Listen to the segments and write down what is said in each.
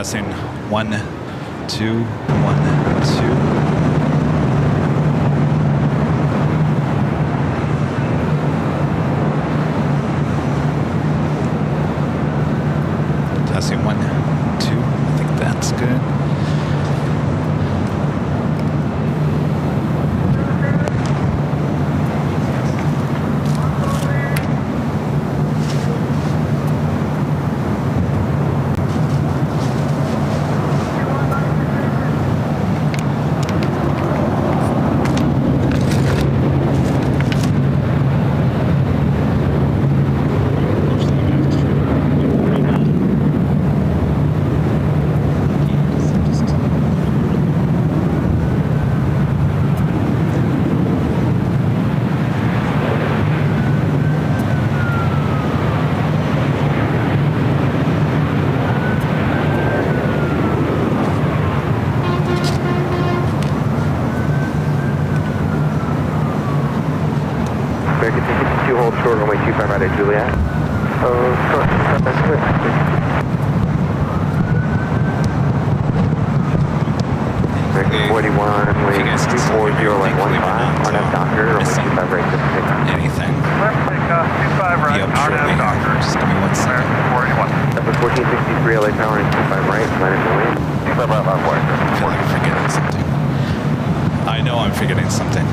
Testing 1, 2, 1, 2. Testing 1, 2. I think that's good. Juliet. Short, that's good. American 41, wait, 240, like 15, on that doctor, or 25 right, just pick up. Anything. Left take 25 right, on that doctor. Just give me 1 second. American 41. Number 1463, LA power, and 25 right, minus the lane. 25 right, on point. I feel like I'm forgetting something. I know I'm forgetting something.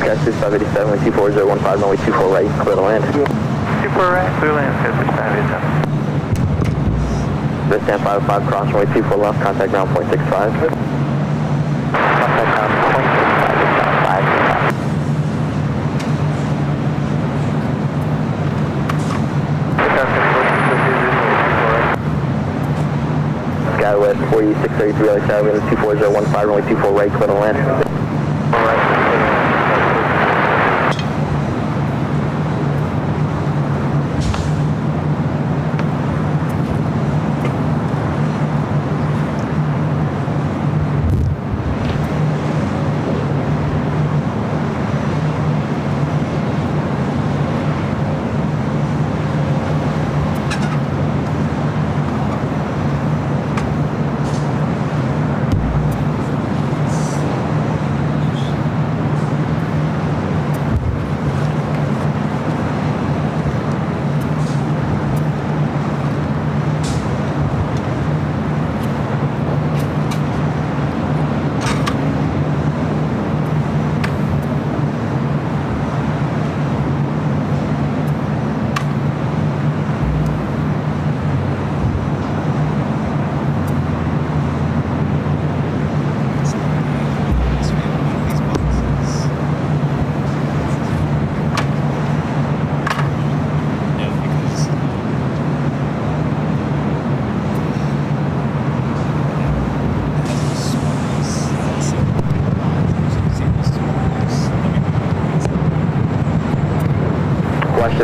Gas 587 with 24015, runway 24 right, clear to land. 24 right, clear land, gas 587. This stand 505, cross runway 24 left, contact ground point 65. Contact ground point 65, Skywest 4633, LA 7, 24015, runway 24 right, clear to land. All right.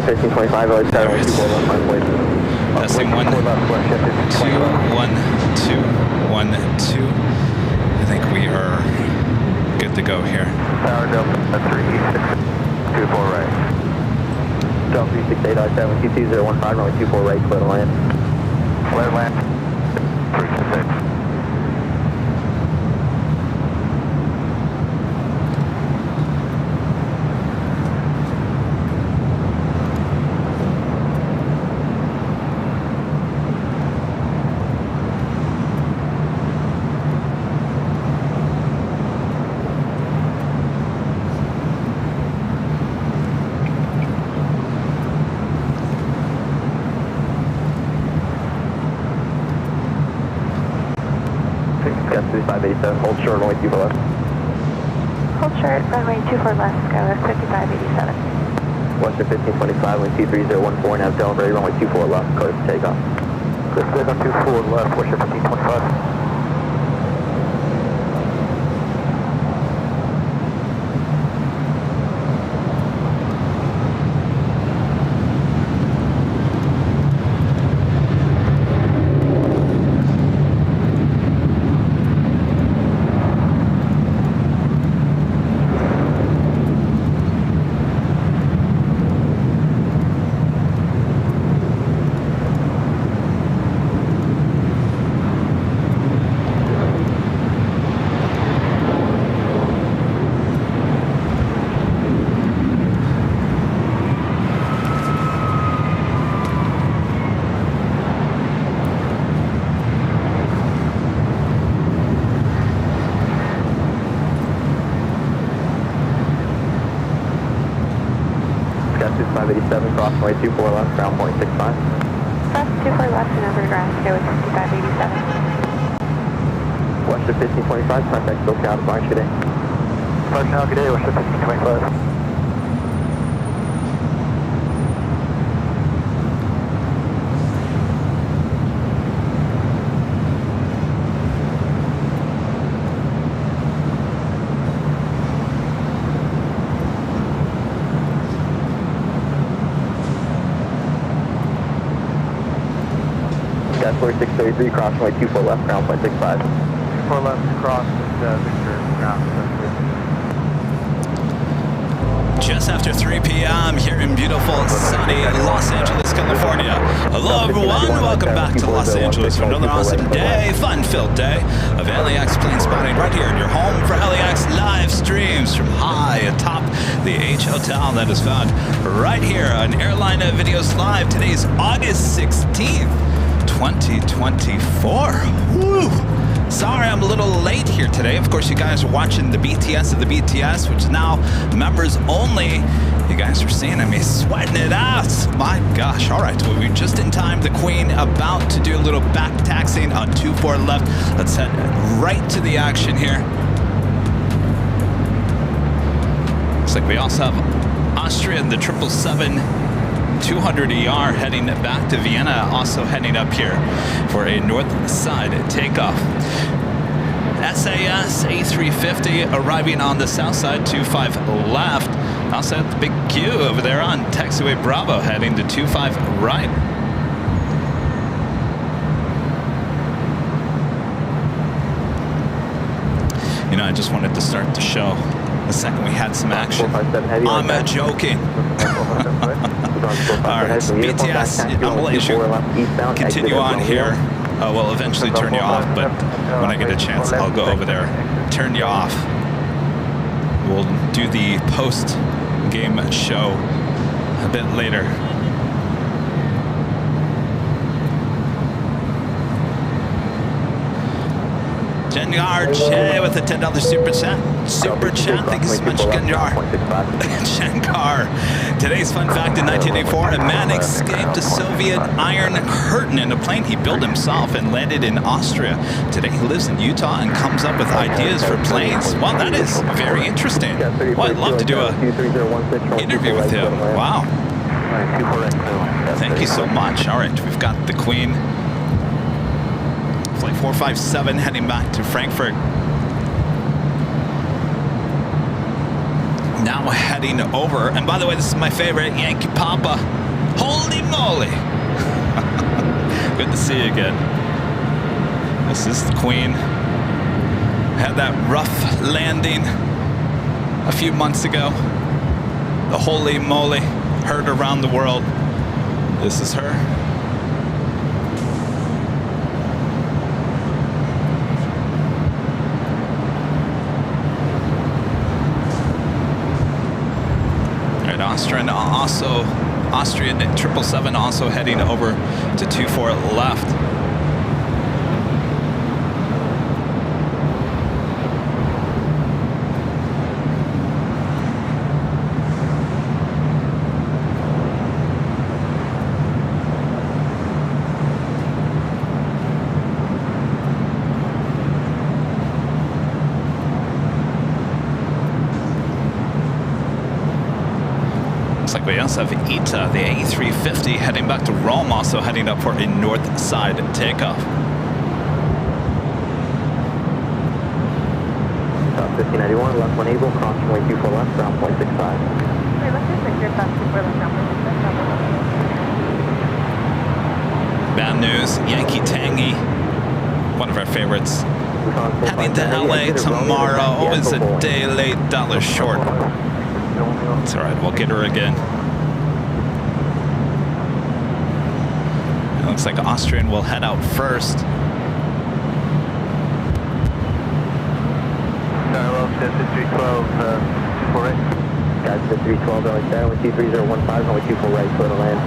1525, LAX runway 24 left, final place. Testing 1, 2, 1, 2, 1, 2. I think we are good to go here. Tower Delta 324 right. Delta 368, LAX 722-015, runway 24 right, clear to land. Clear land. 326. Got 587, hold short, runway 24 left. Hold short, runway 24 left, Skylift 5587. Western 1525, wind 23014, nav Delta ready, runway 24 left, clear for takeoff. Clear on 24 left, Western 1525. Got 587, cross runway 24 left, ground point 65. Cross 24 left and over ground, Skylift 5587. Western 1525, contact SoCal, March today. Personnel, good day, Western 1525. Got 4633, cross runway 24 left, ground point 65. 24 left, cross, Victor, ground. Just after 3 p.m. here in beautiful, sunny Los Angeles, California. Hello, everyone. Welcome back to Los Angeles for another awesome day, fun-filled day of LAX plane spotting right here in your home for LAX live streams from high atop the H Hotel that is found right here on Airline Videos Live. Today's August 16th, 2024. Woo! Sorry, I'm a little late here today. Of course, you guys are watching the BTS of the BTS, which is now members only. You guys are seeing me sweating it out. My gosh. All right, well, we're just in time. The Queen about to do a little back taxiing on 24 left. Let's head right to the action here. Looks like we also have Austria and the 777 200ER heading back to Vienna, also heading up here for a north side takeoff. SAS A350 arriving on the south side, 25 left. Also at the big Q over there on taxiway Bravo, heading to 25 right. You know, I just wanted to start the show the second we had some action. I'm joking. Alright, BTS, I'm gonna let you continue on here. We'll eventually turn you off, but when I get a chance, I'll go over there, turn you off. We'll do the post-game show a bit later. Gengar Che with a $10 super chat. Super chat. Thank you so much, Gengar. Gengar. Today's fun fact: in 1984, a man escaped a Soviet Iron Curtain in a plane he built himself and landed in Austria. Today he lives in Utah and comes up with ideas for planes. Well, that is very interesting. Well, I'd love to do an interview with him. Wow. Thank you so much. All right, we've got the Queen. Flight 457 heading back to Frankfurt. now heading over. And by the way, this is my favorite, Yankee Papa. Holy moly! Good to see you again. This is the Queen. Had that rough landing a few months ago. The holy moly heard around the world. This is her. All right, Austrian 777 also heading over to 24 left. We also have ITA, the A350, heading back to Rome, also heading up for a north side takeoff. 1591, left 1 able, cross runway 24 left, ground point 65. Wait, let's just make sure that's super left number. Bad news, Yankee Tangy, one of our favorites, heading to LA tomorrow, always a day late, $1 short. It's all right, we'll get her again. It looks like Austrian will head out first. Well, 312, 248. Guys, 312, runway 7, with 23015, runway 24 right, clear to land.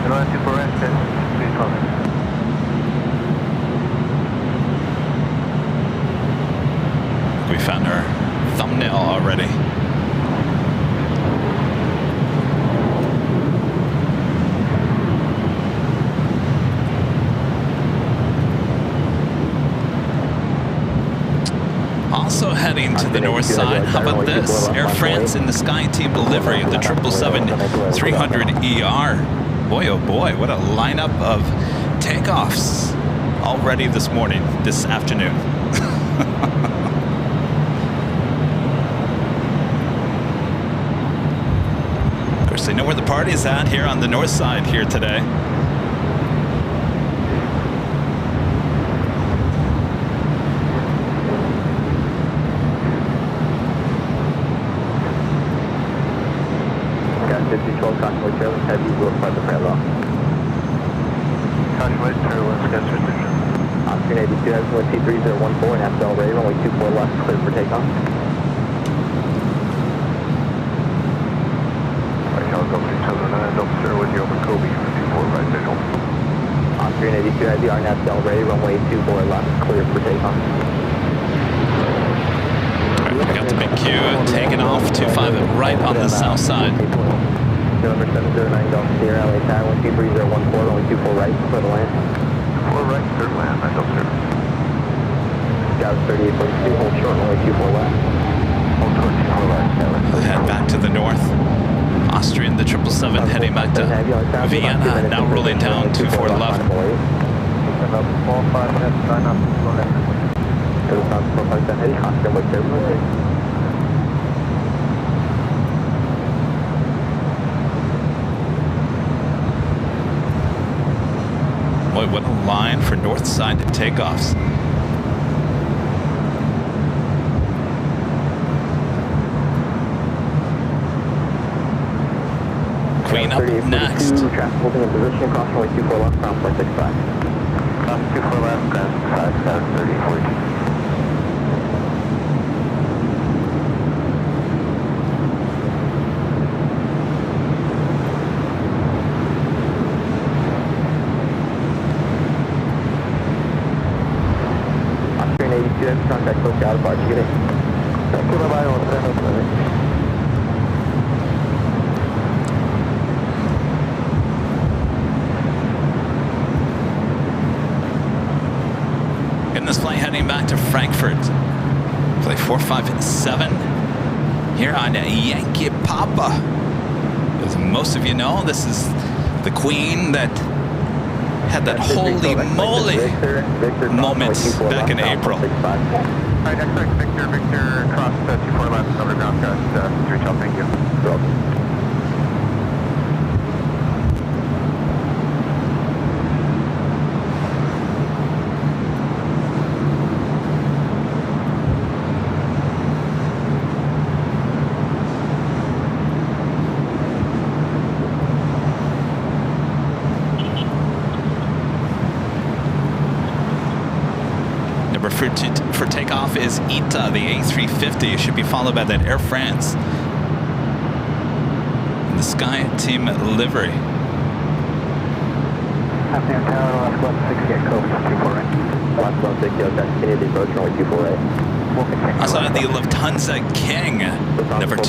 Runway 24 right, 312. We found our thumbnail already. Also heading to the north side, how about this? Air France in the Sky Team delivery of the 777-300ER. Boy, oh boy, what a lineup of takeoffs already this morning, this afternoon. Of course, they know where the party's at here on the north side here today. Heavy will by the parallel. Caution turbo, skies restriction. Austrian 82 has 1T3014 and after already, runway 24 left, clear for takeoff. Right, helicopter 209, officer with you over Kobe, 54 right visual. Austrian 82 has the RNAV ready, runway 24 left, clear for takeoff. All right, we got the big Q taking off, 25 right on the south side. November 709 Golf Sierra, LA Tower, 1T3014, runway 24 right, clear to land. 4 right, clear to land, right, officer. Scouts 3842, hold short, runway 24 left. Hold short, 24 left, We'll head back to the north. Austrian, the 777 heading back to Vienna, now rolling down 24 left. Boy, what a line for north side takeoffs. Queen up next. Traffic holding in position, cross runway 24 left, ground point 65. Cross 24 left, ground 65, 3040. Contact Polce out of Barge, get it. Getting this flight heading back to Frankfurt. Flight 457 here on Yankee Papa. As most of you know, this is the Queen that had that holy moly moment back in April. Alright, X-ray, Victor, cross 24 left, over ground, guys, 3 chop, thank you. Number for takeoff is ITA, the A350. Should be followed by that Air France. The Sky Team livery. Afternoon tower, left 160 at Cove, 24 right. Left 160, designated approach runway 24 right. Also the Lufthansa King, number 2.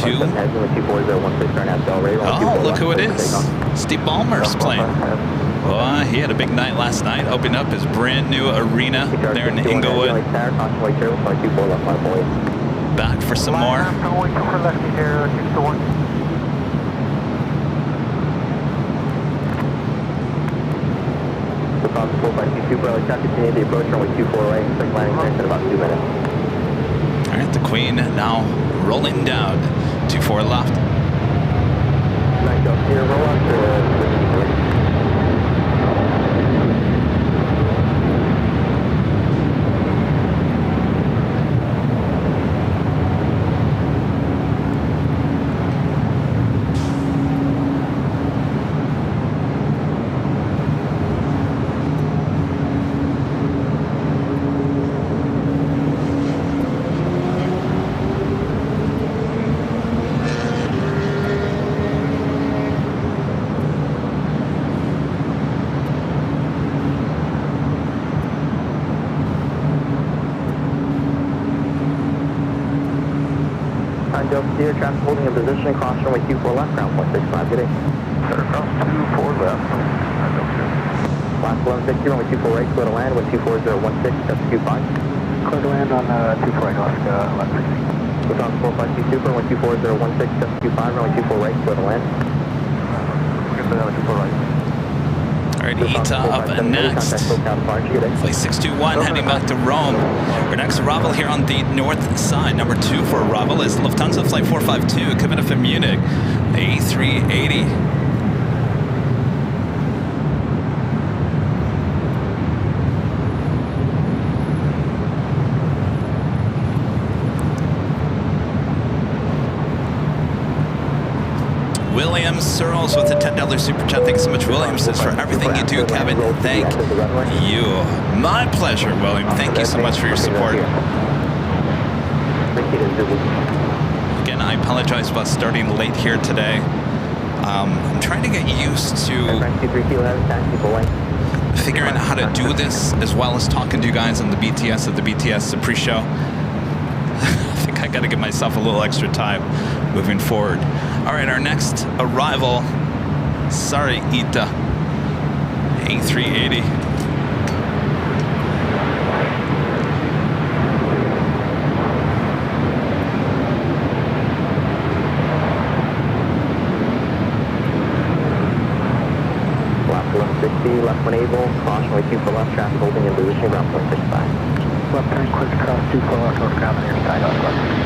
Oh, look who it is. Steve Ballmer's plane. Oh, he had a big night last night, opening up his brand new arena there in Inglewood. Back for some more. Alright, the Queen now rolling down. 24 left. Steer, traffic holding in position, cross runway 24 left, ground point 65, good day. Cross 24 left. Last 1160, runway 24 right, clear to land, wind 24016, step 25. Clear to land on 24 right, Alaska, 1160. Lufthansa 452 Super, runway 24016, step 25, runway 24 right, clear to land. We're going to put 24 right. Alright, ITA up next. Flight 621 heading back to Rome. Our next arrival here on the north side. Number 2 for arrival is Lufthansa Flight 452 coming up from Munich. A380. Williams Searles with a $10 super chat. Thanks so much, Williams. Says for everything you do, Kevin. Thank you. My pleasure, William. Thank you so much for your support. Again, I apologize about starting late here today. I'm trying to get used to figuring out how to do this, as well as talking to you guys on the BTS at the BTS pre-show. I think I got to give myself a little extra time moving forward. All right, our next arrival, sorry, ITA, A380. Left 1160, left when able, cross runway 24 left, traffic holding in position, ground point 65. Left turn, quick cross 24 left, over ground on your side, Alaska.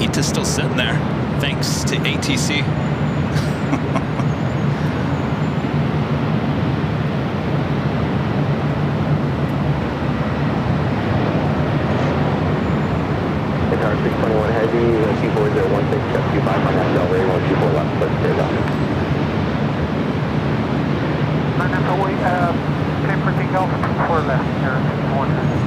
ITA's still sitting there, thanks to ATC. Guitar 621 heavy, 24016, step 25 on that Delray, 124 left, but stairs up. And that's all we have. Okay, for taking off 24 left, here, 1.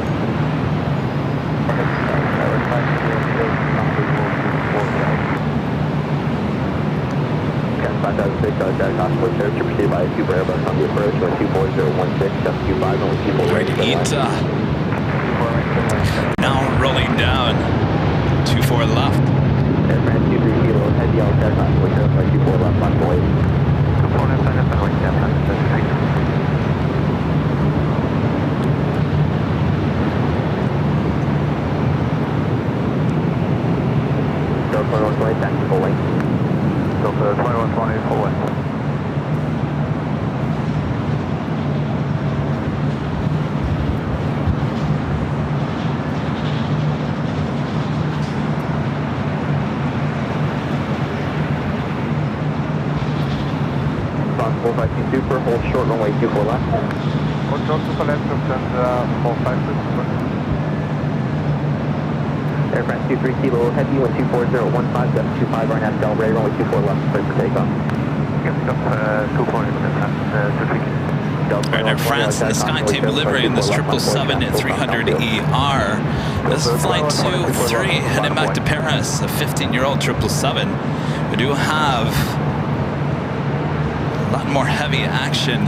5006, Jack Oscar, to proceed by a Super Airbus on the approach, 24016, just 25, only people Great Ita. Now rolling down. 24 left. Air France 23 Kilo, heavy on Jack Oscar, 24 left, on board. Component and runway 7, Delta 120, tactical link. Delta 2120, full length. Fox 452 Super, hold short runway 24 left. Hold short to left, and 456. Air France 23 Kilo, heavy, 24015, just 25, right now, Delray, runway 24 left, clear for takeoff. Yes, up 2 points, All right, Air France and the SkyTeam delivering this 777-300ER. This is flight 23 heading back to Paris, a 15-year-old 777. We do have a lot more heavy action,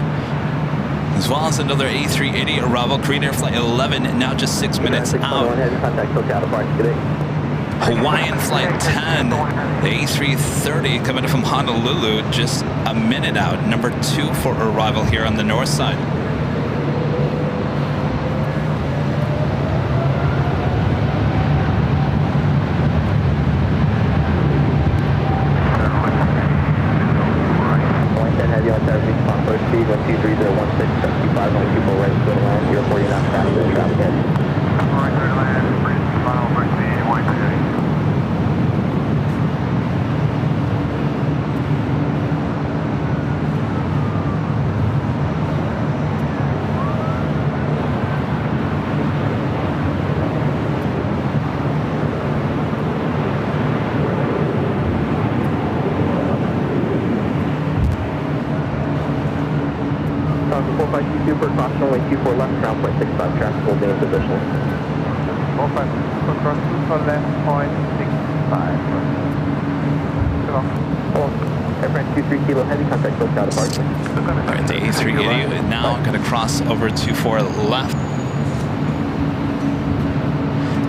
as well as another A380 arrival, Korean Air Flight 11, now just 6 minutes out. Hawaiian Flight 10, the A330 coming from Honolulu, just a minute out. Number 2 for arrival here on the north side. Speed 123.016, 75, only people right to land, 040 knots past the traffic edge. Right, clear to land, final first speed, 130. Super, crossing only 24 left, ground point 65, traffic will be in position. 456, cross 2 for left, point 65. Air France 23 Kilo, heavy contact, close out departure. All right, the A380 now going to cross over 24 left.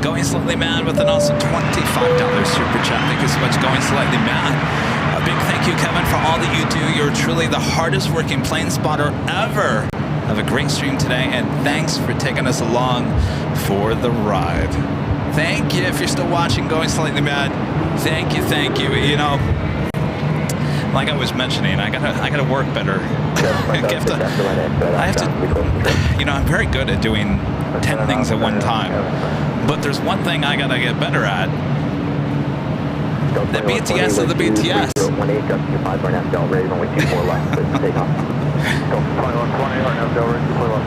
Going Slightly Mad with an awesome $25 super chat. Thank you so much, Going Slightly Mad. A big thank you, Kevin, for all that you do. You're truly the hardest working plane spotter ever. Have a great stream today, and thanks for taking us along for the ride. Thank you if you're still watching Going Slightly Mad. Thank you, thank you. You know, like I was mentioning, I gotta work better. I have to, you know, I'm very good at doing 10 things at one time. But there's one thing I gotta get better at. The BTS of the BTS.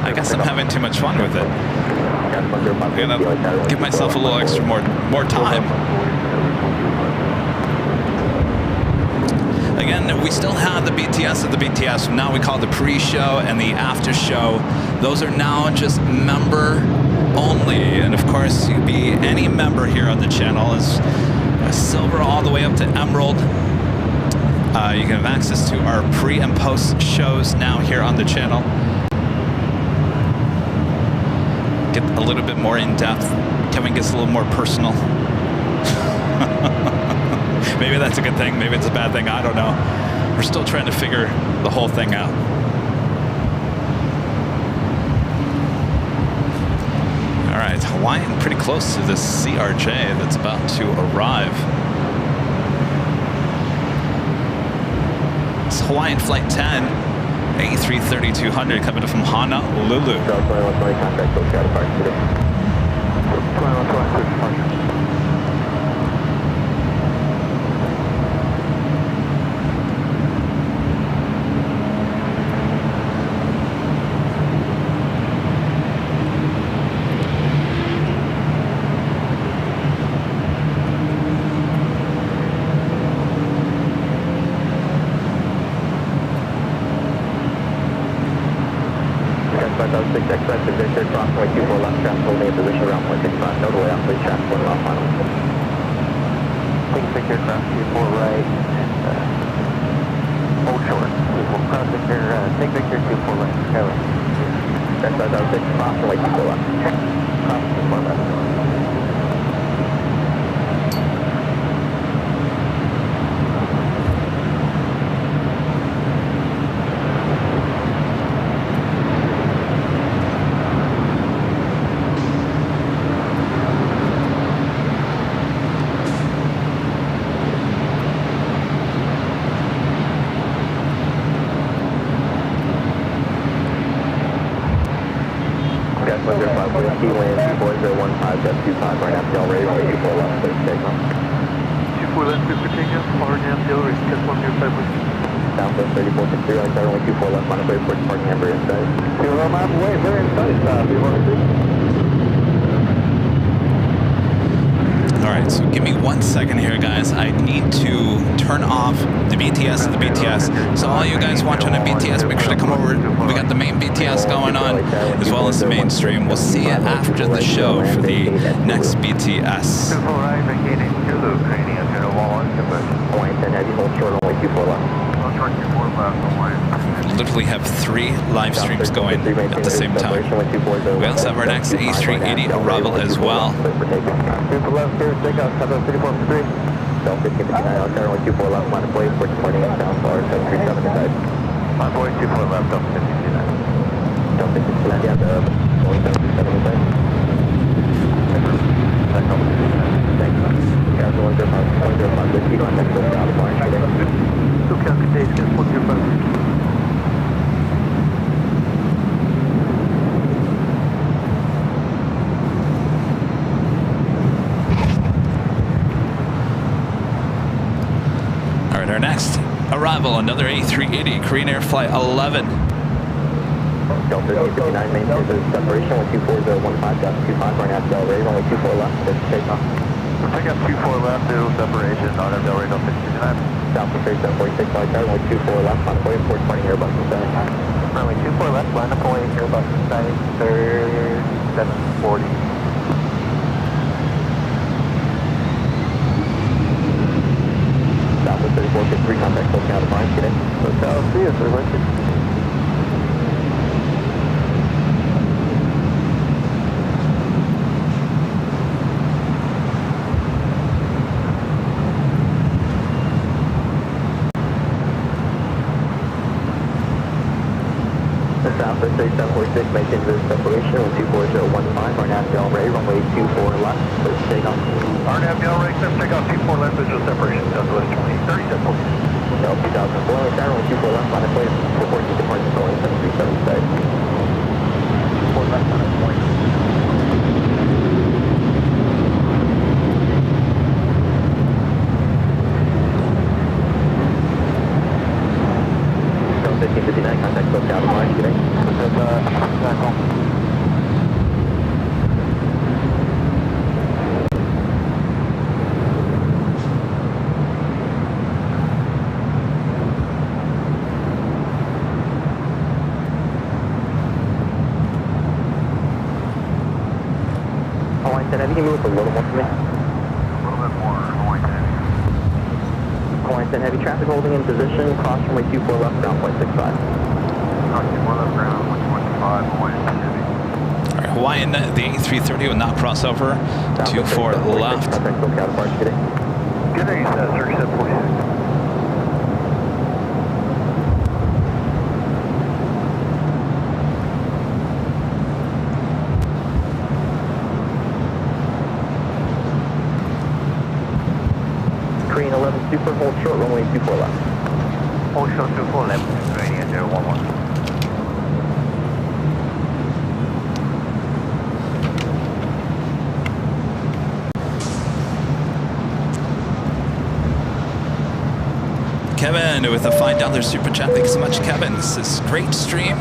I guess I'm having too much fun with it. I'm gonna give myself a little extra more time. Again, we still have the BTS of the BTS. Now we call it the pre-show and the after-show. Those are now just member only. And of course, you be any member here on the channel is silver all the way up to emerald. You can have access to our pre and post shows now here on the channel. Get a little bit more in depth. Kevin gets a little more personal. Maybe that's a good thing. Maybe it's a bad thing. I don't know. We're still trying to figure the whole thing out. All right, Hawaiian pretty close to the CRJ that's about to arrive. It's Hawaiian Flight 10, A330-200 coming from Honolulu. Victor, cross point 24 left, traffic holding in position around point 65, no delay, off traffic 1 off final. Think Victor, cross 24 right, and Cross runway 24 left. Cross 24 left. Whiskey land 4015, Jet 25, right after y'all ready, runway 24 left, please take off. 24 left, good Virginia, RNAV Delaware, Jet 105 Whiskey. Southwest 3463, right there, runway 24 left, final airport, parking number inside. 0 miles away, very inside, 313. Alright, so give me 1 second here, guys. I need to turn off the BTS and the BTS. So all you guys watching the BTS, make sure to come over. We got the main BTS going on, as well as the mainstream. We'll see you after the show for the next BTS. Literally have 3 live streams going at the same time. We also have our next A380 arrival as well. Alright, our next arrival, another A380, Korean Air Flight 11. Delta 59 maintains a separation with 24015.25 right now, Del Rey, runway 24 left, take off. Pick up 24 left, zero separation, on Del Rey, Delta 59. Southwest 3746, right there, runway 24 left, on the way, port departing Airbus inside. Runway 24 left, line up away, Airbus inside, 3740. Southwest 3453, contact close out of line today. Hotel, see us, Richard. Southwest 3746, maintains a separation with 24015, right now, Del Rey, runway 24 left, please take off. RNAV Del Rey, take off 24 left, visual separation, Southwest 3740. Del 2004, right there, runway 24 left, on the way, report to departing Boeing 737 side. 24 left, on its way. Del 1559, contact close out of line today. Back home. Have you can move a little more for me? A little bit more, Hawaii 10. Hawaii 10, heavy traffic holding in position, cross runway 24 left, ground point 65. Cross 24 left, ground point 25, Hawaii 10 heavy. Alright, Hawaiian, the A330 will not cross over. 24 left. Good day, sir, 3746. Korean 11 Super, hold short, runway 24 left. Hold short 24 left, gradient 011. Kevin with a $5 super chat. Thanks so much, Kevin. This is a great stream.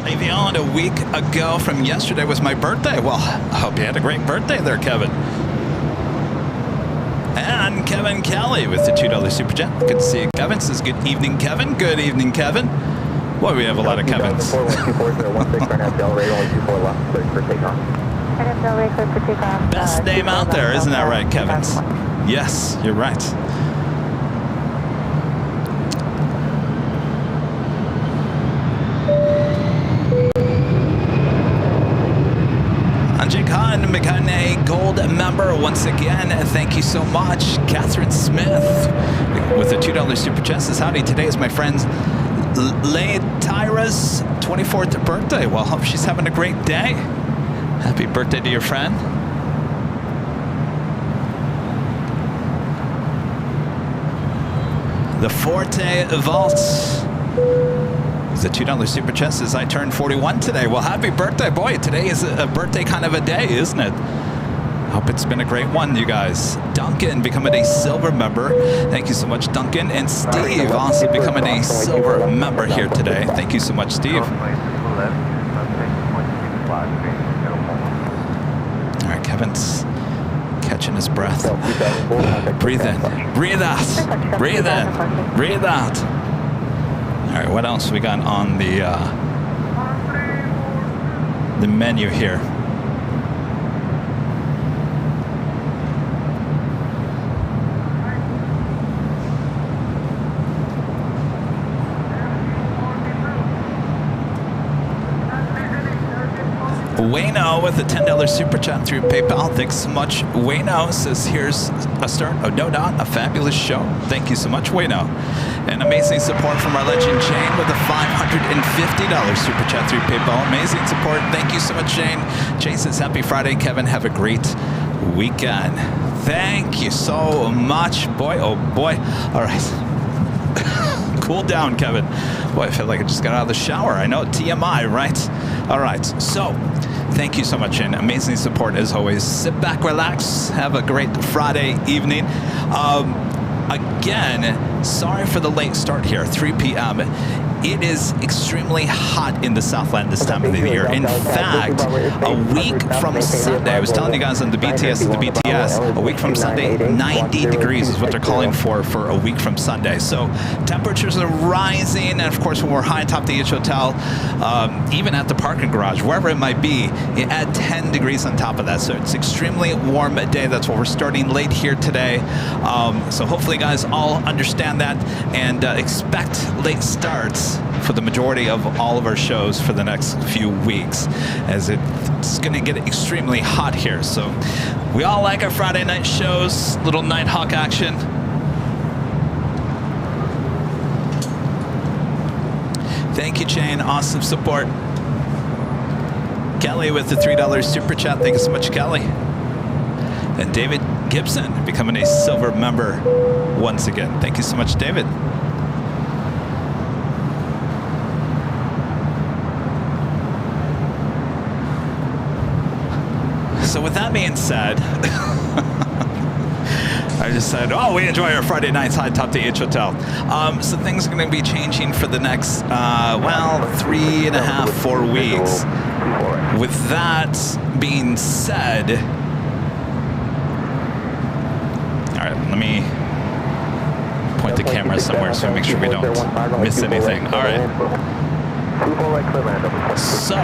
Avion, a week ago from yesterday was my birthday. Well, I hope you had a great birthday there, Kevin. And Kevin Kelly with the $2 super chat. Good to see you, Kevin. Says good evening, Kevin. Good evening, Kevin. Boy, we have a lot of Kevins. Best name out there, isn't that right, Kevins? Yes, you're right. Thank you so much. Catherine Smith with a $2 super chat says, howdy, today is my friend's Tyra's 24th birthday. Well, hope she's having a great day. Happy birthday to your friend. The Forte Vault is a $2 super chat says, I turned 41 today. Well, happy birthday. Boy, today is a birthday kind of a day, isn't it? Hope it's been a great one, you guys. Duncan becoming a silver member. Thank you so much, Duncan. And Steve also becoming a silver member here today. Thank you so much, Steve. All right, Kevin's catching his breath. Breathe in, breathe out, breathe in, breathe out. All right, what else we got on the menu here? Wayno with a $10 super chat through PayPal. Thanks so much, Wayno. Says, here's a start of No Doubt, a fabulous show. Thank you so much, Wayno. And amazing support from our legend, Jane, with a $550 super chat through PayPal. Amazing support. Thank you so much, Jane. Jane says, happy Friday, Kevin. Have a great weekend. Thank you so much. Boy, oh boy. All right. Cool down, Kevin. Boy, I feel like I just got out of the shower. I know, TMI, right? All right, so thank you so much, and amazing support as always. Sit back, relax, have a great Friday evening. Again, sorry for the late start here, 3 p.m. It is extremely hot in the Southland this time of the year. In fact, a week from Sunday, I was telling you guys on the BTS, a week from Sunday, 90 degrees is what they're calling for a week from Sunday. So temperatures are rising, and of course, when we're high atop the H Hotel, even at the parking garage, wherever it might be, you add 10 degrees on top of that. So it's extremely warm day. That's why we're starting late here today. So hopefully, guys all understand that and expect late starts for the majority of all of our shows for the next few weeks, as it's going to get extremely hot here. So we all like our Friday night shows, little Nighthawk action. Thank you, Jane. Awesome support. Kelly with the $3 super chat. Thank you so much, Kelly. And David Gibson becoming a silver member once again. Thank you so much, David. So with that being said, I just said, oh, we enjoy our Friday nights high top the H Hotel. So things are going to be changing for the next, well, 3.5, 4 weeks. With that being said, all right, let me point the camera somewhere so we make sure we don't miss anything. All right. So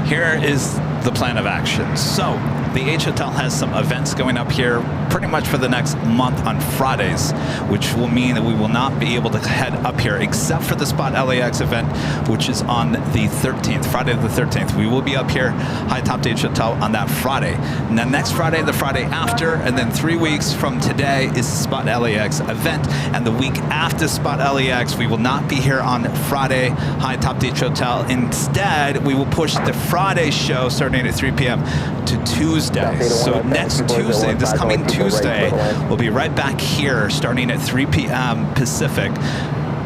here is the plan of action. So the H Hotel has some events going up here pretty much for the next month on Fridays, which will mean that we will not be able to head up here except for the Spot LAX event, which is on the 13th, Friday the 13th. We will be up here high top H Hotel on that Friday. And then next Friday, the Friday after, and then 3 weeks from today is the Spot LAX event. And the week after Spot LAX, we will not be here on Friday high top H Hotel. Instead, we will push the Friday show starting at 3 p.m. to Tuesday. So next Tuesday, this coming Tuesday, we'll be right back here starting at 3 p.m. Pacific.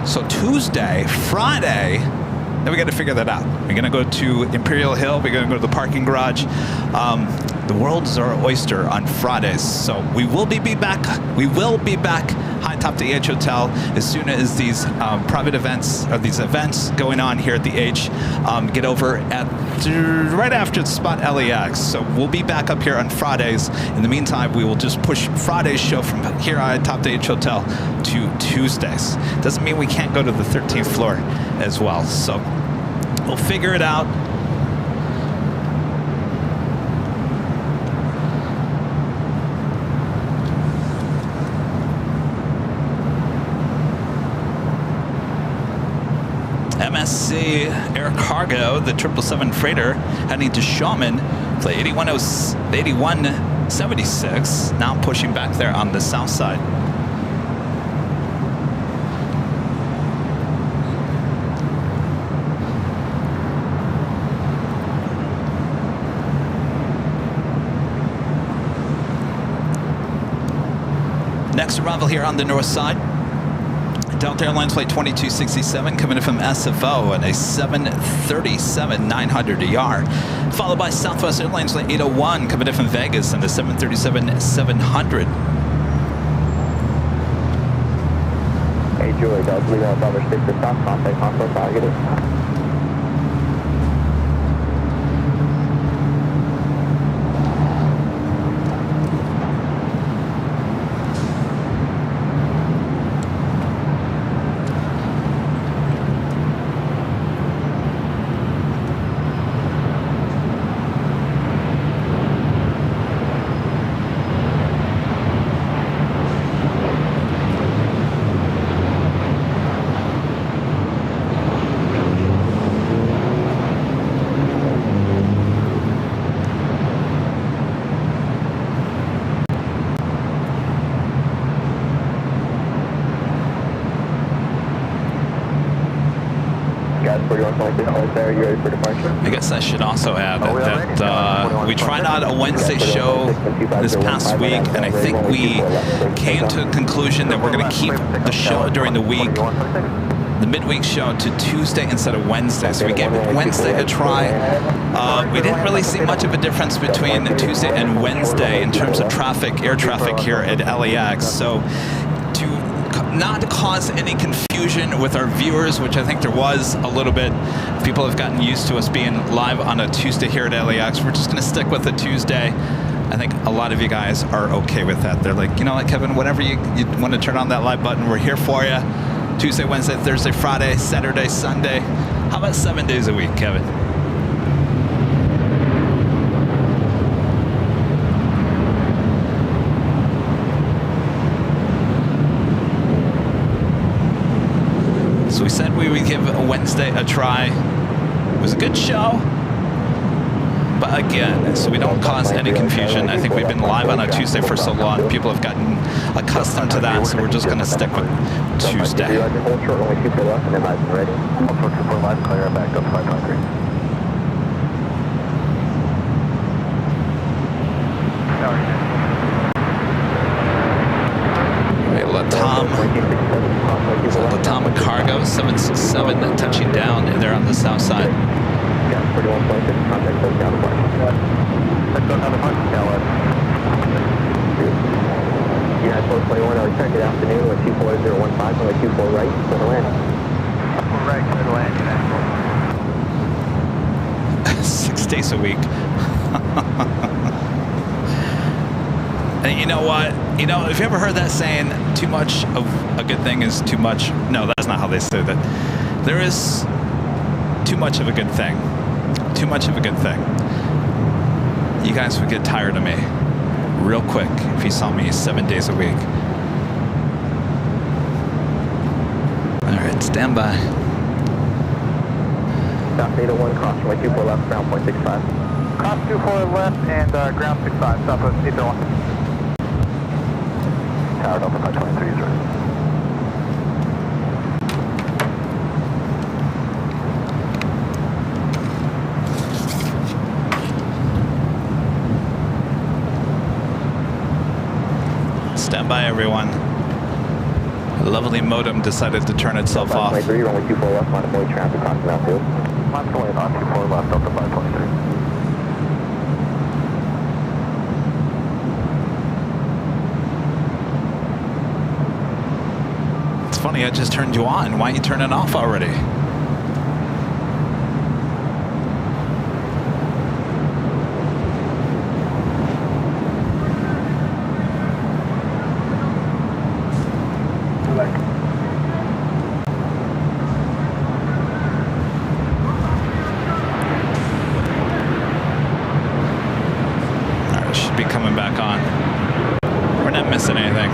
So Tuesday, Friday, then we got to figure that out. We're going to go to Imperial Hill. We're going to go to the parking garage. The world is our oyster on Fridays. So we will be back. We will be back high top the H Hotel as soon as these private events or these events going on here at the H get over at right after the Spot LAX. So we'll be back up here on Fridays. In the meantime, we will just push Friday's show from here high top the H Hotel to Tuesdays. Doesn't mean we can't go to the 13th floor as well. So we'll figure it out. MSC Air Cargo, the 777 freighter, heading to Shawman, flight 8160 76. Now pushing back there on the south side. Next arrival here on the north side. Delta Airlines flight 2267 coming in from SFO and a 737-900ER. Followed by Southwest Airlines flight 801 coming in from Vegas and the 737-700. Hey Julie, does we have other stick to stop contact console targeted? I guess I should also add that we tried out a Wednesday show this past week, and I think we came to a conclusion that we're going to keep the show during the week, the midweek show, to Tuesday instead of Wednesday. So we gave Wednesday a try. We didn't really see much of a difference between Tuesday and Wednesday in terms of traffic, air traffic here at LAX. So to not cause any confusion with our viewers, which I think there was a little bit, people have gotten used to us being live on a Tuesday here at LAX. We're just going to stick with the Tuesday. I think a lot of you guys are okay with that. They're like, you know what, Kevin, whatever you want to turn on that live button, we're here for you. Tuesday, Wednesday, Thursday, Friday, Saturday, Sunday. How about 7 days a week, Kevin? So we said we would give Wednesday a try. It was a good show. But again, so we don't cause any confusion, I think we've been live on a Tuesday for so long, people have gotten accustomed to that, so we're just going to stick with Tuesday. Latam Cargo 767 touching down there on the south side. United 421, I'll return good afternoon with 24015 on the 24 right, clear to land. 4 right, clear to land, United 6 days a week. And you know what? You know, have you ever heard that saying, too much of a good thing is too much? No, that's not how they say that. There is too much of a good thing. Too much of a good thing. You guys would get tired of me real quick if you saw me 7 days a week. All right, stand by. South 801, cross runway 24 left, ground point 65. Cross 24 left and ground 65, Southwest 801. Tower Delta 523 is ready. Stand by, everyone. The lovely modem decided to turn itself off. 523, runway 24 left, line of boy traffic crossing outfield. Line of on 24 left, Delta 523. It's funny, I just turned you on. Why are you turning off already? Should be coming back on. We're not missing anything.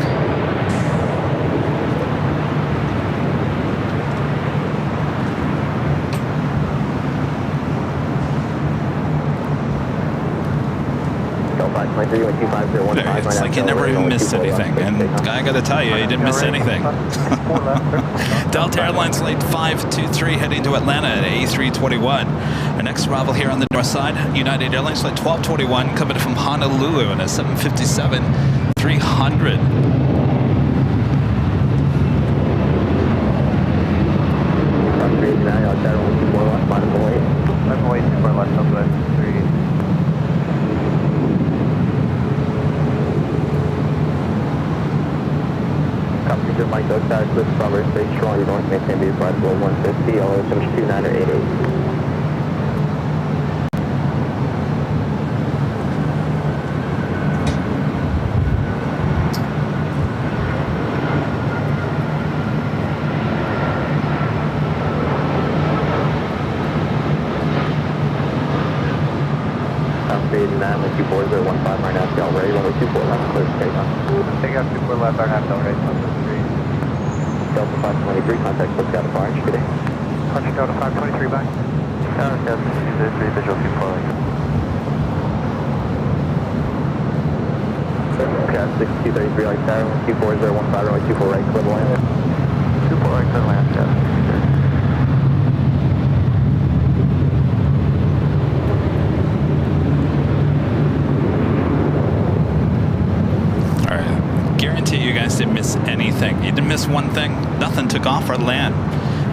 It's like you never even missed anything. And I gotta tell you, you didn't miss anything. Delta Airlines Flight 523 heading to Atlanta at A321. Our next arrival here on the north side, United Airlines Flight 1221 coming from Honolulu in a 757-300. Mike outside with Strawberry Space Toronto North, maintain B flight below 150, LA finish 29 or 88. South 89 with 24015 right now, y'all ready, runway 24 left, clear to take off. Take out 24 left, our half down right, number 3. Delta 523, contact Polce out of orange, good day. Punching Delta 523 back. Delta 3, visual 24 right. Okay, 6233 like that, 24015, runway 24 right, clear to land. 24 right, clear to land, yeah. You guys didn't miss anything. You didn't miss one thing. Nothing took off our land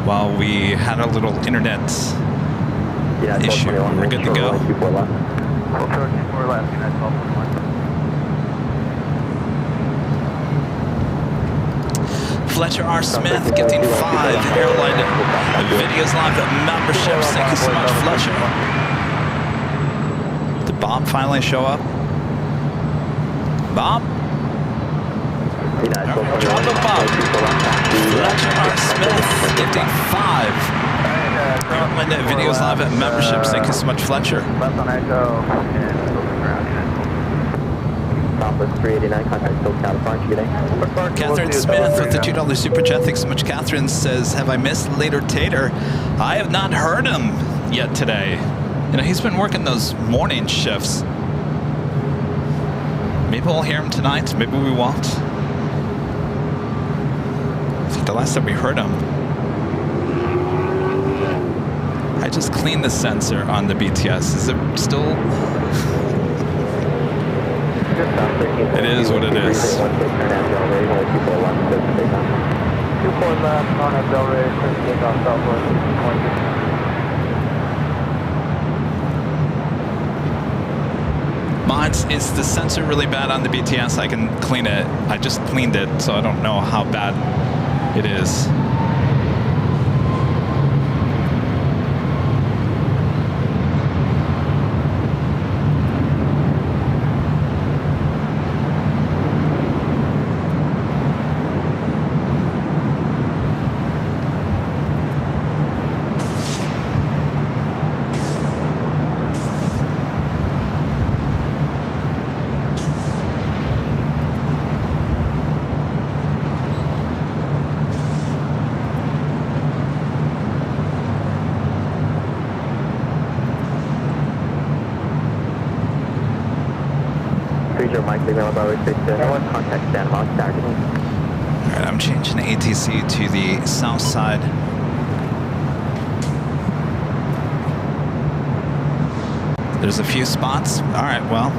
while we had a little internet issue. We're good to go. Fletcher R. Smith getting 5 airline videos live at memberships. Thank you so much, Fletcher. Did Bob finally show up? Bob? Drop the Bob. Fletcher R. Smith gifting 5 airline videos live at memberships. Thank you so much, Fletcher. Left on ISO and ground. Southwest 389, contact SoCal Orange, good day. Catherine Smith with the $2 super chat. Thanks so much. Catherine says, have I missed Later Tater? I have not heard him yet today. You know, he's been working those morning shifts. Maybe we'll hear him tonight. Maybe we won't. The last time we heard him, I just cleaned the sensor on the BTS. Is it still? It is what it is. 24 left on a Delray, take off Southwest. Mods, is the sensor really bad on the BTS? I can clean it. I just cleaned it, so I don't know how bad it is. Mike, signal about contact Santa Monica targeting. Alright, I'm changing the ATC to the south side. There's a few spots. Alright, well.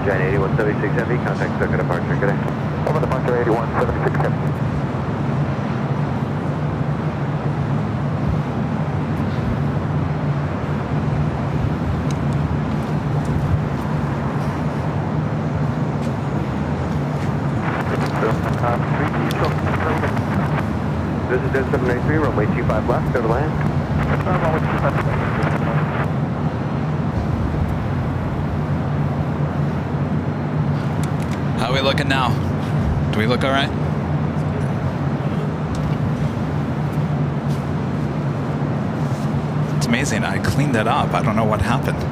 Giant 8176 Heavy, contact circuit departure, good day. Over departure 8176 Heavy. This is 793, runway 25 left, go to land. Runway 25 left. How are we looking now? Do we look all right? It's amazing. I cleaned it up. I don't know what happened.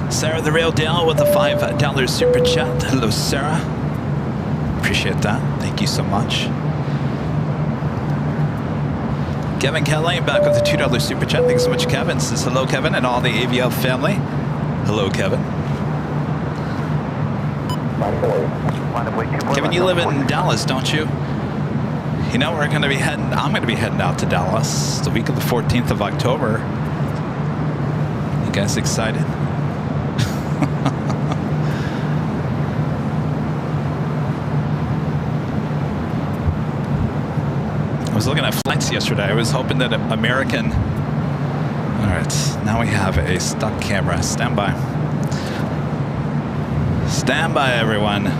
Sarah the Real Deal with a $5 super chat. Hello, Sarah. Appreciate that. Thank you so much. Kevin Kelly back with a $2 super chat. Thanks so much, Kevin. Says hello, Kevin, and all the AVL family. Hello, Kevin. Kevin, you live in Dallas, don't you? You know, I'm going to be heading out to Dallas the week of the 14th of October. You guys excited? I was looking at flights yesterday. I was hoping that American... All right, now we have a stuck camera. Stand by. Stand by, everyone.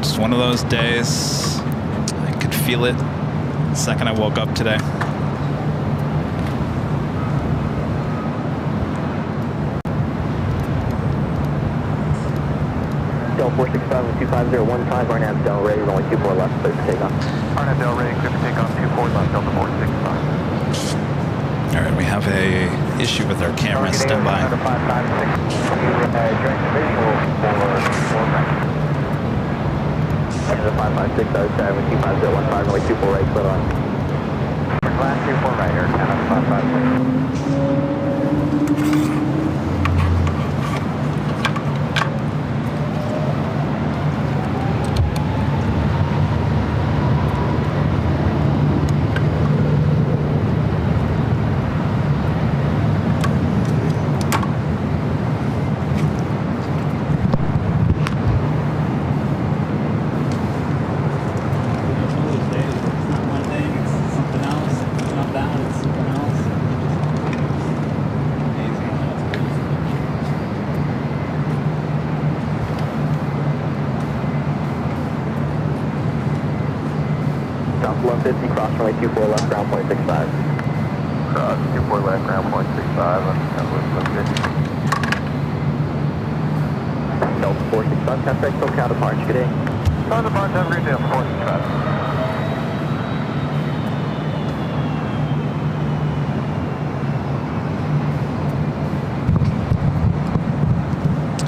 Just one of those days. I could feel it the second I woke up today. Del 465 and 25015, Arnab Del Rey, runway 24 left, clear for takeoff. Arnab Del Rey, clear for takeoff, 24 left, Delta 465. All right, we have a issue with our camera. Stand by. 556, joint visual for right. The 556, 25015, runway 24 right, clear on. Glass 24 right, Air Canada 556. Cross runway 24 left, ground point 65. Cross 24 left, ground point 65 on Delta 465, contact SoCal departure, good day. On the bar, have a great day, 465.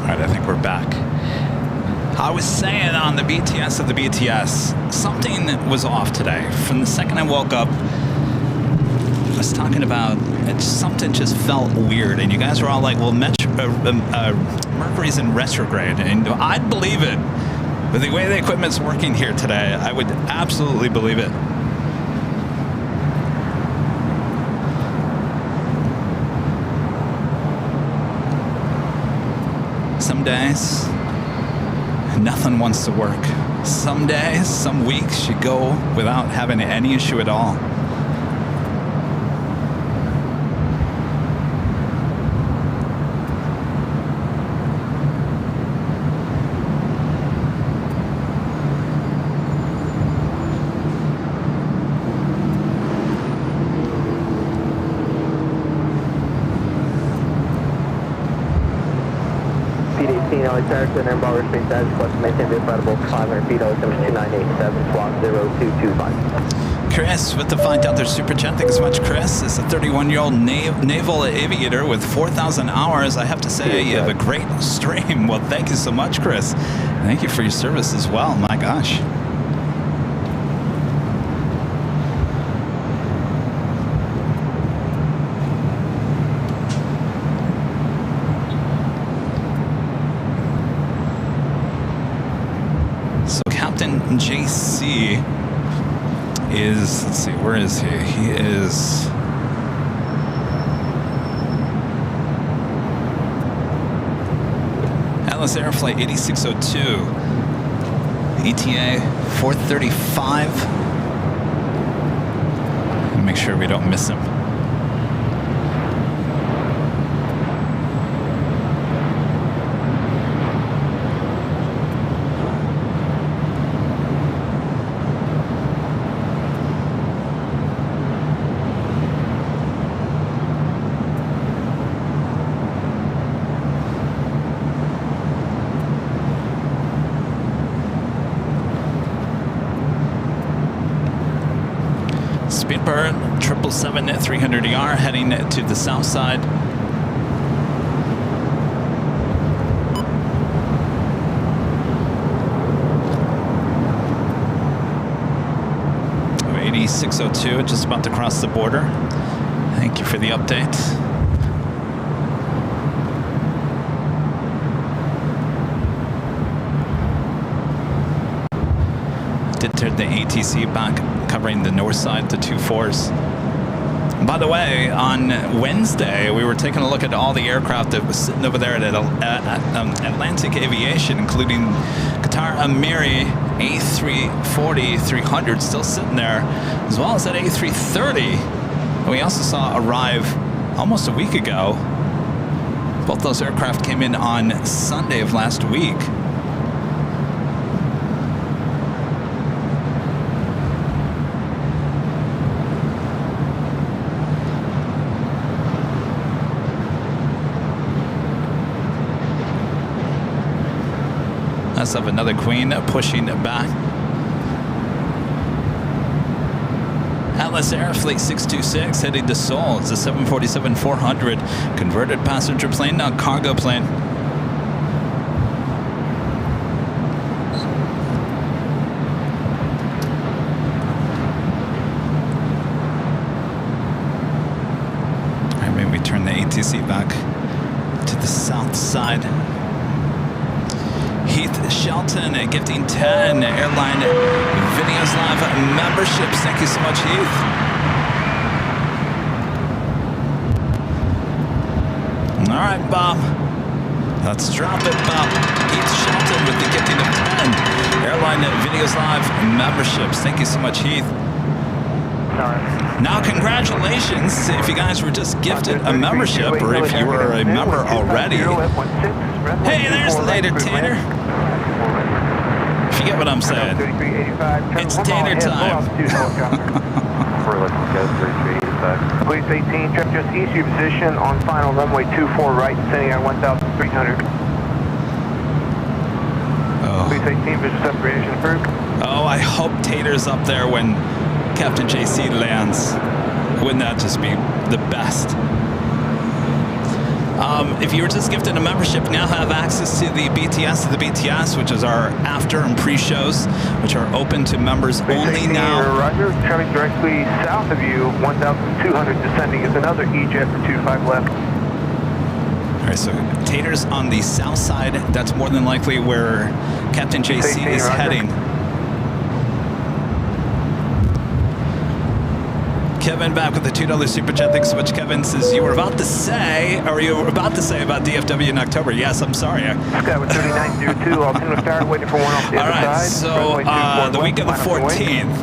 All right, I think we're back. I was saying on the BTS of the BTS, something was off today. From the second I woke up, I was talking about something just felt weird, and you guys were all like, well, Mercury's in retrograde, and I'd believe it. With the way the equipment's working here today, I would absolutely believe it. Some days, nothing wants to work. Some days, some weeks, you go without having any issue at all. Saracen and Bar Restraint status, request to maintain the flight above 500 feet, altimeter 2987, squawk 0225. Chris with the $5 super chat. Thanks so much, Chris. It's a 31-year-old naval aviator with 4,000 hours. I have to say, you have a great stream. Well, thank you so much, Chris. Thank you for your service as well. My gosh. So Captain JC is, let's see, where is he? He is Atlas Airflight 8602, ETA 435. Make sure we don't miss him. Speedbird 777 at 300ER heading to the south side. Oh, 8602, just about to cross the border. Thank you for the update. Did turn the ATC back, covering the north side, the 24s. By the way, on Wednesday, we were taking a look at all the aircraft that was sitting over there at Atlantic Aviation, including Qatar Amiri A340-300 still sitting there, as well as that A330 we also saw arrive almost a week ago. Both those aircraft came in on Sunday of last week. Let's have another Queen pushing back. Atlas Airfleet 626 heading to Seoul. It's a 747-400 converted passenger plane, not cargo plane. All right, maybe we turn the ATC back to the south side. Heath Shelton gifting 10 Airline Videos Live memberships. Thank you so much, Heath. All right, Bob. Let's drop it, Bob. Heath Shelton with the gifting of 10 Airline Videos Live memberships. Thank you so much, Heath. Now, congratulations if you guys were just gifted a membership, or if you were a member already. Hey, there's later, Tanner. If you get what I'm saying. It's Tanner time. Police 18, check just east of your position on final runway 24 right, descending at 1,300. Oh. Police 18, visual separation approved. Oh, I hope Tater's up there when Captain JC lands. Wouldn't that just be the best? If you were just gifted a membership, now have access to the BTS, which is our after and pre-shows, which are open to members only now. Roger, traveling directly south of you, 1,200 descending is another E-jet for 25 left. All right, so Tater's on the south side. That's more than likely where Captain JC is heading. Kevin back with the $2 super chat. Thanks so much, Kevin. Says you were about to say, or you were about to say about DFW in October. Yes, I'm sorry. Sky with 3902, alternative start, waiting for one off the other side. So the week of the 14th,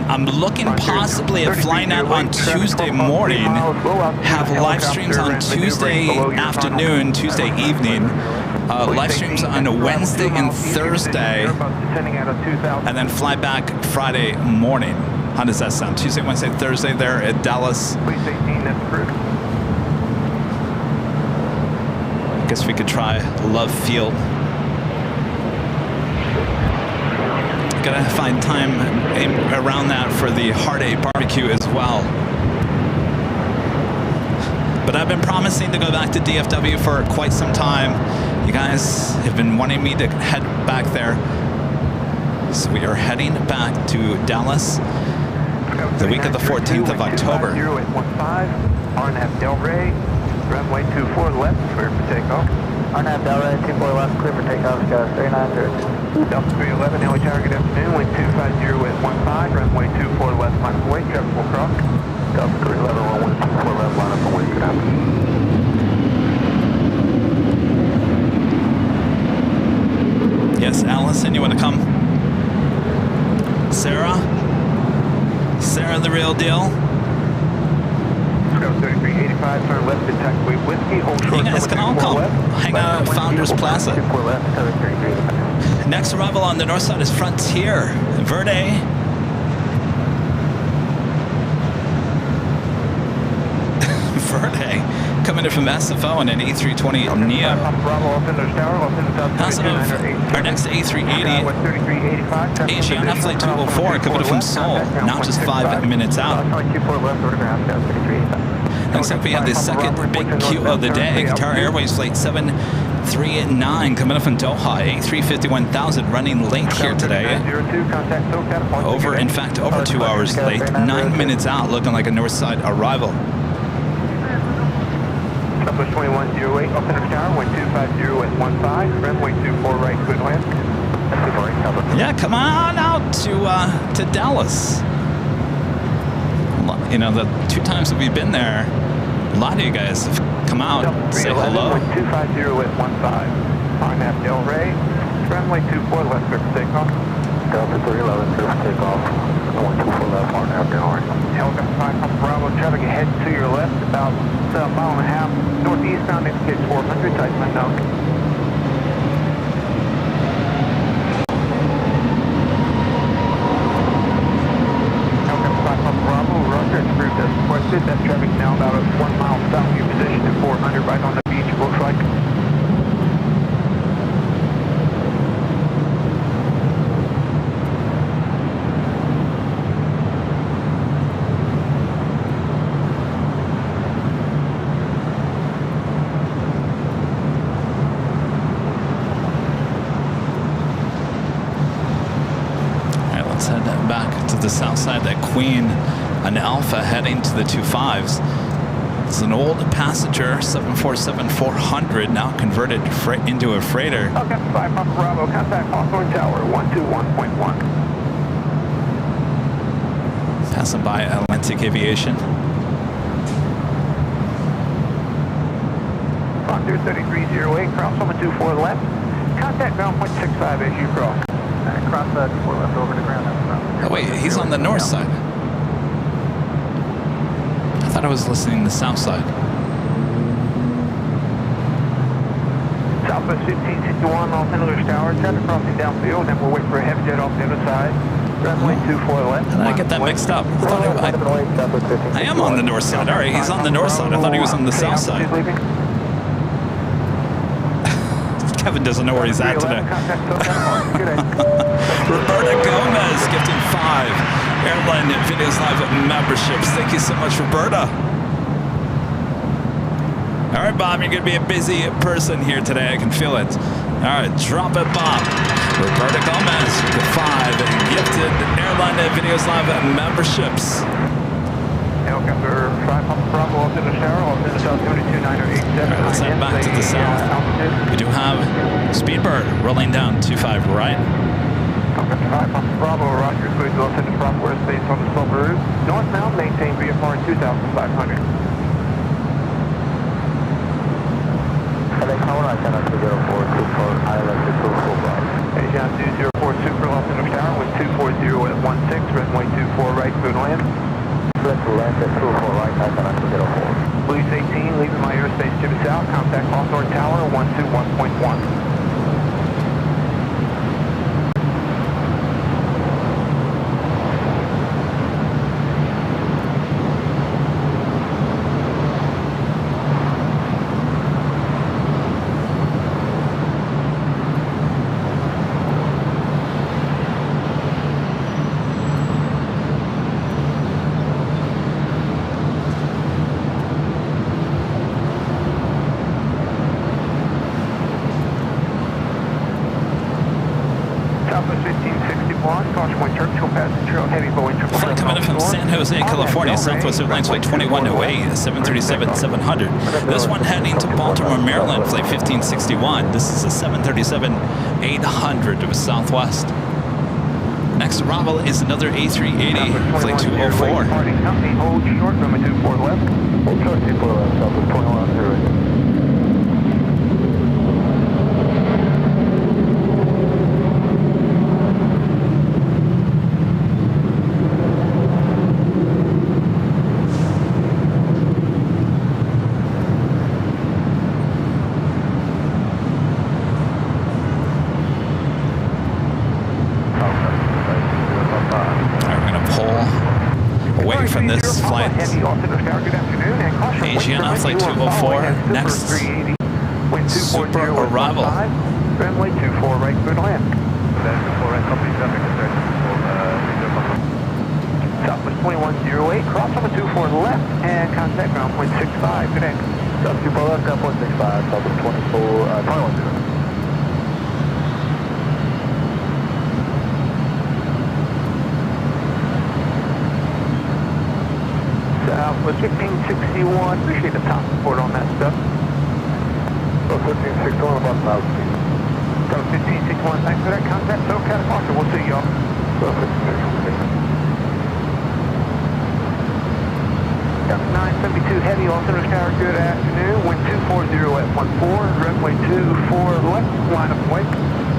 I'm looking possibly at flying out on Tuesday morning, have live streams on Tuesday afternoon, Tuesday evening, live streams on Wednesday and Thursday, and then fly back Friday morning. How does that sound? Tuesday, Wednesday, Thursday there at Dallas. Police 18, that's approved. Guess we could try Love Field. Gotta find time around that for the Heartache barbecue as well. But I've been promising to go back to DFW for quite some time. You guys have been wanting me to head back there. So we are heading back to Dallas the week of the 14th of October. RNAV Del Rey, runway 24 left, clear for takeoff. RNAV Del Rey, 24 left, clear for takeoff, go 390. Delta 311, LA Tower, good afternoon, wind 250 at 15, runway 24 left, line of way, traffic will cross. Delta 311, runway 24 left, line of way, good afternoon. Yes, Allison, you want to come? Sarah? Sarah, the real deal? 3385, turn left to taxiway whiskey, hold short. You guys can all come. Hang out at Founders Plaza. Next arrival on the north side is Frontier. Verde. Verde. Coming in from SFO and an A320 Neo. Our next A380 Asiana Flight 204 coming in from Seoul, now just 5 minutes out. Next up we have the second big queue of the day, Qatar Airways Flight 739 coming up from Doha, A350-1000 running late here today. Over 2 hours late, 9 minutes out, looking like a north side arrival. Southwest 2108, up in the tower, wind 250 at 15, runway 24 right, good land. Yeah, come on out to Dallas. You know, the 2 times that we've been there, a lot of you guys have come out, say hello. Wind 250 at 15, RNAV Del Rey, runway 24 left, clear for takeoff. Delta 311, clear for takeoff. 124 left, RNAV Del Rey. Helicopter 5 Papa Bravo, traffic ahead to your left, about a mile and a half. Northeastbound, indicates 400, tight wind now. Helicopter 5 Papa Bravo, roger, it's approved as requested. That traffic now about 1 mile south of your position at 400, right on the beach, looks like. The south side, that Queen, an Alpha heading to the 25s. It's an old passenger 747-400, now converted into a freighter. Okay, 5 Papa Bravo, contact Hawthorne Tower, 121.1. Passing by Atlantic Aviation. Frontier 3308, cross on the 24 left. Contact ground point 65 as you cross. Cross the 24 left over the ground. Oh wait, he's on the north side. I thought I was listening to the south side. Southwest 1561 Los Angeles Tower, traffic crossing downfield, and we'll wait for a heavy jet off the other side. Runway 24 left. How did I get that mixed up? I am on the north side. All right, he's on the north side. I thought he was on the south side. Kevin doesn't know where he's at today. Roberta Gomez gifting 5 Airline Videos Live memberships. Thank you so much, Roberta. All right, Bob, you're going to be a busy person here today. I can feel it. All right, drop it, Bob. Roberta Gomez with 5 gifted Airline Videos Live memberships. Helicopter 5 Papa Bravo, off in the shower, off in the south 22987. All right, let's head back to the south. We do have Speedbird rolling down 25 right. Helicopter 5 Papa Bravo, roger, clear to off in the proper airspace on the Silver Route. Northbound, maintain VFR 2500. FedEx Tower, Asiana 20424, Island 245. Asiana 204 Super, Los Angeles Tower, with 240 at 16, runway 24 right, good land. Let's land at 204 right, Asiana 204. Police 18, leaving my airspace to the south, contact Hawthorne Tower, 121.1. Jose, California, Southwest Airlines Flight 21 away, 737-700. This one heading to Baltimore, Maryland, Flight 1561. This is a 737-800 to Southwest. Next arrival is another A380, Flight 204. Parting company, hold short, runway 24 left. Hold short, 24 left, Southwest 21 From this flight, Asiana Flight 204, next super arrival. Runway 24 right, good land. Southwest 2108, cross over 24 left, and contact ground point 65, good day. Southwest 24 left, ground point 65, Southwest 21. Southwest 1561, appreciate the top support on that stuff. So 1561, about 1,000 feet. So 1561, thanks for that contact. So California, we'll see y'all. So 1561. 972 heavy, altimeter tower, good afternoon. Wind 240 at 14, runway 24 left, line of way.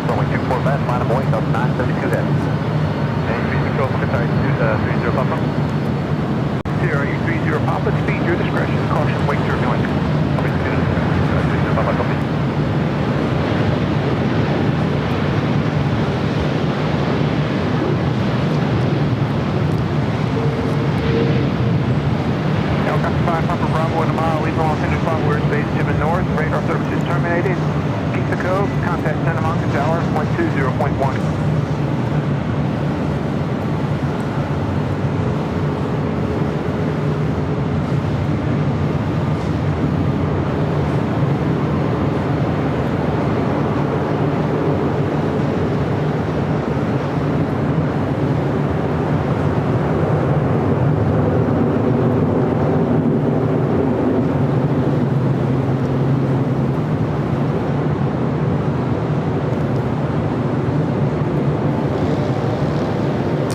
Runway 24 left, line of way, up 972 heavy. And speed control, sorry, 30 Papa. 030 Papa, speed your discretion, caution, wake turbulence. 30 Papa, copy. Papa Bravo in a mile, leaving Los Angeles Spot, we're space Jimin North, radar services terminated. Keep the code, contact Santa Monica Tower, 120.1.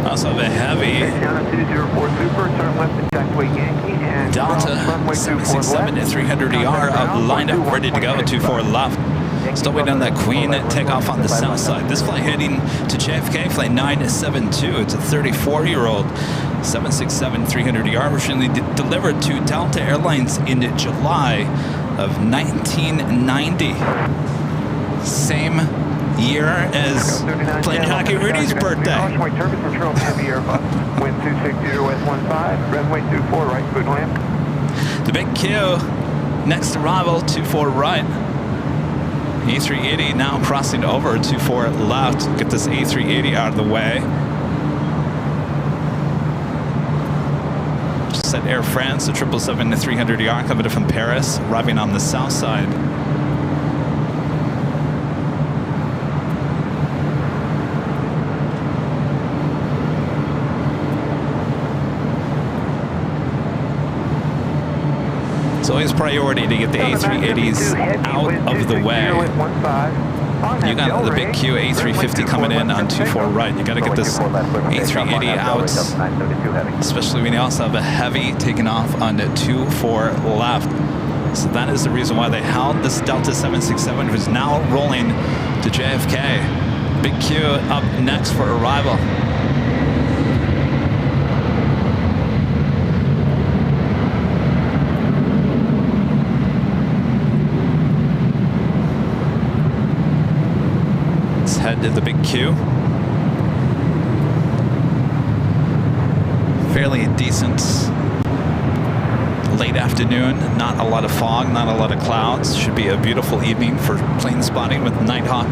Also a heavy Delta 767 at 300 ER up, lined up, ready to go, 24 left. Still waiting on that Queen takeoff on the south side. This flight heading to JFK, flight 972. It's a 34-year-old 767 300 ER, originally delivered to Delta Airlines in July of 1990. Same year as Plain Hockey Rudy's birthday. Wind 260 west 15, runway 24 right, good land. The big Q, next arrival, 24 right. A380 now crossing over, 24 left. Get this A380 out of the way. Just at Air France, the 777 300 ER coming from Paris, arriving on the south side. It's always priority to get the A380s out of the way. You got the big Q A350 coming in on 24 right. You got to get this A380 out, especially when you also have a heavy taking off on the 24 left. So that is the reason why they held this Delta 767, who's now rolling to JFK. Big Q up next for arrival. Head to the big Q. Fairly decent late afternoon, not a lot of fog, not a lot of clouds. Should be a beautiful evening for plane spotting with Nighthawk.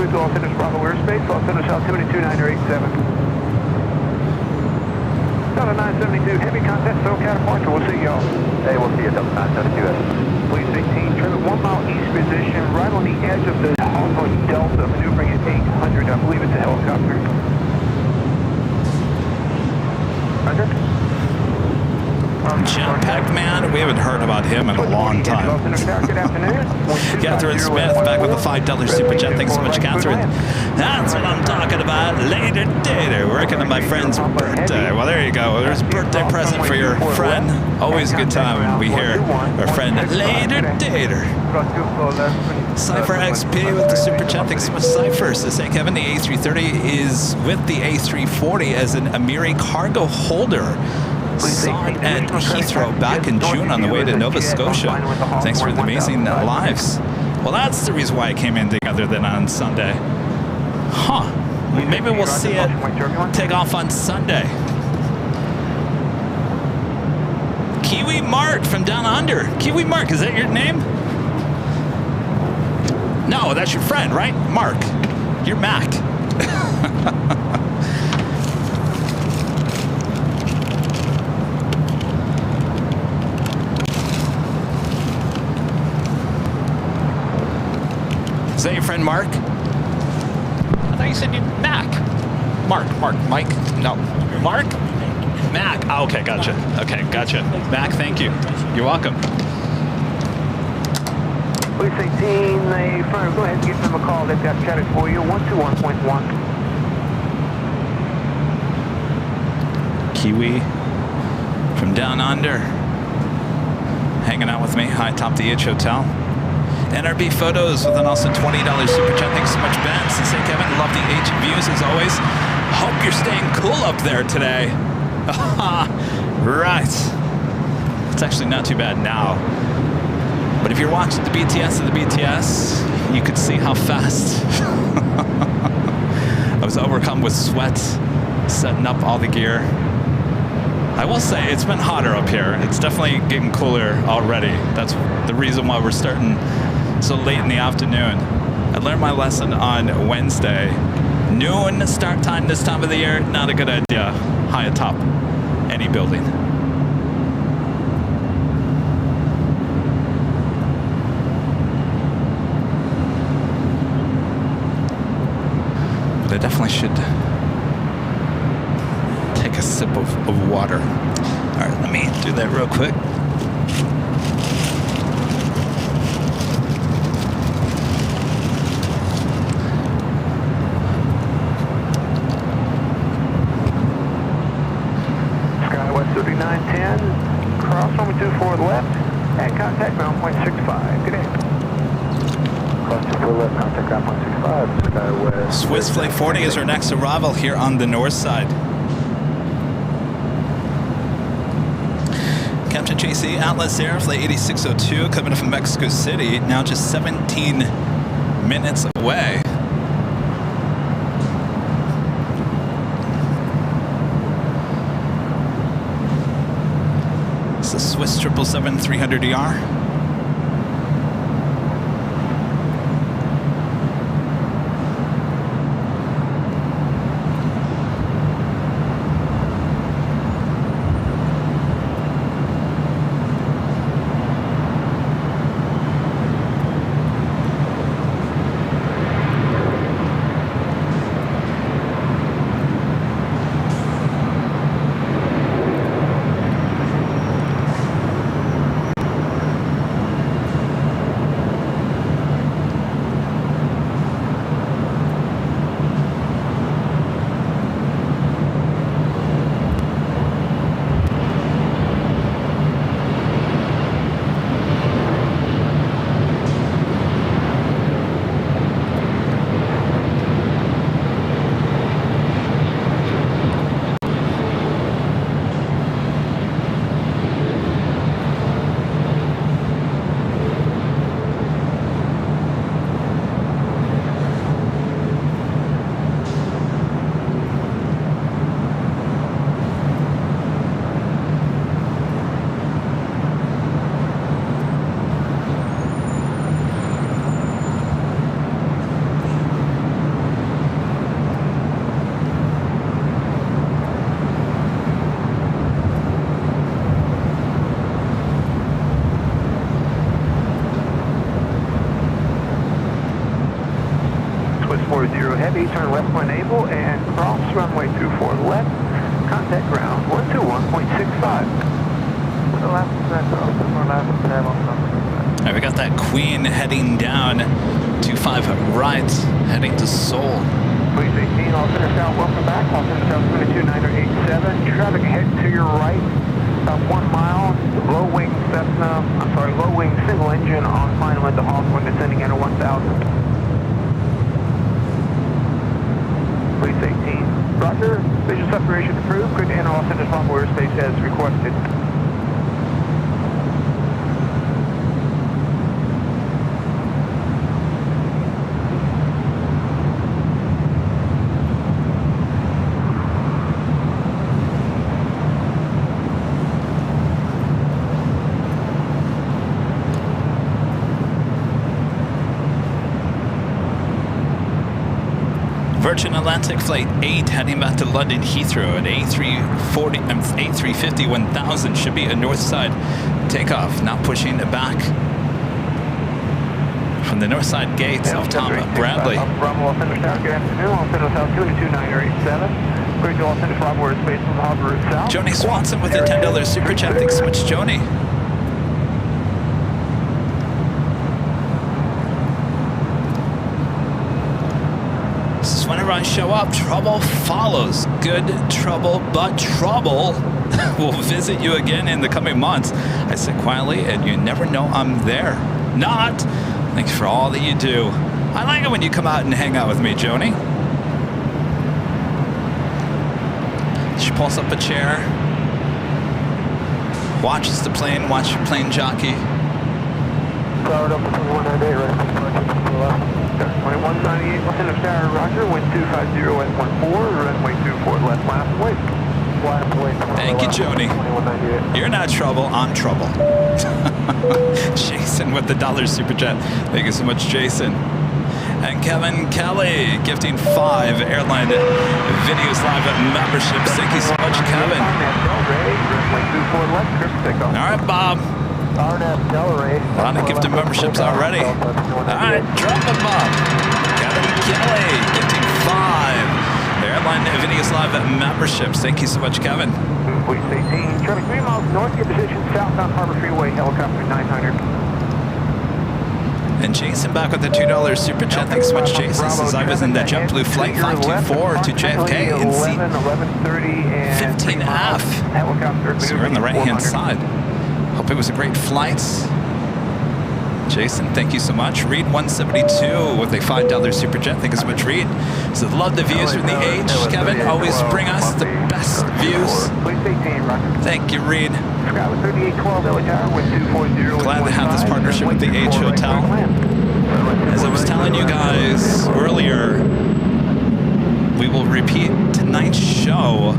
clear to Los Angeles Bravo airspace, Los Angeles altimeter 29087. Delta 972, heavy contact, SoCal departure, we'll see y'all. Hey, we'll see you, Delta 972. Police 18, trim at 1 mile east position, right on the edge of the Alpha Delta, maneuvering at 800, I believe it's a helicopter. Roger. Jetpack Man, we haven't heard about him in a long time. Catherine Smith back with a $5 super chat. Thanks so much, Catherine. That's what I'm talking about. Later dater, working on my friend's birthday. Well, there you go. There's a birthday present for your friend. Always a good time when we hear our friend later dater. Cypher XP with the super chat. Thanks so much, Cypher. Says, hey Kevin, the A330 is with the A340 as an Amiri cargo holder. Saw it at Heathrow back in June on the way to Nova Scotia. Thanks for the amazing lives. Well, that's the reason why I came in together than on Sunday. Huh. Maybe we'll see it take off on Sunday. Kiwi Mark from Down Under. Kiwi Mark, is that your name? No, that's your friend, right? Mark. You're Mac. Is that your friend Mark? I thought you said you Mac. Mark, Mike. No. Mark? Mac. Oh, okay, gotcha. Okay, gotcha. Mac, thank you. You're welcome. Police 18, the firm, go ahead and give them a call. They've got chatted for you. 121.1. Kiwi from Down Under. Hanging out with me, high top the H Hotel. NRB Photos with an also $20 super chat. Thanks so much, Ben. Since hey, Kevin, love the H views as always. Hope you're staying cool up there today. Right. It's actually not too bad now. But if you're watching the BTS of the BTS, you could see how fast I was overcome with sweat, setting up all the gear. I will say it's been hotter up here. It's definitely getting cooler already. That's the reason why we're starting so late in the afternoon. I learned my lesson on Wednesday. Noon start time this time of the year, not a good idea. High atop any building. But I definitely should take a sip of water. All right, let me do that real quick. Skywest 3910, cross 124 left, and contact ground 0.65. Good day. Cross 24 left, contact ground 0.65, Skywest. Swiss Flight 40 is our next arrival here on the north side. Captain JC, Atlas Air, Flight 8602, coming in from Mexico City, now just 17 minutes away. It's a Swiss 777-300ER. turn left when able and cross runway 24 left. Contact ground 121.65. All right, we got that Queen heading down 25 right, heading to Seoul. Please 18, all center south, welcome back. All center south 22987. Traffic ahead to your right, about 1 mile. Low wing Cessna, low wing single engine on final at the Hawk when descending at a 1000. Please 18. Roger, visual separation approved. Good to enter all center swap airspace as requested. Virgin Atlantic Flight 8 heading back to London Heathrow at A350 1000 should be a north side takeoff, now pushing it back from the north side gates of Tom Bradley. Bravo, all center south, good afternoon. All center south 22987. Bridge all center swap airspace from Harbor Route South. Joni Swanson with a $10 super chat. Thanks so much, Joni. Whenever I show up, trouble follows. Good trouble, but trouble will visit you again in the coming months. I sit quietly, and you never know I'm there. Not. Thanks for all that you do. I like it when you come out and hang out with me, Joni. She pulls up a chair, watches the plane, watch your plane jockey. Powered up to 198, right? 2198, what's in the tower, roger, wind 250 at 14, runway 24 left, last wait. Thank you, Joni. You're not trouble, I'm trouble. Jason with the $1 super chat. Thank you so much, Jason. And Kevin Kelly gifting 5 Airline Videos Live memberships. Thank you so much, Kevin. All right, Bob. A lot of gifted memberships already. All right, drop them, Bob. Kevin Kelly gifting 5 Airline Videos Live memberships. Thank you so much, Kevin. Police 18, traffic 3 miles north, your position southbound Harbor Freeway, helicopter 900. And Jason back with the $2 super chat. Thanks so much, Jason. Says I was in the JetBlue Flight 524 to JFK in seat 15F. So we're on the right-hand side. Hope it was a great flight. Jason, thank you so much. Reed 172 with a $5 super chat. Thank you so much, Reed. So love the views from the H. Kevin, always bring us the best views. Thank you, Reed. Glad to have this partnership with the H Hotel. As I was telling you guys earlier, we will repeat tonight's show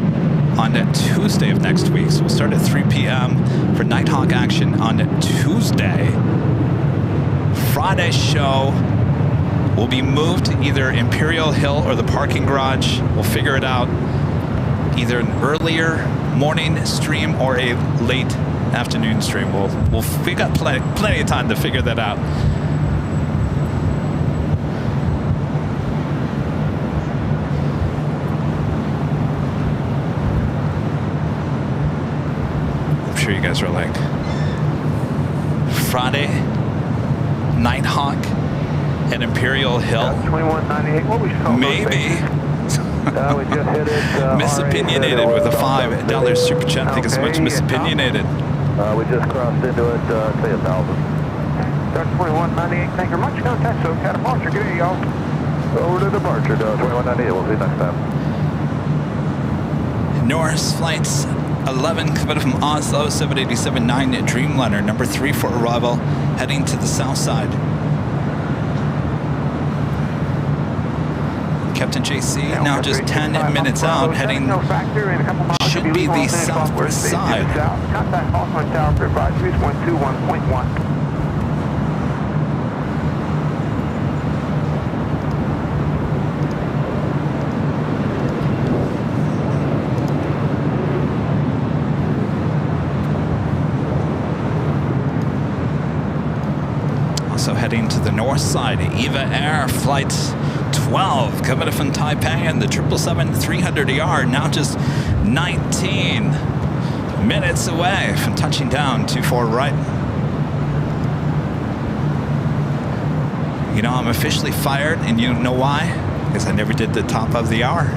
on Tuesday of next week. So we'll start at 3 p.m. for Nighthawk action on Tuesday. Friday's show will be moved to either Imperial Hill or the parking garage. We'll figure it out. Either an earlier morning stream or a late afternoon stream. We got plenty of time to figure that out. I'm sure you guys are like, Friday, Nighthawk at Imperial Hill. 2198. What we maybe. We just hit it. Misopinionated with a $5 super chat. Thank you so much, Misopinionated. We just crossed into it, say 1,000. Dutch 2198, thank you very much. Contact SoCal departure. Good day, y'all. Over to departure, 2198. We'll see you next time. Norris flights 11 coming from Oslo, 787-9 Dreamliner, number 3 for arrival, heading to the south side. Captain JC, now just 10 minutes out, heading, should be the southwest side. Contact Hawthorne Tower for advisories 121.1. Also heading to the north side, Eva Air flight 12 coming from Taipei, and the 777-300ER now just 19 minutes away from touching down 24 right. You know, I'm officially fired, and you know why? Because I never did the top of the hour.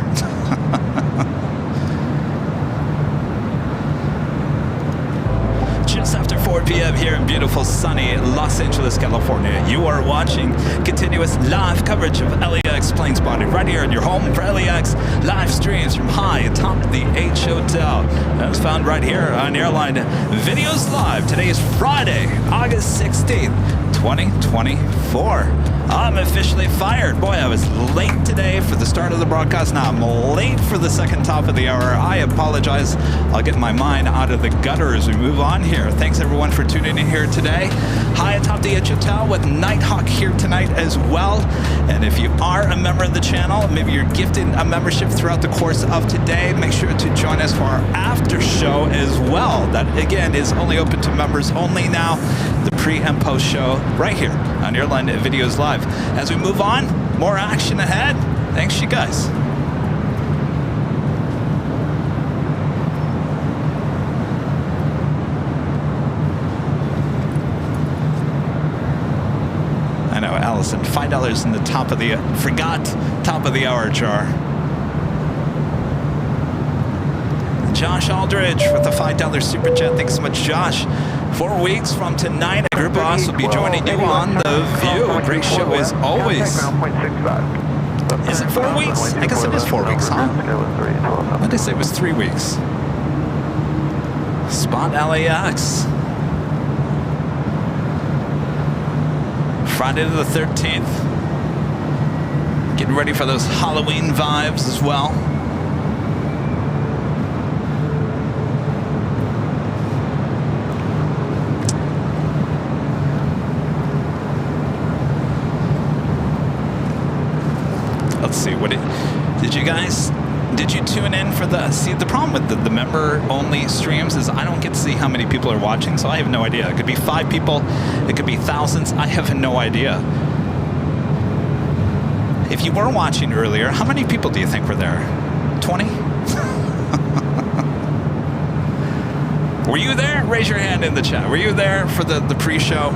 Just after 4 p.m. here in beautiful sunny Los Angeles, California, you are watching continuous live coverage of LAX plane spotting right here in your home for LAX live streams from high atop the H Hotel. That's found right here on Airline Videos Live. Today is Friday, August 16th, 2024. I'm officially fired. Boy, I was late today for the start of the broadcast. Now I'm late for the second top of the hour. I apologize. I'll get my mind out of the gutter as we move on here. Thanks everyone for tuning in here today. High atop the H Hotel with Nighthawk here tonight as well. And if you are a member of the channel, maybe you're gifted a membership throughout the course of today, make sure to join us for our after show as well. That again is only open to members only now. The pre and post show right here on Airline Videos Live. As we move on, more action ahead. Thanks, you guys. I know, Allison, $5 in the top of the, forgot top of the hour jar. Josh Aldridge with a $5 super chat. Thanks so much, Josh. 4 weeks from tonight, a group boss will be joining you on The View. Great show as always. Is it 4 weeks? I guess it is 4 weeks, huh? What did I say it was 3 weeks? Spot LAX. Friday the 13th. Getting ready for those Halloween vibes as well. Let's see, what did you guys, did you tune in for the, see the problem with the member only streams is I don't get to see how many people are watching, so I have no idea. It could be 5 people, it could be thousands, I have no idea. If you were watching earlier, how many people do you think were there? 20? Were you there? Raise your hand in the chat. Were you there for the pre-show?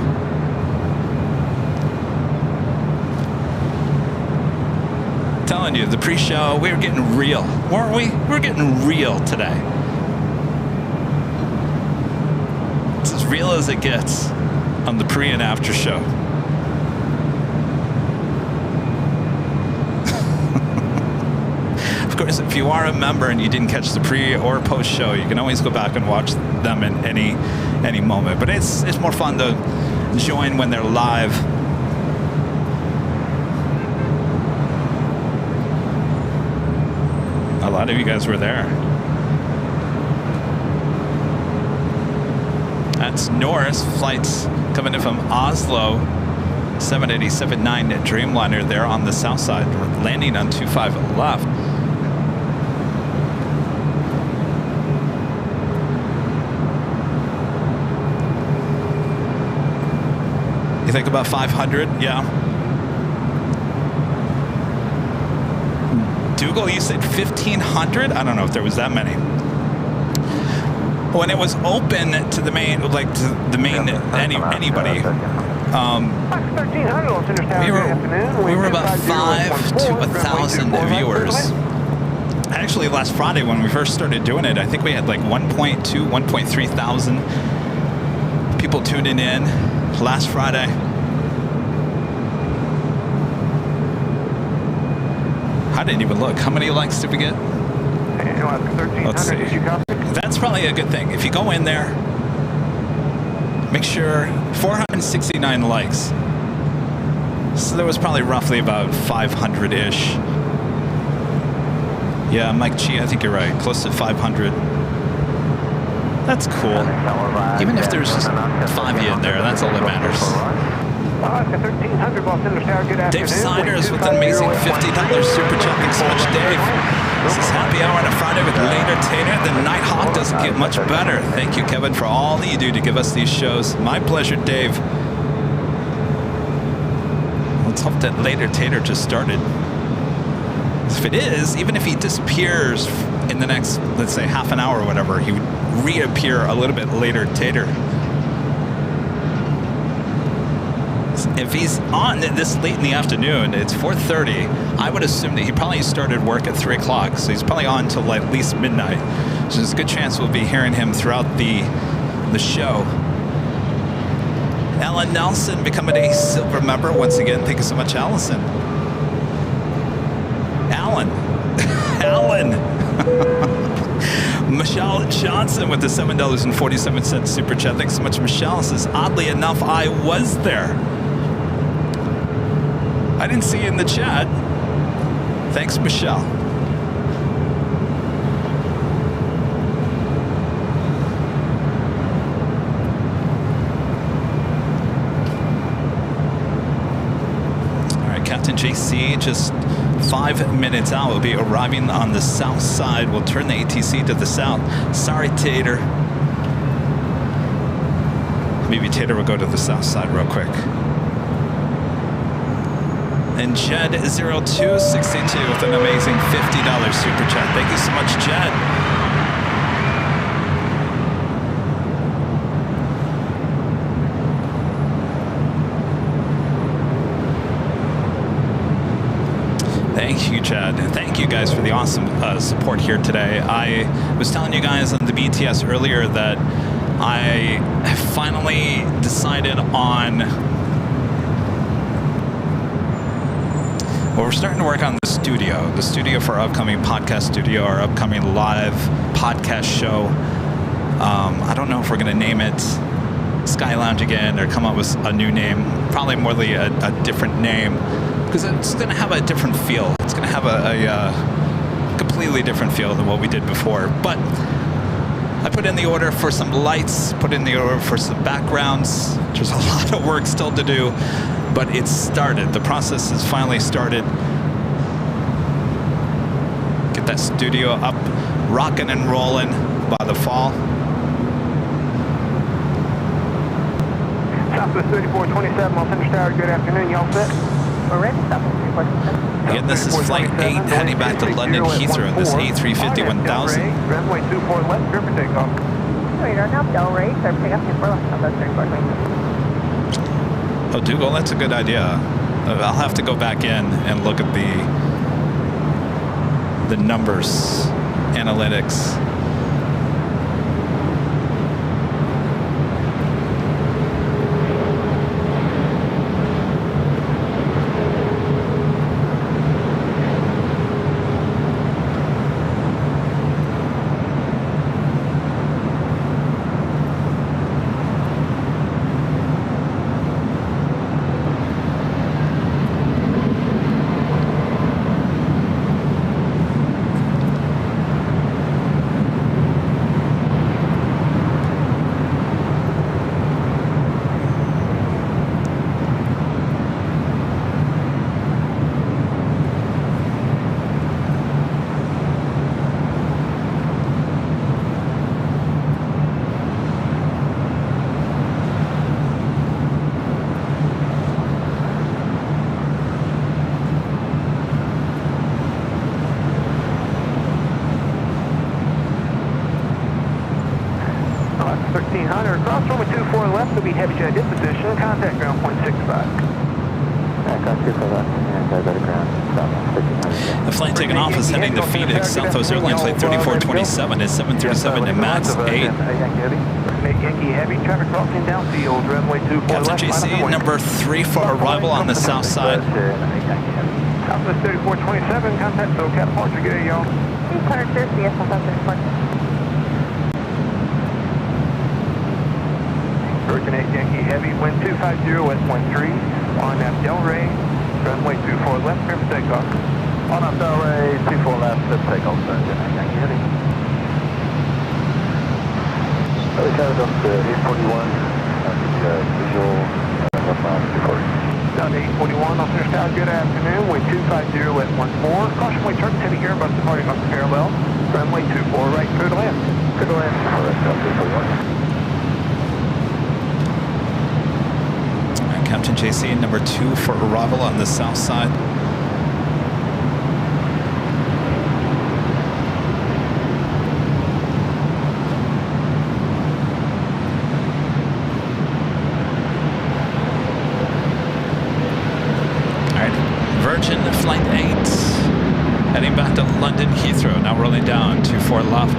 Telling you, the pre-show, we were getting real, weren't we? We're getting real today. It's as real as it gets on the pre and after show. Of course, if you are a member and you didn't catch the pre or post show, you can always go back and watch them in any moment. But it's more fun to join when they're live. A lot of you guys were there. That's Norris flights coming in from Oslo, 787-9 Dreamliner there on the south side, landing on 25 left. You think about 500? Yeah. Dougal, you said 1,500? I don't know if there was that many. When it was open to the main, like to the main, anybody, we were about 5 to 1,000 viewers. Actually, last Friday when we first started doing it, I think we had like 1.2, 1.3 thousand people tuning in last Friday. I didn't even look. How many likes did we get? Let's see. That's probably a good thing. If you go in there, make sure 469 likes. So there was probably roughly about 500-ish. Yeah, Mike Chi, I think you're right. Close to 500. That's cool. Even if there's just 5 of you in there, that's all that matters. Dave Siders with an amazing $50 super chat. Thanks so much, Dave. This is happy hour on a Friday with Later Tater. The Nighthawk doesn't get much better. Thank you, Kevin, for all that you do to give us these shows. My pleasure, Dave. Let's hope that Later Tater just started. If it is, even if he disappears in the next, let's say, half an hour or whatever, he would reappear a little bit later, Tater. If he's on this late in the afternoon, it's 4:30, I would assume that he probably started work at 3 o'clock, so he's probably on till at least midnight. So there's a good chance we'll be hearing him throughout the show. Alan Nelson becoming a silver member once again. Thank you so much, Allison. Alan. Alan. Michelle Johnson with the $7.47 super chat. Thanks so much, Michelle. Says, oddly enough, I was there. I didn't see you in the chat. Thanks, Michelle. All right, Captain JC, just 5 minutes out. We'll be arriving on the south side. We'll turn the ATC to the south. Sorry, Tater. Maybe Tater will go to the south side real quick. And Jed0262 with an amazing $50 super chat. Thank you so much, Jed. Thank you, Chad. And thank you guys for the awesome support here today. I was telling you guys on the BTS earlier that I finally decided on... Well, we're starting to work on the studio for our upcoming podcast studio, our upcoming live podcast show. I don't know if we're going to name it Sky Lounge again or come up with a new name. Probably more like a different name, because it's going to have a different feel. It's going to have a completely different feel than what we did before. But I put in the order for some lights, put in the order for some backgrounds. There's a lot of work still to do, but it's started. The process has finally started. Get that studio up, rocking and rolling by the fall. Southwest 3427, Los Angeles Tower, good afternoon. Y'all set? We're ready, Southwest 3427. Again, this is Flight 8 heading back to London Heathrow in this A350-1000. Runway 24 left, clear for takeoff. Radar now, Delray, clear for takeoff, for left, Southwest 3427. Oh, Dougal, that's a good idea. I'll have to go back in and look at the numbers, analytics. Cross runway 24 left, will be heavy jet in position, contact ground point 65. The flight taking off is heading to Phoenix. Southwest Airlines Flight 3427 is 737 and MAX 8. Yankee Heavy, traffic crossing downfield, runway 24 Captain JC, number 3 for arrival on the south side. Southwest 3427, contact SoCal departure, good day, y'all. 600 CS, Southwest 3427. Virgin 8 Yankee Heavy, wind 250 west 13, on up Delray, runway 24 left, clear for takeoff. On up Delray, 24 left, clear for takeoff, Virgin 8 Yankee Heavy. We carried up to 841, visual, northbound 240. Down to 841, Los Angeles Tower, good afternoon, wind 250 west 14, caution wait turn, heavy Airbus departing off the parallel, runway 24 right, clear to land. Clear to land, correct, 841. Captain JC, number 2 for arrival on the south side. down, 24 left.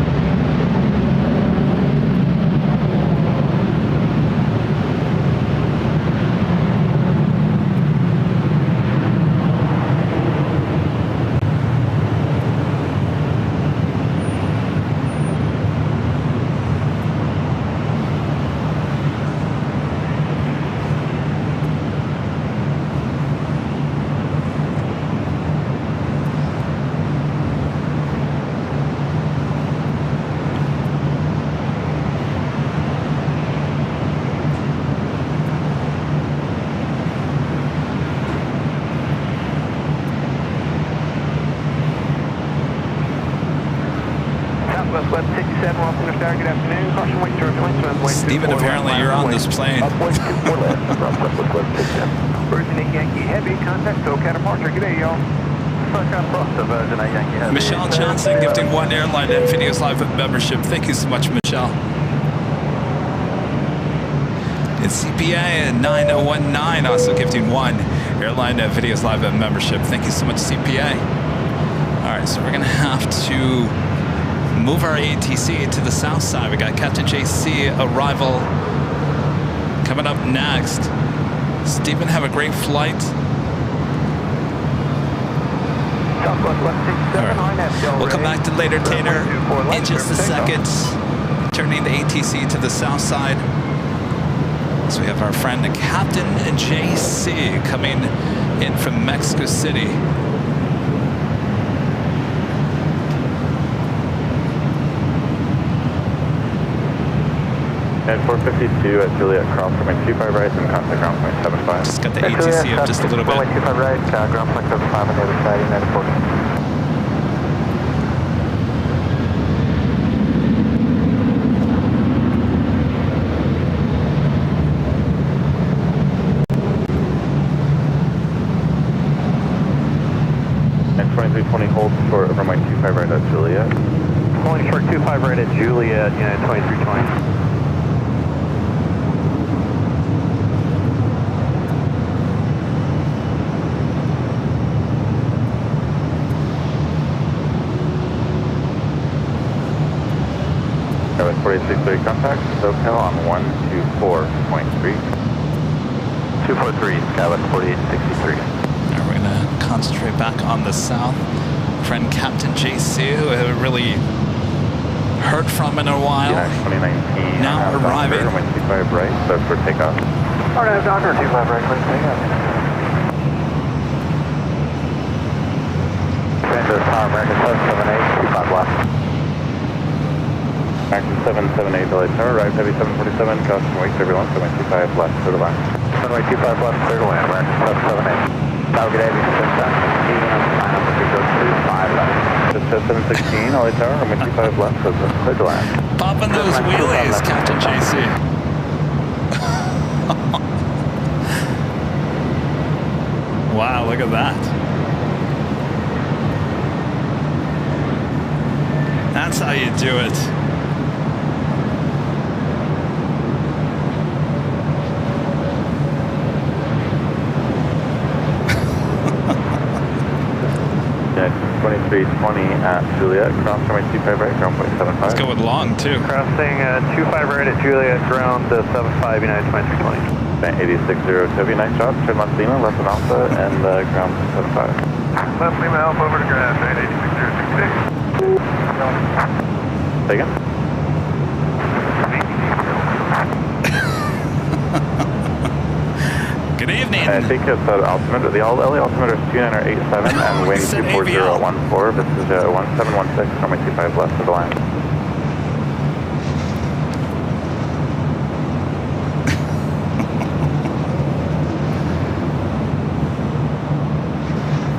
Stephen, apparently you're on this plane. Virgin 8 Yankee Heavy, contact SoCal departure. Good day, y'all. Virgin 8 Yankee Heavy. Michelle Johnson gifting 1 Airline Videos Live membership. Thank you so much, Michelle. It's CPA 9019 also gifting 1 Airline Videos Live membership. Thank you so much, CPA. All right, so we're going to have to move our ATC to the south side. We got Captain JC arrival coming up next. Stephen, have a great flight. Right. We'll come back to later, Tater, in just a second. Turning the ATC to the south side. So we have our friend Captain JC coming in from Mexico City. And 452 at Juliet, cross runway 25 right and contact ground point 75. Just got the ATC up just a little bit. Runway 25 right, ground point 75 on the other side, United 40. And 2320 hold for runway 25 right at Juliet. Pulling short 25 right at Juliet, United 2320. Airline 4863 contact, SoCal on 124.3. 243, Skywest 4863. Now we're going to concentrate back on the south. Friend Captain JC, who I haven't really heard from in a while. Yeah, 2019. Now arriving. 25 right, so for takeoff. Alright, Doctor, 25 right, please take off. Transit Power American 778, 25 left. Action 778, delay tower, right, heavy 747, caution wait, turbulence, runway 25 left, clear to land. Runway 25 left, clear to land, American 778. Tower, good day, final number 205 left. Just 716, LA tower, runway 25 left, so clear to land. Popping those wheelies, Captain JC. Wow, look at that. That's how you do it. Yeah, 2320 at Juliet, cross runway 25 right, ground point 75. Let's go with long, too. Crossing 25 right at Juliet, ground 75, United 2320. 860 Toby, nice job. Turn left Lima, left of Alpha, and ground 75. Left Lima Alpha over to ground, 86066. Say again? Good evening. I think it's altimeter. The LA altimeter is 2987 and wing 24014. This is 1716, runway 25 left of the line.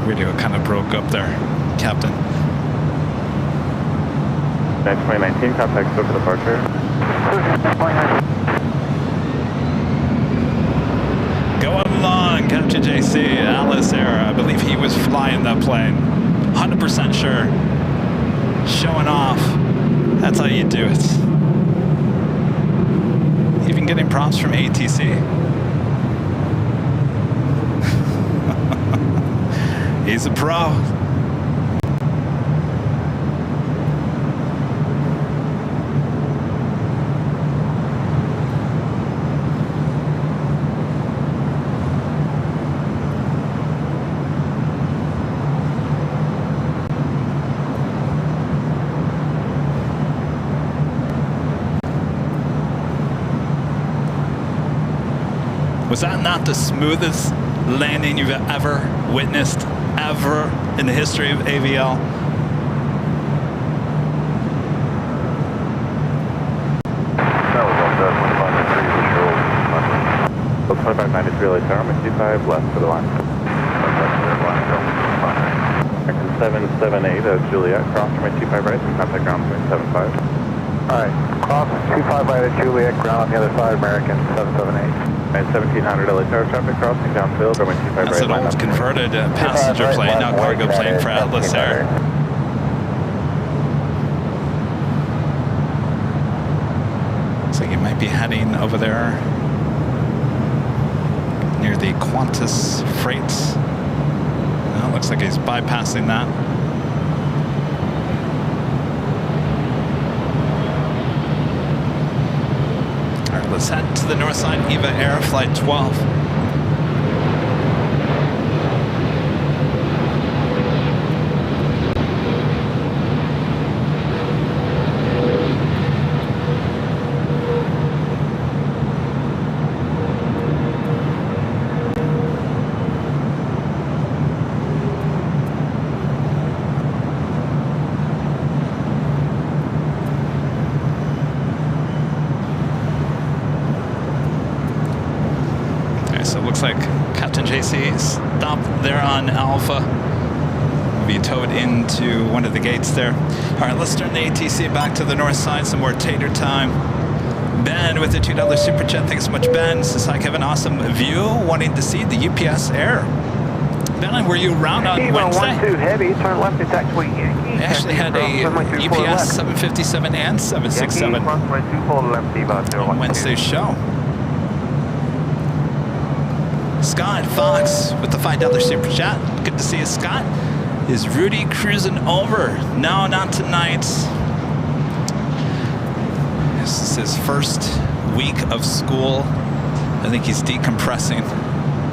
Radio kind of broke up there, Captain. 2019, contact for departure. Going along, Captain JC, Alice Era. I believe he was flying that plane. 100% sure. Showing off. That's how you do it. Even getting props from ATC. He's a pro. Was that not the smoothest landing you've ever witnessed, ever in the history of AVL? That was all done. 2593 LA Tower, 25 left for the line. 778 Juliet, cross runway 25 right, and contact ground 75. Alright, cross 25 right at Juliet, ground on the other side, American 778. And 1700 LA Tower traffic crossing downfield, runway 25 right. That's an old converted passenger plane, not cargo plane for Atlas Air. Looks like you might be heading over there near the Qantas Freight. Well, looks like he's bypassing that. All right, let's head to the north side. EVA Air Flight 12. Looks like Captain JC stopped there on Alpha. Will be towed into one of the gates there. All right, let's turn the ATC back to the north side. Some more tater time. Ben with the $2 super chat. Thanks so much, Ben. Says, hi, Kevin. Awesome view. Wanting to see the UPS Air. Ben, were you around on Wednesday? 12 heavy, turn left to taxi Yankee. I actually had a UPS 757 and 767 on Wednesday's show. Scott Fox with the $5 super chat. Good to see you, Scott. Is Rudy cruising over? No, not tonight. This is his first week of school. I think he's decompressing.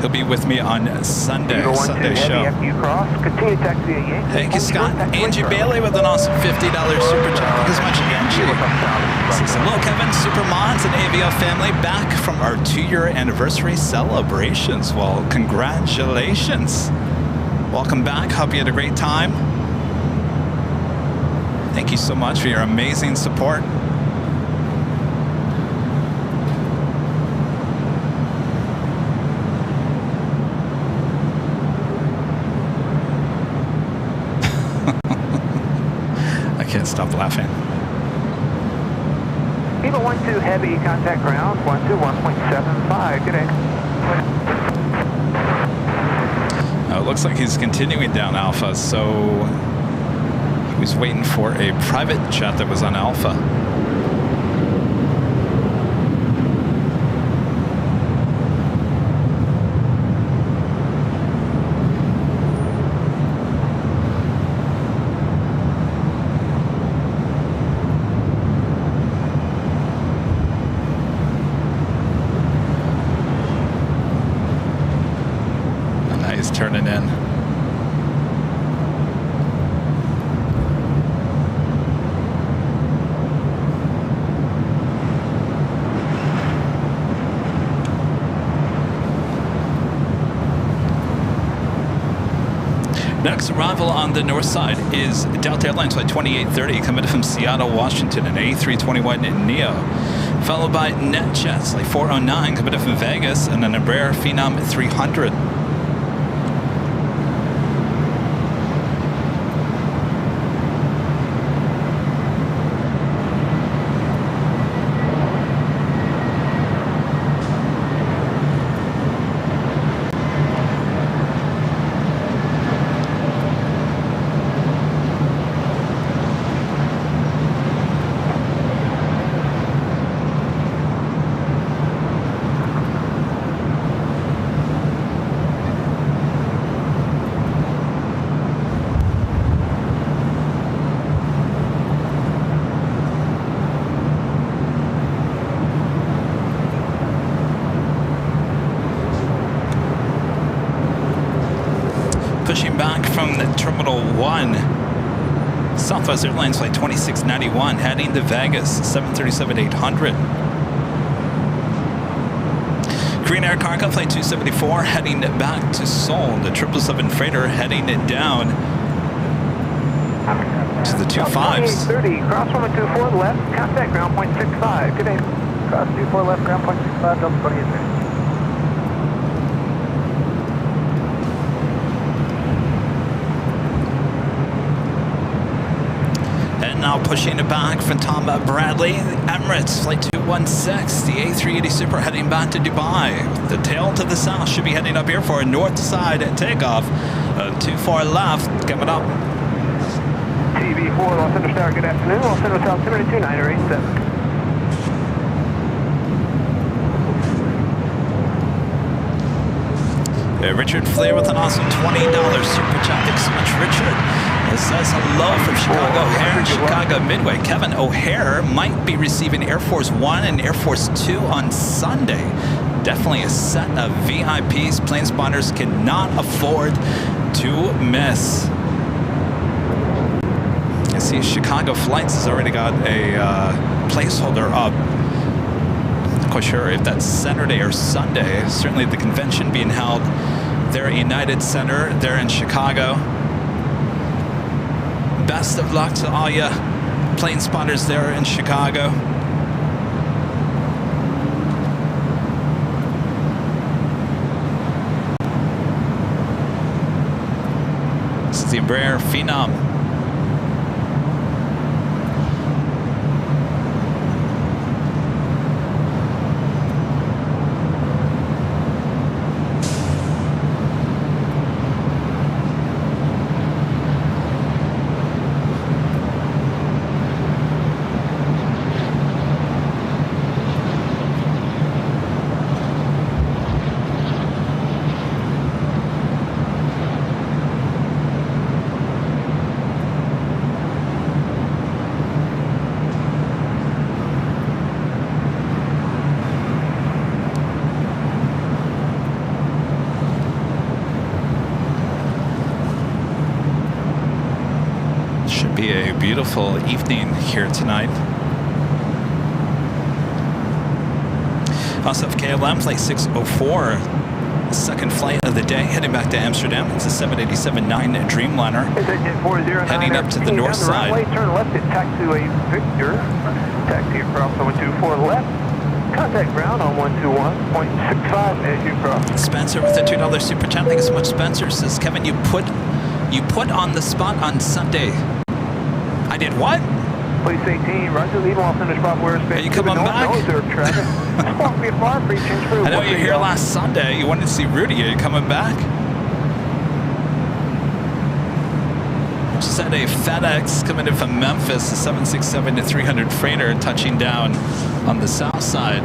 He'll be with me on Sunday show. Thank you, Scott. Angie Bailey with an awesome $50 super chat. Thank you so much, Angie. Hello, Kevin, Super Mods, and AVL family, back from our 2-year anniversary celebrations. Well, congratulations. Welcome back. Hope you had a great time. Thank you so much for your amazing support. Can't stop laughing. Eva 12 heavy, contact ground 121.75. Good day. It looks like he's continuing down Alpha, so he was waiting for a private jet that was on Alpha. Turning in. Next arrival on the north side is Delta Airlines Flight 2830 coming from Seattle, Washington, an A321 Neo, followed by NetJets Flight 409 coming from Vegas and an Embraer Phenom 300. Pushing back from the Terminal 1, Southwest Airlines Flight 2691 heading to Vegas, 737-800. Green Air Cargo Flight 274 heading back to Seoul. The 777 freighter heading down to the 25s. 30, cross 124 left, contact ground point 65. Good day. Cross 24 left, ground point 65, Delta 28. Now pushing it back from Tom Bradley, Emirates Flight 216, the A380 Super heading back to Dubai. The tail to the south should be heading up here for a north side takeoff. 24 left, coming up. TV4, Los Angeles Tower, good afternoon. Los Angeles Altimeter 2987. Richard Flair with an awesome $20 super chat. Thanks so much, Richard. It says hello from Chicago O'Hare and Chicago Midway. Kevin O'Hare might be receiving Air Force One and Air Force Two on Sunday. Definitely a set of VIPs plane spotters cannot afford to miss. I see Chicago Flights has already got a placeholder up. Not quite sure if that's Saturday or Sunday. Certainly the convention being held there at United Center there in Chicago. Best of luck to all you plane spotters there in Chicago. This is the Embraer Phenom. Beautiful evening here tonight. Also have KLM Flight 604, second flight of the day, heading back to Amsterdam. It's a 787-9 Dreamliner. Heading up to the north side. Turn left at taxiway Victor. Taxi across 124 left. Contact ground on 121.65 as you cross. Spencer with a $2 super chat. Thank you so much, Spencer. Says, Kevin, you put on the spot on Sunday. I did what? Police 18, Roger, leave Los Angeles Bravo airspace. Are you coming back? I know you were here last Sunday. You wanted to see Rudy. Are you coming back? Just had a FedEx coming in from Memphis, a 767-300 freighter touching down on the south side.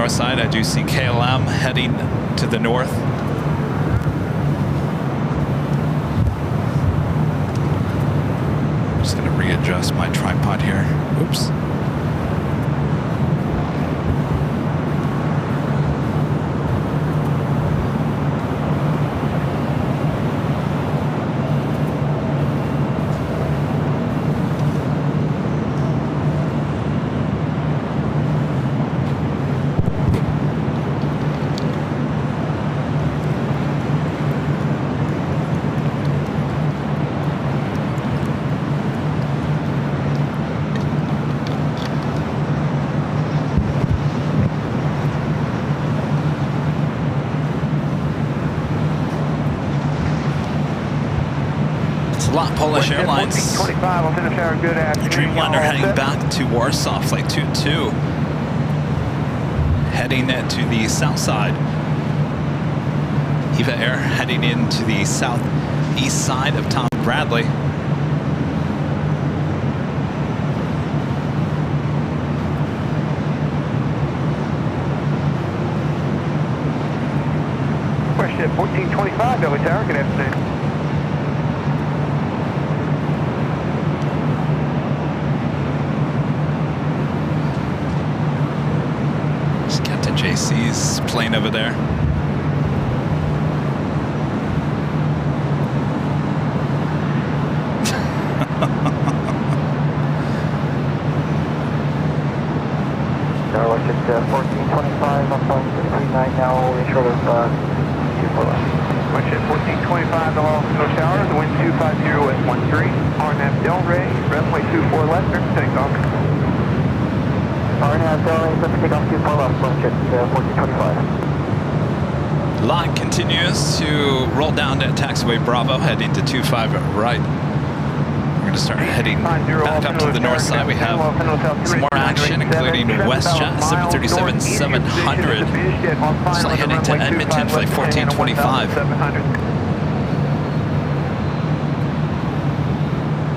Side, I do see KLM heading to the north. I'm just going to readjust my tripod here. Oops. Polish Airlines. Dreamliner heading back to Warsaw, Flight 22. Heading to the south side. Eva Air heading into the southeast side of Tom Bradley. 1425, Delta Tower, good afternoon. It's Captain JC's plane over there. Starlight, it's 1425, I'm flying 339 now, we're short of 24 left. Watch at 1425, the Los Angeles Tower, the wind 250 at 13, RNAV Del Rey, runway 24 left, clear for takeoff. RNAV Del Rey, clear for takeoff 24 left, launch at 1425. Line continues to roll down to taxiway Bravo, heading to 25 right. We're going to start heading back up to the north side. We have some more action, including WestJet 737-700. Flight heading to Edmonton, flight 1425.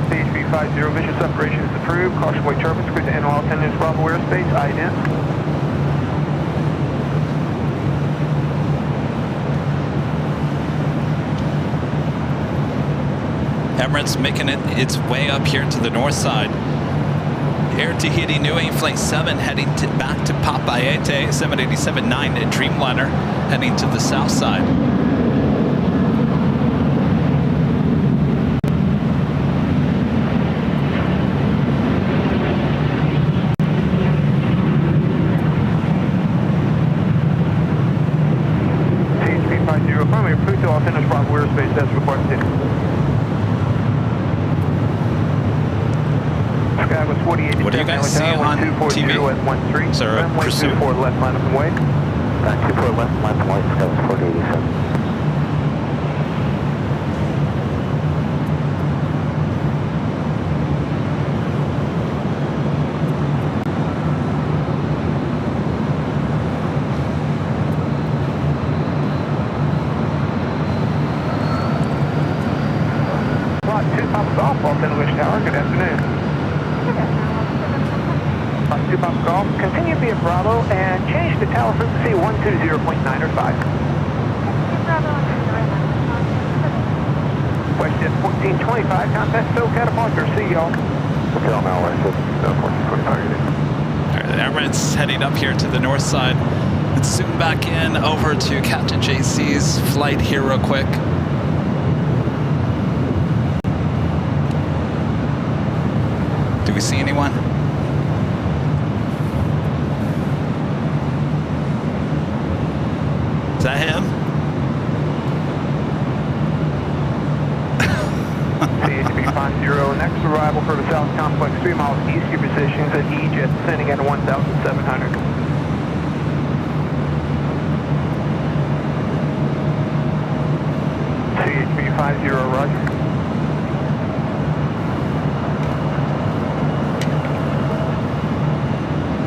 CHB 50, visual separation is approved. Caution wake turbines, clear to NOL 10 inch Bravo airspace, IDEN. Emirates making its way up here to the north side. Air Tahiti Nui Flight 7 heading back to Papayete, 787-9 Dreamliner heading to the south side. CHB 50, primary approved to all 10 inch Bravo airspace as requested. What do you guys see on TV? Sir, Pursuit. 24 left line up and wait. 24 left, line and white, Sky was 4087. Lot 2 pops off, Los Angeles Tower, good afternoon. Lot 2 pops off, continue via Bravo and change the tower frequency 120.905. WestJet 1425, contact SoCal departure, see y'all. Hotel now, WestJet 1425. The Emirates heading up here to the north side. Let's zoom back in over to Captain JC's flight here real quick. Do we see anyone? Is that him? CHB 50, next arrival for the South Complex, 3 miles east, your positions at EJet, descending at 1,700. CHB 50, roger.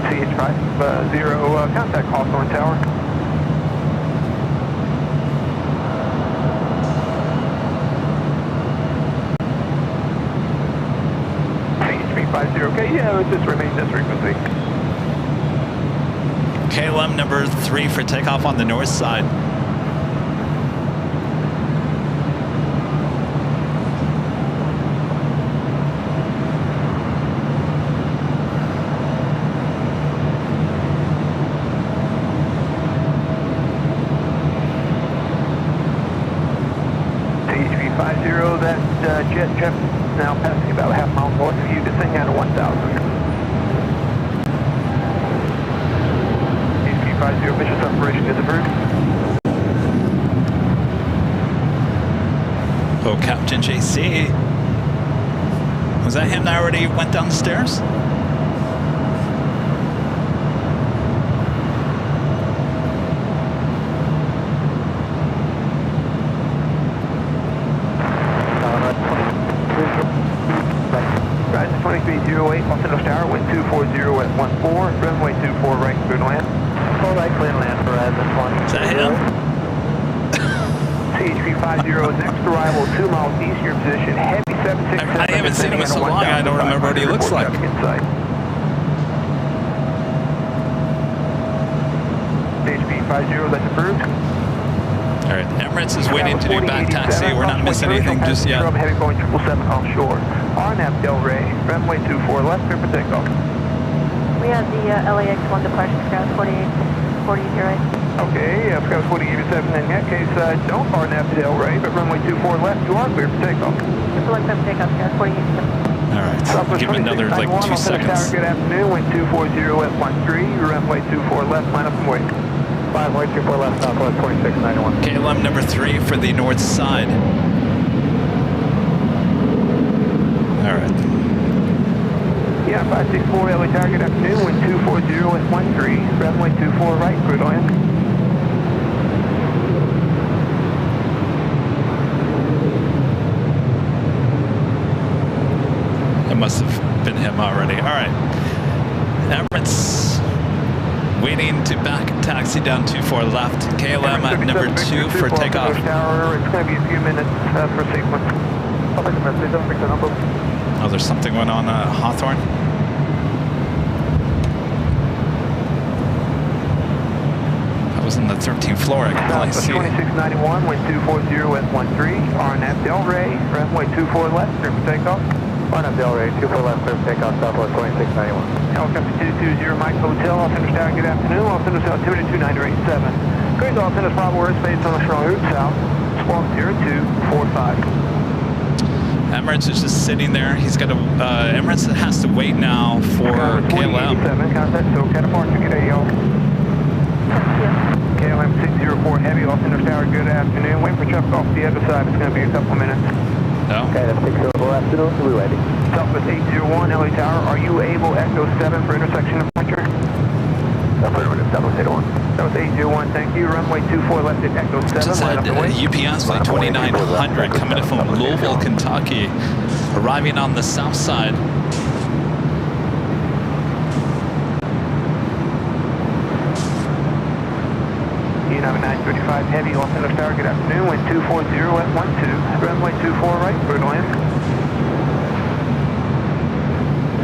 CH50, contact Hawthorne Tower. CHB 50, okay, yeah, it just remains this frequency. KLM number 3 for takeoff on the north side. That jet now passing about a half mile north of you, descending out of 1,000. HP 50, visual separation is approved. Oh, Captain JC. Was that him that already went down the stairs? Rise 2308, Los Angeles Tower, wind 240 at 14, runway 24 right, clear to land. Full right, clear to land for Horizon 20. Is that him? CHB 50, next arrival 2 miles east, your position, heavy 767. I haven't seen him in so long, I don't remember what he looks like. CHB 50, that's approved. All right, Emirates is waiting to do back taxi. We're not missing anything just yet. Heavy Boeing 777 offshore. RNAV Del Rey, runway 24 left, clear for takeoff. We have the LAX 1 departure, Scout 4808. Okay, Scout 4887. In that case, don't RNAV Del Rey, but runway 24 left, you are clear for takeoff. Select them takeoff, Scout 4887. All right, give me another like 2 seconds. Good afternoon, wind 240 at 13, runway 24 left, line up and wait. 5.24 left, southwest 2691. KLM number 3 for the north side. All right. Yeah, 564 LA Tower, good afternoon, wind 240 at 13, runway 24 right, clear to land. It must have been him already. All right. Emirates waiting to back taxi down 24 left. KLM at number 2 for takeoff. Tower, it's going to be a few minutes for sequence. Oh, there's something going on at Hawthorne. I was on the 13th floor. I could probably see it. 2691, wind 240 at 13, RNAV Del Rey, runway 24 left, clear for takeoff. RNAV Del Rey, 24 left, clear for takeoff, southwest 2691. Helicopter 220 Mike Hotel, Altimeter Tower, good afternoon, Altimeter Altimeter 29087. Cruise Altimeter Bravo airspace on the strong route south, squawk 0245. Emirates is just sitting there. He's got to. Emirates has to wait now for KLM. Contact SoCal departure, good day, y'all. KLM 604 Heavy, Altimeter Tower, good afternoon. Wait for traffic off the other side, it's going to be a couple minutes. No? Okay, that's 604 afternoon, we're ready. Southwest 801 LA Tower, are you able Echo 7 for intersection departure? Affirmative, Southwest 801. Southwest 801, thank you. Runway 24 left at Echo 7. Just had UPS flight 2900 coming in from Louisville, Kentucky, arriving on the south side. United 935 Heavy, Los Angeles Tower, good afternoon. Wind 240 at 12, runway 24 right, clear to land.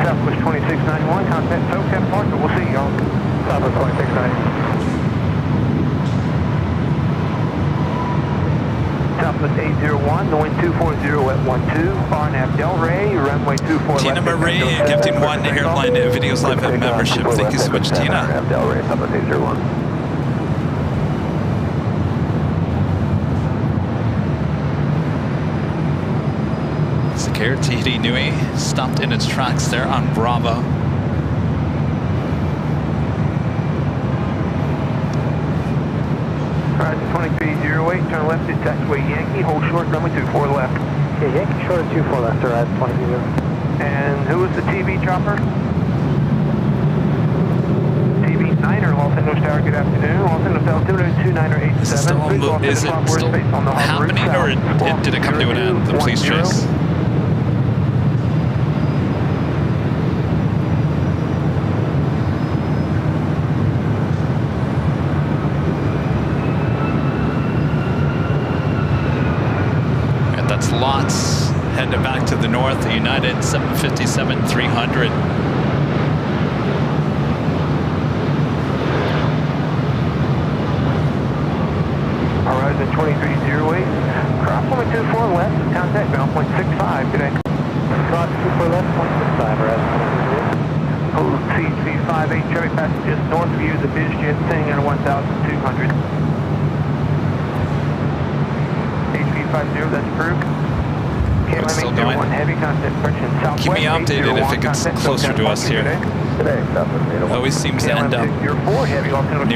Southwest 2691, contact SoCal departure, we'll see y'all. Southwest 2691. Southwest 801, the wind 240 at 12, RNAV Del Rey, runway 24 Tina left. Marie gifting 1 Airline Videos Live membership. Thank you so much, Tina. RNAV Del Rey, Southwest 801. Sakir Tahiti Nui stopped in its tracks there on Bravo. Horizon 2308, turn left to taxiway Yankee, hold short, runway 24 left. Okay, Yankee short at 24 left, Horizon 2308. And who is the TV chopper? TV9er, Los Angeles Tower, good afternoon. Los Angeles Altimeter 29087. Is it still, happening, or did it come to an end, the police chase? Lots heading back to the north. The United 757-300. Horizon 2308. Cross 124 left. Contact ground 0.65 today. Cross 24 left, 0.65. Horizon 2308. Hold CHV58 Chevy passengers north of you. The BizJet thing at 1,200. HV50, that's approved. It's still going. Heavy contact friction southwest. Keep me updated if it gets closer to us here. Always seems to end up near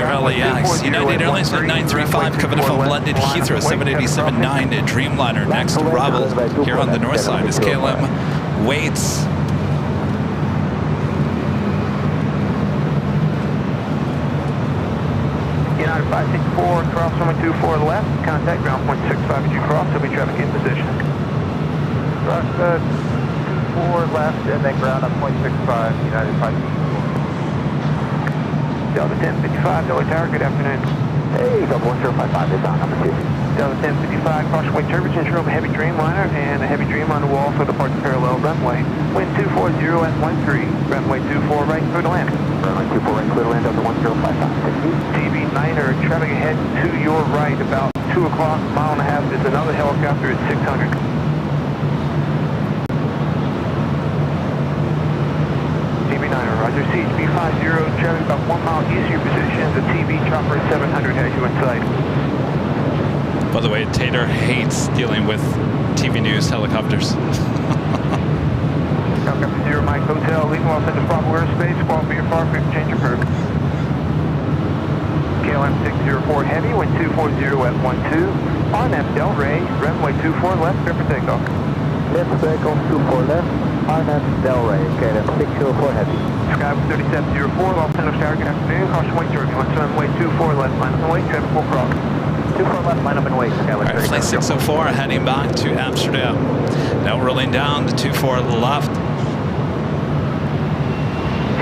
LAX. United Airlines flight 935 coming in from London Heathrow 787-9 at Dreamliner. Next arrival here on the north side is KLM waits. United 564, cross runway 24 left, contact ground 0.65 as you cross, there'll be traffic in position. Cross 24 left and then ground up 0.65, United 564. Delta 1055, Delta Tower, good afternoon. Hey, Delta 1055 is on number 2. Delta 1055, crossway turbulence, show a heavy Dreamliner and a heavy Dream on the wall for the parts parallel runway. Wind 240 at 13, runway 24 right, clear to land. Runway 24 right, clear to land, Delta 1055. TV9er, traveling ahead to your right about 2 2 o'clock, mile and a half, is another helicopter at 600. TB9, roger, CHB50, traveling about 1 mile east of your position. The TB chopper at 700 has you in sight. By the way, Tater hates dealing with TV news helicopters. Helicopter 0, Mike Hotel, leaving Los Angeles Bravo airspace, fall for your far, quick change your curve. KLM 604 Heavy, wind 240 at 12. RNAV Del Rey, runway 24 left, clear for takeoff. Left takeoff 24 left, RNAV Del Rey, KLM 604 Heavy. Sky 3704, Los Angeles Tower, good afternoon. Caution wing turbulence, runway 24 left, line up and wait, traffic will cross. 24 left, line up and wait, Skyway. All right, flight 604 heading back to Amsterdam. Now rolling down to 24 left.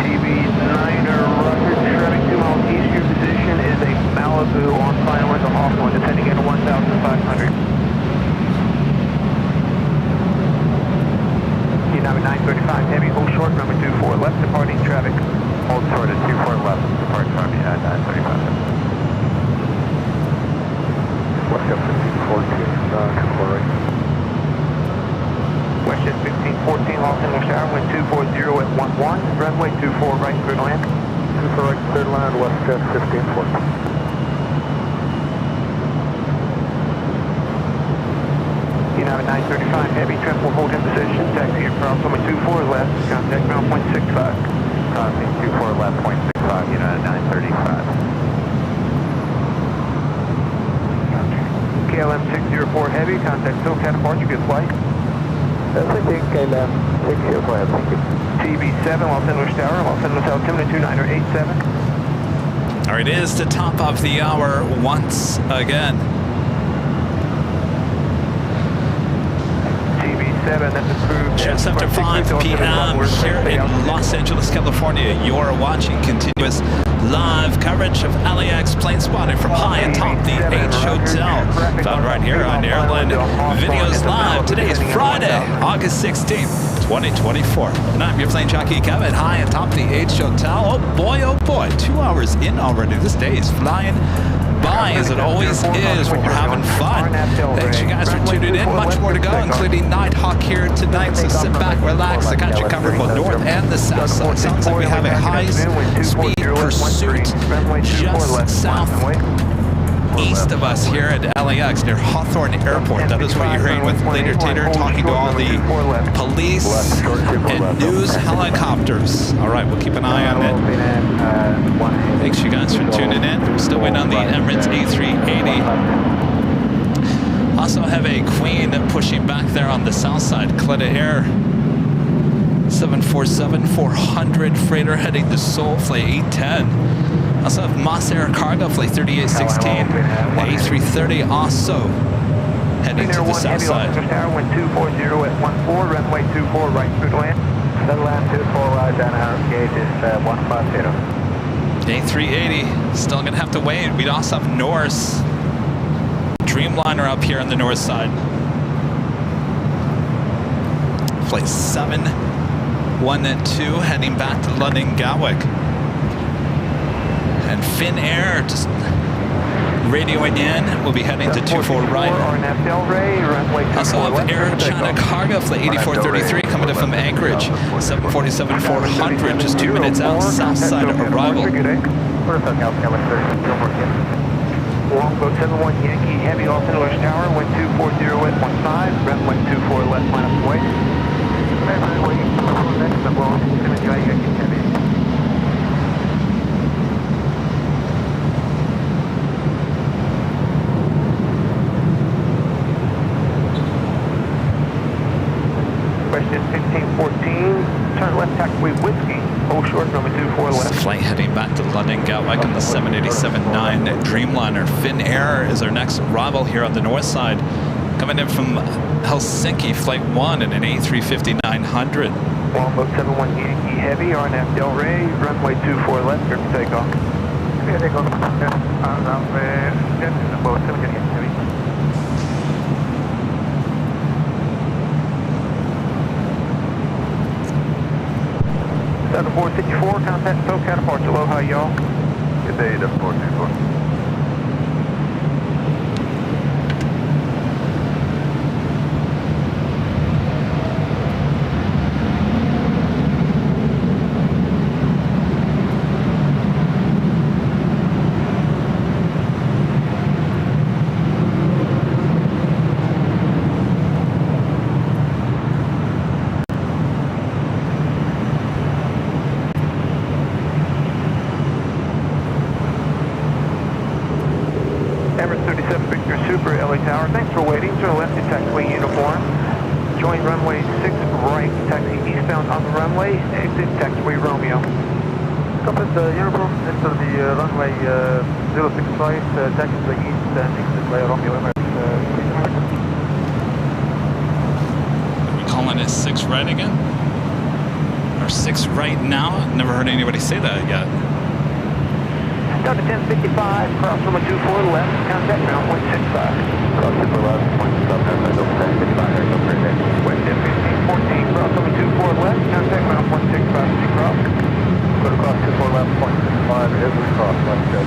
TB9er, roger, traffic 2 miles east of your position is a Malibu on final with a Hawthorne, descending at 1,500. Now 935 Heavy, hold short, runway 24 left, departing traffic. Hold short at 24 left, departing traffic at 935. West up 1514, 24 right. Westjet 1514, Los Angeles Tower, wind 240 at 11, runway 24 right, clear to land. 24 right, clear to land, Westjet 1514. Now 935 Heavy, traffic will hold in position, taxi across runway 24 left, contact ground point 65. Crossing 24 left, point 65, United 935. KLM 604 Heavy, contact SoCal departure, good flight. Thank KLM 604 Heavy, thank you. TB7, Los Angeles Tower, Los Angeles altimeter 2987. All right, it is the top of the hour once again. That's approved. Just after 5 p.m. here in Los Angeles, California, you're watching continuous live coverage of LAX plane spotting from high atop the H Hotel. Found right here on Airline Videos Live. Today is Friday, August 16th, 2024. And I'm your plane jockey, Kevin, high atop the H Hotel. Oh boy, 2 hours in already. This day is flying by, as it always is when we're having fun. Thanks you guys for tuning in. Much more to go, including Nighthawk here tonight. So sit back, relax. I got you covered both north and the south side. Sounds like we have a high-speed pursuit just south east of us here at LAX near Hawthorne Airport. That is what you're hearing with Later Tater talking to all the police and news helicopters. All right, we'll keep an eye on it. Thanks you guys for tuning in. Still waiting on the Emirates A380. Also have a Queen pushing back there on the south side. Cleta Air 747-400 freighter heading to Seoul, flight 810. Also have Moss Air Cargo, flight 3816. The A330 also heading to the south side. Wind 240 at 14, runway 24 right, through to land. Land 24 right, down our gauge is 150. A380, still gonna have to wait. We'd also have Norse Dreamliner up here on the north side. Flight 712 heading back to London Gatwick. And Finnair just radioing in. We'll be heading to 24 right. Also have Air China Cargo flight 8433 coming in from Anchorage. 747-400, just 2 minutes out, south side arrival. Longboat 71 Yankee Heavy, Los Angeles Tower, wind 240 at 15, runway 24 left, line up and wait. Question 1514, turn left taxiway Whiskey, hold short, number 24 left. Flight heading back to London Gatwick on the 787-9 Dreamliner. Finnair is our next arrival here on the north side. Coming in from Helsinki, flight 1 in an A350-900. Longboat 71 Yankee Heavy, RNAV Del Rey, runway 24 left, clear for takeoff. Clear takeoff, Longboat 71 Yankee Heavy. Southern 464, contact SoCal departure, aloha y'all. Good day, 464. for LA Tower. Thanks for waiting. To the left in taxiway uniform. Join runway 6 right, taxi eastbound on the runway. Exit taxiway Romeo. Copy the uniform, enter the runway 065, taxiway east and exit by Romeo Emirates. Are we calling it 6 right again? Or 6 right now? Never heard anybody say that yet. Down to 1055, cross runway 24 left, contact ground 165. Cross 24 left, 165, 1055, airfield 36. Wind 1514, cross runway 24 left, contact ground 165, cross. Go to cross 24 left, 165, it is recross, left good.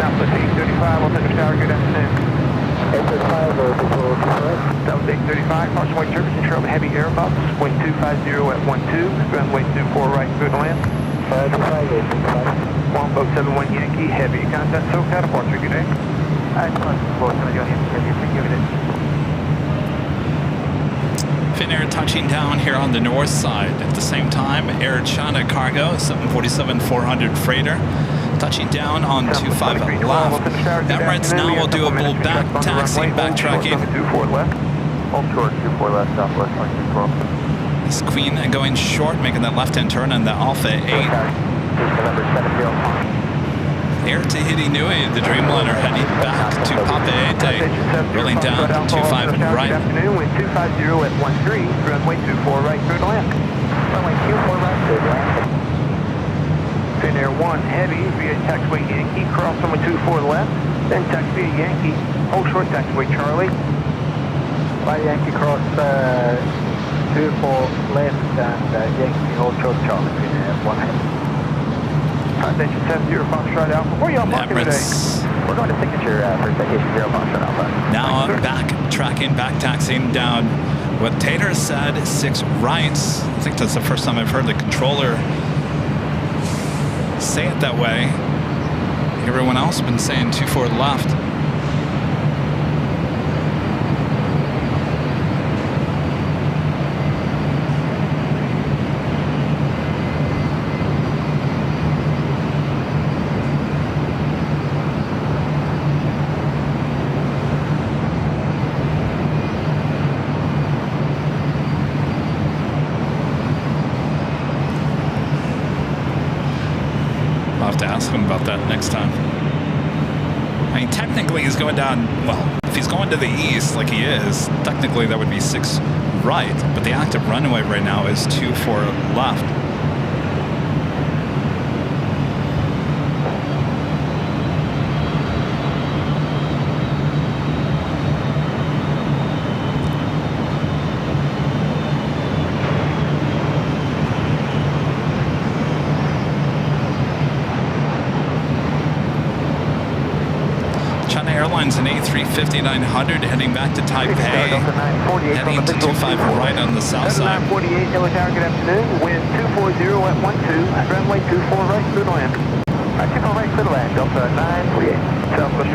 Southwest 835, Los Angeles Tower, good afternoon. 835, before correct. Southwest 835, cross runway service control heavy airbox, wind 250 at 12, runway 24 right, good land. 525, 865. Longboat 71 Yankee, heavy contact, SoCal, departure, good day. Excellent, Longboat 71 Yankee, heavy, give it in. Finnair touching down here on the north side. At the same time, Air China Cargo 747-400 freighter touching down on 25 left. Emirates now will do a little back taxi, backtracking. Hold short, 24 left, southwest, 124. This Queen going short, making that left-hand turn on the Alpha 8. Air Tahiti Nui, the Dreamliner heading back to Papa Ete, drilling down 25 right. Afternoon, wind 250 at 13, runway 24 right, good land. Runway 24 right, good land. Finnair 1 heavy via taxiway Yankee, cross runway 24 left, then taxi via Yankee, hold short taxiway Charlie. By Yankee cross 24 left and Yankee hold short Charlie, Finnair 1 heavy. Station 70 Foxtrot Alpha. Where are y'all parking today? We're going to signature for Station 0 Foxtrot Alpha. Now back tracking, back taxiing down what Tater said, 6 right. I think that's the first time I've heard the controller say it that way. Everyone else has been saying 24 left. To ask him about that next time. I mean, technically he's going down, well, if he's going to the east like he is, technically that would be 6 right, but the active runway right now is 24 left. Airline's an A350-900 heading back to Taipei, heading to 25 right on the south side. 948 LA Tower, good afternoon. Wind 240 at 12, runway 24 right, clear to land. 24 right, clear to land, Delta 948. Southwest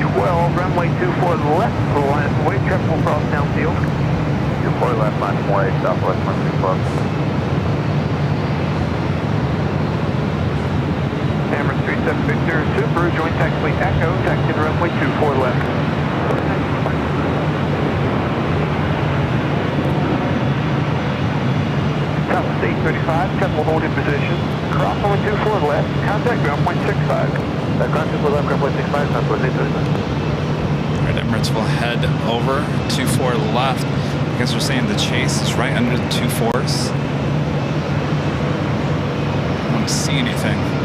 2312, runway 24 left, line away, triple cross downfield. 24 left, line away, southwest 112. Emirates 37 Victor, Super, joint taxiway Echo, taxi to runway 24 left. Southwest 835, triple hold in position, cross runway 24 left, contact ground 165. Cross 24 left, ground 165, Southwest 835. Alright, Emirates will head over 24 left. You guys are saying the chase is right under the 24s. I don't see anything.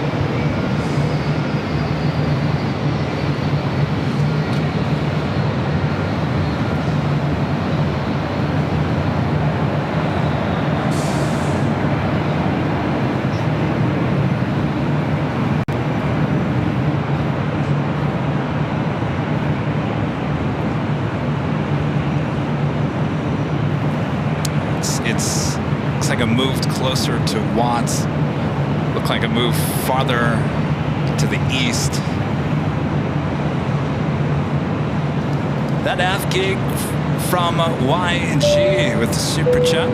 Looks like a moved closer to Watts. Looked like a move farther to the east. That F gig from YG with the super chat.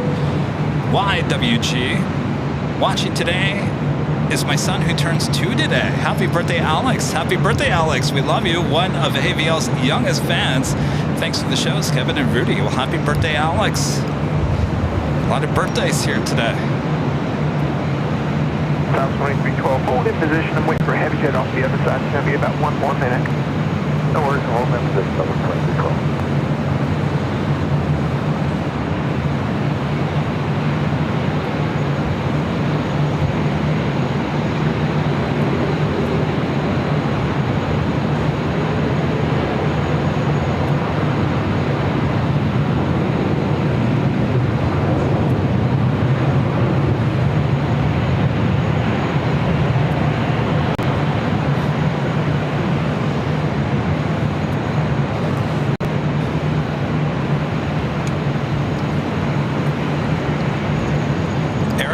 YWG watching today is my son who turns 2 today. Happy birthday, Alex. Happy birthday, Alex. We love you. One of AVL's youngest fans. Thanks for the shows, Kevin and Rudy. Well, happy birthday, Alex. A lot of birthdays here today. South 2312, hold in position and wait for a heavy jet off the other side. It's going to be about 1 more minute. No worries, hold in position, South 2312.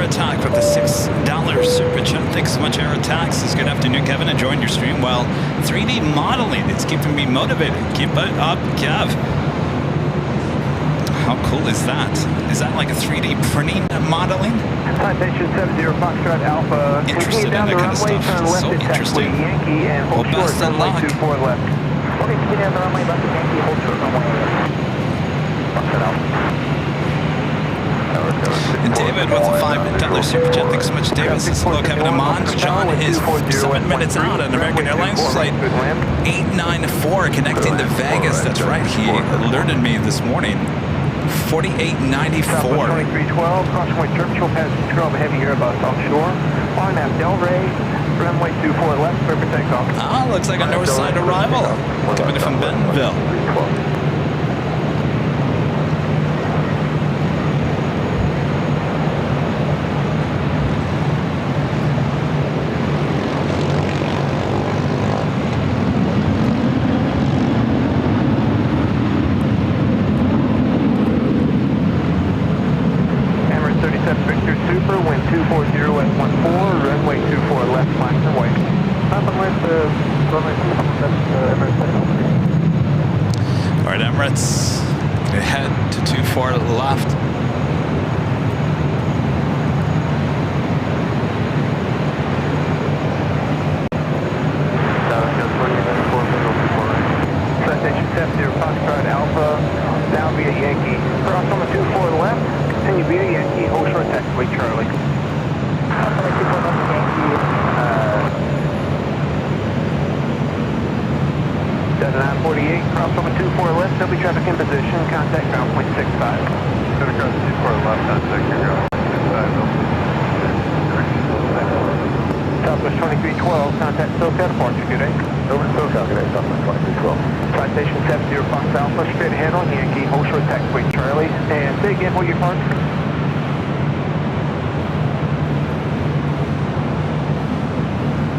Attack with the $6 super chat. Thanks so much, Air Attacks. Good afternoon, Kevin. Enjoying your stream. Well, 3D modeling. It's keeping me motivated. Keep it up, Kev. How cool is that? Is that like a 3D printing modeling? Citation 70 Foxtrot Alpha. Interested in that kind of stuff. So interesting. Yankee and Well, hold short, best of runway luck. 24 left. Okay, continue down the runway left of Yankee, hold short, runway Foxtrot Alpha. And David with a $5 super chat. Thanks so much, David. Says hello, Kevin and Mons. John is 7 minutes out on American Airlines flight 894 connecting to Vegas. That's right. He alerted me this morning. 4894. 2312, crosswind terminal passenger control of a heavy Airbus offshore. On at Del Rey, runway 24 left, clear for takeoff. Ah, looks like a north side arrival. Coming from Bentonville. Head to 24 left. Citation 70 Foxtrot Alpha, down via Yankee. Cross on the 24 left, continue via Yankee, hold short taxiway Charlie. Alpha 24 left Yankee, 7948, cross on the 24 left, there'll be traffic in position, contact ground point 65. Going across the 24 left, contact your ground point 65. Southwest 2312, contact SoCal departure, good day. Over to SoCal, good day, Southwest 2312. Citation 70 Fox Alpha, straight ahead on Yankee, hold short taxiway Charlie, and say again where you're parked.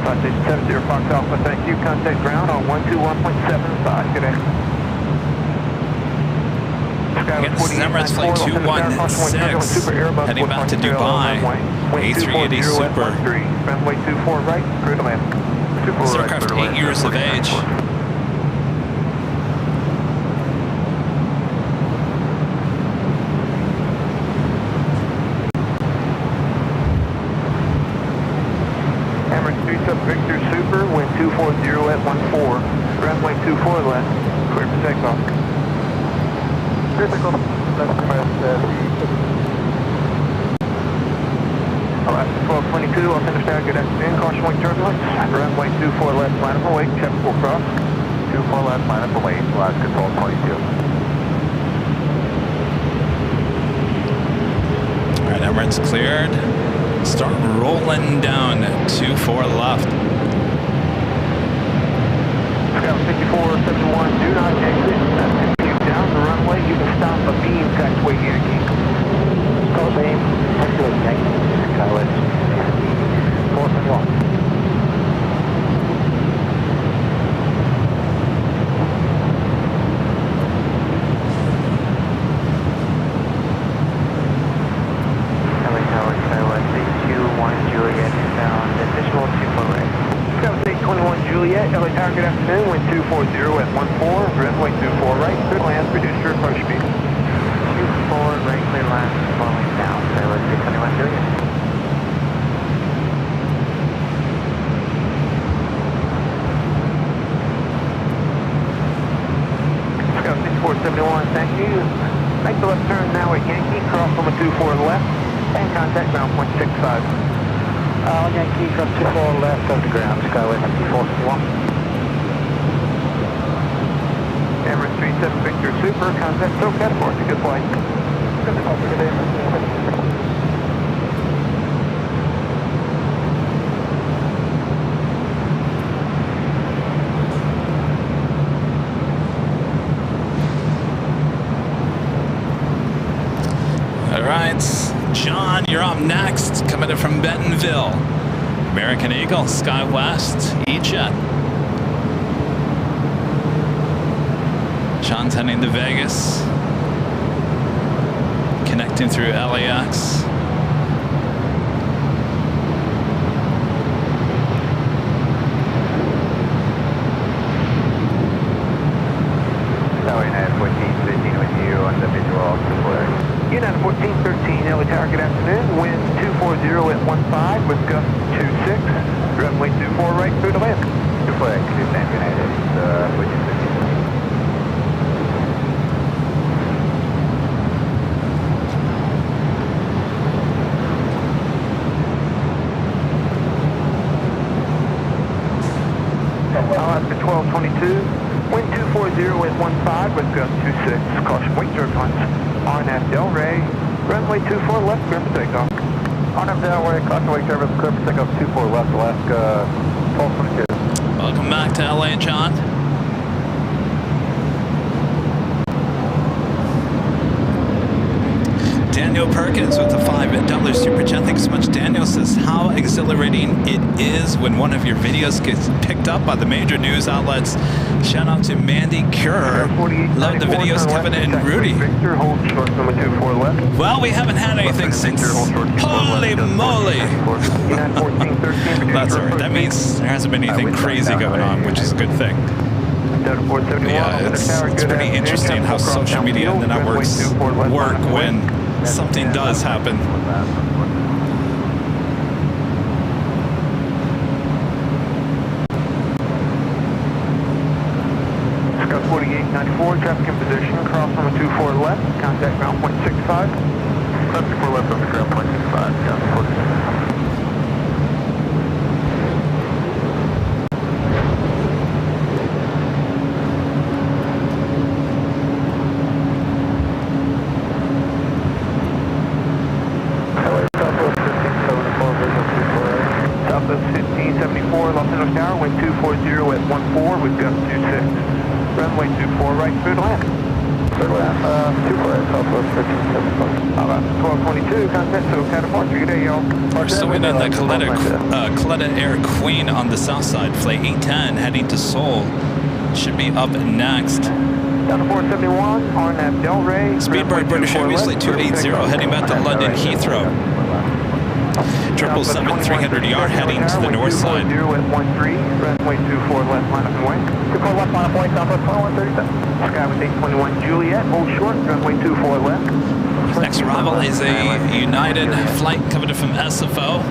Citation 70 Fox Alpha, thank you. Contact ground on 121.75. Good day. This is Emirates Flight 216, heading back to Dubai, A380 Super. Runway 24 right, clear to land. This aircraft 8 years of age. Victor Super, wind 240 at 14, runway 24 left, clear for takeoff. Critical, let's press Alaska 1222, I'll finish down, good afternoon, caution wing turbulence, runway 24 left, line up await, check full cross. 24 left, line up await, Alaska 1222. Alright, Emirates cleared. Start rolling down, 24 left. Scout 5471, do not exit. Continue down the runway, you can stop a beam taxiway Yankee. Call beam, taxiway Yankee, Skywest 471. Juliet, LA Tower, good afternoon, wind 240 at 14, runway 24 right, clear land, reduce your approach speed. 24 right, clear land, slowing down, so let's 621 Juliet. 471, thank you. Make the left turn now at Yankee, cross on the 24 left, and contact ground point 65. On Yankee, cross 24 left, over to ground, Skyway 5441. Emirates 37 Victor Super, contact SoCal, Polce, good flight. Good day, All right, John, you're up next. Coming in from Bentonville. American Eagle, SkyWest, E-Jet. John's heading to Vegas. Connecting through LAX. United 1413 with you on the visual display. United 1413, LA Tower, good afternoon. Wind 240 at 15 with gust 26. Runway 24 right through the land. Good flag, good name United, 1413. Alaska 1222, wind 240 at 15 with gust 26. Caution weight turbulence. RNAV Del Rey, runway 24 left, clear for takeoff. RNAV Del Rey, caution weight turbulence, clear for takeoff 24 left, Alaska 1222. Welcome back to LA, John. Daniel Perkins with the $5 super chat. Thanks so much. Daniel says how exhilarating it is when one of your videos gets picked up by the major news outlets. Shout out to Mandy Cure. Love the videos, Kevin and Rudy. Victor, hold short, number 24 left. Well, we haven't had anything since. Holy moly! That's alright. That means there hasn't been anything crazy going on, which is a good thing. Yeah, it's pretty interesting how social media and the networks work when something does happen. Scout 4894, traffic in position, cross number 24 left, contact ground point 65. Cross 24 left on the ground point 65, down to 46. Runway 24 right through the land. Third left, 24 right, Southwest 1374. 1222, contact SoCal, Polce, good day, y'all. We're still waiting on the Coletta Air Queen on the south side. Flight 810 heading to Seoul. Should be up next. Down to 471, RNAV Del Rey. Speedbird British Airways Flight 280 heading back to London Heathrow. 777-300ER heading to the north side. Runway 24 left, line up and way. 24 left, line up and way, Southwest 2137. Sky with 821 Juliet, hold short, runway 24 left. Next arrival is a United flight coming in from SFO.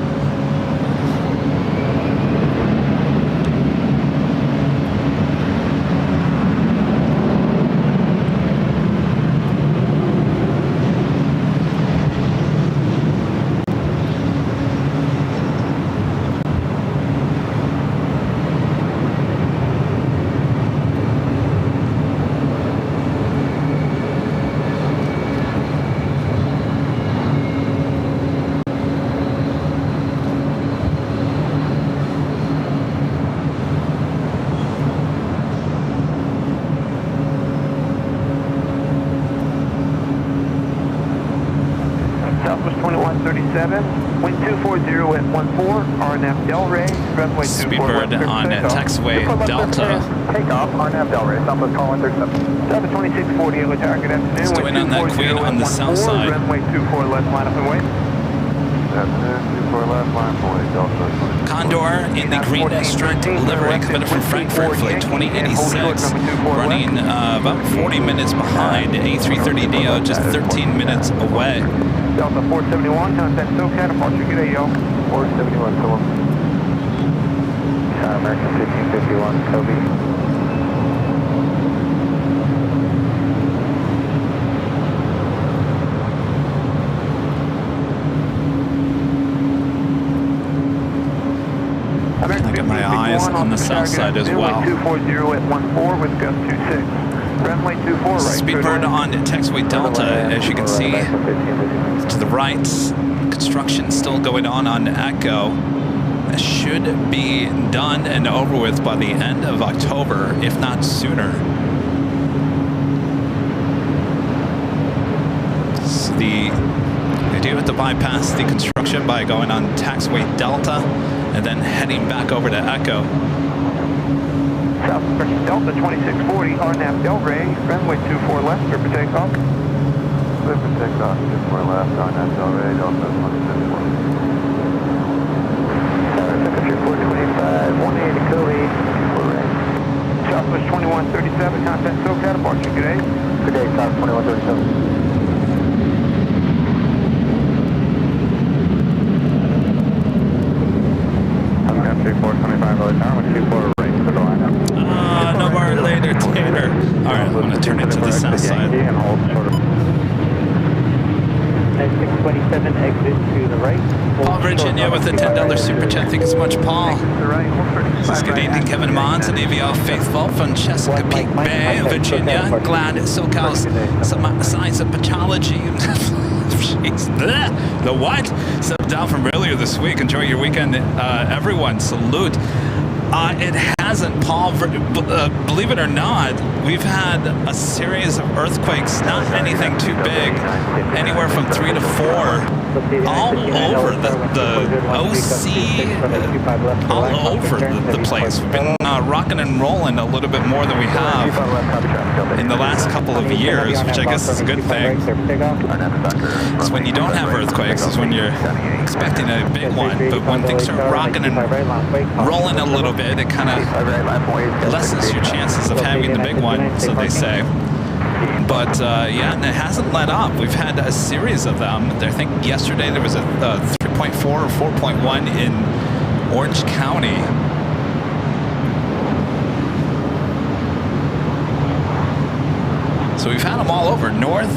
Wind 240 at 14, RNAV Del Rey, runway 24 Speedbird on taxiway Delta. Takeoff, RNAV Del Rey, Southwest 2137. Delta 2640, LA Tower, good afternoon. Still waiting on that Queen on the south side. Runway 24 left, line up and way. Afternoon, 24 left, line up and way, Delta. Condor in the green strict livery coming from Frankfurt, flight 2086, running about 40 minutes behind A330neo, just 13 minutes away. Delta 471, contact SoCal, Polce, good day, y'all. 471, come on. American 1551, Kobe. on the south side as well. 240 at 14 with gust 26. Friendly 24 right. Speedbird on taxiway Delta, as you can see to the right. Construction still going on Echo. It should be done and over with by the end of October, if not sooner. So they do have to bypass the construction by going on taxiway Delta and then heading back over to Echo. Southwest Delta 2640, RNAV Del Rey, runway 24 left, clear for takeoff. Clear for takeoff, 24 left, RNAV Del Rey, Delta 2640. Temperature 425, 180 Cooley, 24 right. Southwest 2137, contact SoCal departure, good day. Good day, South 2137. No more later, Tater. All right, I'm going to turn it to the south side. 627, exit to the right. Paul, Virginia with a $10 super chat. Thank you so much, Paul. This is good evening, Kevin Mons and AVL Faithful from Chesapeake Bay, Virginia. Glad SoCal's some signs of pathology. Jeez, the what? Stepped down from earlier this week. Enjoy your weekend, everyone. Salute. It hasn't, Paul. Believe it or not, we've had a series of earthquakes, not anything too big, anywhere from 3 to 4, all over the OC, all over the place. We've been rocking and rolling a little bit more than we have in the last couple of years, which I guess is a good thing. It's when you don't have earthquakes, is when you're expecting a big one. But when things start rocking and rolling a little bit, it kind of lessens your chances of having the big one, so they say. But yeah, and it hasn't let up. We've had a series of them. I think yesterday there was a 3.4 or 4.1 in Orange County. So we've had them all over, north,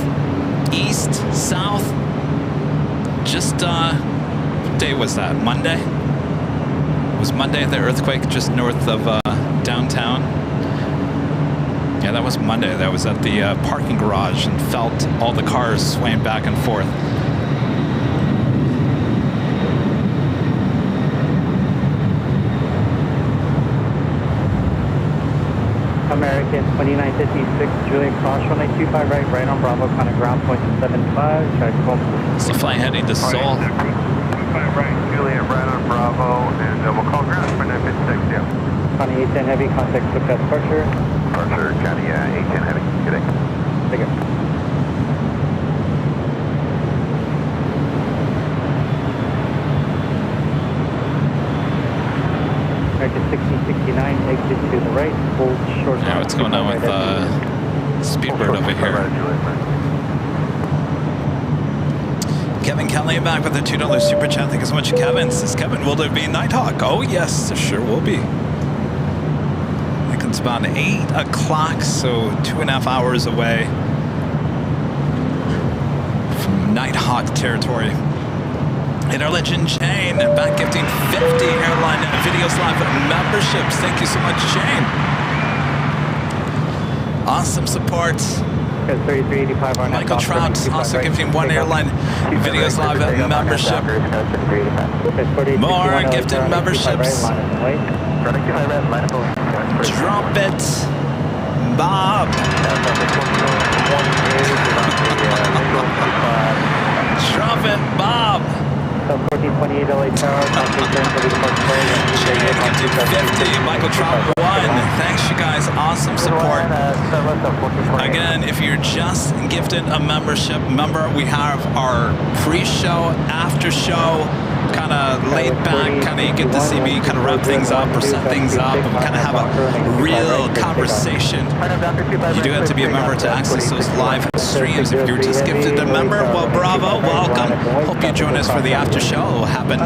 east, south. Just, what day was that? Monday? It was Monday, the earthquake just north of downtown. Yeah, that was Monday. That was at the parking garage and felt all the cars swaying back and forth. American 2956, Juliet Cross, 1825 right on Bravo, kind of ground point 75, check home. So fly heading to Seoul. 25 right, Juliet right on Bravo, and we'll call ground for 956, yeah. County 810 Heavy, contact SoCal departure. Departure, County 810 Heavy, good day. Take it. American 1669, exit to the right, hold short. Yeah, what's going on with Speedbird over here? Kevin Kelly back with a $2 super chat. Thank you so much, Kevin. Says Kevin, will there be Nighthawk? Oh yes, there sure will be. I think it's about 8 o'clock, so 2.5 hours away from Nighthawk territory. And our legend Shane back gifting 50 Airline Videos Live memberships. Thank you so much, Shane. Awesome support. Michael Trout also gifting 1 Airline Videos Live membership. More gifted memberships. Drop it, Bob. Drop it, Bob. 1428 LA Tower, gifted 50, Michael Trout 1. Thanks, you guys. Awesome support. Again, if you're just gifted a membership, remember we have our pre-show, after-show, kind of laid back, kind of you get to see me kind of wrap things up or set things up, and we kind of have a real conversation. You do have to be a member to access those live streams. If you're just gifted a member, well, bravo, welcome. Hope you join us for the after show. It will happen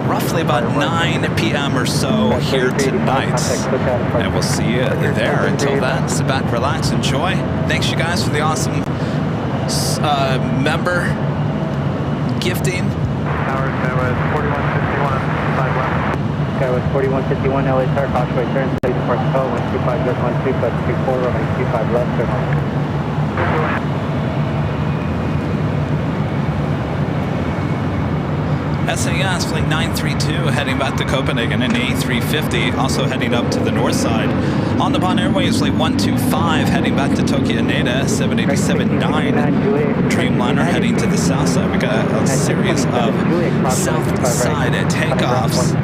roughly about 9 p.m. or so here tonight. And we'll see you there. Until then, sit back, relax, enjoy. Thanks, you guys, for the awesome member gifting. Tower 4161, 5 left. Sky with 4151 LA Star, Crossway turn, please report to call 125.12, but 34, runway 25 left, turn on. SAS flight 932 heading back to Copenhagen in A350, also heading up to the north side. On the Bon Airways flight 125 heading back to Tokyo Haneda, 787-9 Dreamliner heading to the south side. We got a series of south side takeoffs.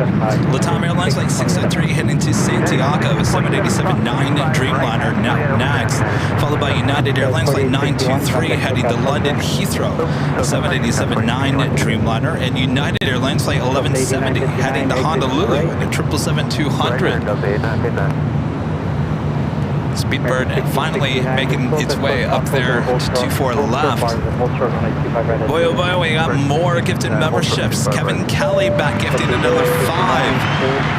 Latam Airlines flight 603 heading to Santiago, 787-9 Dreamliner next, followed by United Airlines flight 923 heading to London Heathrow, 787-9 Dreamliner, and United Airlines flight 1170 heading to Honolulu in a 777-200. Speedbird finally making its way up there to 24 left. Boy, oh boy, we got more gifted memberships. Kevin Kelly back gifting another 5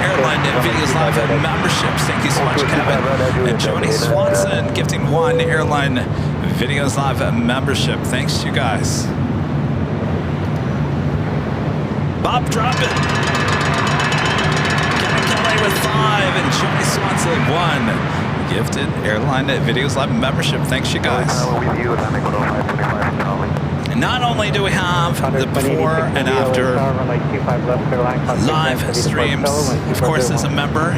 AirlineVideos Live memberships. Thank you so much, Kevin. And Joni Swanson gifting 1 AirlineVideos Live membership. Thanks to you guys. Bob drop it. Kevin Kelly with 5 and Joni Swanson 1. Gifted AirlineVideos Live membership. Thanks, you guys. And not only do we have the before and after live streams, of course, as a member,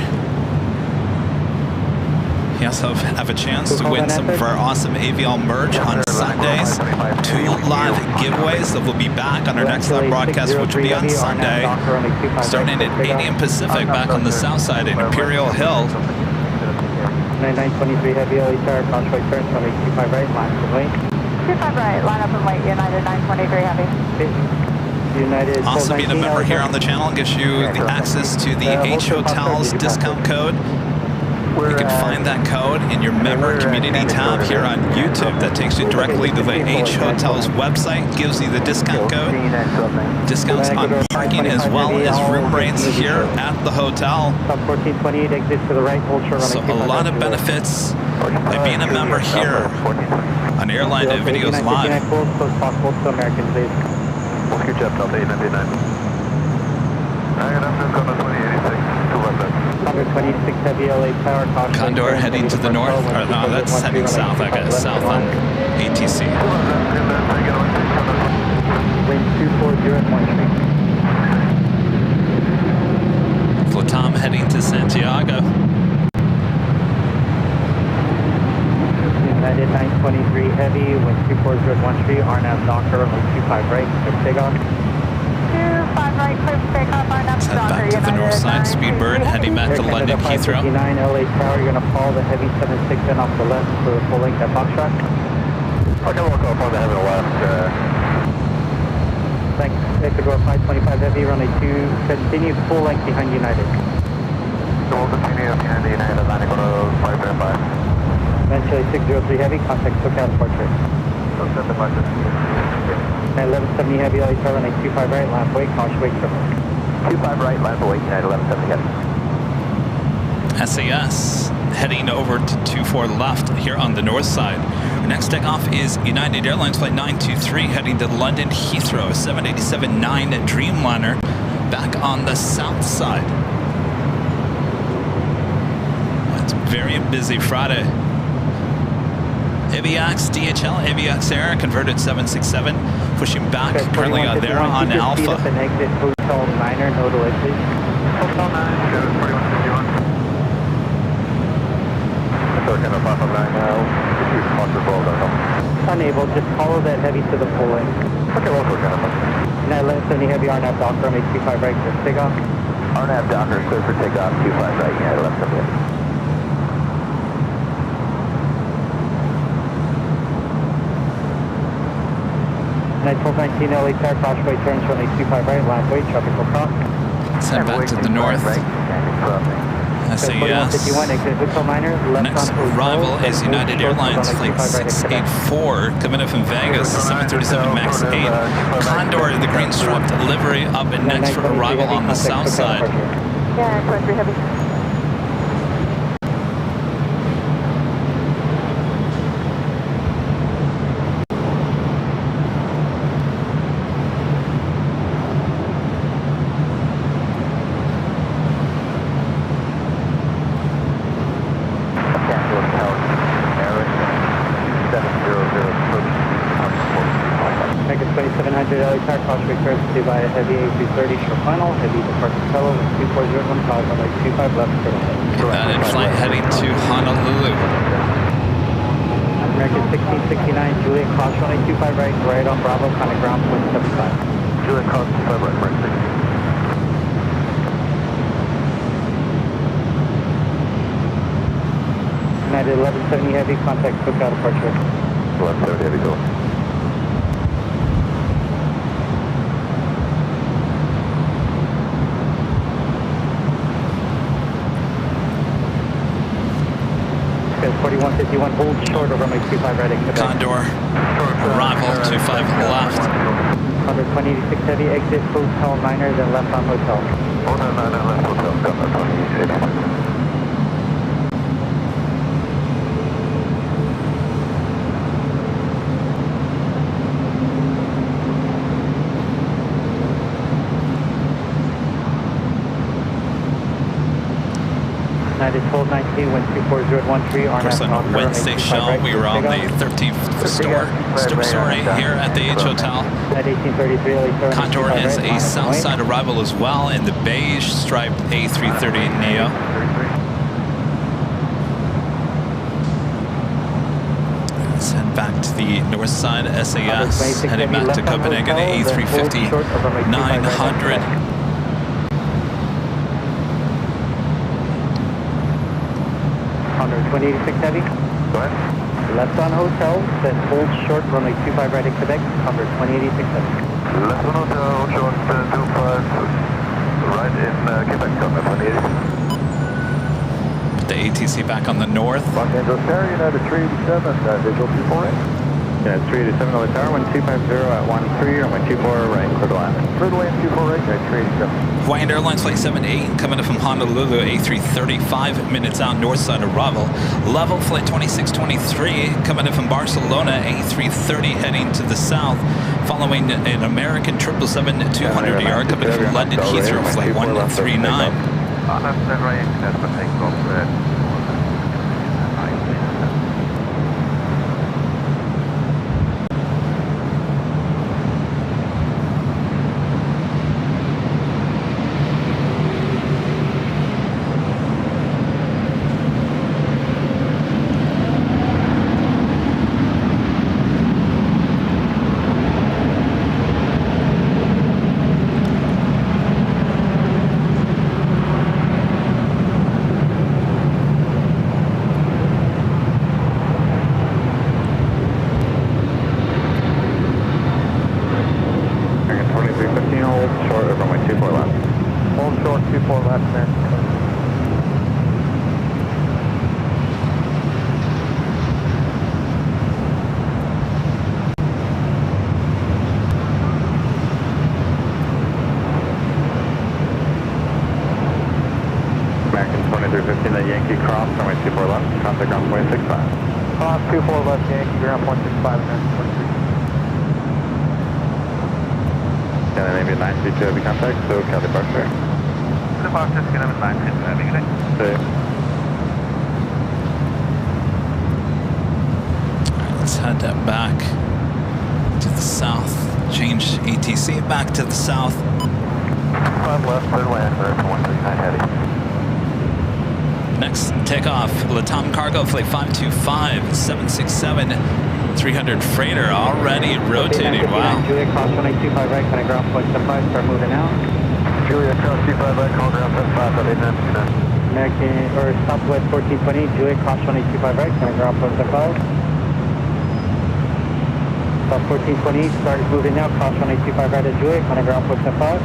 you also have a chance to win some of our awesome AVL merch on Sundays. 2 live giveaways that will be back on our next live broadcast, which will be on Sunday, starting at 8 a.m. Pacific back on the south side in Imperial Hill. 9923 Heavy LA Star, Crossway turn, runway 25 right, line up and wait. 25 right, line up and wait, United 923 Heavy. United. Also, being a member here on the channel gives you the access to the H Hotels discount code. You can find that code in your member community tab here on YouTube. That takes you directly to the H Hotels website, gives you the discount code. Discounts on parking as well as room rates here at the hotel. 1428 exit to the right, so a lot of benefits by being a member here on AirlineVideos Live. Close possible to American, please. Oscar Jet Delta 899. Condor 26 Heavy LA Tower, Condor heading to the north, or no, that's heading south, I guess, south on ATC. Wind 240 at 1 street. Latam heading to Santiago. United 923 Heavy, wind 240 at 1 street, RNAV Docker, runway 25 right, clear takeoff. 25 right, clear for takeoff, RNAV Let's head back to the north side. Speedbird heading back to London Heathrow. 59 LA Tower, you're going to follow the Heavy 76 in off the left for the full length at Foxtrot. Okay, we'll go for the heavy left. Thanks. Ecuador 525 Heavy, runway 2, continue full length behind United. So we'll continue behind the United Atlantic on 505. Eventually 603 Heavy, contact SoCal Portrait. 1170 Heavy, LA Tower, runway 25 right, line of wait, caution wait triple. 25 right, line of wait, United 1170 Heavy. SAS heading over to 24 left here on the north side. Our next takeoff is United Airlines flight 923 heading to London Heathrow, 787-9 Dreamliner back on the south side. It's a very busy Friday. AVX DHL, AVX Air converted 767, pushing back currently there on Alpha. Up and exit Hotel 9er, no delay please. Hotel 9, go 4151. Kind of 559 now. Unable, just follow that Heavy to the full length. Okay, we'll go kind of 1170 Heavy, RNAV Docker, runway 25 right, clear takeoff. RNAV Docker, clear for takeoff, 25 right, United 1170. 1219 LA Tower, crossway turns runway 25 right, line wait, traffic will cross. Let's head back to the north. SAS. Next arrival is United Airlines flight 684 coming up from Vegas, 737 MAX 8. Condor, the green striped livery, up and next for arrival on the south side. Yeah, 23 Heavy. crossway courtesy by a heavy A330 short final, heavy departure fellow with 24015 on 25 left turtle head. That in flight heading to Honolulu. American 1669, Juliet, cross runway 25 right on Bravo, kind of ground point 75. Juliet, cross 25 right, Mark 6. United 1170 heavy, contact SoCal departure. 1170 heavy, go. Guys, 4151, hold short over my 25 right at Quebec. Condor, arrival 25 left. 186 heavy, exit Hotel Niner, then left on Hotel. Hotel Niner, left Hotel, Delta 2880. United 1219, wind 24013, Of course, on Wednesday show, we were on the 13th story here at the H Hotel. At 1833, Condor has a south side arrival as well in the beige striped A330 Neo. Let's head back to the north side, SAS, heading back to Copenhagen, A350 900. 186 heavy. Go ahead. Left on Hotel, then hold short, runway 25 right at Quebec, 126 heavy. Left on Hotel, short 25 right in Quebec, Delta 2880. Put the ATC back on the north. Los Angeles Tower, United 387, visual 248. United 387, North Tower, 1250 at 13, runway 24 right, clear to land. Clear to land, 24 right, United 387. Hawaiian Airlines Flight 78 coming in from Honolulu, A330, 5 minutes out, north side arrival. Level Flight 2623 coming in from Barcelona, A330 heading to the south, following an American 777-200ER coming from London Heathrow, Flight 139. That's right, that's the takeoff. Yankee cross, runway 24 left, contact ground 165. Cross 24 left, Yankee, ground 165, and 23. And then maybe 932 heavy contact, so Cal departure. Departure, skin of 932 heavy, good day. Let's head back to the south. Change ATC back to the south. 5 left, clear to land, 139 heavy. Next takeoff, Latam Cargo Flight 525, 767, 300 freighter already rotating. Wow. Juliet, cross 125 right, kind of ground point 75, start moving out. Juliet, cross 25 right, call ground 75, at 89%. American, or Southwest 1420, Juliet, cross 125 right, kind of ground point 75. South 1420, start moving now, cross 125 right at Juliet, kind of ground point 75.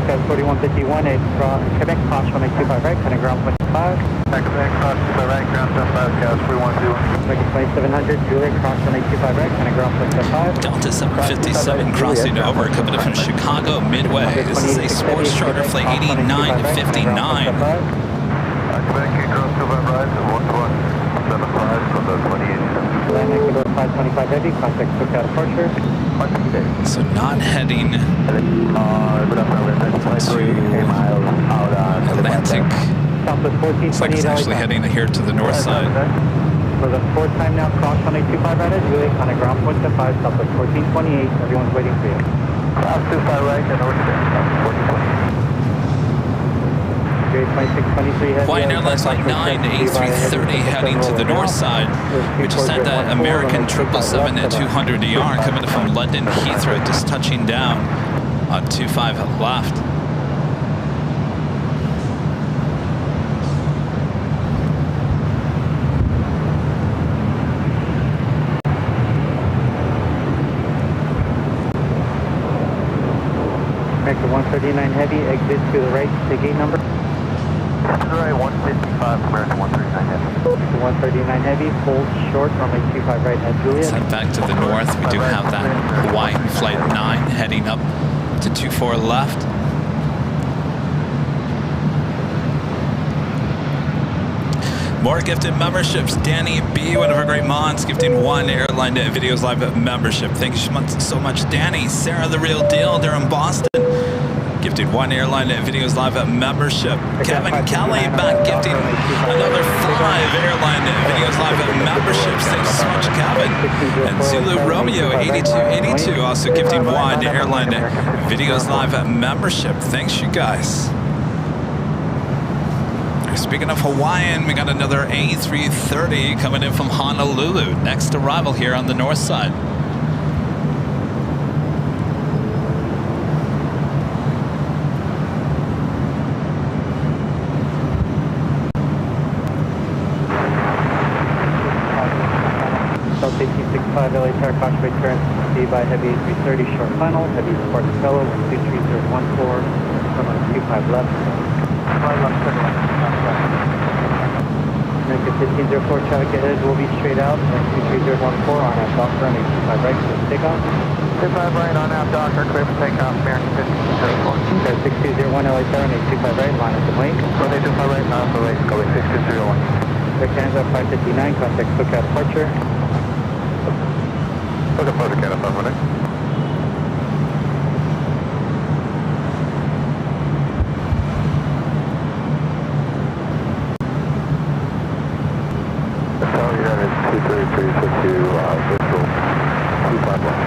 4151, it's Quebec, cross 125 right, kind of ground point 5. Quebec, cross 25 right, ground 75, Cal 312. American 2700, Juliet, cross 125 right, kind of ground point 5. Delta 757 crossing over, coming in from Chicago Midway. This is a sports charter flight 8959. Quebec, cross 25 right, 1175 from the 28. Land Ecuador 525 heavy, contact SoCal departure. So not heading to Atlantic. Southwest 1420. Looks like it's actually heading here to the north side. For the fourth time now, cross runway 25 right at Juliet, on a ground point to 5, Southwest 1428. Everyone's waiting for you. South 25 right and north there, South 1428. 2623 heavy. Hawaiian Airlines Flight 9, A330 heading to the north side. We just had that American 777 at 200 ER coming from London Heathrow, just touching down on 25 left. American 139 heavy, exit to the right, the gate number. To the right, 155, American 139 heavy. 139 heavy, hold short, runway 25 right at Juliet. Head back to the north. We do have that Hawaiian Flight 9 heading up to 24 left. More gifted memberships. Danny B, one of our great mods, gifting 1 Airline Videos Live membership. Thank you so much, Danny. Sarah, the real deal, they're in Boston, gifted 1 Airline Videos Live membership. Kevin Kelly back gifting another 5 Airline Videos Live memberships. Thanks so much, Kevin. And Zulu Romeo 8282 also gifting 1 Airline Videos Live membership. Thanks, you guys. Speaking of Hawaiian, we got another A330 coming in from Honolulu. Next arrival here on the north side. South 1865 LA Tower, Cautionway turn, C by heavy A330, short final, heavy departure fellow, 23014, runway 25 left. American 1504, traffic ahead will be straight out, and 23014 on our dock runway 25 right, clear for takeoff. 25 right on out, Docker, clear for takeoff, American 1504. 6201 LA Tower, 25 right, line up and wait. Runway 25 right, now for late, go 6201. Direct hands up 559, contact SoCal departure. Look at photo cat up, runway. Unit 233 to visual 25 left.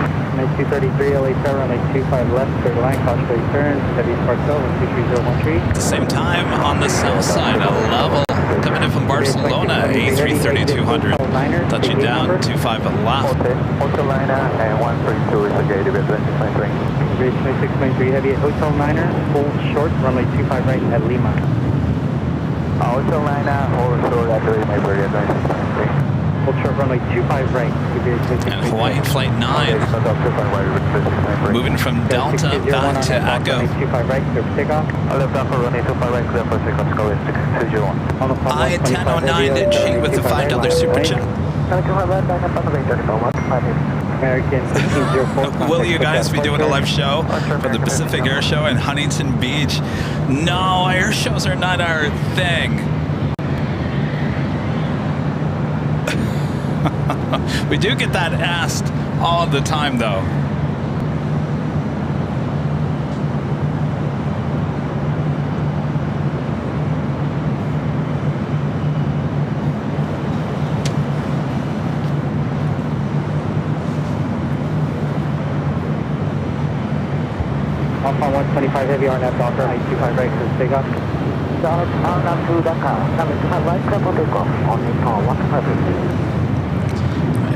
233 LA Tower, runway 25 left, clear the line, cautiously turn, heavy departure fellow, 23013. At the same time, on the south side, a level coming in from Barcelona, A330-200, touching down 25 left. Hotel Liner and 132 is the gate, event 2693. Bridge 2693 heavy at Hotel Niner, hold short, runway 25 right at Lima. Hotel Liner, hold short at Lima, event 2693. Hold short, runway 25 right. And Hawaiian Flight 9, moving from Delta back to Echo. 25 right, clear for takeoff. Left off for runway 25 right, clear for takeoff, go 6201. I-1009 G with the $5 super chat. American 1504. Will you guys be doing a live show for the Pacific Air Show in Huntington Beach? No, air shows are not our thing. We do get that asked all the time, though. Alpha 125 heavy RNAV Docker, 25 right, clear for takeoff.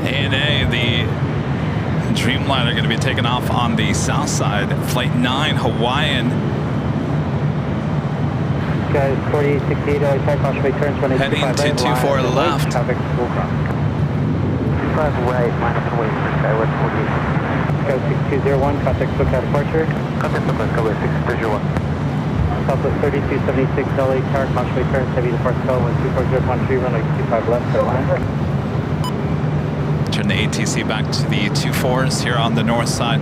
ANA, the Dreamliner, going to be taking off on the south side. Flight 9, Hawaiian. Guys, 4868, attack cautiously turns, running Heading 25 to right, 24 line, left. Traffic will cross. 25 right, minus wait, Skyward 48. Go 6201, contact SoCal departure. Contact SoCal, Skyward 6201. Southwest 3276 LA Tower, cautiously turns, heavy departure fellow, 24013, runway 25 left, clear line. Turn the ATC back to the 24s here on the north side.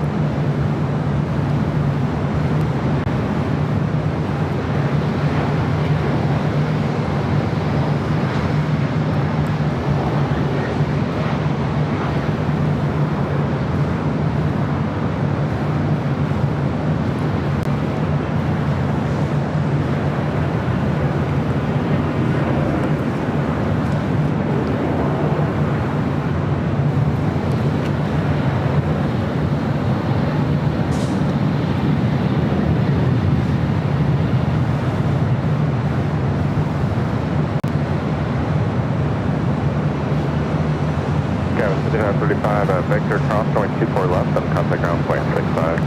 35, Victor cross going 24 left and contact ground point 65.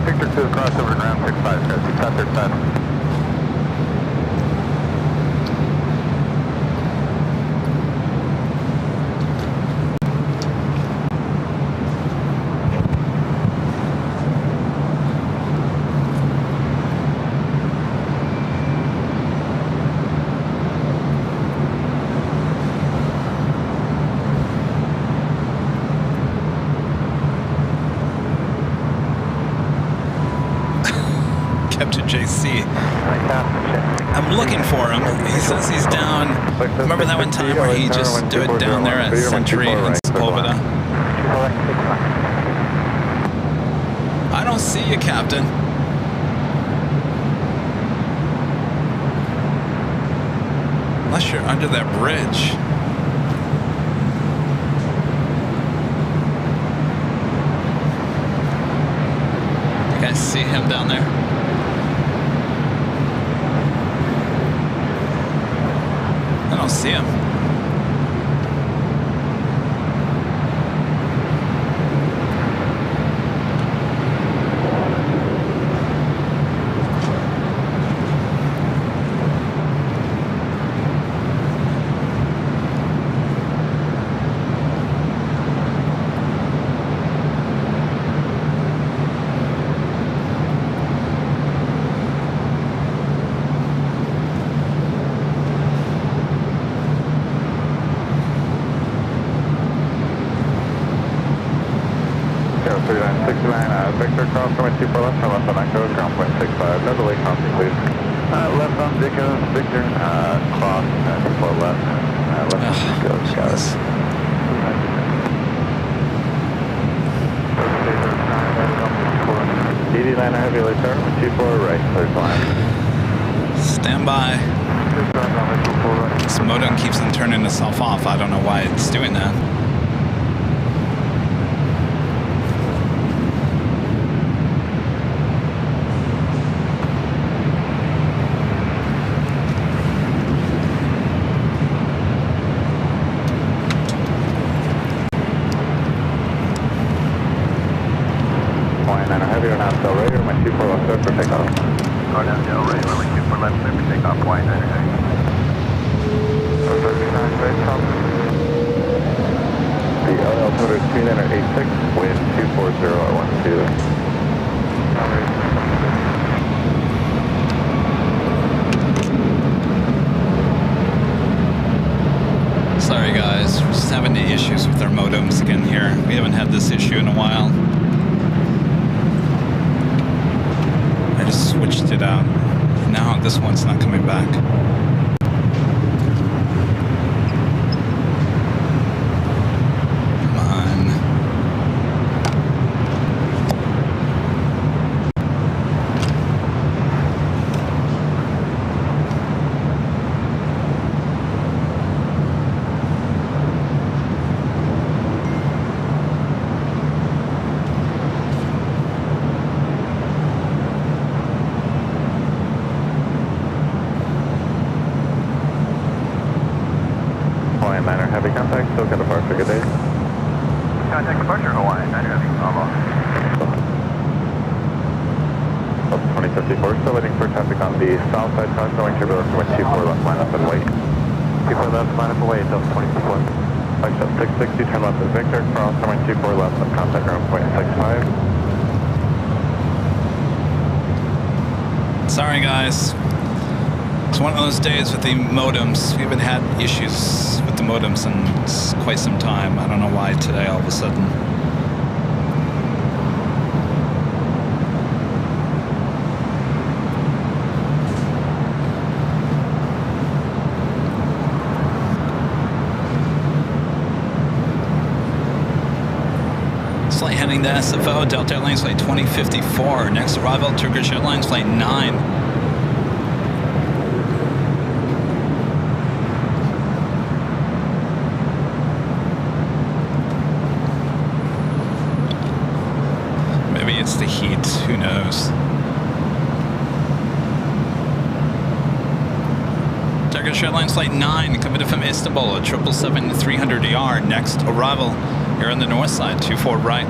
Victor 2 cross over to ground 65, go 6535. Captain JC. I'm looking for him. He says he's down. Remember that one time where he just stood down there at Sentry in Sepulveda? I don't see you, Captain. Unless you're under that bridge. You guys see him down there? I don't see him. Victor cross going 24 left, turn left on Echo, ground point 65. No delay, crossing please. Left on Victor, cross 24 left. Left on Echo, got it. DD line heavy late turn, 24 right, third line. Stand by. This modem keeps on turning itself off. I don't know why it's doing that. Heavy on Del Rey, or my 24 left clear for takeoff. Go down Del Rey, runway 24 left clear for takeoff, Y9 heavy. 39 right top. The altimeter is 3986, wind 240 at 12. Sorry guys, we're just having issues with our modems again here. We haven't had this issue in a while. I just switched it out. Now this one's not coming back. Come on. Heavy contact, still got a departure, good day. Contact departure, Hawaiian 9 heavy, almost. 2054, still waiting for traffic on the south side, cross going turbulence, wind 24 left, line up and wait. 24 left, line up and wait, Delta 24. Flight shot 660, turn left at Victor, cross going 24 left, and contact ground point 65. Sorry guys. It's one of those days with the modems. We haven't had issues with the modems in quite some time. I don't know why today all of a sudden. Flight heading to SFO, Delta Airlines flight 2054. Next arrival, Turkish Airlines flight 9. It's the heat, who knows? Turkish Turkish Airlines Flight 9 coming in from Istanbul at 777-300ER. Next arrival here on the north side, 24 right.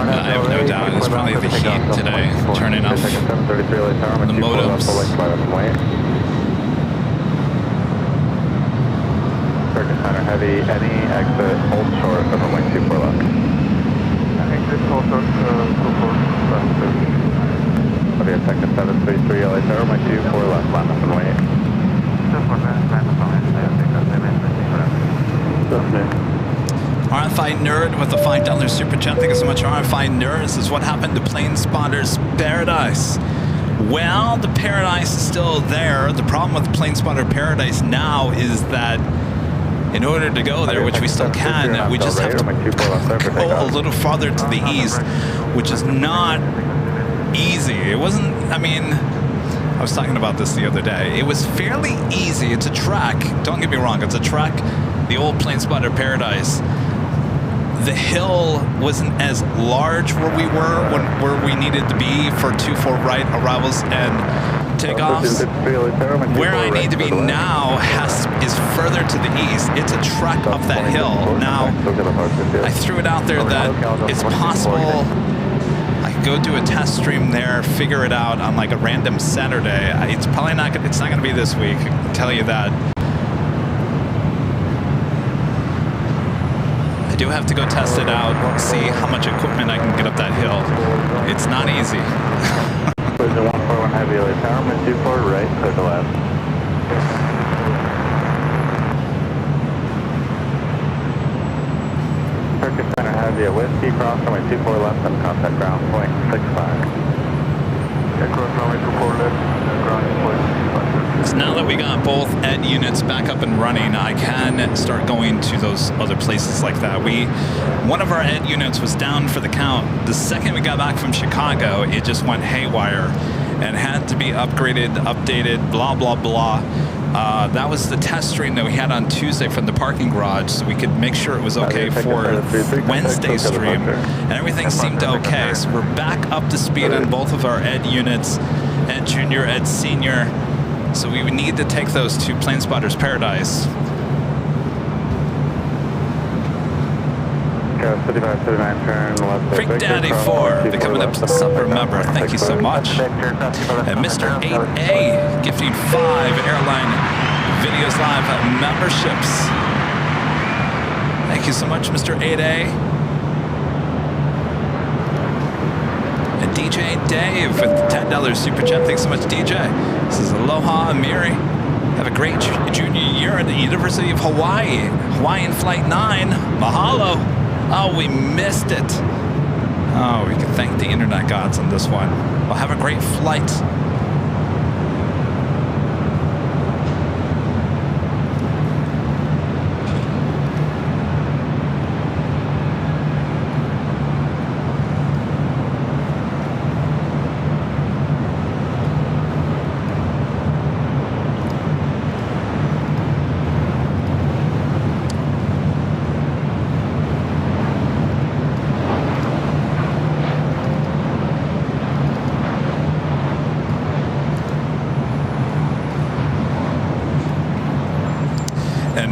I have no doubt it's probably the heat today, turning off the modems. Circuit center heavy, any exit, hold short of runway 24 left. Exit, hold short, 24 left. Okay, second 733, LA Tower, runway 24 left, land up and wait. RFI Nerd with the $5 super chat. Thank you so much, RFI Nerd. This is what happened to Plane Spotter's Paradise. Well, the Paradise is still there. The problem with the Plane Spotter Paradise now is that in order to go there, which we still can, we just have to go a little farther to the east, which is not easy. It wasn't, I mean, I was talking about this the other day. It was fairly easy. It's a track. Don't get me wrong. It's a track. The old Plane Spotter Paradise. The hill wasn't as large where we were, where we needed to be for 24 right arrivals and takeoffs. Where I need to be now is further to the east. It's a trek up that hill. Now, I threw it out there that it's possible I could go do a test stream there, figure it out on like a random Saturday. It's probably not. It's not going to be this week. I can tell you that. I do have to go test it out, see how much equipment I can get up that hill. It's not easy. 141 heavy LA Tower, 24 right, clear to left. Circuit center heavy at Whiskey, cross runway 24 left and contact ground point 65. Cross runway 24 left, ground point 65. So now that we got both ED units back up and running, I can start going to those other places like that. One of our ED units was down for the count. The second we got back from Chicago, it just went haywire and had to be upgraded, updated, blah, blah, blah. That was the test stream that we had on Tuesday from the parking garage, so we could make sure it was okay for Wednesday's stream, and everything seemed okay. So we're back up to speed on both of our ED units, ED Junior, ED Senior. So we would need to take those to Plane Spotters Paradise. Freak Daddy 4 becoming a supper member. Thank you so much. And Mr. 8A gifting 5 Airline Videos Live memberships. Thank you so much, Mr. 8A. And DJ Dave with the $10 super chat. Thanks so much, DJ. This is Aloha Amiri. Have a great junior year at the University of Hawaii. Hawaiian Flight 9. Mahalo. Oh, we missed it. Oh, we can thank the internet gods on this one. Well, have a great flight.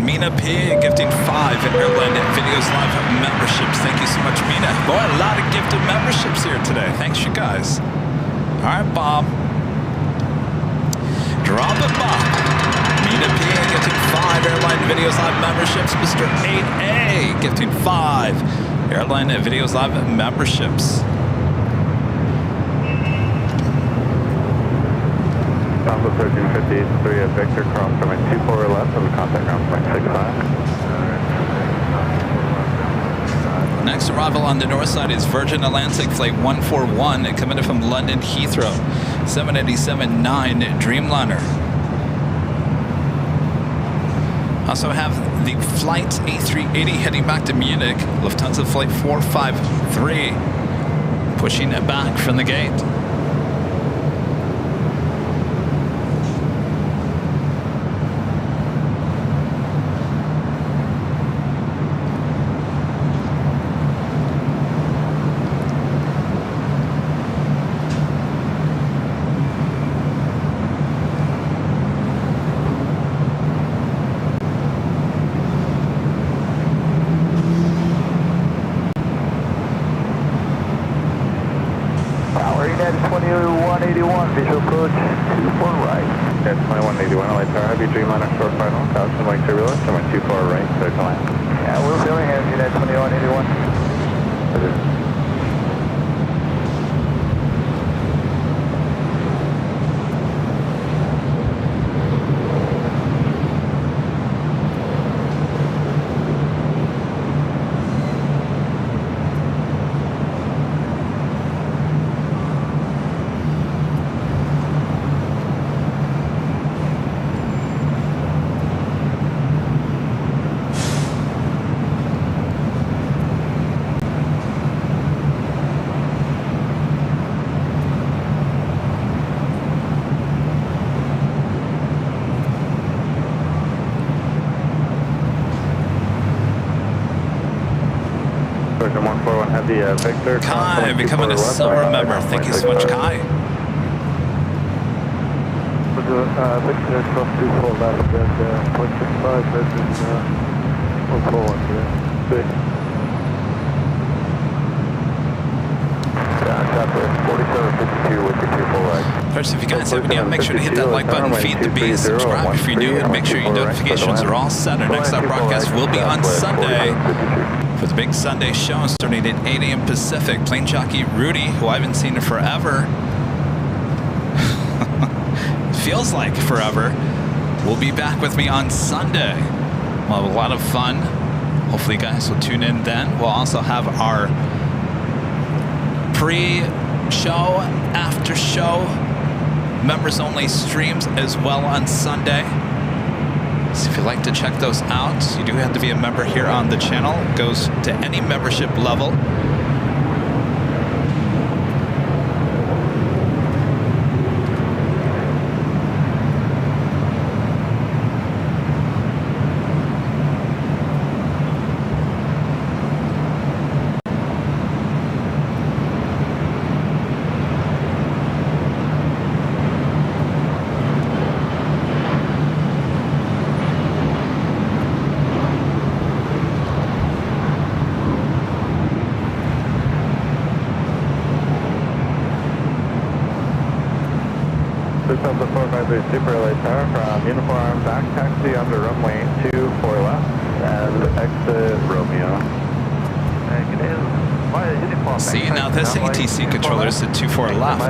Mina P gifting 5 Airline Videos Live memberships. Thank you so much, Mina. Boy, a lot of gifted memberships here today. Thanks, you guys. All right, Bob. Drop it, Bob. Mina P gifting 5 Airline Videos Live memberships. Mr. 8A gifting 5 Airline Videos Live memberships. Alpha 1353 at Victor, cross from 24 left of the contact ground point 65. Next arrival on the north side is Virgin Atlantic Flight 141 coming in from London Heathrow, 787-9 Dreamliner. Also have the Flight A380 heading back to Munich, Lufthansa Flight 453 pushing it back from the gate. Visual approach 24 right. At 2181, LA Tower, heavy Dreamliner short final, 1000 like turbulence, and 24 right, clear to land. Yeah, we're feeling heavy at 2181. Victor, Kai becoming a silver member. Thank you so much, Kai. Victor, cross 24 left and 0.65 versus 141 today. Southwest 4752 with the 24 right. First, if you guys haven't yet, make sure to hit that like button, feed the bees, subscribe if you're new, and make sure your notifications are all set. Our next broadcast will be on Sunday for the big Sunday show starting at 8 a.m. Pacific. Plane jockey Rudy, who I haven't seen in forever, feels like forever, will be back with me on Sunday. We'll have a lot of fun. Hopefully you guys will tune in then. We'll also have our pre-show, after-show, members-only streams as well on Sunday. So if you'd like to check those out, you do have to be a member here on the channel. It goes to any membership level. Super LA Tower from uniform back taxi under runway 24 left and exit Romeo. See, now this ATC controller is at 24 left.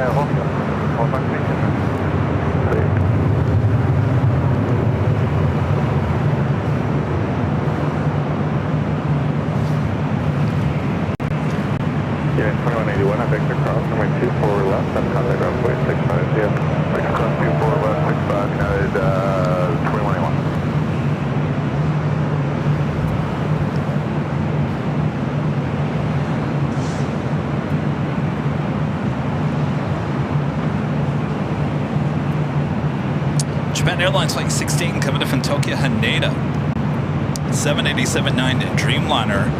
Yeah, 2181 at Victor Cross, runway 24 left, and contact runway 65, yeah. Victor Cross 24 left, 65, United 2181. Japan Airlines Flight 16 coming in from Tokyo Haneda. 787-9 Dreamliner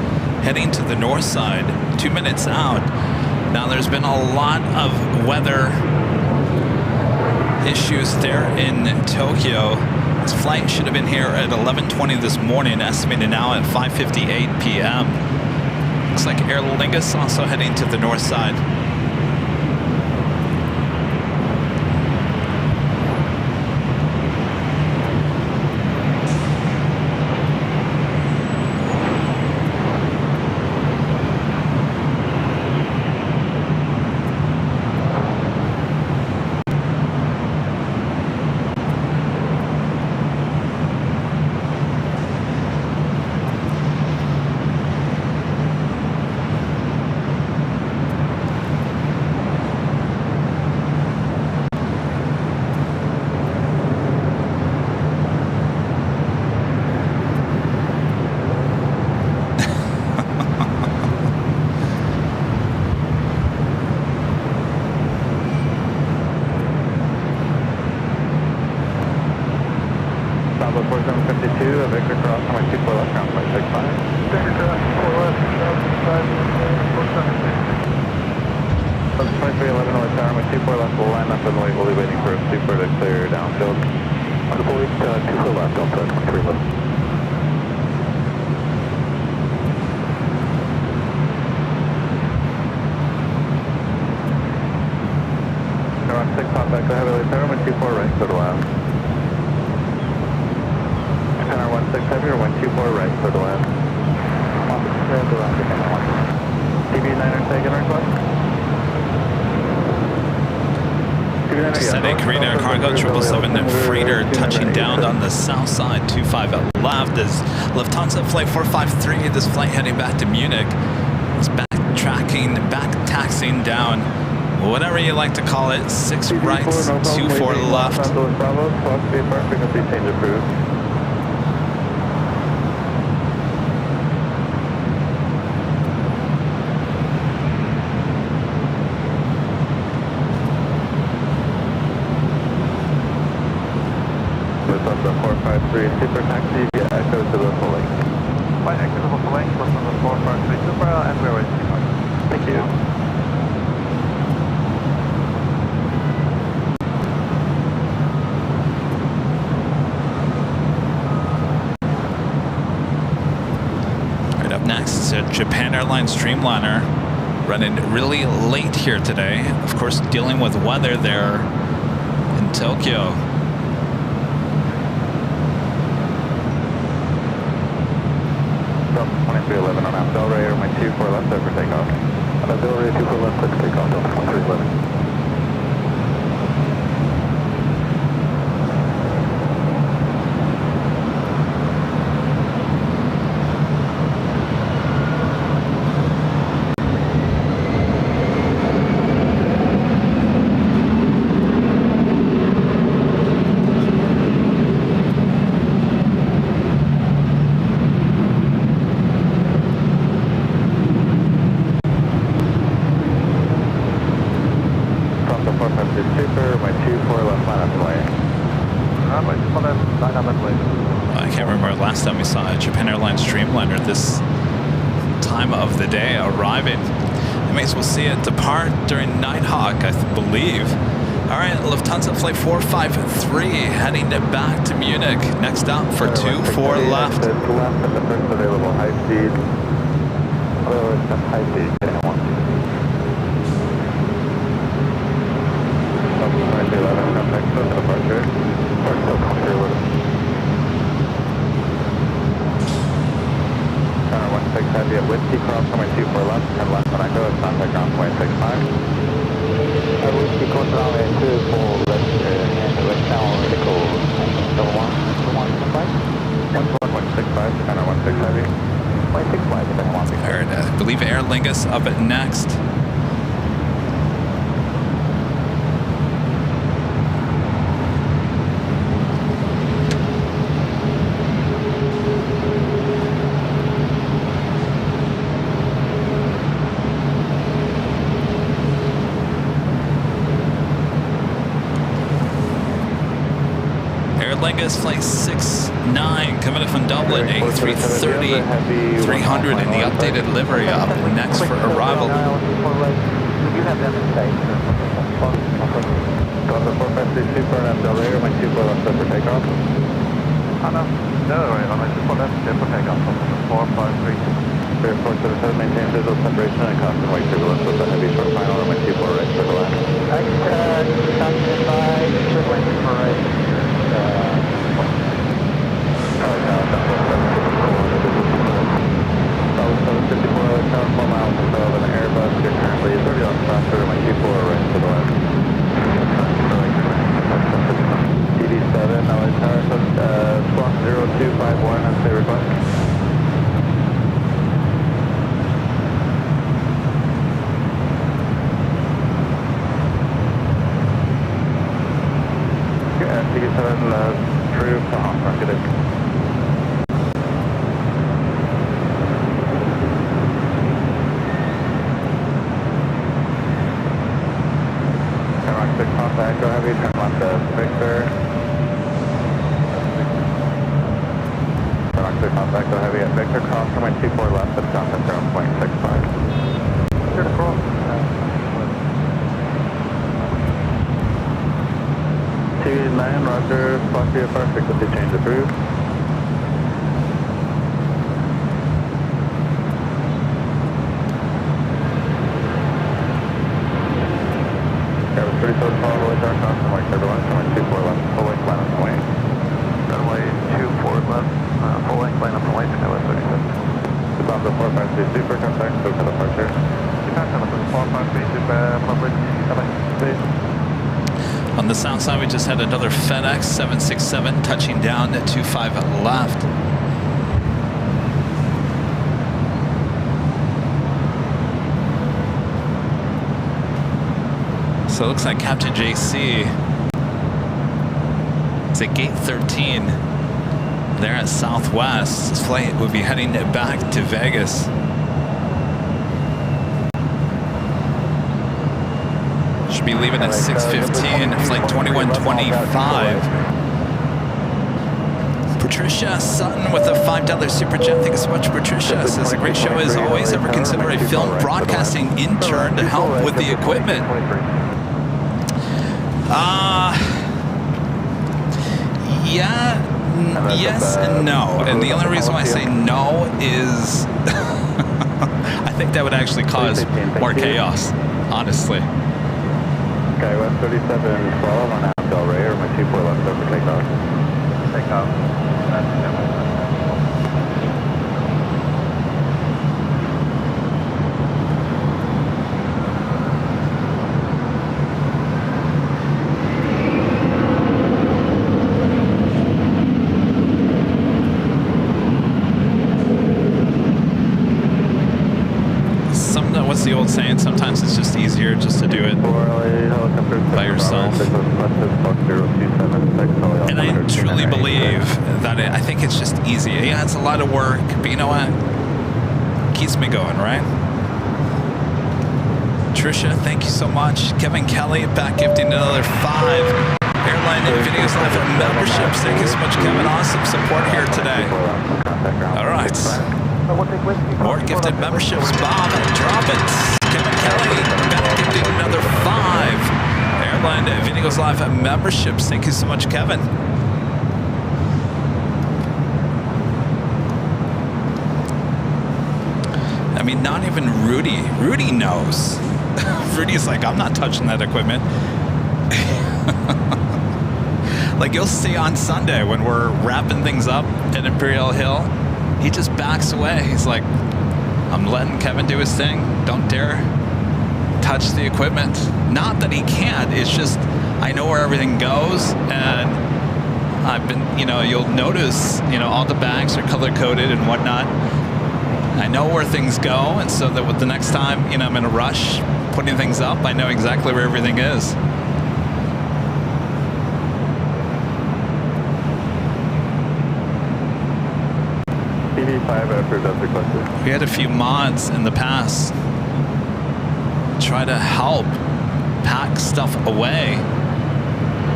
heading to the north side, 2 minutes out. Now there's been a lot of weather issues there in Tokyo. This flight should have been here at 11:20 this morning, estimated now at 5:58 p.m. Looks like Air Lingus also heading to the north side. Delta 4752, Victor Cross, runway 24 left, ground flight 65. Victor Cross, 4 left, ground 65, 2311, North Tower, runway 24 left, we'll line up and we'll be waiting for a super to clear downfield. Wonderful, 24 left, Delta 2311. Around 6 hot back to heavily, runway 24 right, so to left. 16 heavy, or 124 right, so to left. TV9er taking request. Descending Korean Cargo 777 freighter touching down on the south side, 25 at left is Lufthansa flight 453. This flight heading back to Munich. It's backtracking, back taxiing down, whatever you like to call it. 6 rights, 24 left. Bravo, frequency change approved. Lufthansa 453 Super Taxi via Echo to the full length. Flight Echo to the full length, Lufthansa 453 Super, and we're waiting. Thank you. Right up next, it's a Japan Airlines Streamliner running really late here today. Of course, dealing with weather there in Tokyo. Delta 2311 on out. Delray, runway 24 left over takeoff. Delray 24 left, quick takeoff, Delta 2311. I can't remember last time we saw a Japan Airlines Streamliner this time of the day arriving. You may as well see it depart during Nighthawk, I believe. All right, Lufthansa flight 453 heading back to Munich. Next stop for 24 left. Left at the first available high speed. Otherwise, that's high speed. Getting 1. 2311, contact close departure. Or still comfort with it. Center 16 heavy at Whiskey, cross runway 24 left, and left on Echo, contact ground point 65. Whiskey, cross runway 24 left, and west tower, Echo, double 165, center 16 heavy. 165, then 165. I believe Aer Lingus up at next. Lingus flight 69 coming in from Dublin, A330 300 in the updated livery up next for arrival. Do you have them in sight? Delta 453 Super and Delray, my 24 left for takeoff. No, runway 24 left, clear for takeoff, 453. Airport 77, maintain visual separation and constant white turbulence with a heavy short final on my 24 right for the left. Constant by, short for right. Victor, contact the heavy at Victor, cross runway 24 left, at contact ground point 65. Clear to cross. 289, roger, Fox VFR, frequency change approved. Airbus 34, follow LAX cross runway 31, runway 24 left, full length line up and wing. Runway 24 left, full length line up and wing, Skywest 36. It's on the 453 Super, contact, go for departure. Contact on the 453 Super, public, On the south side, we just had another FedEx 767 touching down at 25 left. So it looks like Captain JC is at gate 13 there at Southwest. This flight will be heading back to Vegas. Should be leaving at 6:15, flight 2125. Patricia Sutton with a $5 super chat. Thank you so much, Patricia. Says a great show as always. Ever consider a film broadcasting intern to help with the equipment? Yeah, yes and no. And the only reason why I say no is I think that would actually cause more chaos, honestly. Skywest 3712 on Del Rey, or my 24 left over takeoff. Takeoff. What's the old saying? Sometimes it's just easier just to do it by yourself. And I truly believe that I think it's just easy. Yeah, it's a lot of work, but you know what? Keeps me going, right? Trisha, thank you so much. Kevin Kelly back gifting another 5 Airline Videos Live memberships. Thank you so much, Kevin. Awesome support here today. All right. More gifted memberships. Bob, drop it. Kevin Kelly back gifting another 5 Airline Videos Live memberships. Thank you so much, Kevin. I mean, not even Rudy. Rudy knows. Rudy's like, I'm not touching that equipment. Like, you'll see on Sunday when we're wrapping things up at Imperial Hill, he just backs away. He's like, I'm letting Kevin do his thing. Don't dare touch the equipment. Not that he can't. It's just, I know where everything goes, and I've been, you know, you'll notice, you know, all the bags are color coded and whatnot. I know where things go, and so that with the next time, you know, I'm in a rush putting things up, I know exactly where everything is. We had a few mods in the past try to help pack stuff away,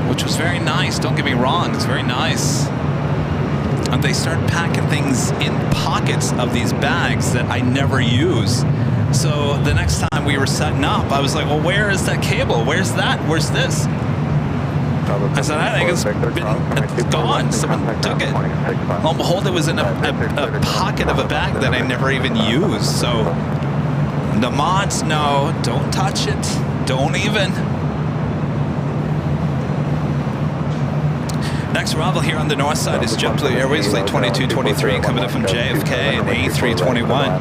which was very nice. Don't get me wrong, it's very nice. And they started packing things in pockets of these bags that I never use. So the next time we were setting up, I was like, well, where is that cable? Where's that? Where's this? I said, I think it's gone. Someone took it. Lo and behold, it was in a pocket of a bag that I never even used. So the mods, no, don't touch it. Don't even. Next arrival here on the north side is JetBlue Airways Flight 2223 coming up from JFK and A321.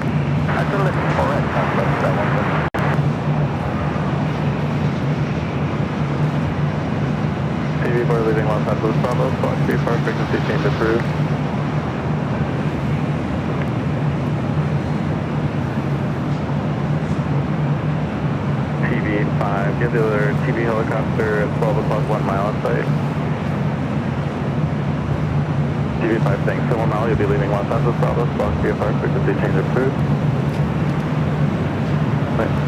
TV4 leaving Los Angeles Bravo, Fox VFR frequency change approved. TV85, get the other TV helicopter at 12 o'clock, 1 mile in sight. TV5 saying so 1 mile, you'll be leaving Los Angeles Bravo, Fox VFR frequency change approved. Right.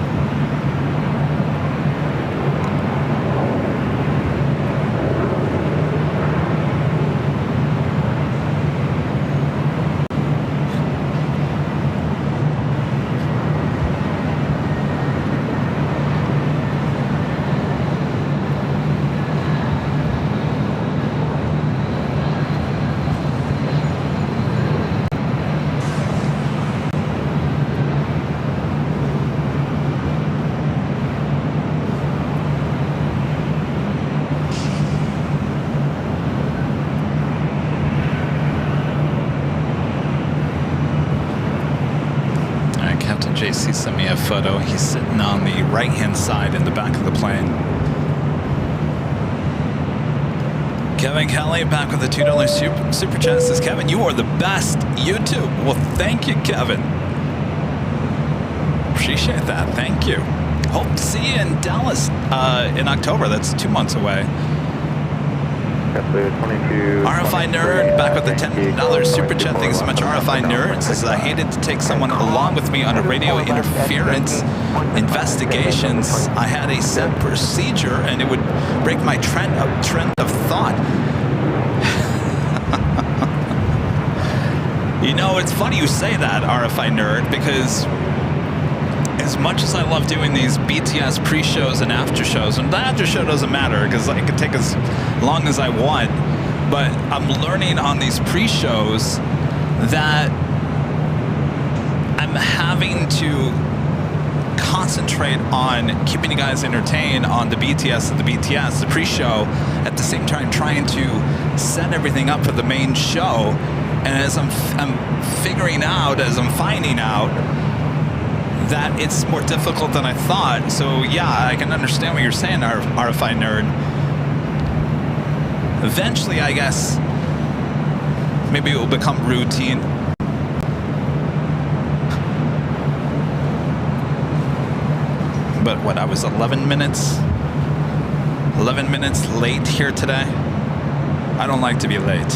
Jockeys. He sent me a photo. He's sitting on the right-hand side in the back of the plane. Kevin Kelly back with the $2 super chat. Says, Kevin, you are the best YouTube. Well, thank you, Kevin. Appreciate that. Thank you. Hope to see you in Dallas in October. That's 2 months away. RFI Nerd back with the $10 super chat. Thank you so much, RFI Nerd. Says, I hated to take someone along with me on a radio interference investigations. I had a set procedure and it would break my trend of thought. You know, it's funny you say that, RFI Nerd, because as much as I love doing these BTS pre-shows and after-shows, and the after-show doesn't matter because I can take as long as I want, but I'm learning on these pre-shows that I'm having to concentrate on keeping you guys entertained on the BTS, the pre-show, at the same time trying to set everything up for the main show. And as I'm figuring out, as I'm finding out, that it's more difficult than I thought. So yeah, I can understand what you're saying, RFI Nerd. Eventually, I guess, maybe it will become routine. But what, I was 11 minutes late here today. I don't like to be late.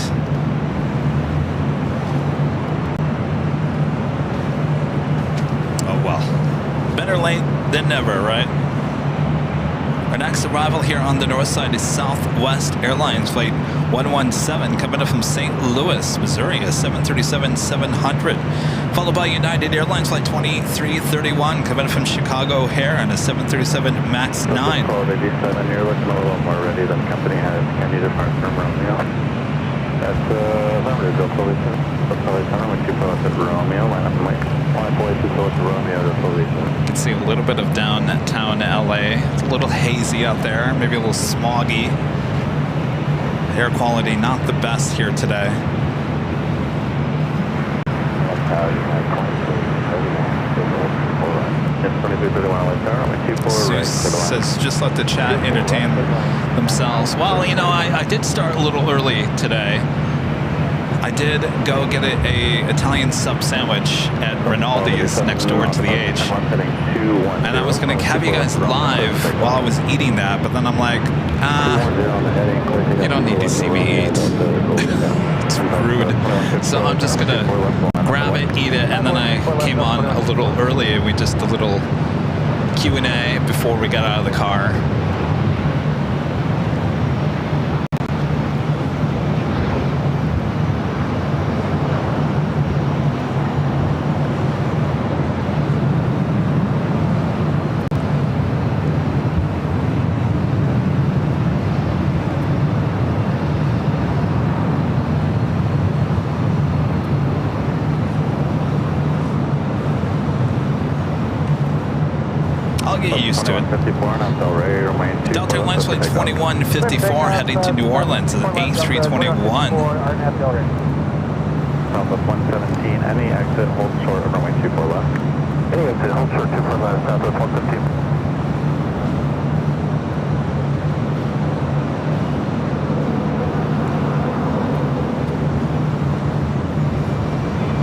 Well, better late than never, right? Our next arrival here on the north side is Southwest Airlines Flight 117 coming up from St. Louis, Missouri, a 737-700, followed by United Airlines Flight 2331 coming up from Chicago O'Hare and a 737 MAX 9. You're looking a little more ready than company has. Can you depart from Romeo? That's limited, Delta when you pull up at Romeo, line up and wait. You can see a little bit of downtown LA. It's a little hazy out there, maybe a little smoggy. Air quality not the best here today. Says just let the chat entertain themselves. Well, you know, I did start a little early today. I did go get a Italian sub sandwich at Rinaldi's next door to the H. And I was going to have you guys live while I was eating that, but then I'm like, you don't need to see me eat. It's rude. So I'm just going to grab it, eat it, and then I came on a little early. We just a little Q&A before we got out of the car. Get used to it. Delta Airlines Flight 2154 heading to New Orleans at A321. Southwest 117, any exit, hold short of runway 24 left. Any exit, hold short 24 left, Southwest 117.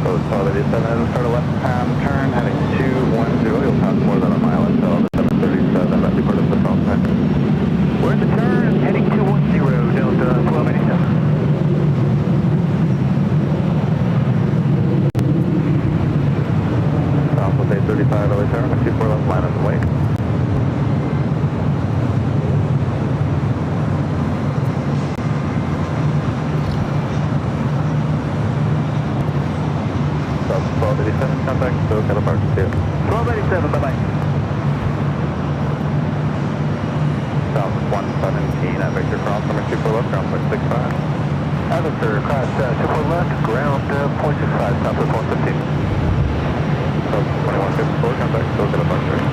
So 87, start a left-hand turn, heading 210, you'll pass more than a mile until the 737, that's part of the south side. We're in the turn, heading 210, Delta 1287. Southwest 835, LA turn, 24 left, line up and wait. South 1287, contact, so got a park to you. 1287, bye-bye. South 117 at Victor Cross, number 24 left, ground point 65. At Victor Cross, 24 left, ground point 65, Southwest 115. South 2154, contact, so got a park to you.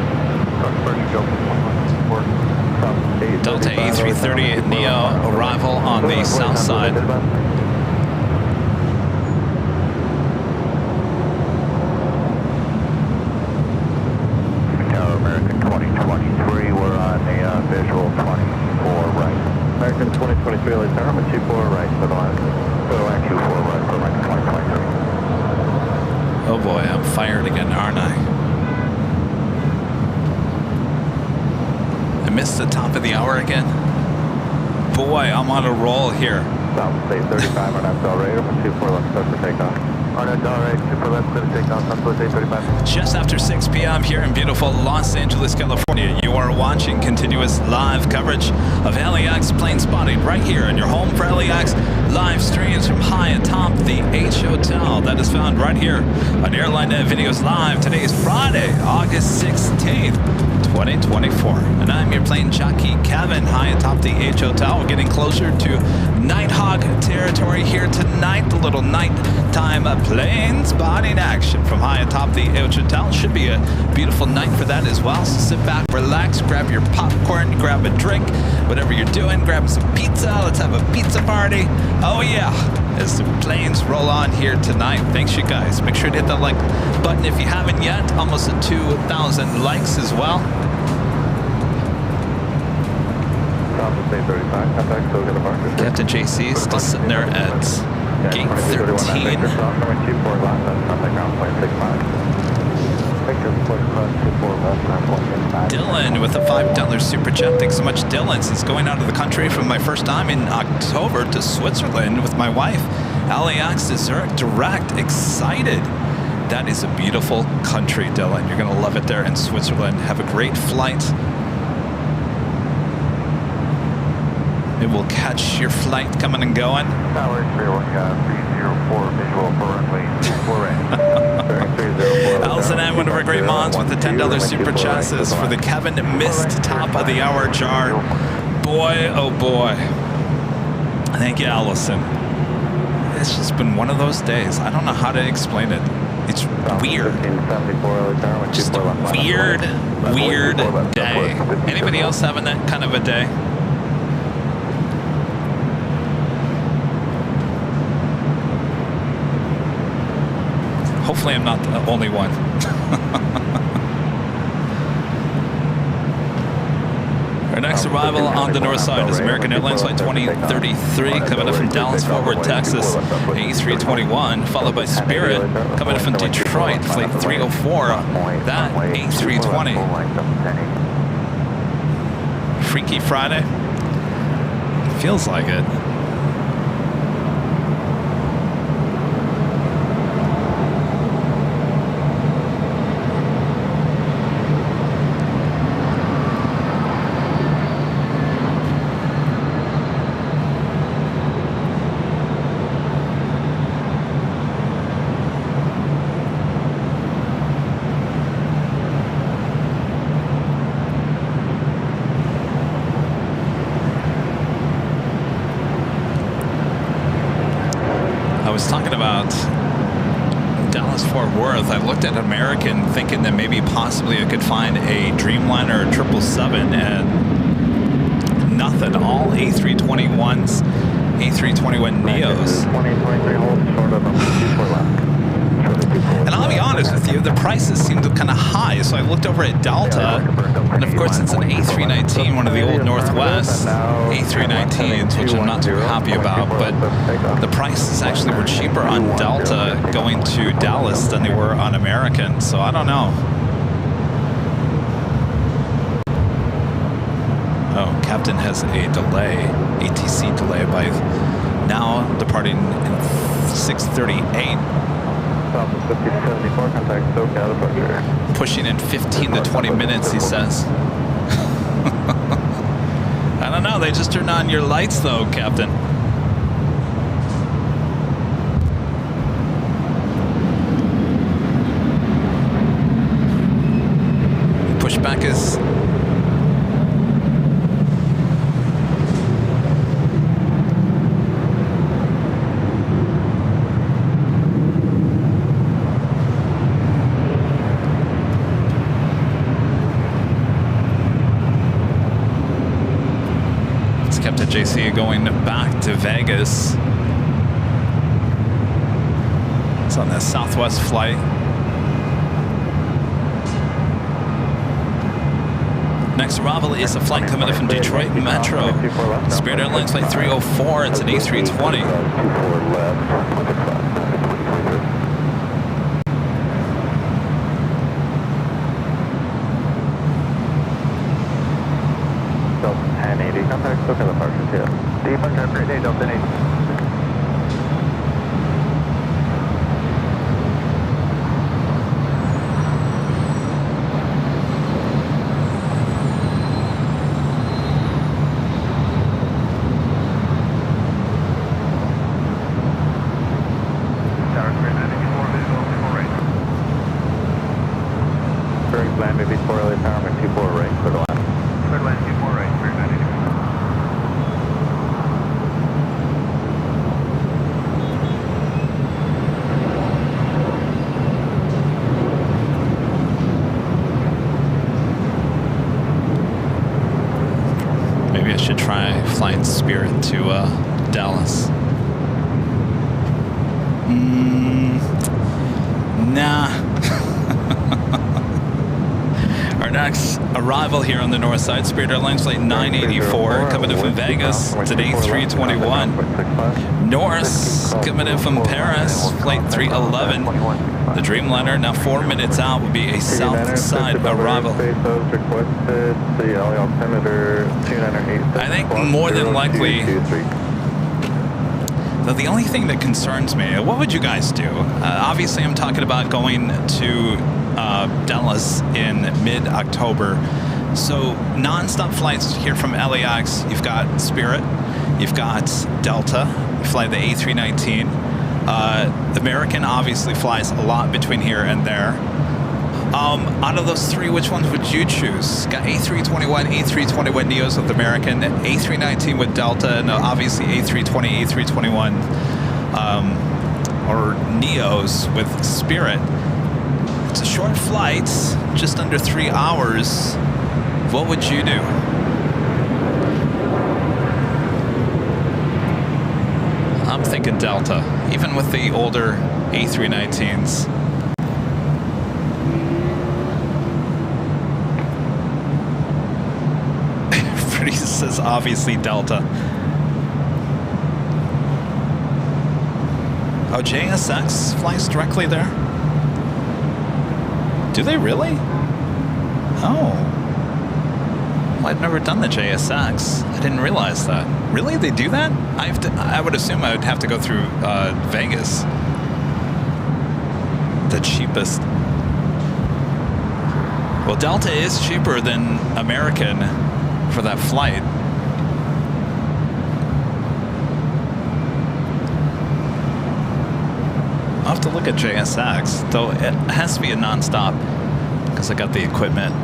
Delta A330 Neo arrival on the south side. Falcon 2023 LA Tower, 24 right, center line. Center line 24 right, center line 2023. Oh boy, I'm fired again, aren't I? I missed the top of the hour again. Boy, I'm on a roll here. South State 35 on Abdel Ray, 24 left start for takeoff. On Abdel Ray, 24 left clear to takeoff, South State 35. Just after 6 p.m. here in beautiful Los Angeles, California, you are watching continuous live coverage of LAX plane spotting right here in your home for LAX. Live streams from high atop the H Hotel that is found right here on Airline Videos Live. Today is Friday, August 16th. 2024, and I'm your plane jockey Kevin, high atop the H Hotel. We're getting closer to Nighthawk territory here tonight. A little nighttime plane spotting action from high atop the H Hotel. Should be a beautiful night for that as well. So sit back, relax, grab your popcorn, grab a drink, whatever you're doing, grab some pizza. Let's have a pizza party. Oh yeah, as the planes roll on here tonight. Thanks you guys. Make sure to hit that like button if you haven't yet. Almost at 2,000 likes as well. Captain JC still sitting there at gate 13. Dylan with a $5 super chat. Thanks so much, Dylan. Since going out of the country for my first time in October to Switzerland with my wife, LAX to Zurich direct. Excited. That is a beautiful country, Dylan. You're going to love it there in Switzerland. Have a great flight. It will catch your flight coming and going. Tower 304 visual for runway 24 Allison and one of our great mods with the $10 super chat says for the Kevin missed top of the hour jar. Boy, oh boy. Thank you, Allison. It's just been one of those days. I don't know how to explain it. It's weird. Just a weird, weird day. Anybody else having that kind of a day? Hopefully I'm not the only one. Our next arrival on the north side is American Airlines Flight 2033 coming up from Dallas, Fort Worth, Texas, A321, followed by Spirit coming up from Detroit, Flight 304, that A320. Freaky Friday? Feels like it. I looked at American thinking that maybe possibly I could find a Dreamliner or 777 and nothing. All A321s, A321 Neos. And I'll be honest with you, the prices seemed kind of high, so I looked over at Delta, and of course it's an A319, one of the old Northwest A319s, which I'm not too happy about, but the prices actually were cheaper on Delta going to Dallas than they were on American, so I don't know. Oh, Captain has a delay, ATC delay by now departing in 6:38. Pushing in 15 to 20 minutes, he says. I don't know, they just turned on your lights though, Captain. Pushback is... JC going back to Vegas. It's on the Southwest flight. Next arrival is a flight coming in from Detroit Metro. Spirit Airlines Flight 304, it's an A320. Delta 1080, contact Soka departure too. Departure, have a great day, Delta 1080. Land maybe 4 LA Tower, 24 right, clear to land. Clear to land, 24 right, clear to land. Maybe I should try flying Spirit to Dallas. Nah. Our next arrival here on the north side, Spirit Airlines Flight 984, coming in from Vegas. It's an A321. Norse, coming in from Paris, Flight 311. The Dreamliner, now 4 minutes out, will be a south side arrival. I think more than likely, though the only thing that concerns me, what would you guys do? Obviously, I'm talking about going to Dallas in mid-October. So non-stop flights here from LAX. You've got Spirit, you've got Delta, you fly the A319. American obviously flies a lot between here and there. Out of those three, which ones would you choose? Got A321, A321 Neos with American, A319 with Delta, and obviously A320, A321 or Neos with Spirit. It's a short flight, just under 3 hours. What would you do? I'm thinking Delta, even with the older A319s. Pretty says obviously Delta. Oh, JSX flies directly there? Do they really? Oh. Well, I've never done the JSX. I didn't realize that. Really? They do that? I would assume I would have to go through Vegas. The cheapest. Well, Delta is cheaper than American for that flight. I'll have to look at JSX, though it has to be a non-stop because I got the equipment.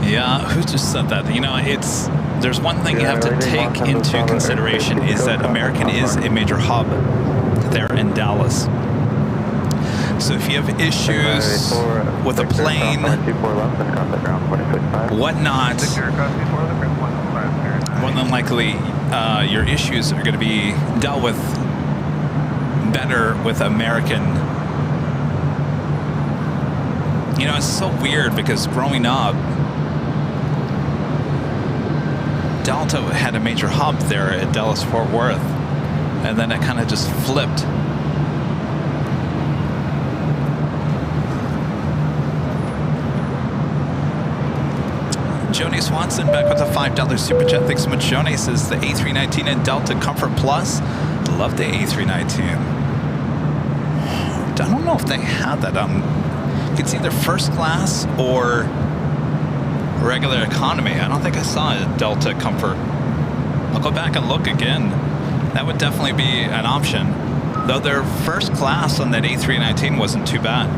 Yeah, who just said that? You know, there's one thing you have to take into consideration is that American is a major hub there in Dallas. So if you have issues with a plane, whatnot, more than likely your issues are going to be dealt with better with American. You know, it's so weird because growing up, Delta had a major hub there at Dallas-Fort Worth, and then it kind of just flipped. Joni Swanson back with a $5 super chat. Thanks so much, Joni. Says the A319 and Delta Comfort Plus. Love the A319. I don't know if they had that on. It's either first class or regular economy. I don't think I saw a Delta Comfort. I'll go back and look again. That would definitely be an option. Though their first class on that A319 wasn't too bad.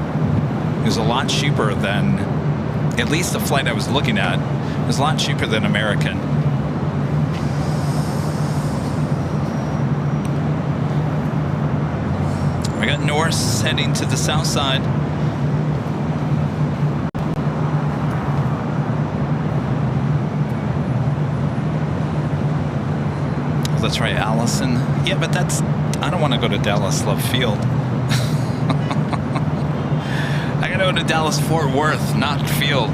It was a lot cheaper than, at least the flight I was looking at, it was a lot cheaper than American. We got Norse heading to the south side. Oh, that's right, Allison. Yeah, but that's, I don't want to go to Dallas Love Field. I gotta go to Dallas Fort Worth, not Field.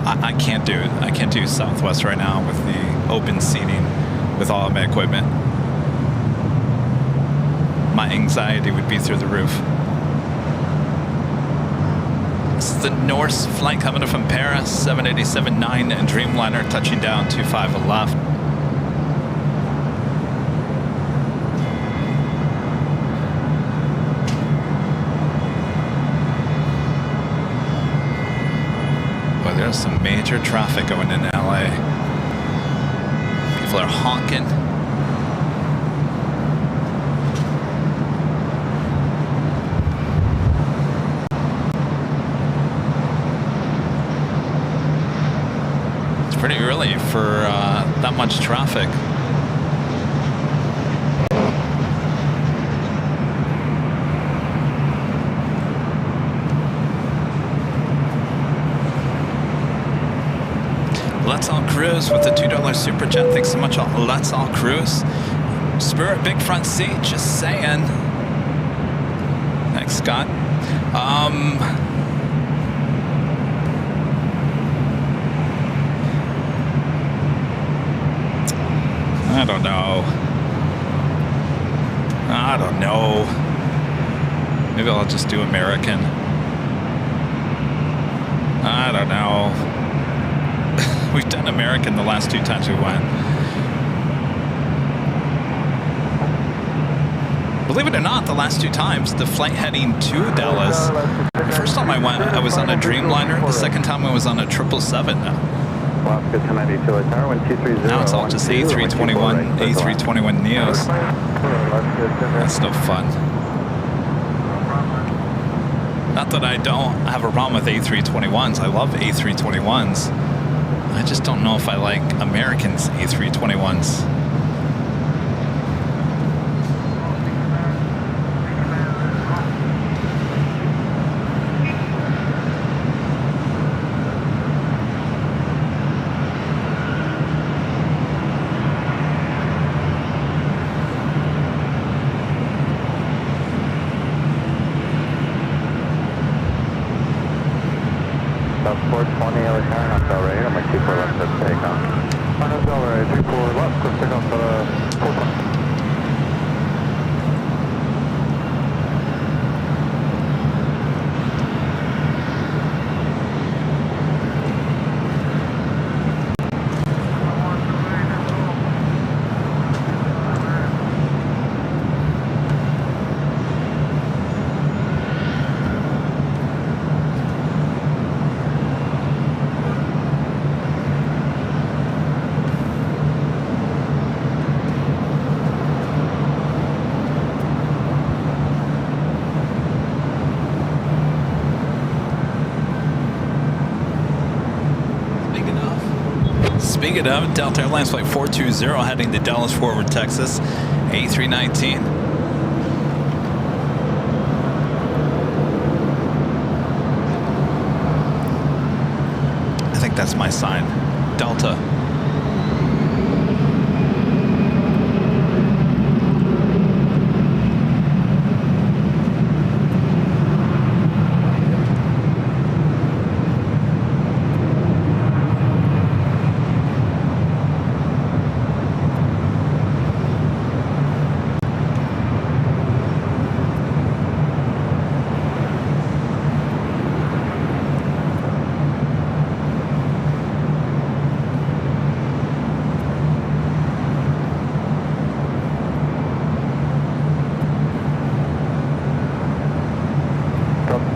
I can't do Southwest right now with the open seating with all of my equipment. My anxiety would be through the roof. This is the Norse flight coming in from Paris, 787-9 and Dreamliner touching down 25 left. There's some major traffic going in LA. People are honking. It's pretty early for that much traffic. Let's All Cruise with the $2 super chat. Thanks so much. Let's All Cruise. Spirit big front seat. Just saying. Thanks, Scott. I don't know. I don't know. Maybe I'll just do American. I don't know. We've done American the last 2 times we went. Believe it or not, the last 2 times, the flight heading to Dallas, the first time I went, I was on a Dreamliner. The second time I was on a 777. Now it's all just A321 Neos. That's no fun. Not that I don't have a problem with A321s. I love A321s. I just don't know if I like Americans' A321s. About 420, return on Delray, I'm like 24 left, let's take off. On Delray, 34 left, let's take off 420. Speaking of, Delta Airlines Flight 420 heading to Dallas Fort Worth, Texas, A319. I think that's my sign. Delta.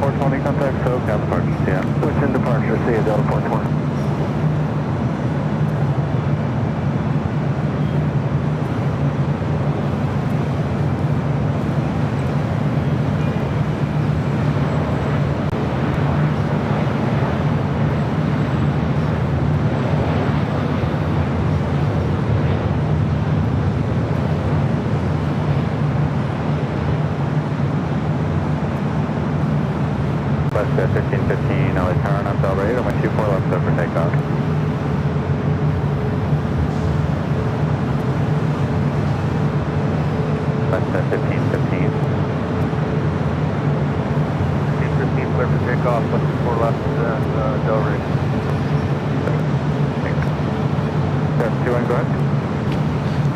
420, contact SoCal departure, yeah. Switch in departure, see you, Delta 420. West 1515, LA turn up Del Rey, runway 24 left over takeoff. West 1515. 1515, clear for takeoff, left 4 left, Del Rey. Step 2 and go ahead.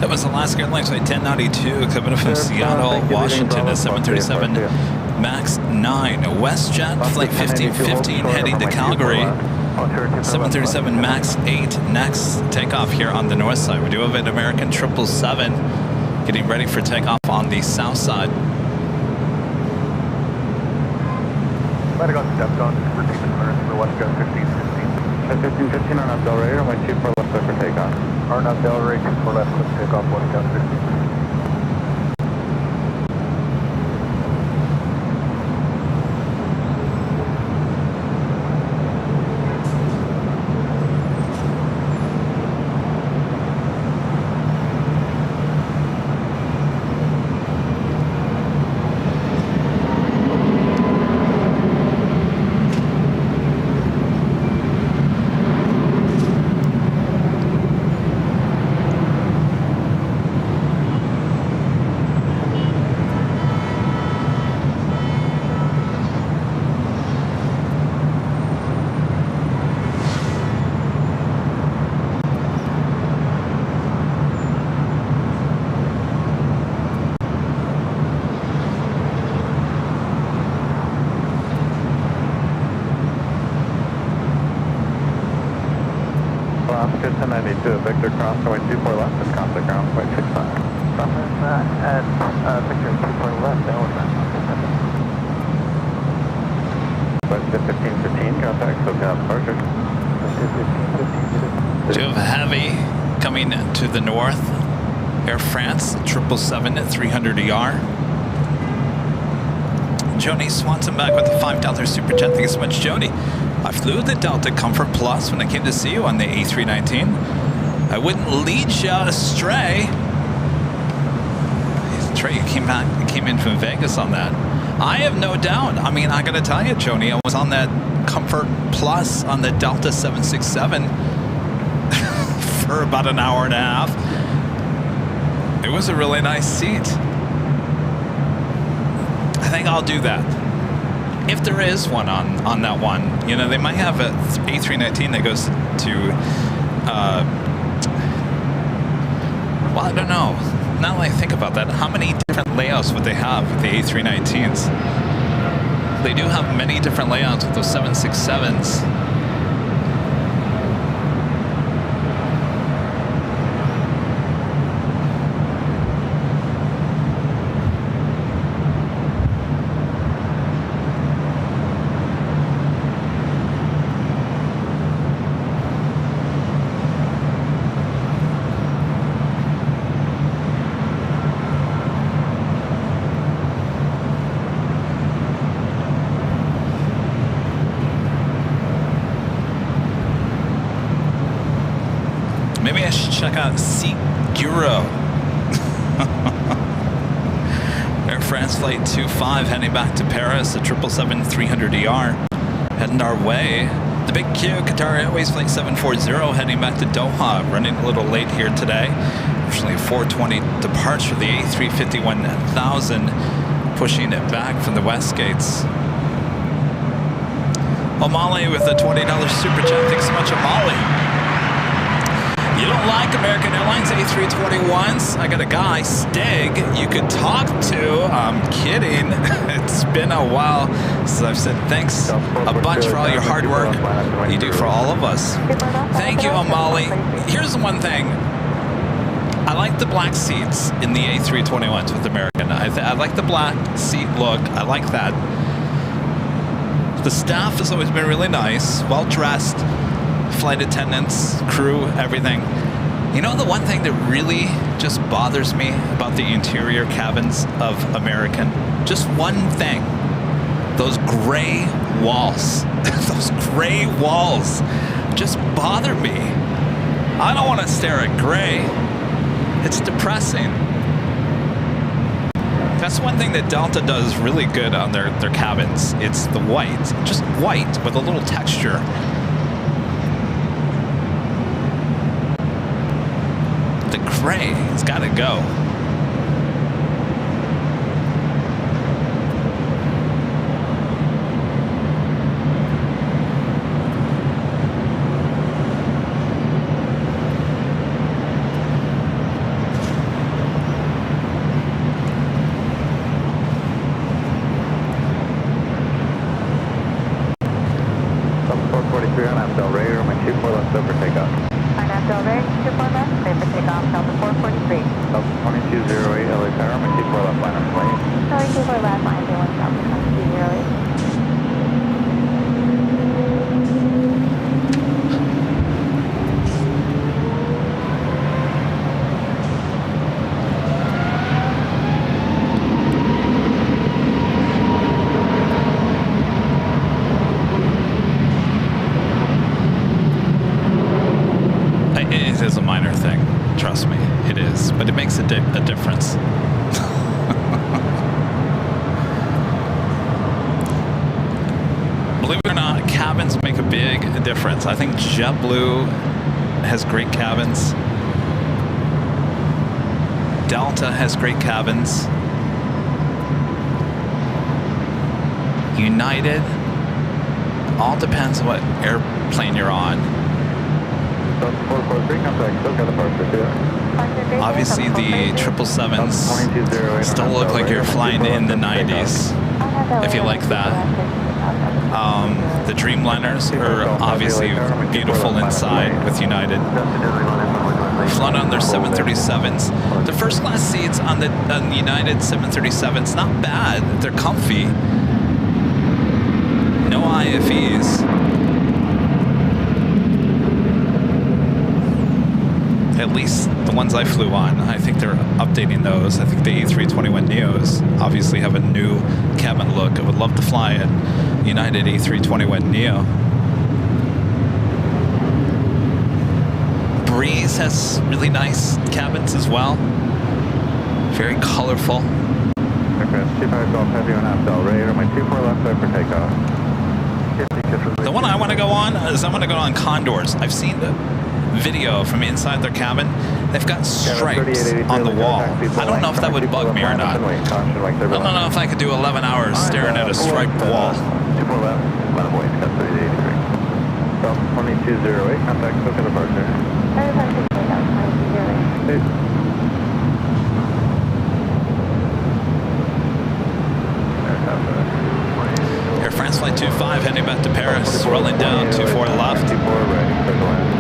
That was Alaska Airlines Flight 1092 coming from Seattle, Washington, a 737 MAX 9. WestJet Flight 1515 heading to Calgary. 737 MAX 8 next takeoff here on the north side. We do have an American 777 getting ready for takeoff on the south side. Might have got stepped on, repeat the clearance for WestJet 1515. 1515 on up Del Rey, runway 24 left over takeoff. Arnab Del Rey, 24 left, let's take off, WestJet 1515. Oscar 1092, Victor Cross, runway 24 left, and contact ground, point 65. And Victor 24 left, Elephant. WestJet 1515, contact SoCal departure. Do you have Heavy coming to the north? Air France 777 at 300ER. Joni Swanson back with the $5 Super Chat. Thank you so much, Joni. I flew the Delta Comfort Plus when I came to see you on the A319. I wouldn't lead you astray. Trey came in from Vegas on that. I have no doubt. I mean, I gotta tell you, Joni, I was on that Comfort Plus on the Delta 767 for about an hour and a half. It was a really nice seat. I think I'll do that. If there is one on that one, you know, they might have a A319 that goes to, well, I don't know. Now that I think about that, how many different layouts would they have with the A319s? They do have many different layouts with those 767s. Maybe I should check out Seguro. Air France Flight 25 heading back to Paris, the 777-300ER heading our way. The Big Q, Qatar Airways Flight 740 heading back to Doha, running a little late here today. Actually, 4:20 departure, the A350-1000 pushing it back from the West Gates. O'Malley with a $20 Super Chat. Thanks so much, O'Malley. You don't like American Airlines A321s? I got a guy, Stig, you could talk to. I'm kidding. It's been a while since I've said thanks a bunch for all your hard work you do for all of us. Thank you, O'Malley. Here's one thing. I like the black seats in the A321s with American. I like the black seat look. I like that. The staff has always been really nice, well-dressed, flight attendants, crew, everything. You know the one thing that really just bothers me about the interior cabins of American? Just one thing. Those gray walls. Those gray walls just bother me. I don't want to stare at gray. It's depressing. That's one thing that Delta does really good on their cabins. It's the white. Just white with a little texture. The gray has got to go. A difference. Believe it or not, cabins make a big difference. I think JetBlue has great cabins. Delta has great cabins. United, all depends on what airplane you're on. Obviously, the 777s still look like you're flying in the 90s, if you like that. The Dreamliners are obviously beautiful inside with United. Flown on their 737s. The first class seats on the United 737s, not bad. They're comfy. No IFEs. At least the ones I flew on, I think they're updating those. I think the A321neos obviously have a new cabin look. I would love to fly a United A321neo. Breeze has really nice cabins as well. Very colorful. The one I want to go on is I want to go on Condors. I've seen the video from inside their cabin. They've got stripes on the wall. I don't know if that would bug me or not. I don't know if I could do 11 hours staring at a striped wall. 2208, contact Soka departure. Air France Flight 25 heading back to Paris, rolling down 24 left. 24 right, circle in.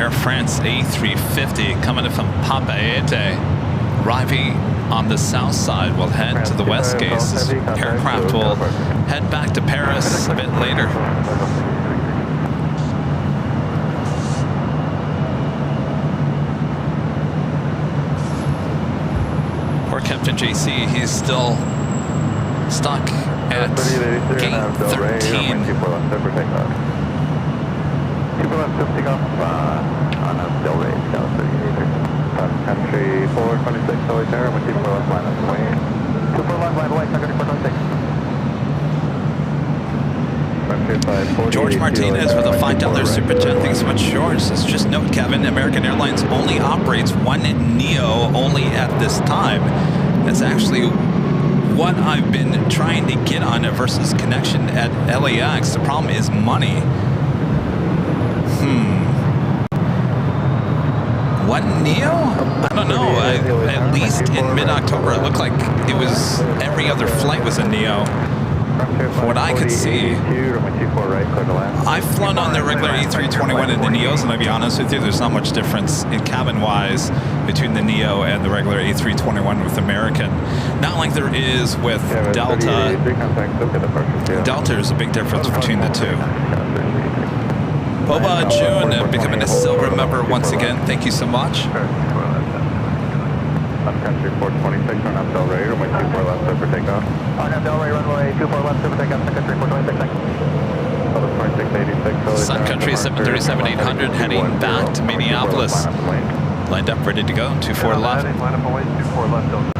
Air France A350 coming in from Papeete, arriving on the south side. We'll head to the west gate. This aircraft will head back to Paris a bit later. Poor Captain JC, he's still stuck at gate 13. 2 left, just take off on a Del Rey, Scout 38. Cross country 426, LA Tower, with 2 left line on the way. 2 left line away, country 426. George Martinez with a $5 super chat. Thanks so much, George. Says, just note, Kevin, American Airlines only operates one NEO only at this time. That's actually what I've been trying to get on a versus connection at LAX. The problem is money. One NEO? I don't know. At least in mid-October, it looked like it was every other flight was a NEO. From what I could see. I've flown on the regular A321 and the NEOs, and I'll be honest with you, there's not much difference in cabin-wise between the NEO and the regular A321 with American. Not like there is with Delta. Delta is a big difference between the two. Boba June becoming a silver member once again. Thank you so much. Country 426 on up Del Rey, runway 24 left, over takeoff. On up Del Rey, runway 24 left, over takeoff, Sun Country 426. 2686. Sun Country 737-800 heading back to Minneapolis. Lined up, ready to go. 24 left. Line up away, 24 left, Delta.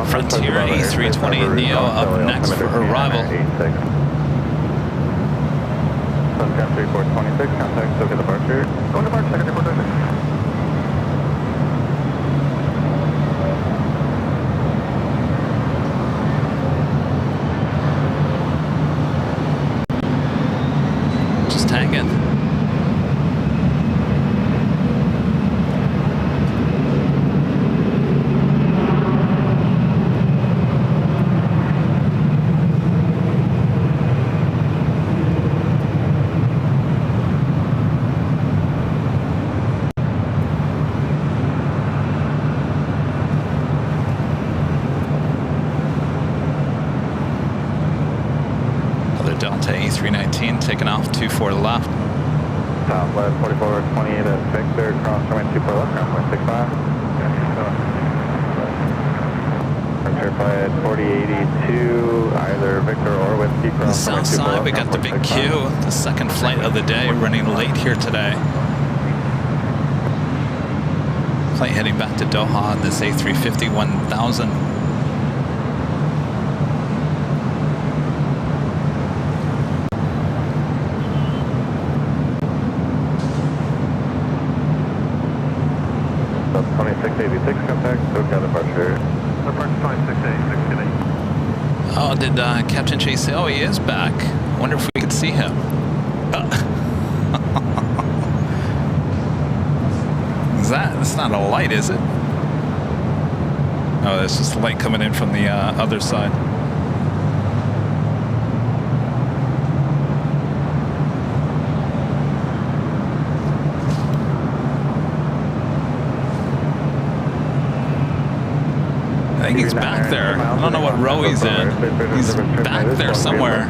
Frontier A320 NEO up next for arrival. Sun Country 426, contact SoCa departure. Going to departure, second 426. Just hanging. Delta A319 taking off 24 left. Southwest 4428 at Victor, cross runway 24 left, runway 65. Frontier flight 4082, either Victor or Whiskey, On the cross south side, we got the big Q, the second flight of the day, running late here today. Flight heading back to Doha on this A350 1000. Contact, SoCal departure. Departure 2686, good day. Oh, did Captain Chase say, oh, he is back. I wonder if we could see him. That's not a light, is it? Oh, that's just a light coming in from the other side. I think he's back there. I don't know what row he's in. He's back there somewhere.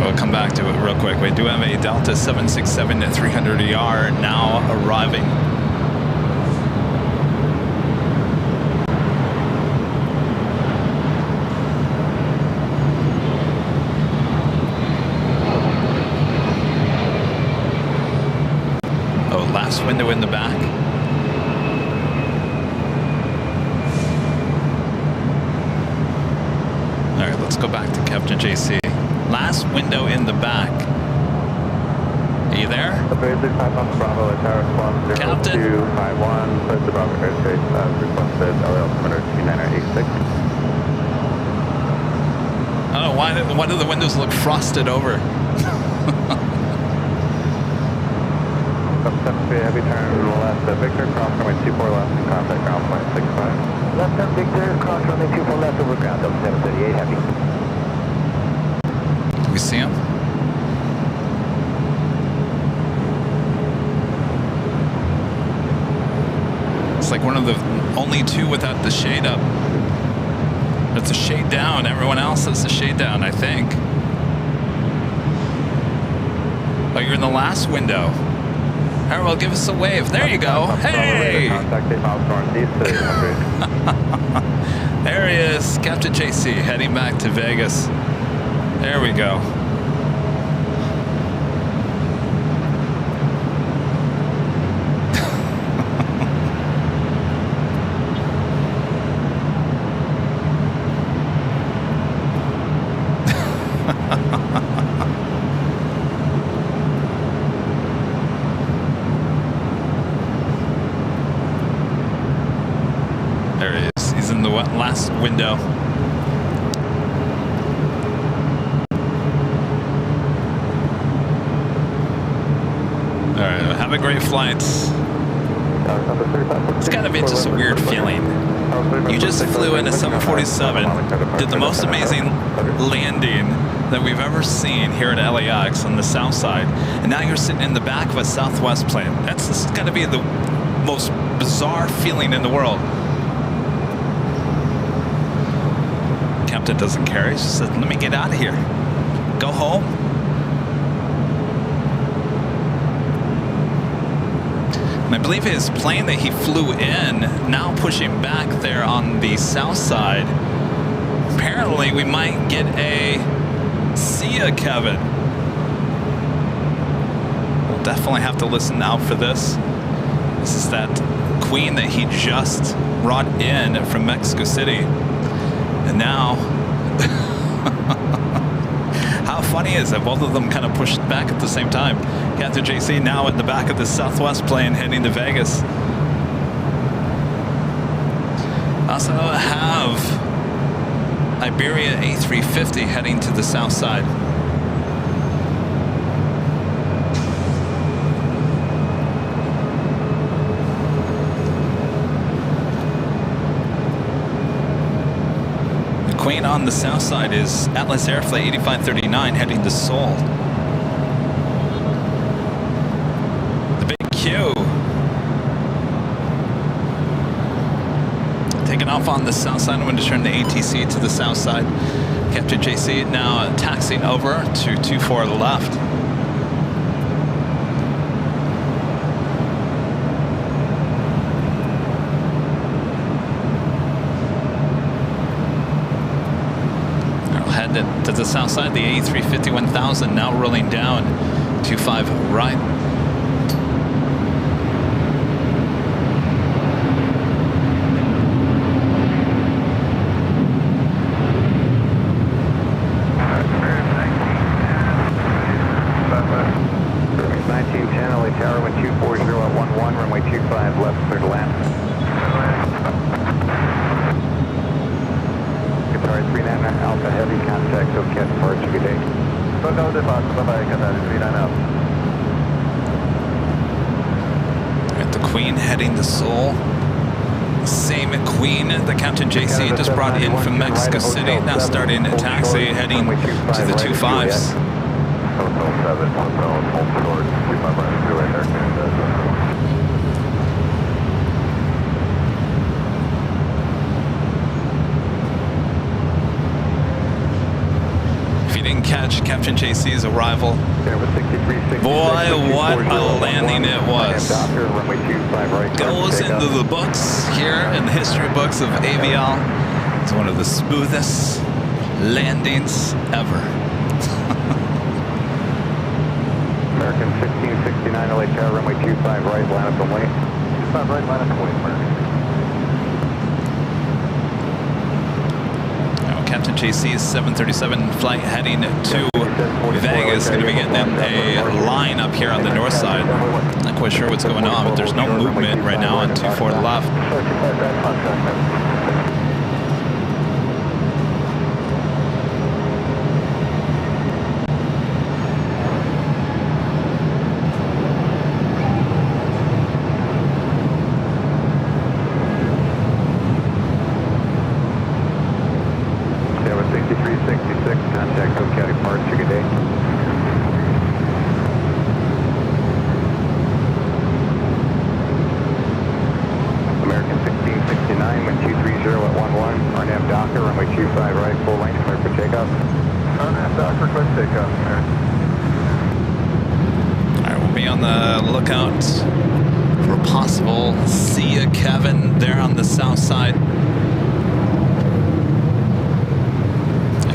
We'll come back to it real quick. We do have a Delta 767 at 300ER now arriving. Window in the back. go back to Captain JC. Last window in the back. Are you there? Bravo, Tower response Captain? 0251, close to Bravo airspace, requested LL altimeter 2986. I don't know, why do the windows look frosted over? Heavy turn to the left, Victor, cross runway 24 left, contact ground point 65. Left turn Victor, cross runway 24 left over ground, 738 heavy. Do we see him? It's like one of the only two without the shade up. It's a shade down. Everyone else has the shade down, I think. Oh, you're in the last window. All right, well, give us a wave. There you go. Hey! There he is, Captain JC, heading back to Vegas. There we go. There he is. He's in the last window. All right, have a great flight. It's gotta be just a weird feeling. You just flew in a 747, did the most amazing landing that we've ever seen here at LAX on the south side, and now you're sitting in the back of a Southwest plane. That's just gotta be the most bizarre feeling in the world. Captain doesn't care. He just said, let me get out of here. Go home. And I believe his plane that he flew in, now pushing back there on the south side, apparently we might get a see ya, Kevin. We'll definitely have to listen out for this. This is that Queen that he just brought in from Mexico City. And now, how funny is it? Both of them kind of pushed back at the same time. Captain JC now at the back of the Southwest plane heading to Vegas. Also have Iberia A350 heading to the south side. Queen on the south side is Atlas Airflight 8539 heading to Seoul. The big Q. Taking off on the south side. I'm going to turn the ATC to the south side. Captain JC now taxiing over to 24 left. To the south side, the A350 1000 now rolling down 25 right. Heading to Seoul. Same Queen that Captain JC just brought in from Mexico City. Now starting a taxi heading to the 25s. If you didn't catch Captain JC's arrival, boy, what a landing it was. Goes into the books here in the history books of AVL. It's one of the smoothest landings ever. American 1669 LA Tower, runway 25 right, line up and wait. 25 right, line up and wait, American. Captain JC 737 flight heading to Vegas. Going to be getting in a line up here on the north side. Not quite sure what's going on, but there's no movement right now on 24 left.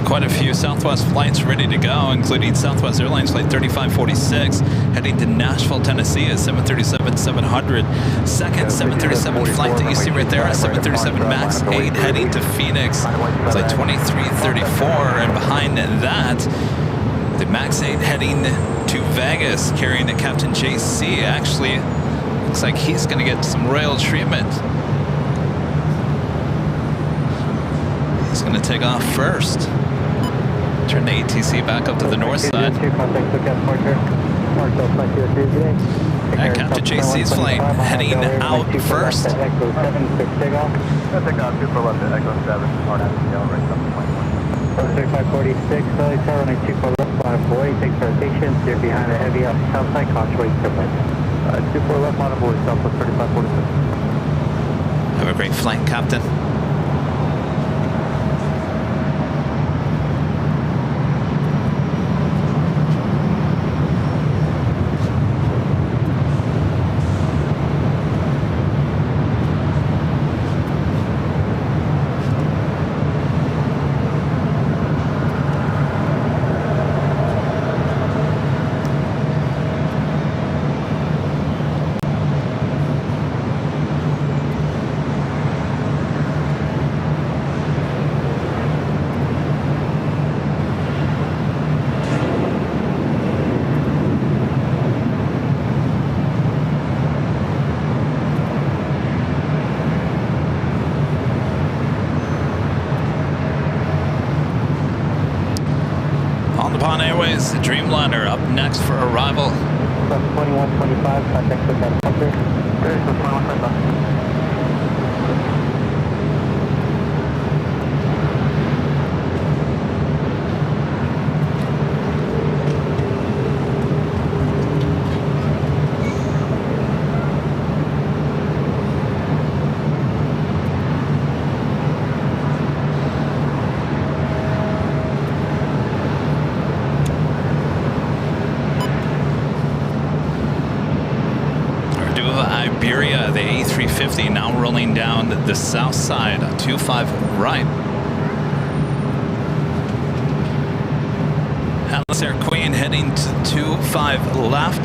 Quite a few Southwest flights ready to go, including Southwest Airlines flight 3546 heading to Nashville, Tennessee at 737-700. Second 737 flight that you see right there, 737 MAX 8 heading to Phoenix, flight 2334, and behind that, the MAX 8 heading to Vegas, carrying a Captain JC. Actually, looks like he's going to get some royal treatment. He's going to take off first. Turn the ATC back up to the north side. And Captain JC's flight heading out first. Echo 7, quick takeoff. Take off 2 for left at Echo 7, hard out to right up to 21. 3546, Charlie Tower, runway 2 for left, 540, thanks for rotation. Steer behind the heavy off the south side, caution wait to right. 2 for left, monitor southwest 3546. Have a great flight, Captain. Airways, the Dreamliner up next for arrival. 2125, contact with that Polce. There's the 2125. The A350 now rolling down the south side, 25 right. Atlas Air Queen heading to 25 left.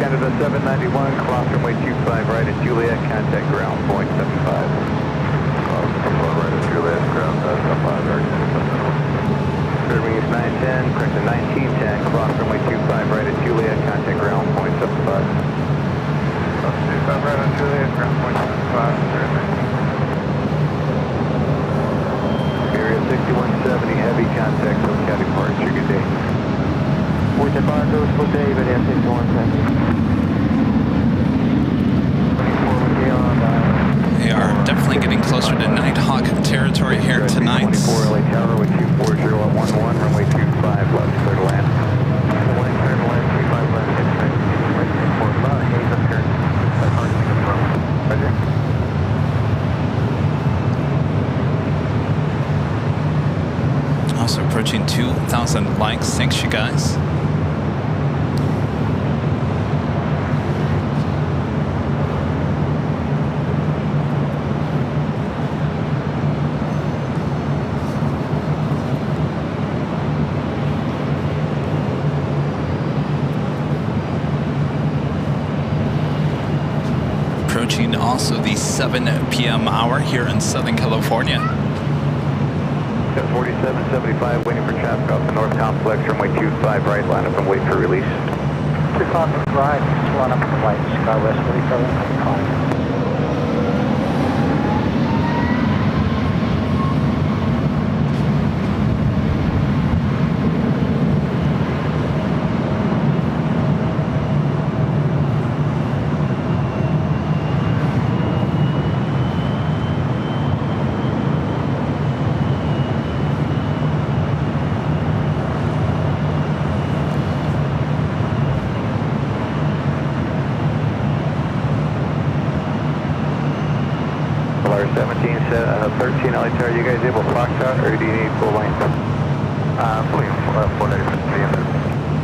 Canada 791, cross runway 25 right at Juliet, contact ground point 75. Cross right at Juliet, ground 75, Serving is 910, correction 1910, cross runway 25 right at Juliet, contact ground point 75. Cross 25 right at Juliet, ground point 75, Area 6170, heavy contact, Hill County Park, good day. For David, We are definitely getting closer to Nighthawk territory here tonight. 24 LA Tower with 24011, runway 25 left, clear to land. Clear to land, 25 left, 694 left, haze up here. That's hard to confirm. Roger. Also approaching 2,000 likes. Thanks, you guys. approaching also the 7 p.m. hour here in Southern California. 4775, waiting for traffic off the North Complex, runway 25 right, line up and wait for release. 25 right, just line up and wait, Skywest 4725. Flyer 13 LA, are you guys able to clock out or do you need full length? Full length.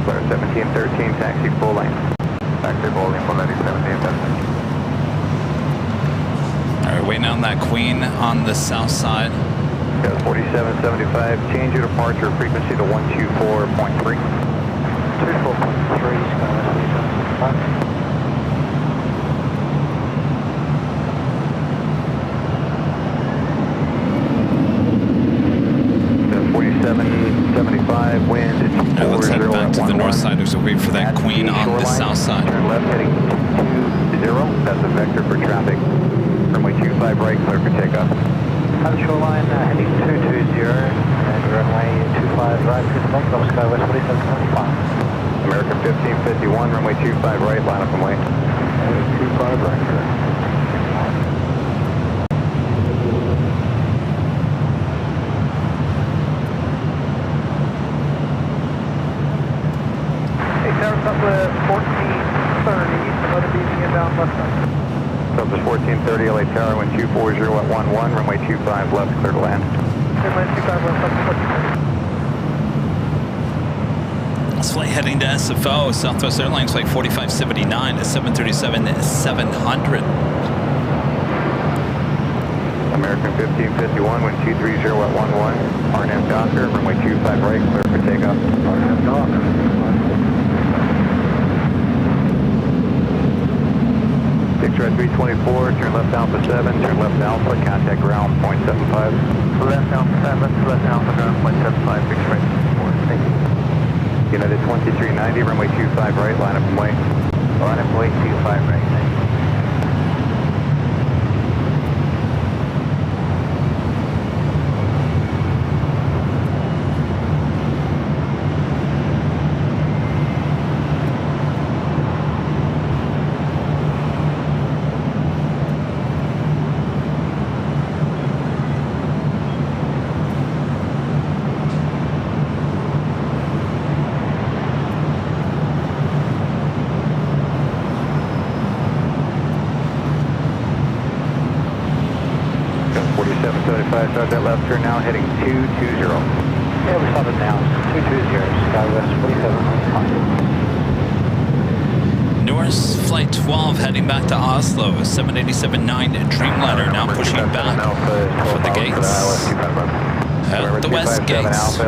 Flyer 1713, taxi full length. Taxi full length, Flyer 1713. All right, waiting on that Queen on the south side. 4775, change your departure frequency to 124.3. 24.3, Skywest 4725. 75, wind. Now let's head back to the north side as we wait for that Queen on the south side. Turn left heading 20. That's a vector for traffic. Runway 25 right, clear for takeoff. Shoreline heading 220 and runway 25 right, clear for takeoff, Skywest 4725. American 1551, runway 25 right, line up and wait. 25 right, clear. Southwest 1430, let it be inbound left side. Southwest 1430, LA Tower, wind 240 at 11, runway 25 left, clear to land. Runway 25 left, Southwest 1430. This flight heading to SFO, Southwest Airlines flight 4579 at 737-700. American 1551, wind 230 at 11, RNF Docker, runway 25 right, clear for takeoff. RNF Docker. 6 right 324, turn left Alpha 7, turn left Alpha, contact ground 0.75. Left Alpha 7, left Alpha ground 0.75, 6 right 24, thank you. United 2390, runway 25 right, line up and wait. Line up and wait, 25 right, thank you. Start that left turn now, heading 220. Yeah, we started now. 220, Skywest 4725. Norris Flight 12 heading back to Oslo, 787-9 Dreamliner now pushing back for the gates. The west gates.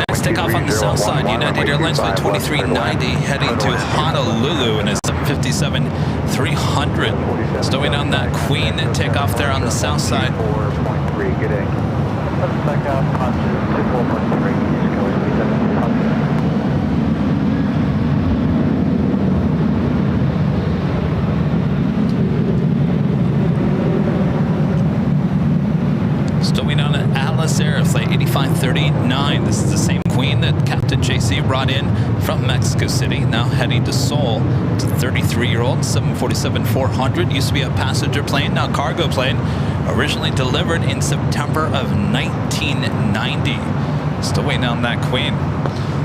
Next takeoff on the south side, United Airlines Flight 2390 heading to Honolulu in a 757-300. Stowing on that Queen takeoff there on the south side. 4.3, good day. Let's back out onto 4.3, Skywest 4725. Stowing on an Atlas Air Flight 8539. This is the same Queen that Captain JC brought in from Mexico City, now heading to Seoul. It's a 33-year-old 747-400. Used to be a passenger plane, now cargo plane. Originally delivered in September of 1990. Still waiting on that Queen.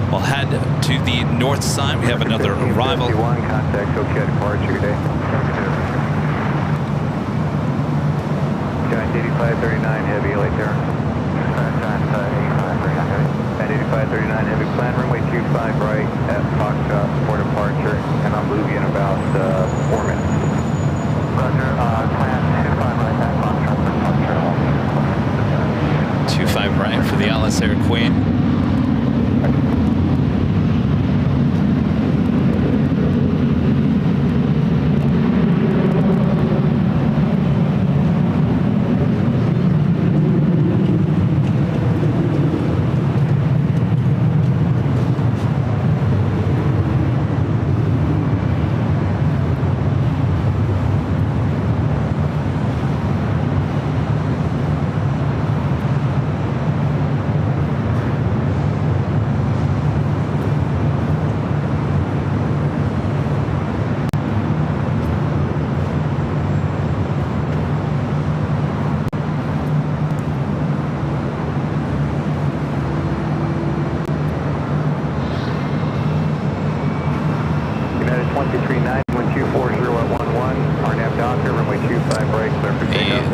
We'll head to the north side. We have another arrival. 51, contact Tokyo departure, good day. Giant 8539 heavy, LA Tower. Giant 8539 heavy, plan runway 25 right at Foxtrot for departure, and I'll move you in about 4 minutes. Roger, plan 25 right at Foxtrot for departure. 25 right for the Atlas Air Queen.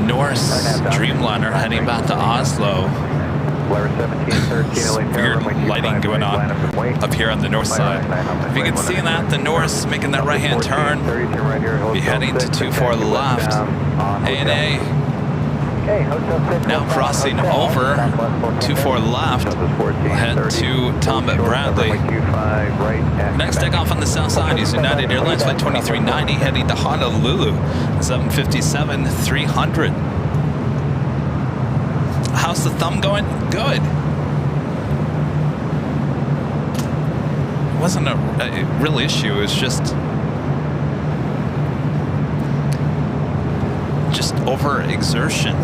Norse Dreamliner heading back to Oslo. Weird lighting going on up here on the north side. If you can see that, the Norse making that right-hand turn, be heading to 24 left. A&A now crossing over 24 left. We'll head to Tom Bradley. Next takeoff on the south side is United Airlines Flight 2390 heading to Honolulu, 757-300. How's the thumb going? Good. It wasn't a real issue. It was just over-exertion.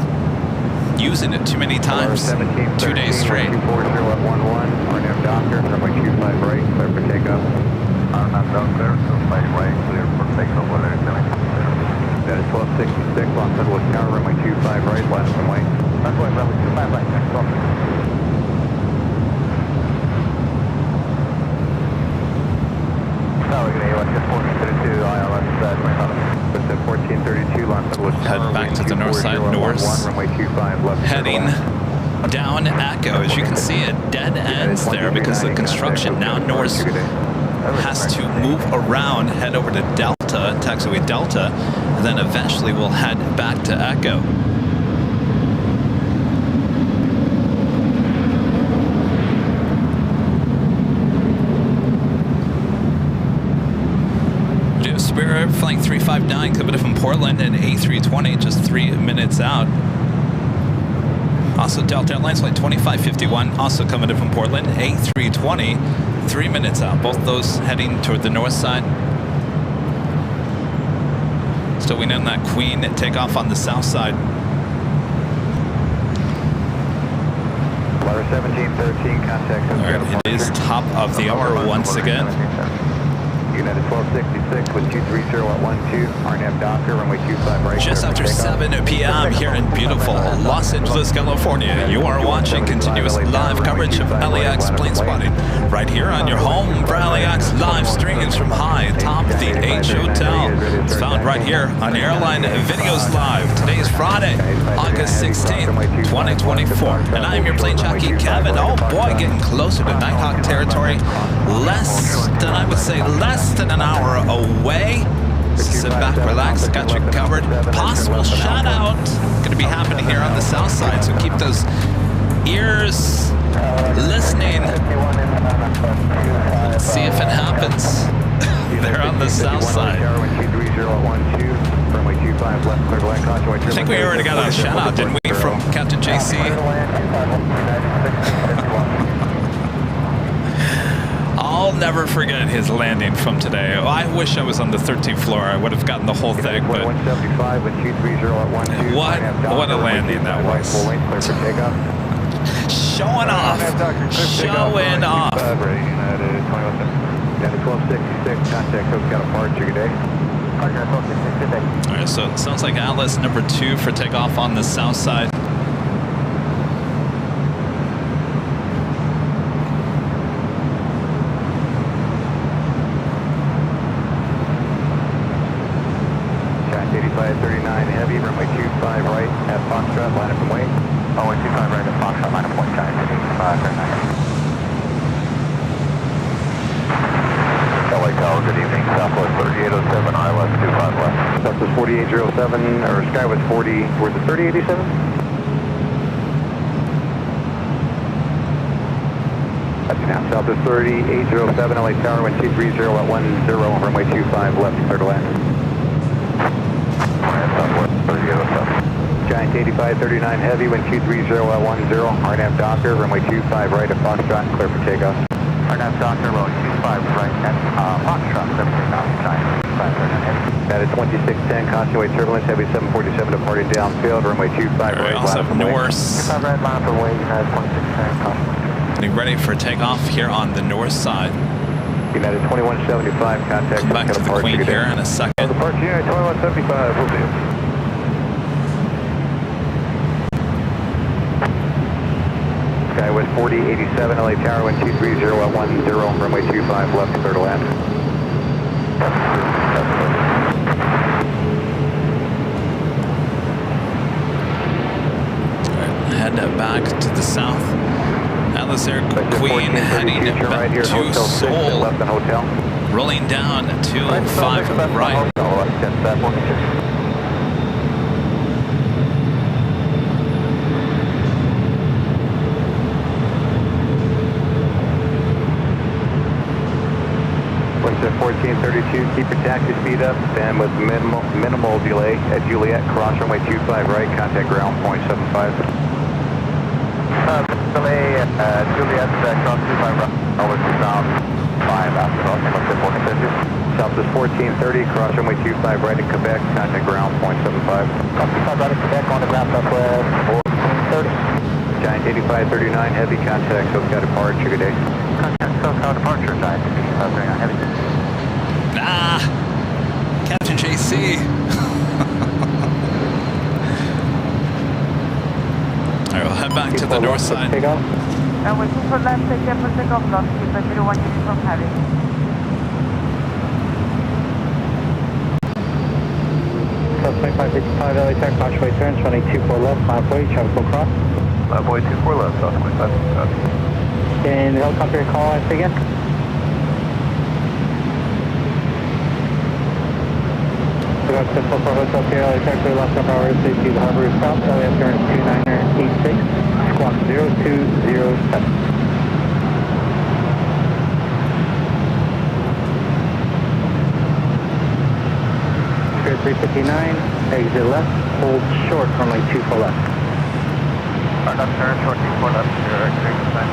Using it too many times, 2 days straight. 40 at 11, RNAV doctor, runway 25 right, clear for takeoff. Not down clear, so flight right, clear for takeoff, whether it's going. That is 1266, Los Angeles Tower, runway 25 right, last and white. Runway 25 right, next off. Tower, good day, US 1432, ILS 1432, Los Angeles Tower. Head back to the north side, north. Heading down Echo. As you can see, it dead ends there because of the construction. Now Norse has to move around, head over to Delta, taxiway Delta, and then eventually we'll head back to Echo. Spirit flying 359 coming from Portland and A320 just 3 minutes out. Also Delta Airlines flight 2551 also coming in from Portland, A320 3 minutes out. Both those heading toward the north side. Still waiting on that Queen takeoff on the south side. 1713 contact. All right, it is top of the hour once again. United 1266 with 230 at 12, RNAV doctor, runway 25 right. Just after 7 p.m. here in beautiful Los Angeles, California, you are watching continuous live coverage of LAX plane spotting right here on your home for LAX live streams from high atop the H Hotel. It's found right here on Airline Videos Live. Today is Friday, August 16th, 2024, and I am your plane jockey, Kevin. Oh boy, getting closer to Nighthawk territory. Less than, I would say, less than an hour away. Sit back, relax, got you covered. Possible shout out going to be happening here on the south side, so keep those ears listening. Let's see if it happens there on the south side. I think we already got a shout out, didn't we, from Captain JC? I'll never forget his landing from today. I wish I was on the 13th floor. I would have gotten the whole thing, but what a landing that was. Showing off. Showing off. All right, so it sounds like Atlas number 2 for takeoff on the south side. Heavy, runway 25 right at Foxtrot, line up and wait. Runway 25 right at Foxtrot, line up and wait, Giant 85, LA Tower, good evening, Southwest 3807, ILS 25 left. Southwest 4807, or Skywest 40, where's it, 3087? That's now, Southwest 3807, LA Tower, wind 230 at 10, runway 25 left, clear to land. Giant 8539 heavy, wind 230 at 10, RNAV doctor, runway 25 right at Foxtrot, clear for takeoff. RNAV doctor, runway 25 right at Foxtrot, clear for takeoff, Giant 8539 heavy. That is 2610, constant wave turbulence, heavy 747 departing downfield, runway 25 right, also Norse. 25 right, line up and wait, United 2610, constant. Getting ready for takeoff here on the north side. United 2175, contact. Come back to the Queen here in a second. Departure United 2175, will do. Skywest 4087, LA Tower, wind 230 at 10, runway 25 left, clear to land. to the south. Atlas Air Queen heading back to Seoul. Left and hotel. Rolling down to 5 right. At 1432, keep your taxi speed up, stand with minimal delay at Juliet, cross runway 25 right, contact ground point 75. Delay at Juliet, cross 25 right, over to south 5 after crossing, what's it, 1450? South is 1430, cross runway 25 right at Quebec, contact ground point 75. Cross 25 right at Quebec, on the ground southwest 1430. Giant 8539, heavy contact, SoCal departure, good day. Contact SoCal departure, Giant 8539, heavy. Ah, Captain JC. All right, we'll head back to the north side. Waiting for left, take care for takeoff, lost, keep a 01 uniform heavy. Plus 2555 LA Tech, Crossway turns, running 24 left, 540, traffic will cross. 540, 24 left, south 25. Can the helicopter call us again? We got Simple for Hotel Sierra, LA Tech, clear left number hours, safety, the harbor is south, LA turns 2986, squawk 0207. Spirit 359, exit left, hold short, runway 24 left. Right up turn, short 24 left, you're exiting the sign.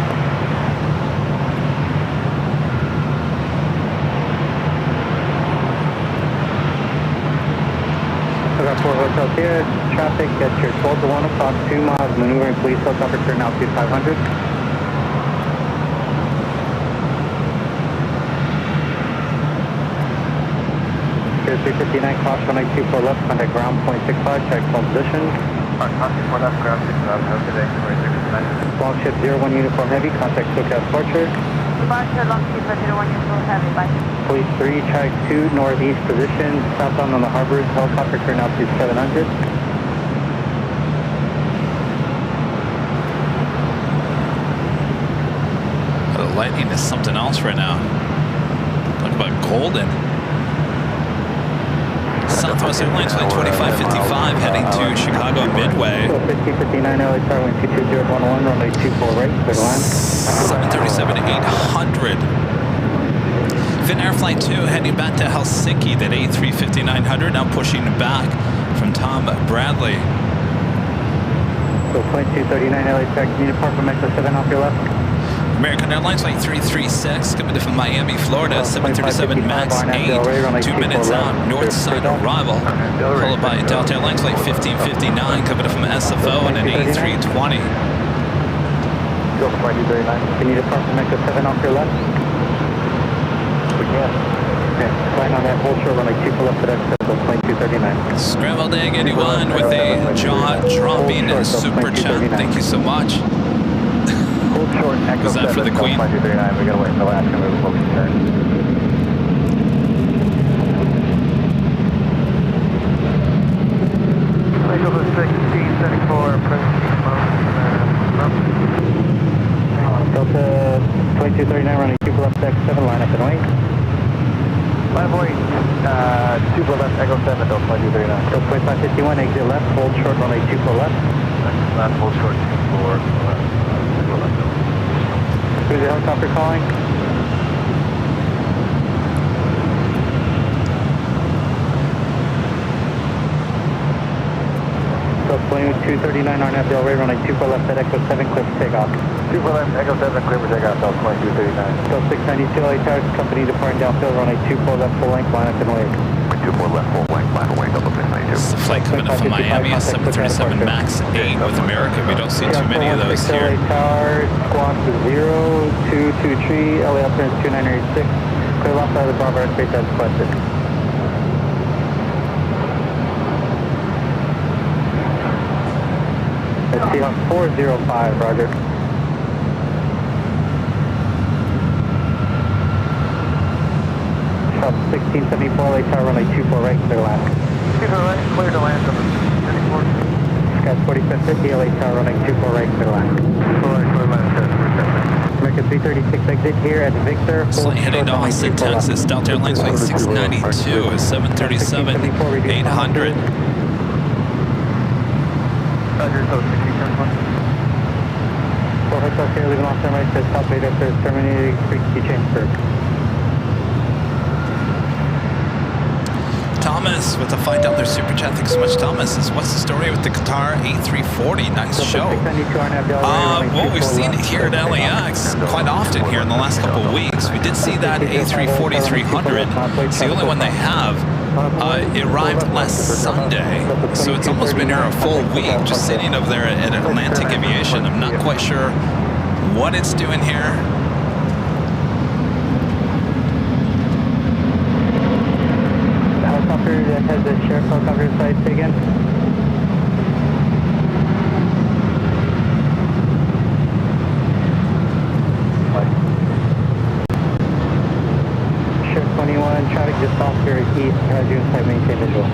We got 4 hotels here, traffic at your 12 to 1 o'clock, 2 miles, maneuvering police helicopter turn altitude 500. Spirit 359, cross runway 24 left, contact ground point 65, check phone position. Alright, 24 left, ground 65, have a good day, runway 69. Longship 01 uniform heavy, contact SoCal departure. Departure, long keep a 01 uniform heavy, bye. Police 3, track 2, northeast position, southbound on the harbors, helicopter turn altitude 700. The lightning is something else right now. Talk about golden. Southwest Airlines flight 2555 heading to Chicago Midway. 5059 LA Tower, wind 22011, runway 24 right, clear to land. 737-800. Finnair Flight 2 heading back to Helsinki, that A350-900, now pushing back from Tom Bradley. So point 239 LA Tech, can you depart from Metro 7 off your left? American Airlines Flight 336 coming in from Miami, Florida, 737 MAX 8, 2 minutes out, north side arrival. Followed by Delta Airlines Flight 1559 coming in from SFO and an A320. Can you depart from Metro 7 off your left? We can. Okay, flying on that whole short runway 24 left at Expo, plane 239. Scrambled Egg 81 with a jaw-dropping super chat. Thank you so much. Short, Was that for the Queen? 539, we gotta wait until Alaska moves before we turn. Echo to 1674, Delta 2239 running 2 left X7, line up and wait. Line wait, 2 left, Echo 7, Delta 2239. Delta 2551, exit left, hold short, runway 24 left. Left, hold short, 24 left. Who's the helicopter calling? So plane 239 RNAV Del Rey, runway 24 left at Echo 7, clear for takeoff. 2 left, Echo 7, clear for takeoff, Delta 2239. So 692 LA Towers, company departing downfield, runway 24 left, full length, line up and wait. 24 left, full length, line away, Delta 692. This is a flight coming in from Miami, a 737 MAX 8 with America. We don't see too many of those here. LA Tower, squawk 0223, LA turns 2986, clear left side of the Bravo airspace as requested. Let's see on 405, roger. South 1674 LA Tower, runway 24 right, clear to land. 24 right, clear to land, Delta 24. Sky Sky 4750, LA Tower running 24 right, clear line. 24 right, clear line, Sky 47. American 336 exit here at Victor. Slightly heading to Austin, Texas. Delta Airlines flight 692 is 737 800. Roger, so 60 turn 1. 4 Hotel here, leaving off turn right to South Bay, after terminating frequency change curve. Thomas with the $5 super chat. Thanks so much, Thomas. What's the story with the Qatar A340? Nice show. Well, we've seen it here at LAX quite often here in the last couple of weeks. We did see that A340 300. It's the only one they have. It arrived last Sunday, so it's almost been here a full week, just sitting over there at Atlantic Aviation. I'm not quite sure what it's doing here. Helicopter that has the sheriff helicopter side again. Sheriff 21, traffic just off here east, has you inside maintain visual.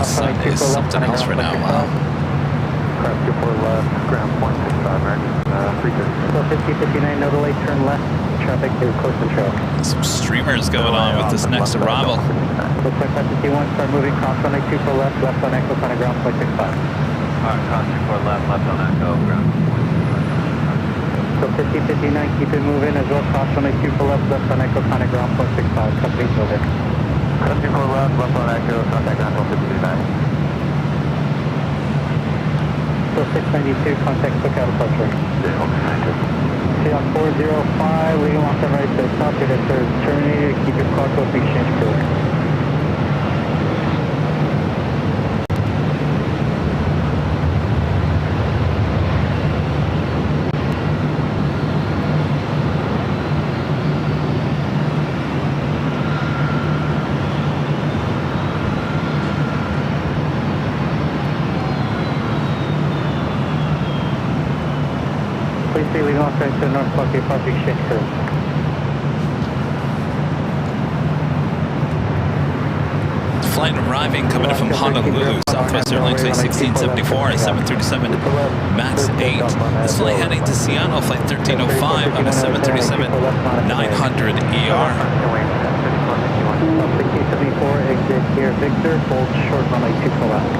Sunday is something else for now. Wow. Craft 24 left, ground point 65, American 330. 5059, no delay, turn left, traffic to Coast and Trail. Some streamers going on with this next arrival. Looks like 551, start moving, cross on 24 left, left on Echo, on a ground point 65. Alright, cross 24 left, left on Echo, ground point 65. So 5059, keep it moving as well, cross on 24 left, left on Echo, on a ground point 65, company's over. 74 left, left on Echo, contact ground point 59. So 692, contact SoCal departure. Seon 405, leading off the right to South Bay, that's terminated, keep your clock open, exchange crew. Leading off right to North Park, departure exchange curve. Flight arriving coming in from Honolulu, Southwest Airlines flight 1674 and 737 MAX 8. This flight heading to Seattle, flight 1305 on a 737 900 ER. 1674, exit here, Victor, hold short runway 24 left.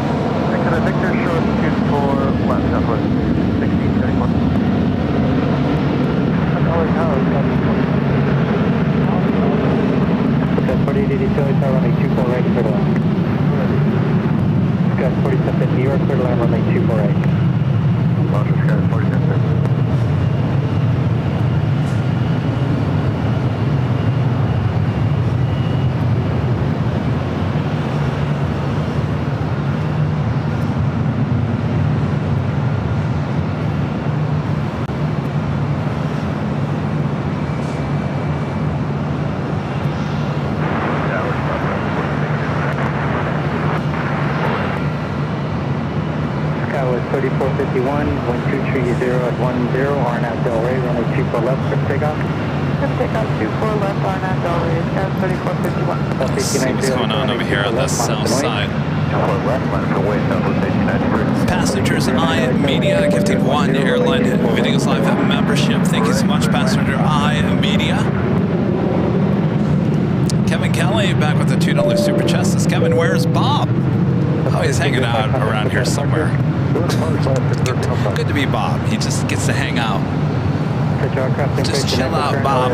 Victor, short 24 left, Southwest 1674. Sky 4882, runway 24 right, clear to line. Sky 4750, New York, clear to line, runway 24 right. Roger, Sky 4750. Sky was 3451, wind 230 at 10, RNAV Del Rey, runway 24 left for takeoff. Takeoff 24 left, RNAV Del Rey, Sky 3451. Let's see what's going on over here on the south side. Passengers I Media gifting one Airline Videos Live membership. Thank you so much, Passenger I Media. Kevin Kelly back with the $2 super chat. Says, Kevin, where's Bob? Oh, he's hanging out around here somewhere. Good to be Bob. He just gets to hang out. Just chill out, Bob.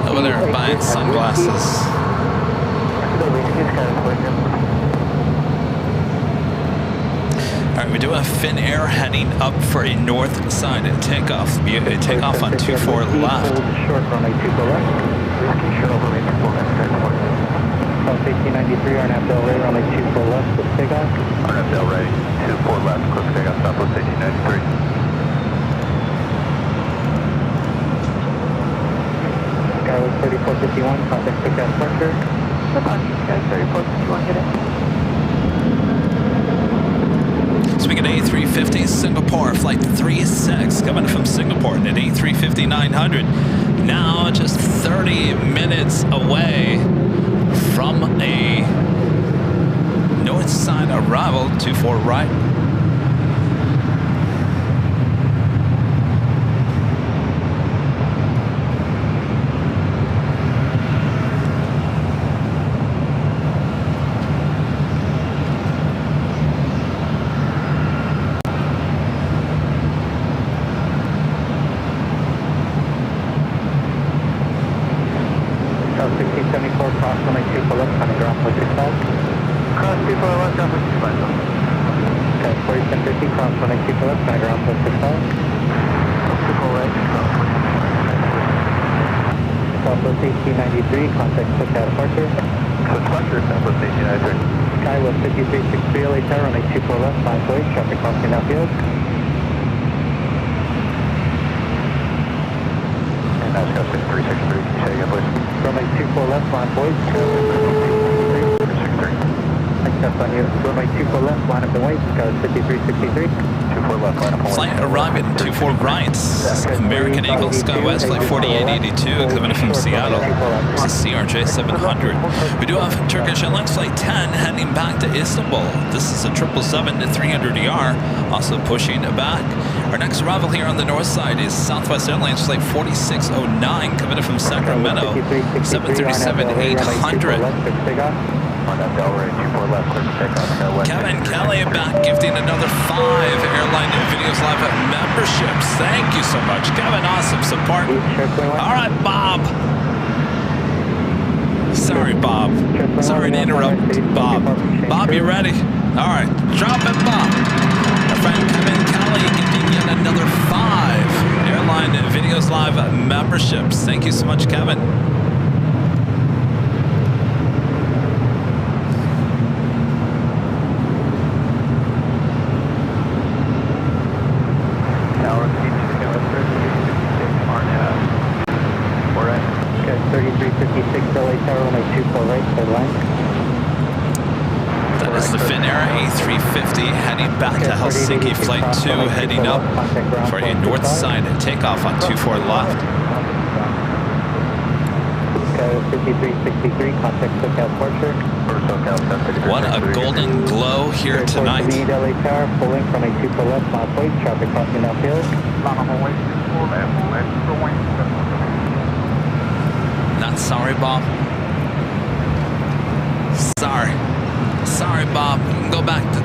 Over there buying sunglasses. Alright, we do have Finnair heading up for a north side takeoff. Takeoff on 24 left. Short runway 24 left. 1893, RNAV Del Rey, runway 24 left, with takeoff. RNAV Del Rey, 24 left, quick takeoff, Southwest 1893. Sky was 3451, contact SoCal departure. Apologies, guys, 3451, get in. Speaking of A350, Singapore, flight 36, coming from Singapore at A350 900. Now just 30 minutes away from a north side arrival, 24 right. Contact SoCal departure. Departure, Southwest 1893. Skywest 5363, LA Tower, runway 24 left, line 48, traffic crossing outfield. And that's got 6363, can you say again, please? Runway 24 left, line 48, 63. Access on you. Runway 24 left, line up and wait, Skywest 5363. 24 left, line up and wait. Flight arriving 24 right. American Eagle Skywest, flight 4882, coming from Seattle. This is CRJ 700. We do have Turkish Airlines flight 10 heading back to Istanbul. This is a 777-300ER, also pushing back. Our next arrival here on the north side is Southwest Airlines flight 4609, coming from Sacramento, 737-800. Kevin Kelly back gifting another 5 Airline Videos Live memberships. Thank you so much, Kevin. Awesome support. All right, Bob. Sorry, Bob. Sorry to interrupt, Bob. Bob, you ready? All right, drop it, Bob. Our friend Kevin Kelly gifting yet another 5 Airline Videos Live memberships. Thank you so much, Kevin. Helsinki flight 2 heading up for a north side takeoff on 24 left. 5363, contact SoCal departure. What a golden glow here tonight. LA Tower, pulling from a 24 left, line 48, traffic crossing outfield. Not sorry, Bob. Sorry. Sorry, Bob. You can go back to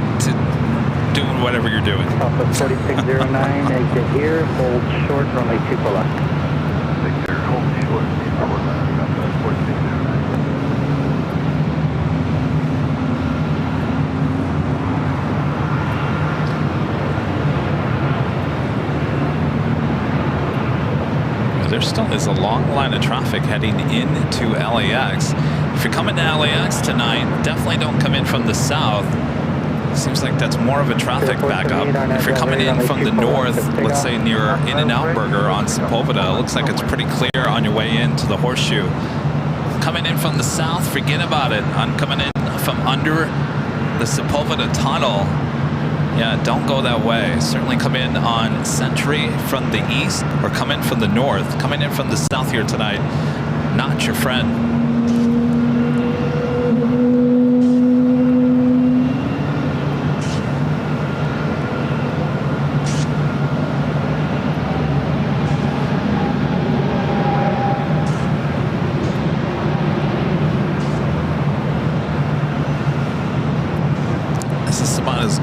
doing whatever you're doing. Southwest 4609, exit here, hold short, runway 24 left. Hold short, 24 left, Southwest 4609. There still is a long line of traffic heading into LAX. If you're coming to LAX tonight, definitely don't come in from the south. Seems like that's more of a traffic backup. If you're coming in from the north, let's say near In-N-Out Burger on Sepulveda, it looks like it's pretty clear on your way into the Horseshoe. Coming in from the south, forget about it. I'm coming in from under the Sepulveda tunnel. Yeah, don't go that way. Certainly come in on Century from the east or come in from the north. Coming in from the south here tonight, not your friend.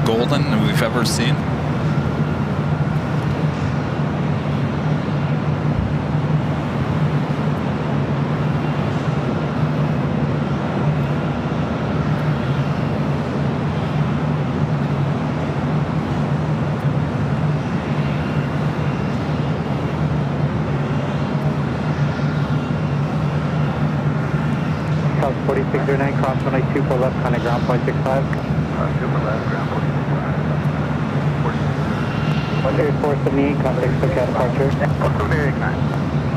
Golden that we've ever seen. South 4609, cross runway 24 left, contact ground point 65. Super left, ground point 65. 478, contact SoCal departure. 478.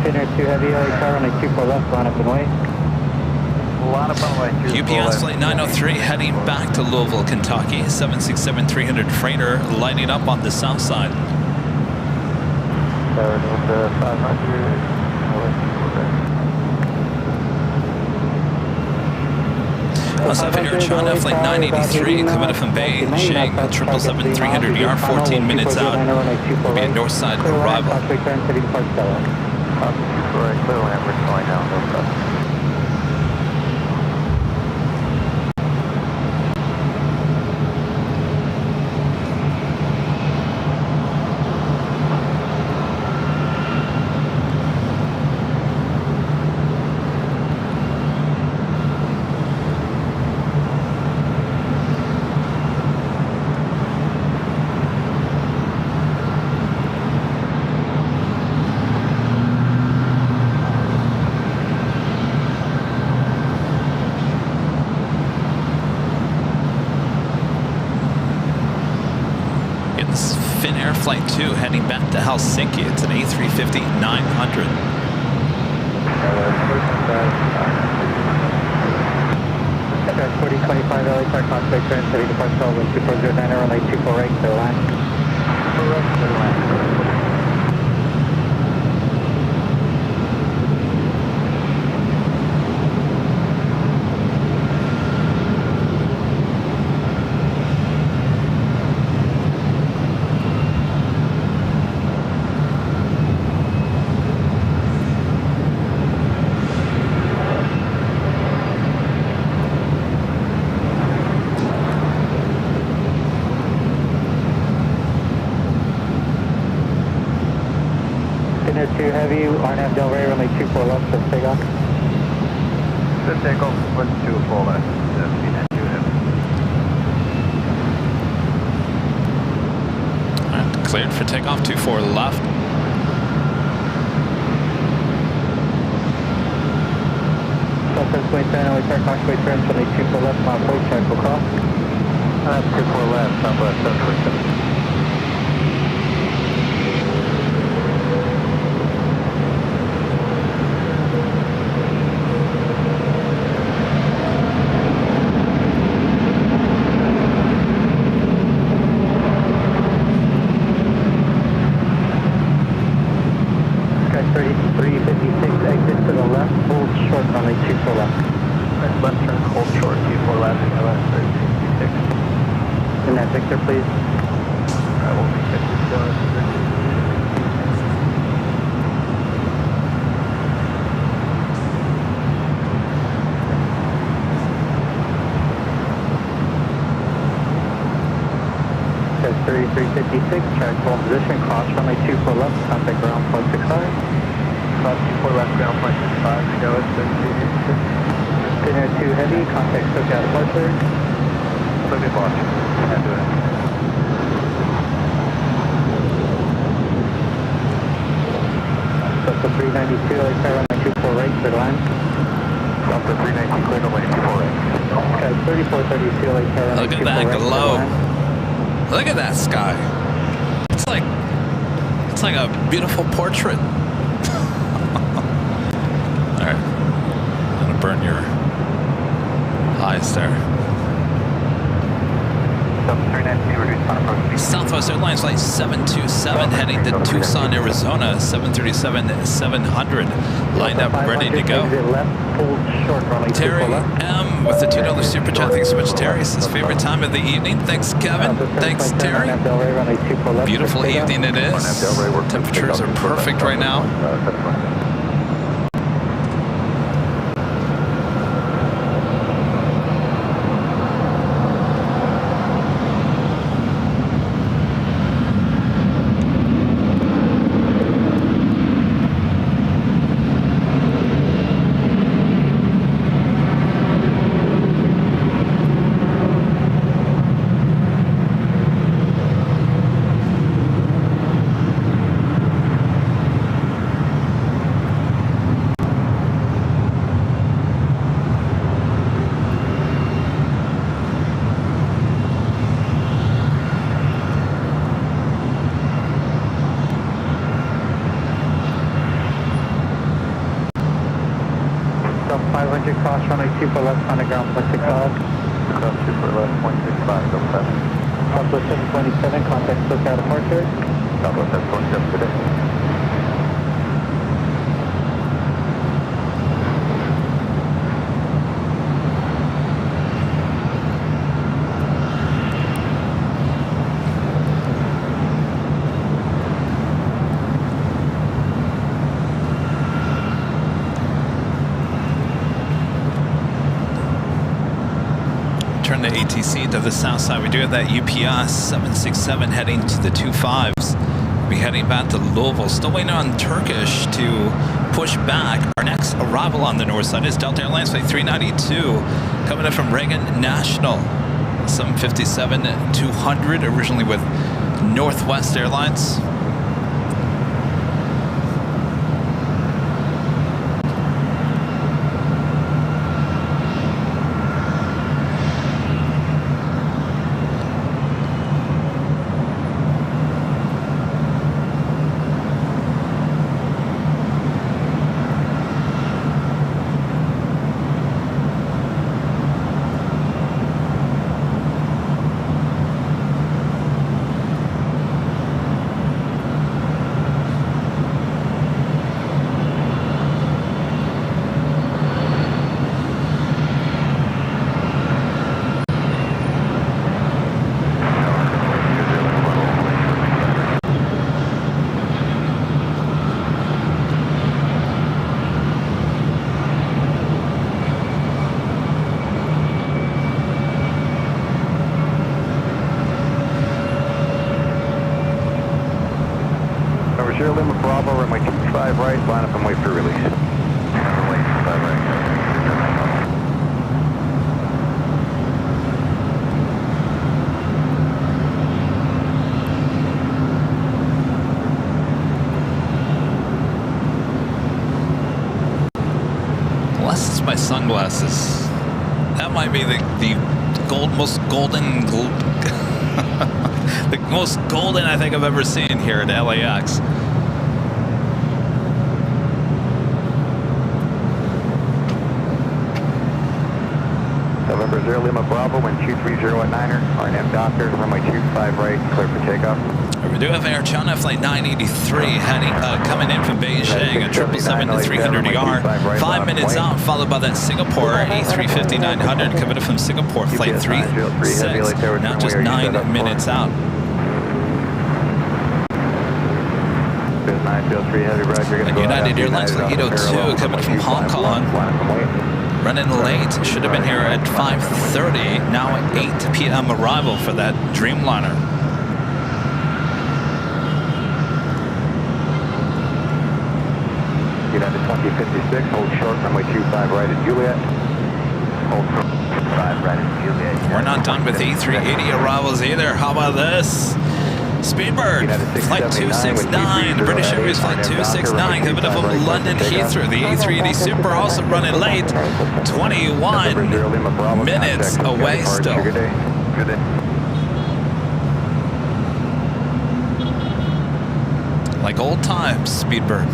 Dinner 2 heavy, LHR, runway 24 left, line up and wait. Line up runway 24 UPS flight 903 heading back to Louisville, Kentucky. 767-300 freighter lining up on the south side. 500. Pacific Air China flight 983 coming up from Beijing, 777-300 14 minutes out. Will be a north side arrival. Clear land, we're slowing down a little bit. Flight 2 heading back to Helsinki. It's an A350-900. 4025 LHR contact trend, heavy departure level 2409, runway 24 right, clear line. Clear line. Two heavy, Arnhem Del Rey, runway 24 left, for takeoff. Good takeoff, 24 left. And cleared for takeoff, 24 left. Southwest way 10, LHR Coxway turn, runway 24 left, mile point, check will cross. 24 left, southwest, southwest. Victor, please. I will be 50 Says 3356, track full position, cross runway 24 left, contact ground 0.65. Cross 24 left, ground 0.65, go at 3356. Dinner 2 heavy, contact SoCal departure. Look at watch. Yeah, do it. Delta 392, LHR runway 24 right, clear line. Delta 392, clear runway 24 right. Okay, 3432, LHR runway 24 right. Look at that glow. Look at that sky. It's like a beautiful portrait. All right, I'm gonna burn your eyes there. Southwest Airlines flight 727 heading to Tucson, Arizona. 737-700 lined up, ready to go. Terry M with the $2 super chat. Thanks so much, Terry. It's his favorite time of the evening. Thanks, Kevin. Thanks, Terry. Beautiful evening it is. Temperatures are perfect right now. 500 cross runway 24 left on the ground, 0.65. Cross 24 left, 0.65, go 7. Southwest 727, contact SoCal departure. Southwest 727, good day. Turn the ATC to the south side. We do have that UPS 767 heading to the 25s. We'll be heading back to Louisville. Still waiting on Turkish to push back. Our next arrival on the north side is Delta Airlines Flight 392 coming in from Reagan National. 757-200 originally with Northwest Airlines. Sierra Lima Bravo, runway 25 right, line up and wait for release. Runway 25 right. Unless it's my sunglasses. That might be the most golden the most golden I think I've ever seen here at LAX. November Sierra Lima Bravo, wind 23019er, RNM Doctor, runway 25 right, clear for takeoff. We do have Air China Flight 983 heading, coming in from Beijing at 777-300ER. 5 minutes out, followed by that Singapore A350-900 coming in from Singapore Flight 36. Now just 9 minutes out. 903 heavy right, you're And United Airlines Flight 802 coming from Hong Kong. Running late, should have been here at 5:30. Now at 8 p.m. arrival for that Dreamliner. United 2056, hold short, runway 25 right at Juliet. Hold short, 25 right at Juliet. We're not done with A380 arrivals either. How about this? Speedbird, Flight 269, British Airways Flight 269, coming up from London Heathrow. The A380 Super also running late, 21 minutes away still. Good day. Good day. Like old times, Speedbird.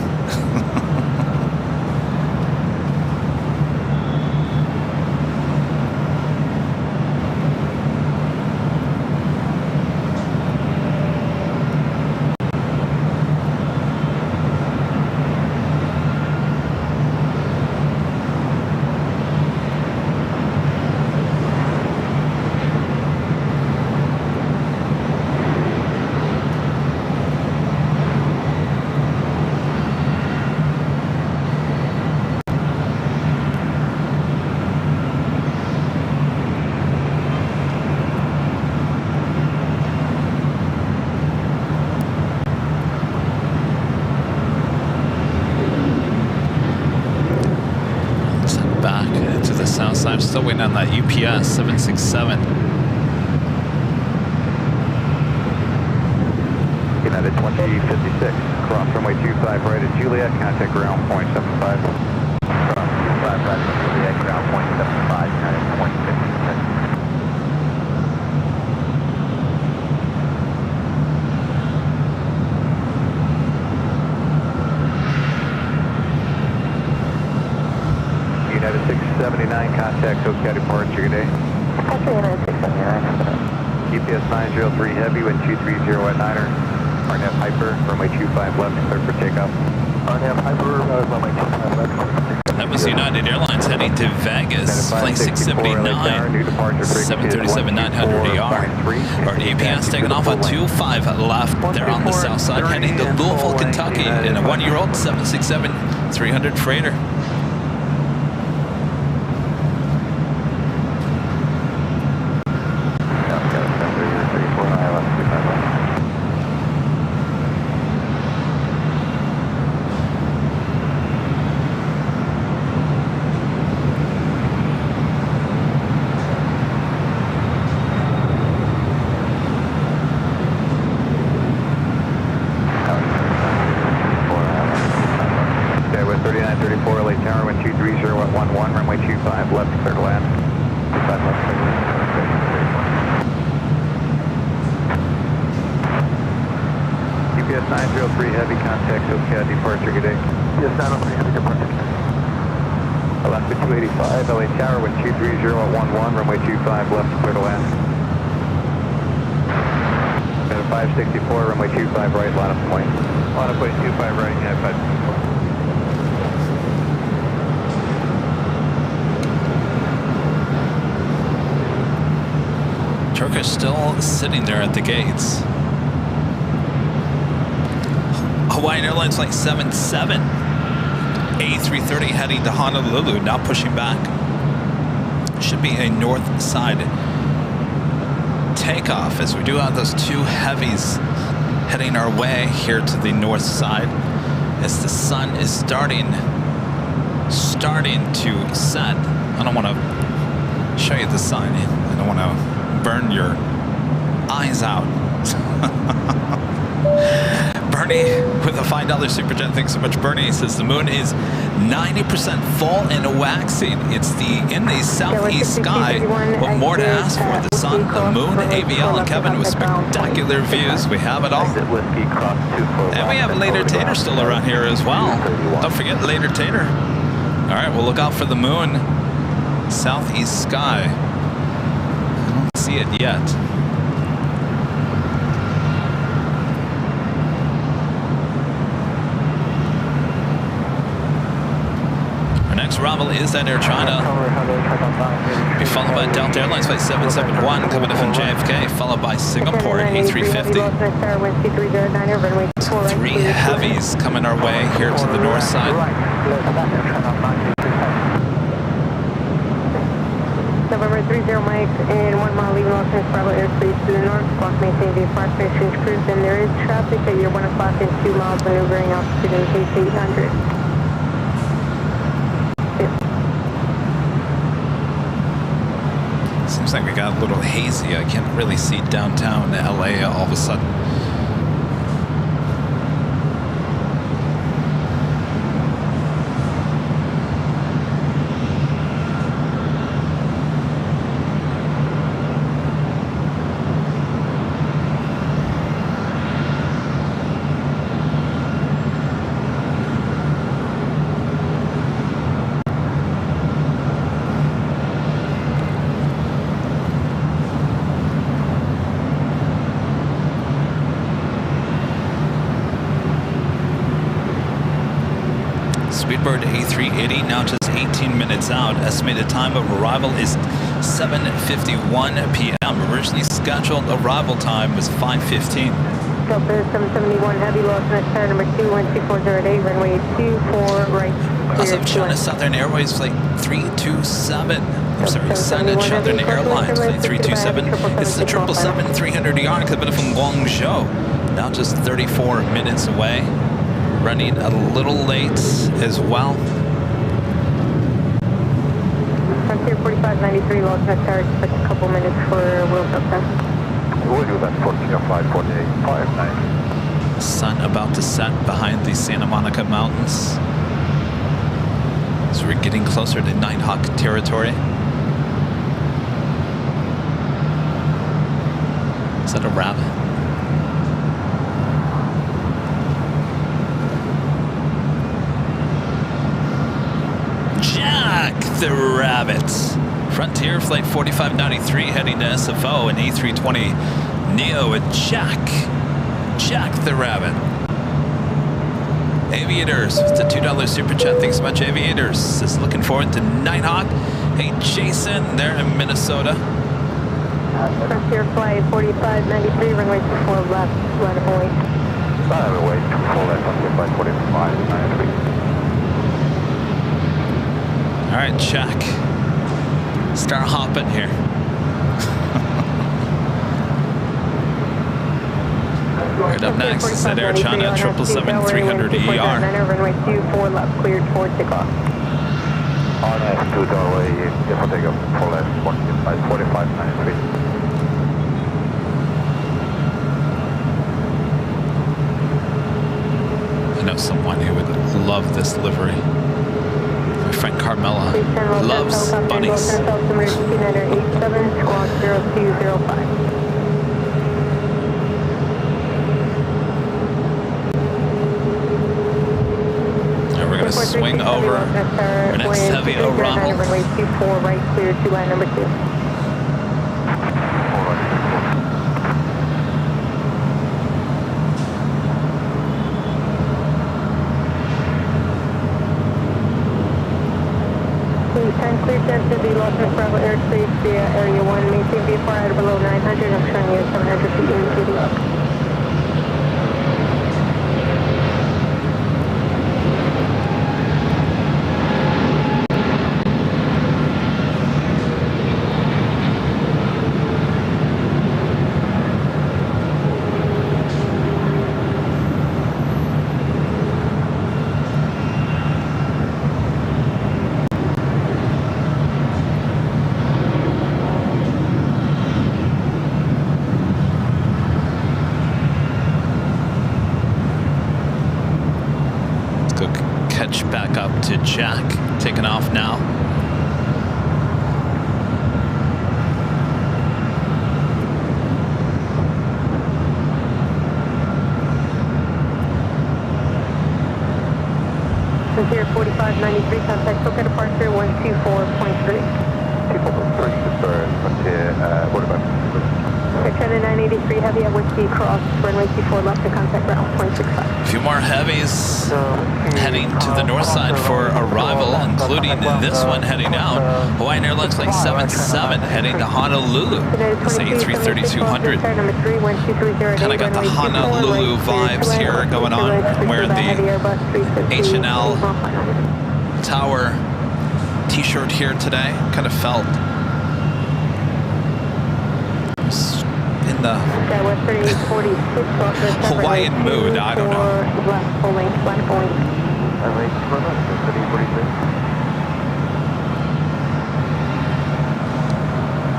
I'm still waiting on that UPS 767. United 2056, cross runway 25 right at Juliet, contact ground point 75. Cross 25 right at Juliet, ground point 75, United 2056. United 679, contact SoCal departure, good day. Country United 679. GPS 903 heavy, wind 230 at 9er. RNAV Hyper, runway 25 left, clear for takeoff. RNAV Hyper, runway 25 left, clear for takeoff. That was United Airlines heading to Vegas, flight 679, 737-900ER. Our APS taking off at 25 left there on the south side, heading to Louisville, Kentucky in a 1-year-old 767-300 freighter. GPS 903 heavy, contact SoCal departure, good day. GPS 903 heavy, departure. Alaska 285, LA Tower, wind 230 at 11, runway 25 left, clear to land. At 564, runway 25 right, line up point. Line up point 25 right, yeah, 564. Turkish still sitting there at the gates. Hawaiian Airlines Flight 77, A330 heading to Honolulu, now pushing back. Should be a north side takeoff as we do have those two heavies heading our way here to the north side as the sun is starting to set. I don't want to show you the sign. I don't want to burn your eyes out. Bernie with a $5 super chat. Thanks so much, Bernie. Says the moon is 90% full and waxing. It's in the southeast sky. What more to ask for? The sun, the moon, AVL, and Kevin with spectacular views. We have it all. And we have Later Tater still around here as well. Don't forget Later Tater. All right, we'll look out for the moon. Southeast sky. I don't see it yet. Next arrival is at Air China. Be followed by Delta Airlines Flight 771 coming in from JFK, followed by Singapore A350. So 3 heavies coming our way here to the north side. November 30 Mike and 1 mile leaving Los Angeles Bravo airspace to the north. Clock maintain the approximate exchange cruise, and there is traffic at your 1 o'clock and 2 miles maneuvering altitude in case 800. Seems like we got a little hazy. I can't really see downtown LA all of a sudden. Speedbird A380 now just 18 minutes out. Estimated time of arrival is 7:51 p.m. Originally scheduled arrival time was 5:15. Delta 771 Heavy, Los Angeles number 21240 runway 24 right. Also, China Southern Airways Flight 327. I'm sorry, China Southern Airlines Flight 327. It's the 777-300ER coming from Guangzhou. Now just 34 minutes away. Running a little late as well. Frontier 4593 Los Angeles, expect a couple minutes for wheels up there. We'll do that 14054859. Sun about to set behind the Santa Monica Mountains. So we're getting closer to Nighthawk territory. Is that a rabbit? Jack, the Rabbit. Frontier Flight 4593 heading to SFO and A320 Neo with Jack the Rabbit. Aviators with the $2 super chat. Thanks so much, Aviators. Just looking forward to Nighthawk. Hey, Jason, they're in Minnesota. Frontier Flight 4593, runway 24 left, line of way. Runway 24 left, Frontier Flight 4593. All right, Jack. Start hopping here. Right up next is at Air China 777-300ER. Runway 24 left, cleared for takeoff. RNF 2 doorway, if I take up 4 left, 4593. I know someone who would love this livery. My friend Carmela loves bunnies. And we're going to swing over our next heavy arrival. Runway 24 right, clear to line number 2. Clear to the Los Angeles Bravo airspace via Area 1. Maintain VFR at below 900. I'm showing you at 700 feet indicating up. Back up to Jack, taking off now. Frontier 4593, contact Polce departure 124.3. People from 3 to Bird, Frontier, what about? Air China 983, heavy at Whiskey, cross, runway 24 left to contact ground 0.65. A few more heavies heading to the north side for arrival, including this one heading out. Hawaiian Airlines Flight 77 heading to Honolulu. This A330-200. Kind of got the Honolulu vibes here going on. I'm wearing the H&L Tower t-shirt here today. Kind of felt in the Hawaiian mood, I don't know.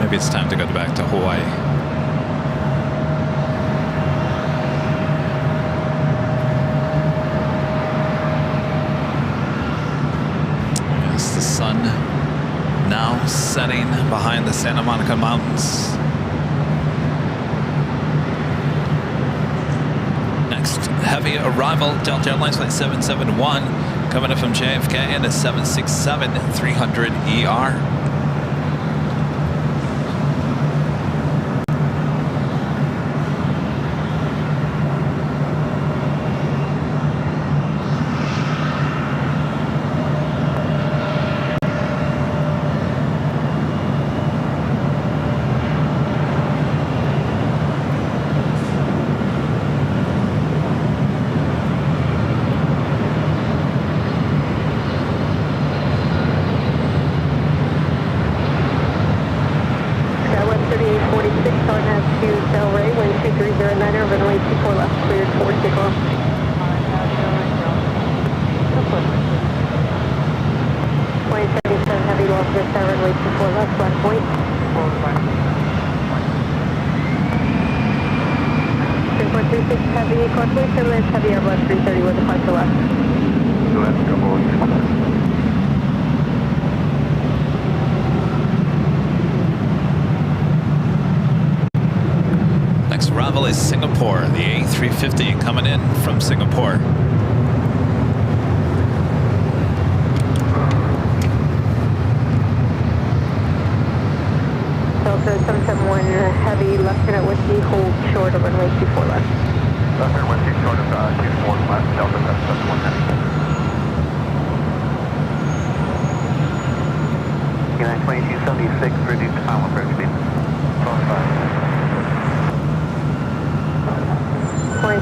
Maybe it's time to go back to Hawaii. Yes, the sun now setting behind the Santa Monica Mountains. Heavy arrival, Delta Airlines Flight 771, coming up from JFK and a 767-300ER. Heavy Airbus 330 with departure left. Next arrival is Singapore, the A350 coming in from Singapore. 1 heavy, left-hand whiskey, hold short of runway 24 left. Left-hand whiskey short of 24 left, Delta 771 heavy. United 2276, reduce to final approach speed.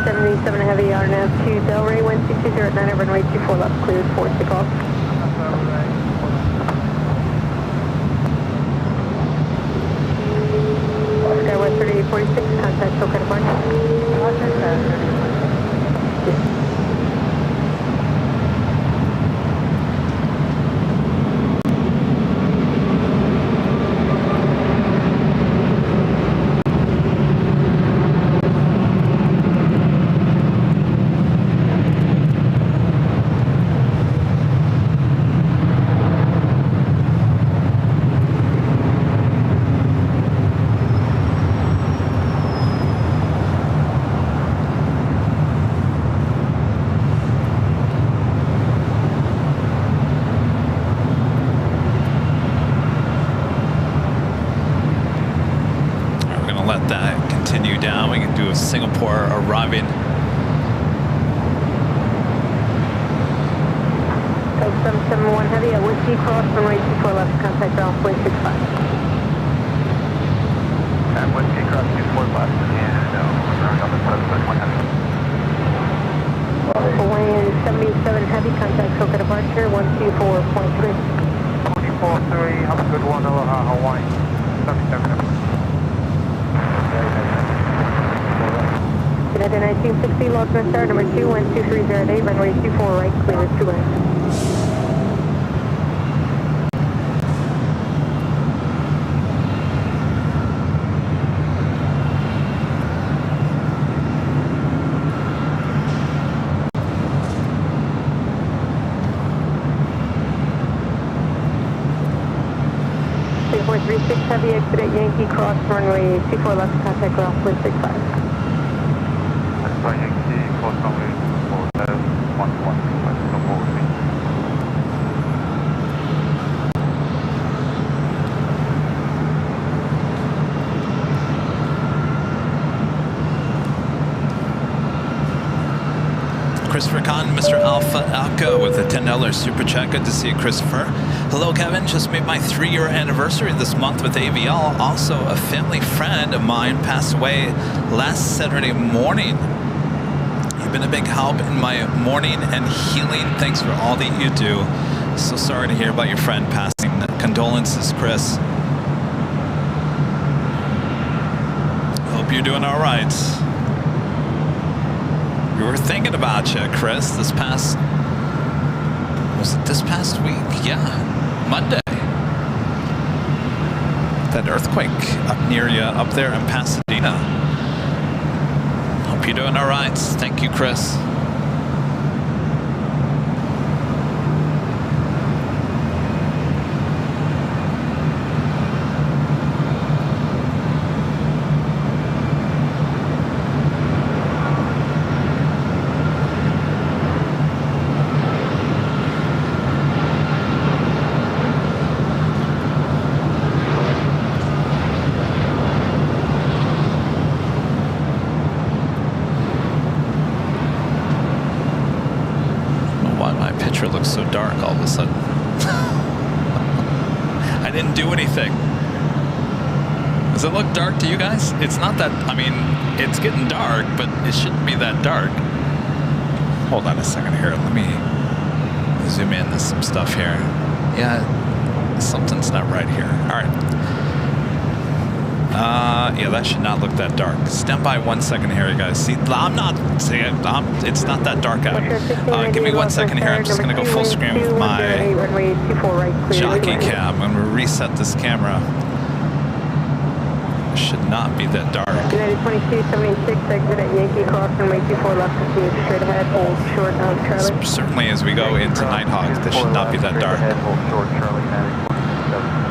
77 heavy, RNAV to Delray, 16209 at runway 24 left, cleared for takeoff. Skywest 3846, contact SoCal departure. Singapore arriving. 771 heavy at Whiskey Cross, runway 24 left, contact ground 0.65. At Whiskey Cross 24 left, and ground on the 771 heavy. Hawaiian 77 heavy, contact SoCal departure 124.3. 24-3, have a good one, Aloha, Hawaii. 77 heavy. United 1960, Lodgement Star, number 2, 12308, runway 24 right, clear 2 left. Heavy, exit at Yankee Cross, runway 24 left, contact ground 0.65. Yankee, close runway 24 left, 115, so forward me. Christopher Kahn, Mr. Alpha Alka with a $10 super chat. Good to see you, Christopher. Hello, Kevin. Just made my 3-year anniversary this month with AVL. Also, a family friend of mine passed away last Saturday morning. You've been a big help in my mourning and healing. Thanks for all that you do. So sorry to hear about your friend passing. Condolences, Chris. Hope you're doing all right. We were thinking about you, Chris, was it this past week? Yeah, Monday. That earthquake up near you, up there in Pasadena. Hope you're doing all right. Thank you, Chris. Looks so dark all of a sudden. I didn't do anything. Does it look dark to you guys? It's not that, I mean, it's getting dark, but it shouldn't be that dark. Hold on a second here. Let me zoom in to some stuff here. Yeah, something's not right here. All right. Yeah, that should not look that dark. Stand by 1 second here, you guys. See, I'm not saying it's not that dark out. Give me 1 second here. I'm just going to go full screen with my jockey cam. I'm going to reset this camera. Should not be that dark. United 2276, exit at Yankee Cross, runway 24 left, continue straight ahead, hold short on Charlie. Certainly as we go into Nighthawk, this should not be that dark. Hold short, Charlie, 97.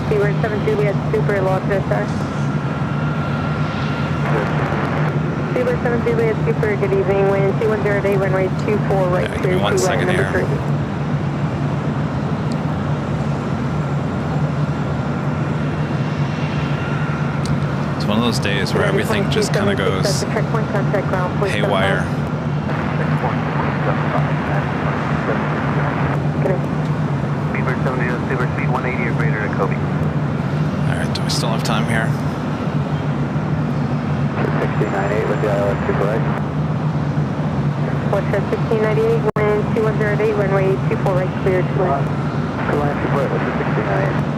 Seaward 7 Juliet, super, Lodgement Star. Seaward 7 Juliet, super, good evening, wind 2108, runway 24 right, give me 1 second here. those days where everything just kind of goes haywire. Speedbird 70, Speedbird speed 180 or greater to Kobe. Alright, do we still have time here? 1698 with the ILS super right. What's that, 1698, wind 2108, runway 24 right, clear to land. Two line super right with the 1698.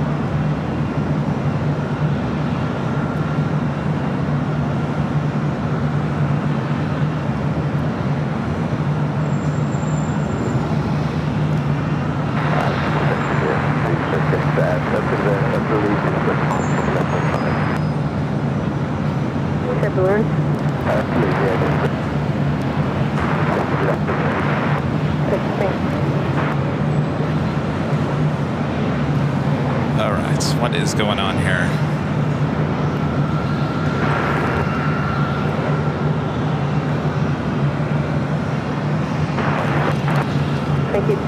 Balloon. All right, so what is going on here? Thank you.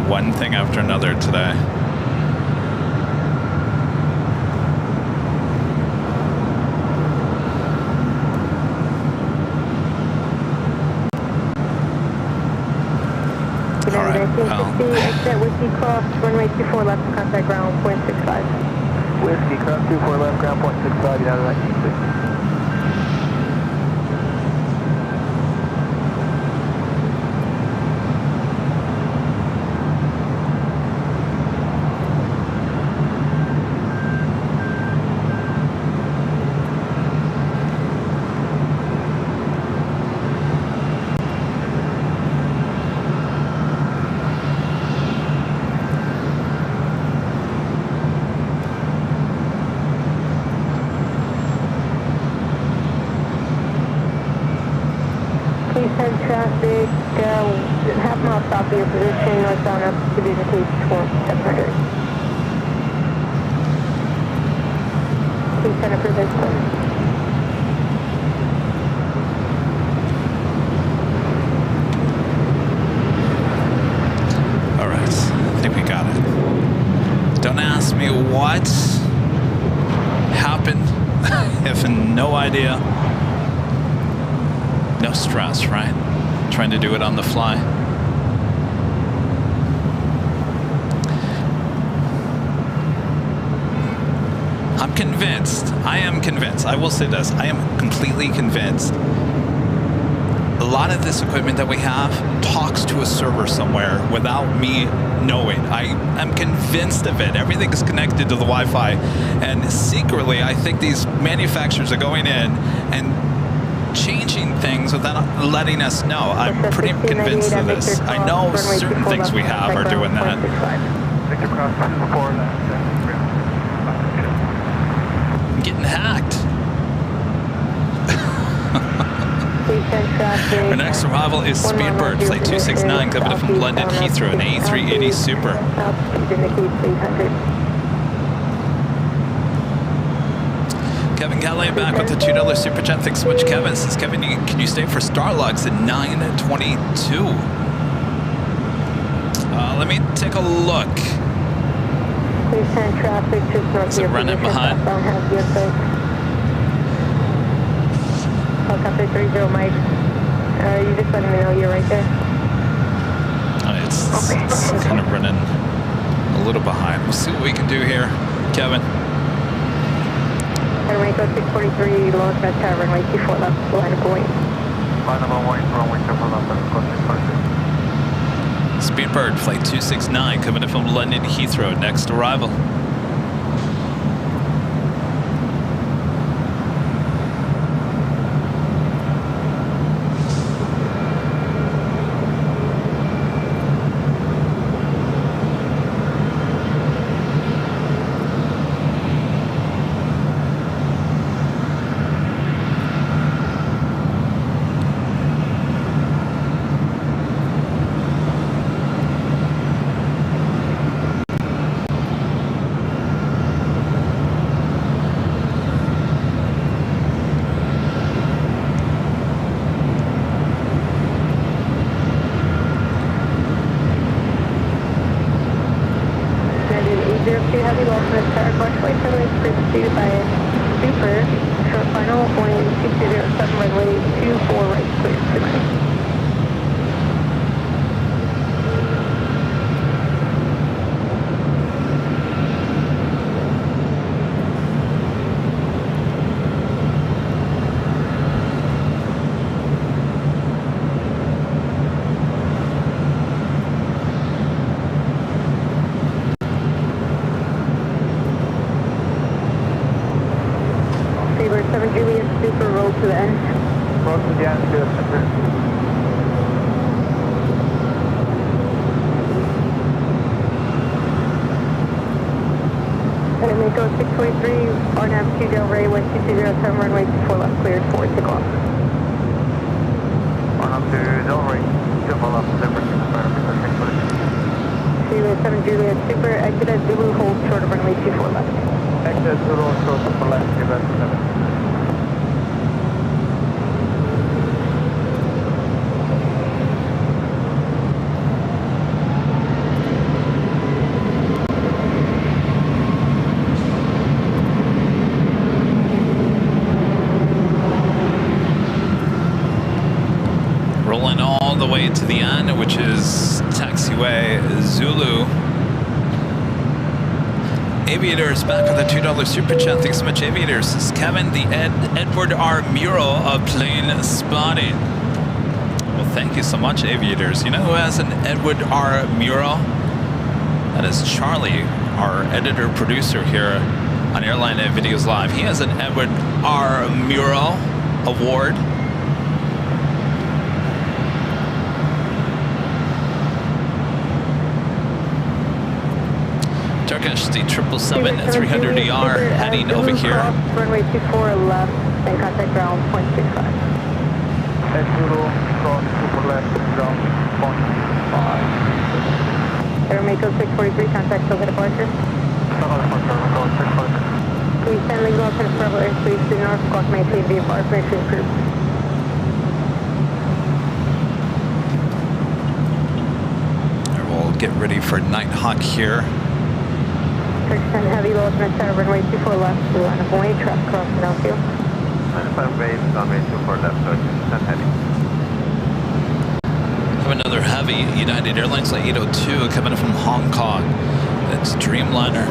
One thing after another today. All right, well. Exit Whiskey Cross, runway 24 left, contact ground, 0.65. Whiskey Cross 24 left, ground 0.65, United 1960. Traffic, half mile south of your position, northbound up to the case 700. Please center for this one. All right, I think we got it. Don't ask me what happened. I have no idea. No stress, right? Trying to do it on the fly. I'm convinced. I am convinced. I will say this. I am completely convinced. A lot of this equipment that we have talks to a server somewhere without me knowing. I am convinced of it. Everything is connected to the Wi-Fi. And secretly, I think these manufacturers are going in and changing things without letting us know. I'm pretty convinced of this. I know certain things we have are doing that. Victor Cross 24 left. I'm getting hacked. Our next arrival is Speedbird, flight 269, coming from London Heathrow, an A380 Super. Kevin Calais back with the $2 Super Chat. Thanks so much, Kevin. Says, Kevin, can you stay for Starlux at 9:22? Let me take a look. Please send traffic just north Is it running behind? Helicopter 30 Mike. You just letting me know you're right there. It's kind of running a little behind. We'll see what we can do here, Kevin. Runway 643, launch at Tavern, runway 24 left, line of Boeing. Line of Boeing, runway 24 left, Speedbird, flight 269, coming in from London Heathrow, next arrival. heavy loss in the tower. Watch flight 7 pursued by a Super. Short final, wind 2207, runway 24 right, clear, 60. Seabird 7 Juliet Super, roll to the end. Roll to the end, Juliet Super. Mako 623, RNAV 2 Del Rey, 1207, runway 24 left, cleared, forward, take off. RNAV 2 Del Rey, 24 left, Zipper, 6 Juliet 7 Juliet Super, exit at Zulu, hold short of runway 24 left. Exit Zulu, short of left, Juliet 7. Rolling all the way to the end, which is taxiway Zulu. Aviators back on the $2 super chat. Thanks so much, Aviators. This is Kevin, the Edward R. Mural of plane spotting. Well, thank you so much, Aviators. You know who has an Edward R. Mural? That is Charlie, our editor producer here on Airline Videos Live. He has an Edward R. Mural award. Turkish, the 777-300ER heading over here. Runway 24 left, and contact ground 0.65. Zulu, cross super left, ground 0.5. Air Mako 643, contact Silver departure. Please send legal to the Bravo airspace to the north, squawk maintain via bar, permission group. We'll get ready for Nighthawk here. 610 heavy low to center, runway 24 left, to line of way, traffic crossing downfield. 95 base, runway 24 left, 10 heading. Have another heavy United Airlines Flight 802 coming in from Hong Kong. It's Dreamliner.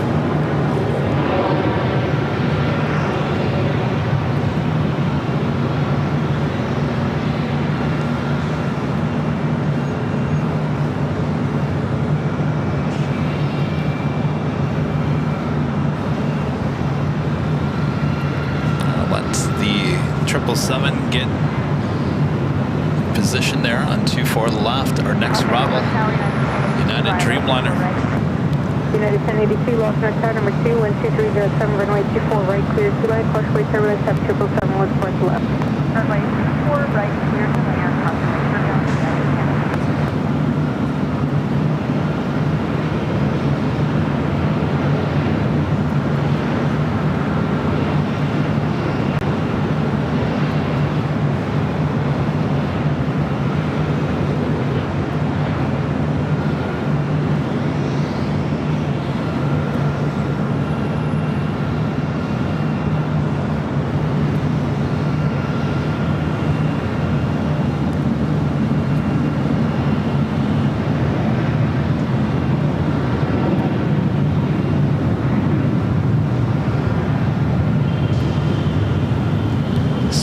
The 777 get position there on 24 left. Our next arrival, United Dreamliner. United 1082, lost north tower number 2, 12307, runway 24 right, clear to land, flushway turbulence, 777, let's point to left. Runway 24 right, clear to land, flushway turbulence, 777.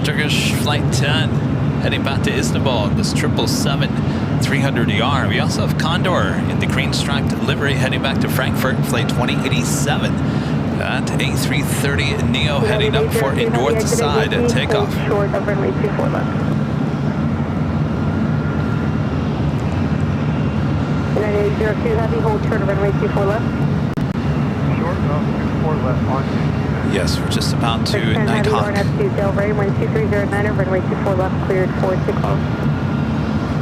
Turkish Flight 10 heading back to Istanbul. This 777-300ER. We also have Condor in the green striped livery heading back to Frankfurt. Flight 2087. That A330 Neo heading up for a north side takeoff. Short of runway 24 left. United 802 heavy, hold short of runway 24 left. Short of 24 left on. Yes, we're just about to Nighthawk. RNAV 2 Del Rey, 12309, runway 24 left, cleared for takeoff.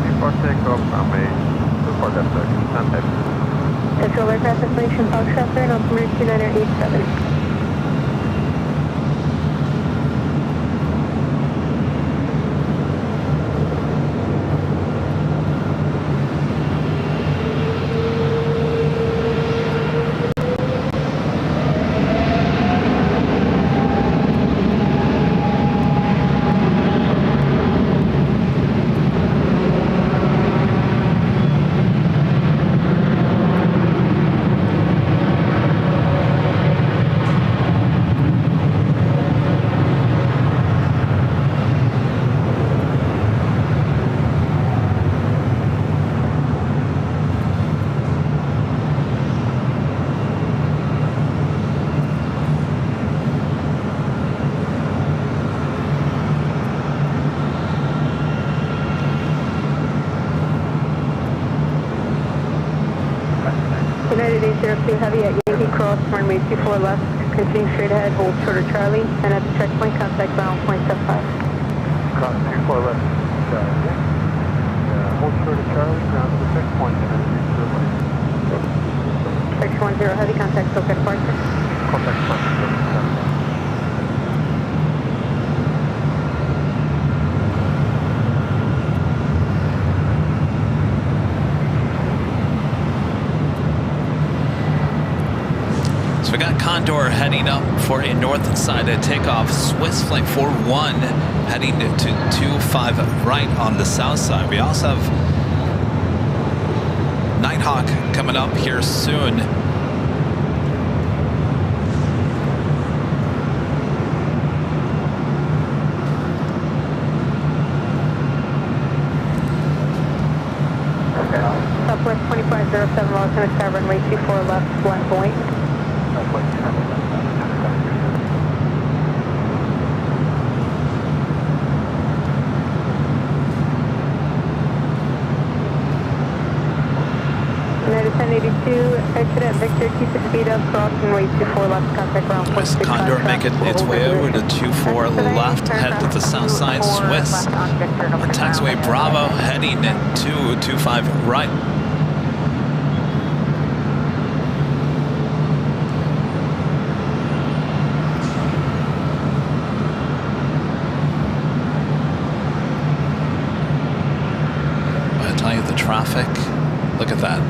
Before takeoff, runway 24 left, 10 heading. Central aircraft installation, Foxtrot, and altimeter 2987. 02 Heavy at Yankee Cross, runway 24 left, continue straight ahead, hold shorter Charlie, and at the checkpoint, contact ground 0.75. Cross 24 left, Charlie. Hold short of Charlie, ground to the checkpoint, and then reach the left. Section 10 Heavy, contact SoCal departure. Contact departure. So we got Condor heading up for a north side takeoff. Swiss flight 41 heading to 25 right on the south side. We also have Nighthawk coming up here soon. Southwest 2507, Los Angeles, runway 24 left, flat point. United 1082, exit at Victor, keep the speed up, cross runway 24 left, contact ground. Swiss Condor making its way over to 24 left, head to the south side. Swiss on taxiway Bravo heading to 25 right. I tell you, the traffic, look at that.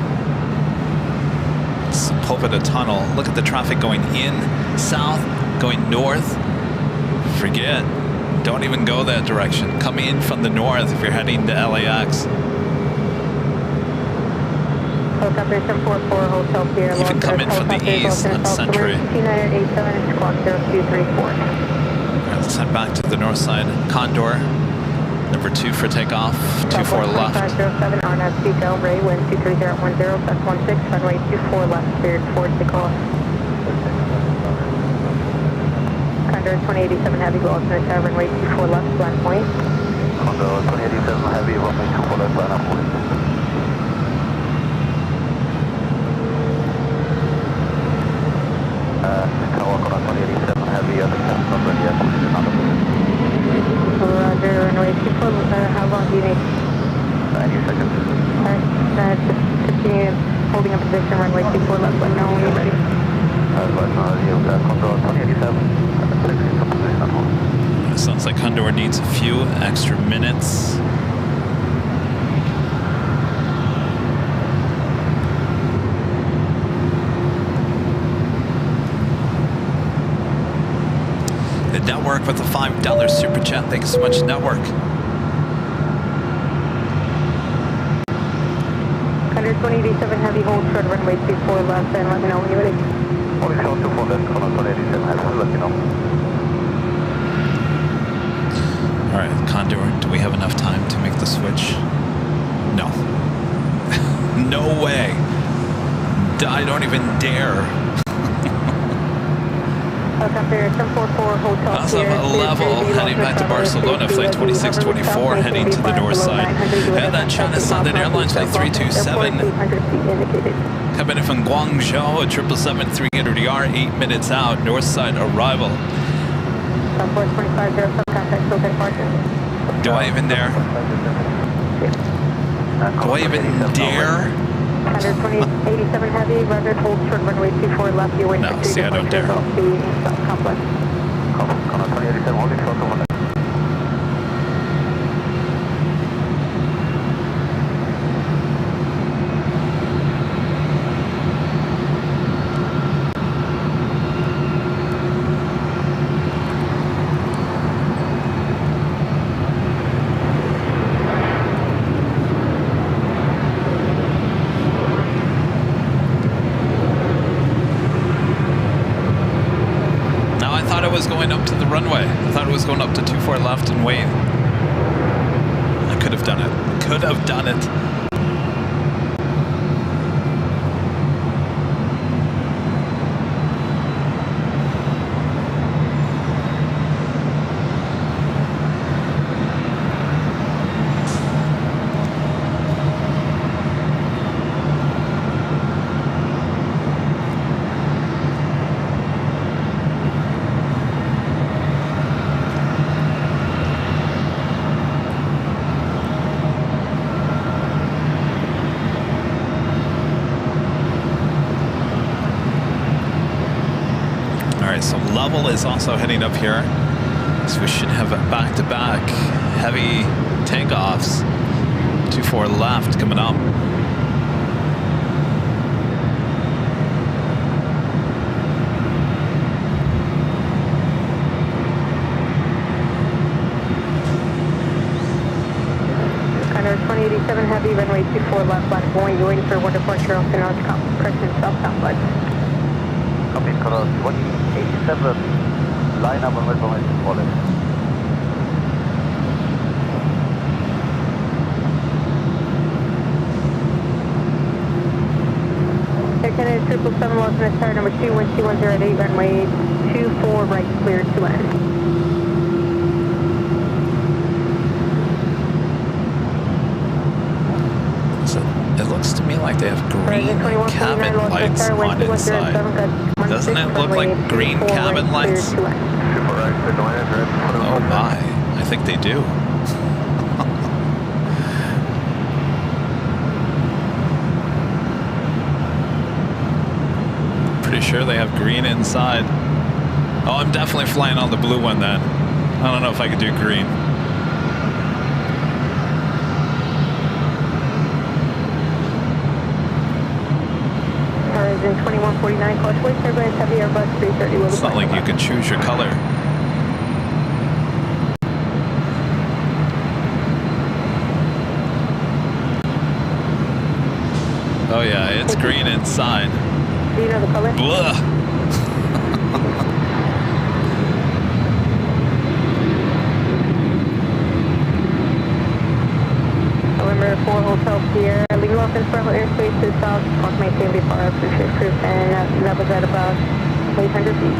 SEPULVEDA tunnel. Look at the traffic going in south, going north. Forget. Don't even go that direction. Come in from the north if you're heading to LAX. Even come in from the east on Century. Let's head back to the north side. Condor, number 2 for takeoff. 24 left. 507 on at Del Rey, wind 23010, that's 16, runway 24 left, cleared towards the call. Condor 2087 Heavy, Los Angeles, runway 24 left, flat point. Condor 2087 Heavy, runway 24 left, flat point. Nighthawk on 2087 Heavy, at the center of the Roger, runway 24, how long do you need? 90 seconds. Alright, just continue holding a position, runway 24 left, let know when you're ready. Condor 2087, 16 position on hold. It sounds like Condor needs a few extra minutes. The network with a $5 super chat. Thank you so much, network. Condor 2087 Heavy, hold short, runway 24 left, and let me know when you're ready. Only short 24 left, Condor 2087 Heavy, let me know. All right, Condor, do we have enough time to make the switch? No. No way. I don't even dare. As of a level, heading back to Barcelona, flight 2624, heading to the north side. And then China Southern Airlines, flight 327, coming in from Guangzhou, at 777-300ER, 8 minutes out, north side arrival. Do I even dare? Do I even dare? 187 Heavy, Roger, hold short, runway 24 left, you're waiting No, see, I don't dare. off the South Complex. Condor 2087, only short 24 left. Going up to the runway. I thought it was going up to 24 left and wait. I could have done it. Could have done it. right, so level is also heading up here. So we should have back-to-back heavy takeoffs. 24 left coming up. Under 2087 heavy, runway 24 left, line going. You're waiting for one departure off the notch compression southbound ledge. Copy, Color 2087, line up on runway 24 left. Air Canada 777, Los Angeles, tower number 21210 at 8, runway 24 right, clear to land. It looks to me like they have green cabin lights on inside. Doesn't it look like green cabin lights? Super right, signal address. Oh my, I think they do. Pretty sure they have green inside. Oh, I'm definitely flying on the blue one then. I don't know if I could do green. In 2149, Polce, West Turbulence, heavy Airbus 330 will It's not like you can choose your color. Oh yeah, it's green inside. Do you know the color? Blah. November 4 Hotel Sierra, leaving Los Angeles Bravo airspace to the south, approximately safety bar up to shift cruise, and that was at about 800 feet.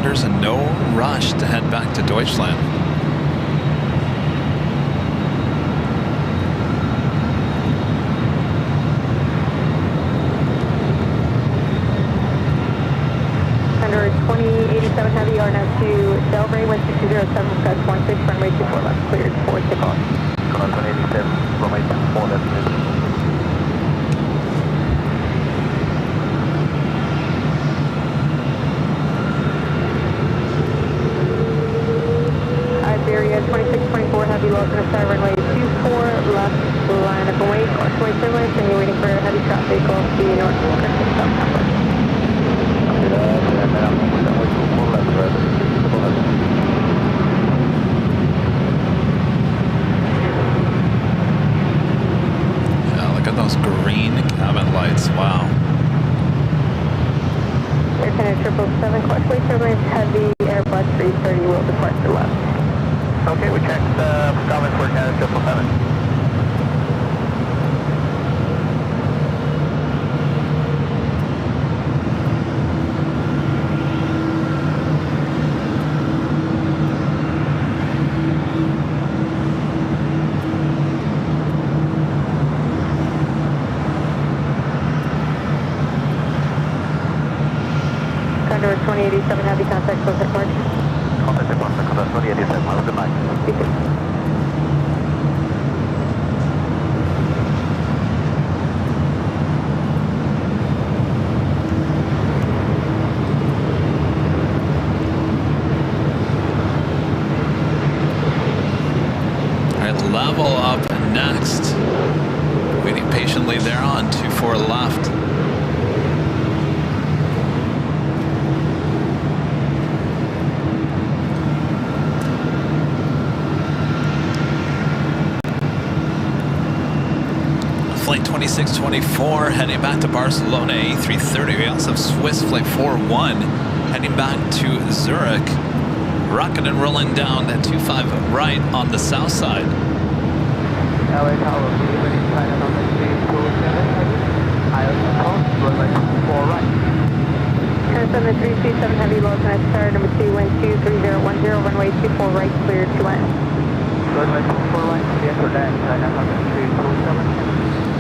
There's no rush to head back to Deutschland. Under 2087 heavy, are now to Delray, 1607, got 16, runway 24 left, cleared for takeoff. Color 2087, runway 24 left. Area 2624 heavy, Los Angeles, runway 24 left, line up away, Causeway turbulence, and you're waiting for a heavy traffic off the north Christian southbound ledge. Yeah, look at those green cabin lights. Wow. Air Canada 777, Causeway turbulence, heavy, Airbus 330 will depart to left. Okay, we checked the comments for Canada 777. Condor 2087 heavy, contact close at park. Contact departure, Condor 2087, have a good night. Level up next. Waiting patiently there on 24 left. Flight 2624 heading back to Barcelona, A330. We also have Swiss Flight 41 heading back to Zurich. Rocking and rolling down that 25 right on the south side. LA Tower, leaving China number 327, ILS runway 4 right. Canada 337 heavy, Los Angeles, tower number 2123010, runway 24 right, cleared to land. Runway 24 right, clear for that.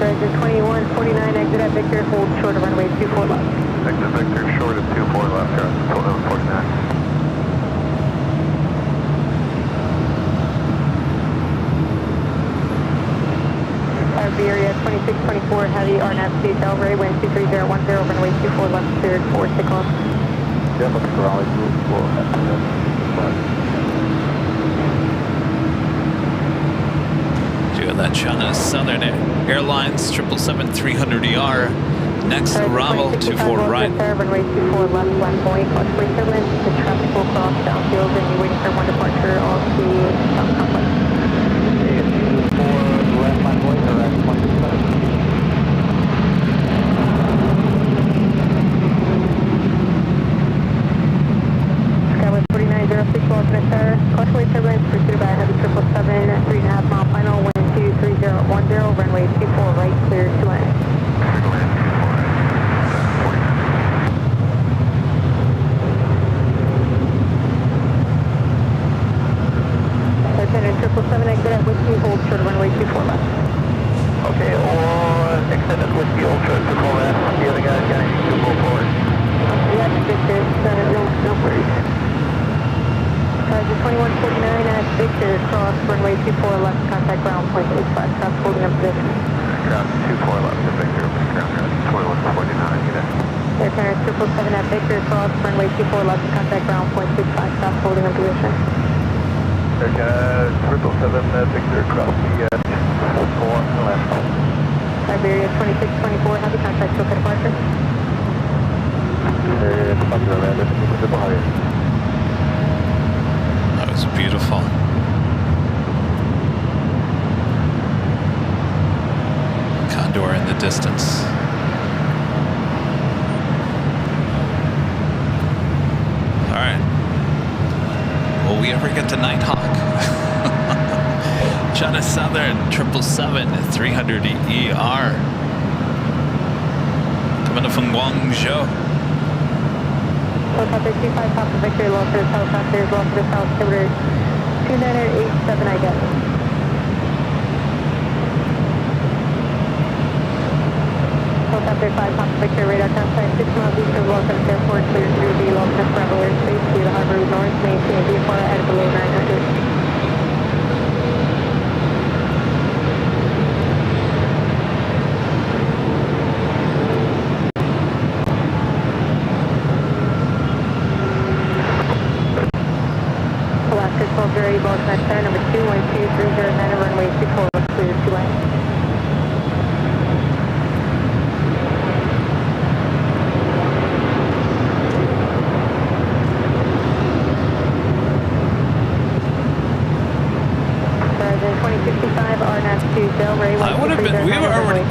Horizon 2149, exit at Victor, hold short of runway 24 left. Exit Victor short of 24 left, Horizon 49. Iberia 2624, heavy RNAV state Delray, wind 23010, runway 24 left, cleared for takeoff. Yeah, looks for Raleigh, we'll have to go. Doing that China Southern Airlines 777-300ER. Next arrival 24 right. Runway 24 left, one point, cautiously turbulent. The traffic will cross downfield and you're waiting for one departure of the South Complex. 24 left, one point, around 27. Skyway 4906, Walton Star, cautiously turbulence, pursued by a heavy 777, 3.5 mile final, wind 23010, runway 24 right, clear to land. Lieutenant 777, exit at Whiskey, hold short of runway 24 left. Okay, or extended Whiskey Ultra to full left. The other guy's got to move forward. Yes, Victor, no worries. Horizon 2149 at Victor, cross runway 24 left, contact ground point 85, stop holding up position. Ground 24 left to Victor, ground 2149, get it. Lieutenant 777 at Victor, cross runway 24 left, contact ground point 65, stop holding up position. Lieutenant 777 Victor, cross the 4 on the left. Iberia 2624, heavy contact, look at departure. That was beautiful. Condor in the distance. All right. Will we ever get to Nighthawk? China Southern 777-300ER. Coming up from Guangzhou. Helicopter 25, Papa Victor, lost to the south, upstairs, lost to the south, Silver 2987, I guess. Helicopter 5, Papa Victor, radar contact 6 miles east of Los Angeles Airport, clear through the Los Angeles Bravo airspace, clear the harbor north, maintain VFR at below 900. Alaska 1208, Boston Star, number 21230, runway 24 left, clear to land. Horizon 2065, RNAV to Delray.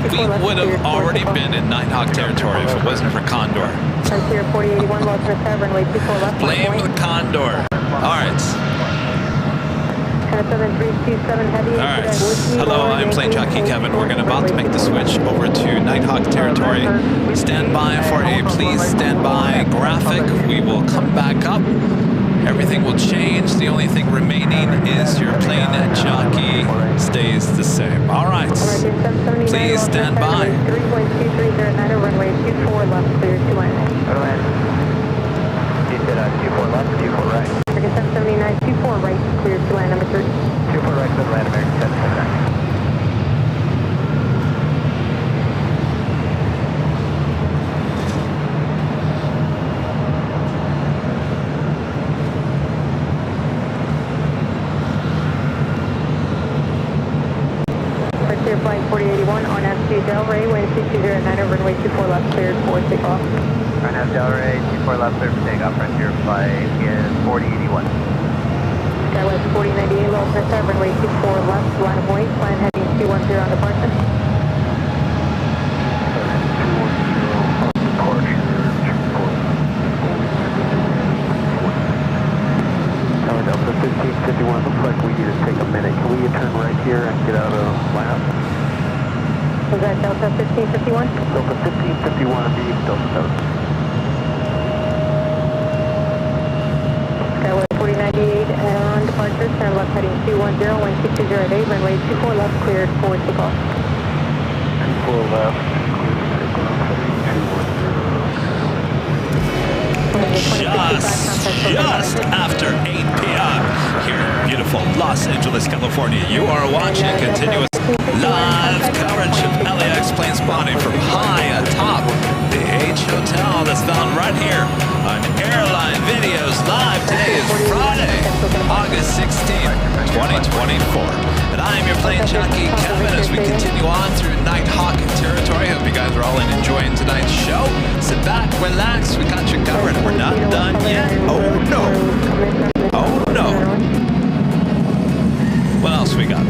We would have already been in Nighthawk territory if it wasn't for Condor. Frontier 4081, Boston Star, runway 24 left. Blame the Condor. All right. 7327 heavy. All right. Hello, I'm plane jockey Kevin. We're about to make the switch over to Nighthawk territory. Stand by for a please stand by graphic. We will come back up. Everything will change. The only thing remaining is your plane jockey stays the same. All right. Please stand by. 3.2309, runway 24 left, clear to land. You said 24 left, 24 right. American 779, 24 right, clear to land, number 3. 24 right, to land, American 779. Frontier flight 4081 on F2 Delray, wind 2209, runway 24 left, cleared for takeoff. RNAV Delray, 24 left, clear for takeoff. Frontier flight is 4081. Skywest 4098, low press up, runway 24 left, line of way, plan heading 210 on departure. Tower Delta 1551, looks like we need to take a minute. Can we turn right here and get out of lap? Was that Delta 1551? Delta 1551, be Delta 7. Skywest 4098 on departure, turn left heading 210 1210, 1208, runway 24 left, cleared for takeoff. 24 left, Just after 8 p.m. here in beautiful Los Angeles, California. You are watching continuous live coverage of LAX plane spotting from high atop the H Hotel that's found right here on Airline Videos Live. Today is Friday, August 16th, 2024. And I am your plane jockey, Kevin, as we continue on through Nighthawk territory. Hope you guys are all enjoying tonight's show. Sit back, relax, we got you covered. We're not done yet. Oh no. Oh no. What else we got?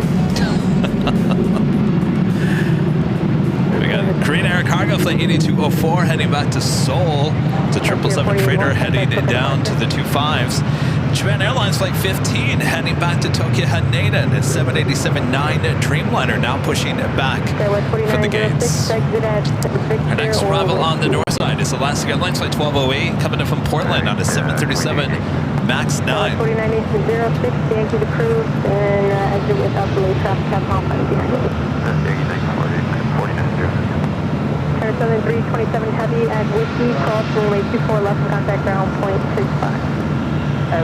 We got Korean Air Cargo Flight 8204 heading back to Seoul. It's a 777 freighter heading down to the 25s. Japan Airlines Flight 15 heading back to Tokyo Haneda. It's 787-9 Dreamliner now pushing it back for the gates. Our next arrival on the north side is Alaska Airlines Flight 1208 coming in from Portland on a 737 MAX 9. 4906, Yankee to cruise and exit without delay traffic cap behind you. 327 heavy at Whiskey, cross runway 24 left, contact ground point 65.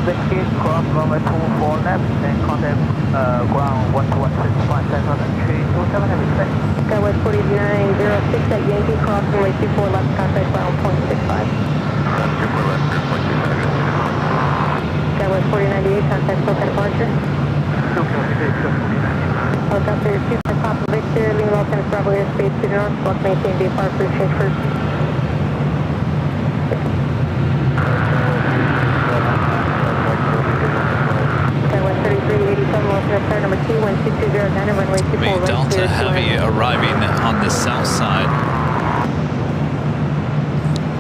Whiskey, cross runway 24 left, and contact ground 12165, 737 heavy set. Skywest 4906 at Yankee, cross runway 24 left, contact ground point 65. Skywest 4098, contact SoCal departure. Helicopter 2 Papa Victor, lean well, tennis Bravo airspace to the north, block maintain VFR for change first. Skywest 3387, well, tennis start number 2, 12209, runway 24 right. Delta Heavy arriving on the south side.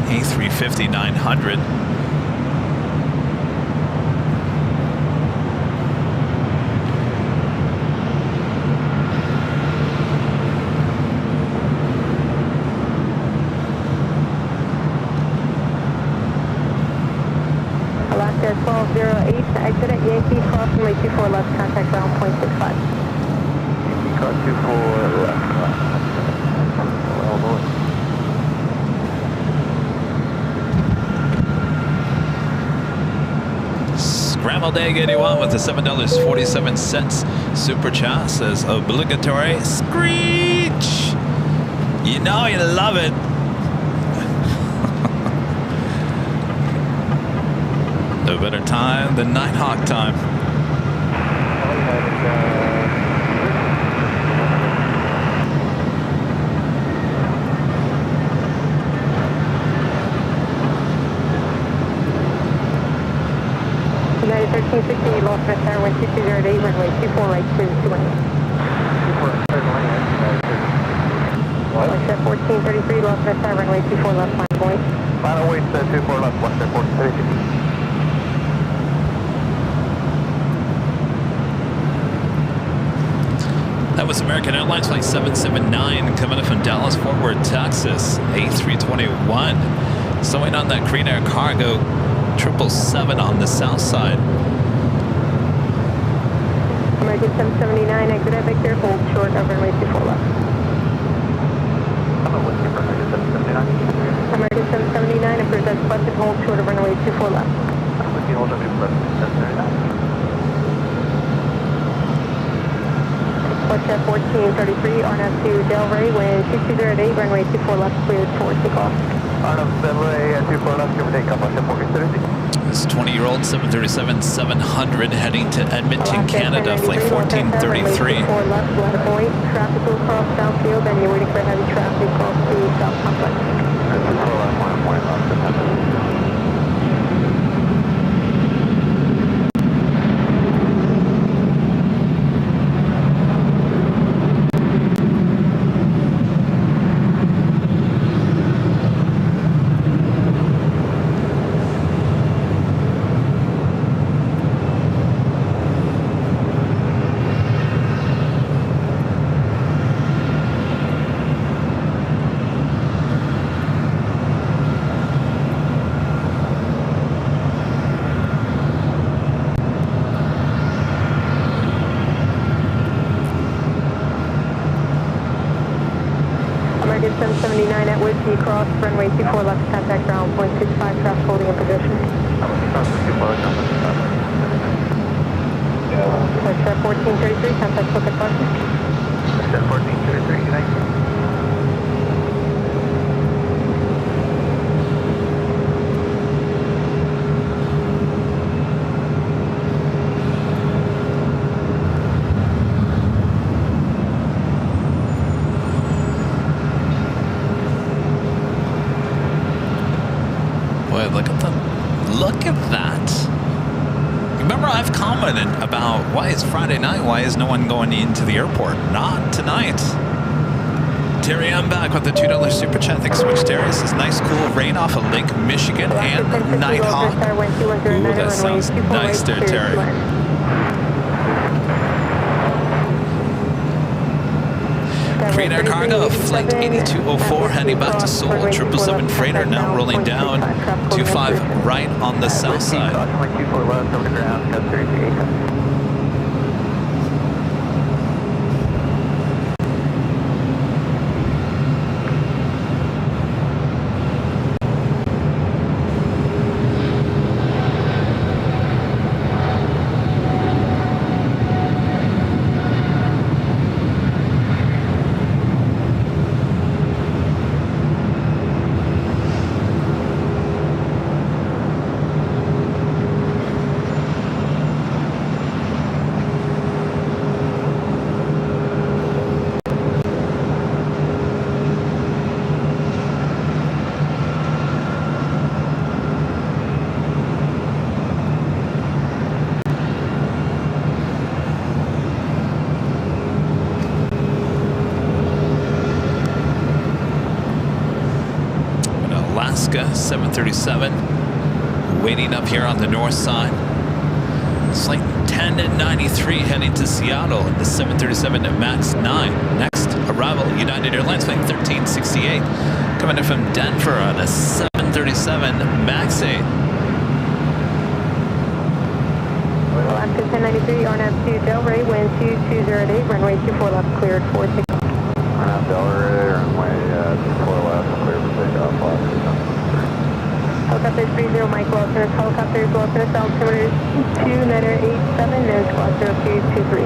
A350-900. Alaska 1208, exit at Yankee, cross runway 24 left, contact ground point 65. Yankee car 24 left. Scrambled Egg 81 with the $7.47 super chat says obligatory screech. You know you love it. No better time than Nighthawk time. United 1368, lost West Tower, 12208, runway 24 right, clear to 218. Westjet 1433, lost West Tower, runway 24 left, final point. Final weight 24 left, Westjet 1433. That was American Airlines Flight 779 coming in from Dallas, Fort Worth, Texas. A321. Sewing on that Korean Air Cargo 777 on the south side. American 779, exit at Victor, hold short of runway 24 left. American 779, approved as requested, hold short of runway 24 left. Polce 1433, RNAV to Delray, wind 2208, runway 24 left, cleared for takeoff. RNAV Delray, 24 left, give takeoff, Polce 1433. This 20-year-old 737-700 heading to Edmonton, Canada, flight 1433. 24 left, line point, traffic will cross Southfield, and you're waiting for heavy traffic across the South Complex. 24 left, line point, Net with you cross runway 24 left contact ground 0.65 traffic holding in position. Set 1433 contact book at Polce. Set 1433, good night. Boy, look at them. Look at that. Remember, I've commented about why it's Friday night, why is no one going into the airport? Not tonight. Terry, I'm back with the $2 super chat. Thanks so much, Terry. This is nice, cool rain off of Lake Michigan and Nighthawk. Ooh, that sounds nice there, Terry. Green Air Cargo, flight 8204, heading back to Seoul. 777 freighter now rolling down. 25 right on the south side. Alaska 737 waiting up here on the north side. It's like 10:93 heading to Seattle in the 737 at MAX 9. Next arrival, United Airlines flight 1368 coming in from Denver on a 737 MAX 8. Alaska 1093 on up to Delray, wind 2208, runway 24 left cleared for takeoff. On up Delray, runway 24 left, clear for takeoff. Helicopter 30 Mike Wilson, helicopter Wilson, altimeter 2987 and squad 0223.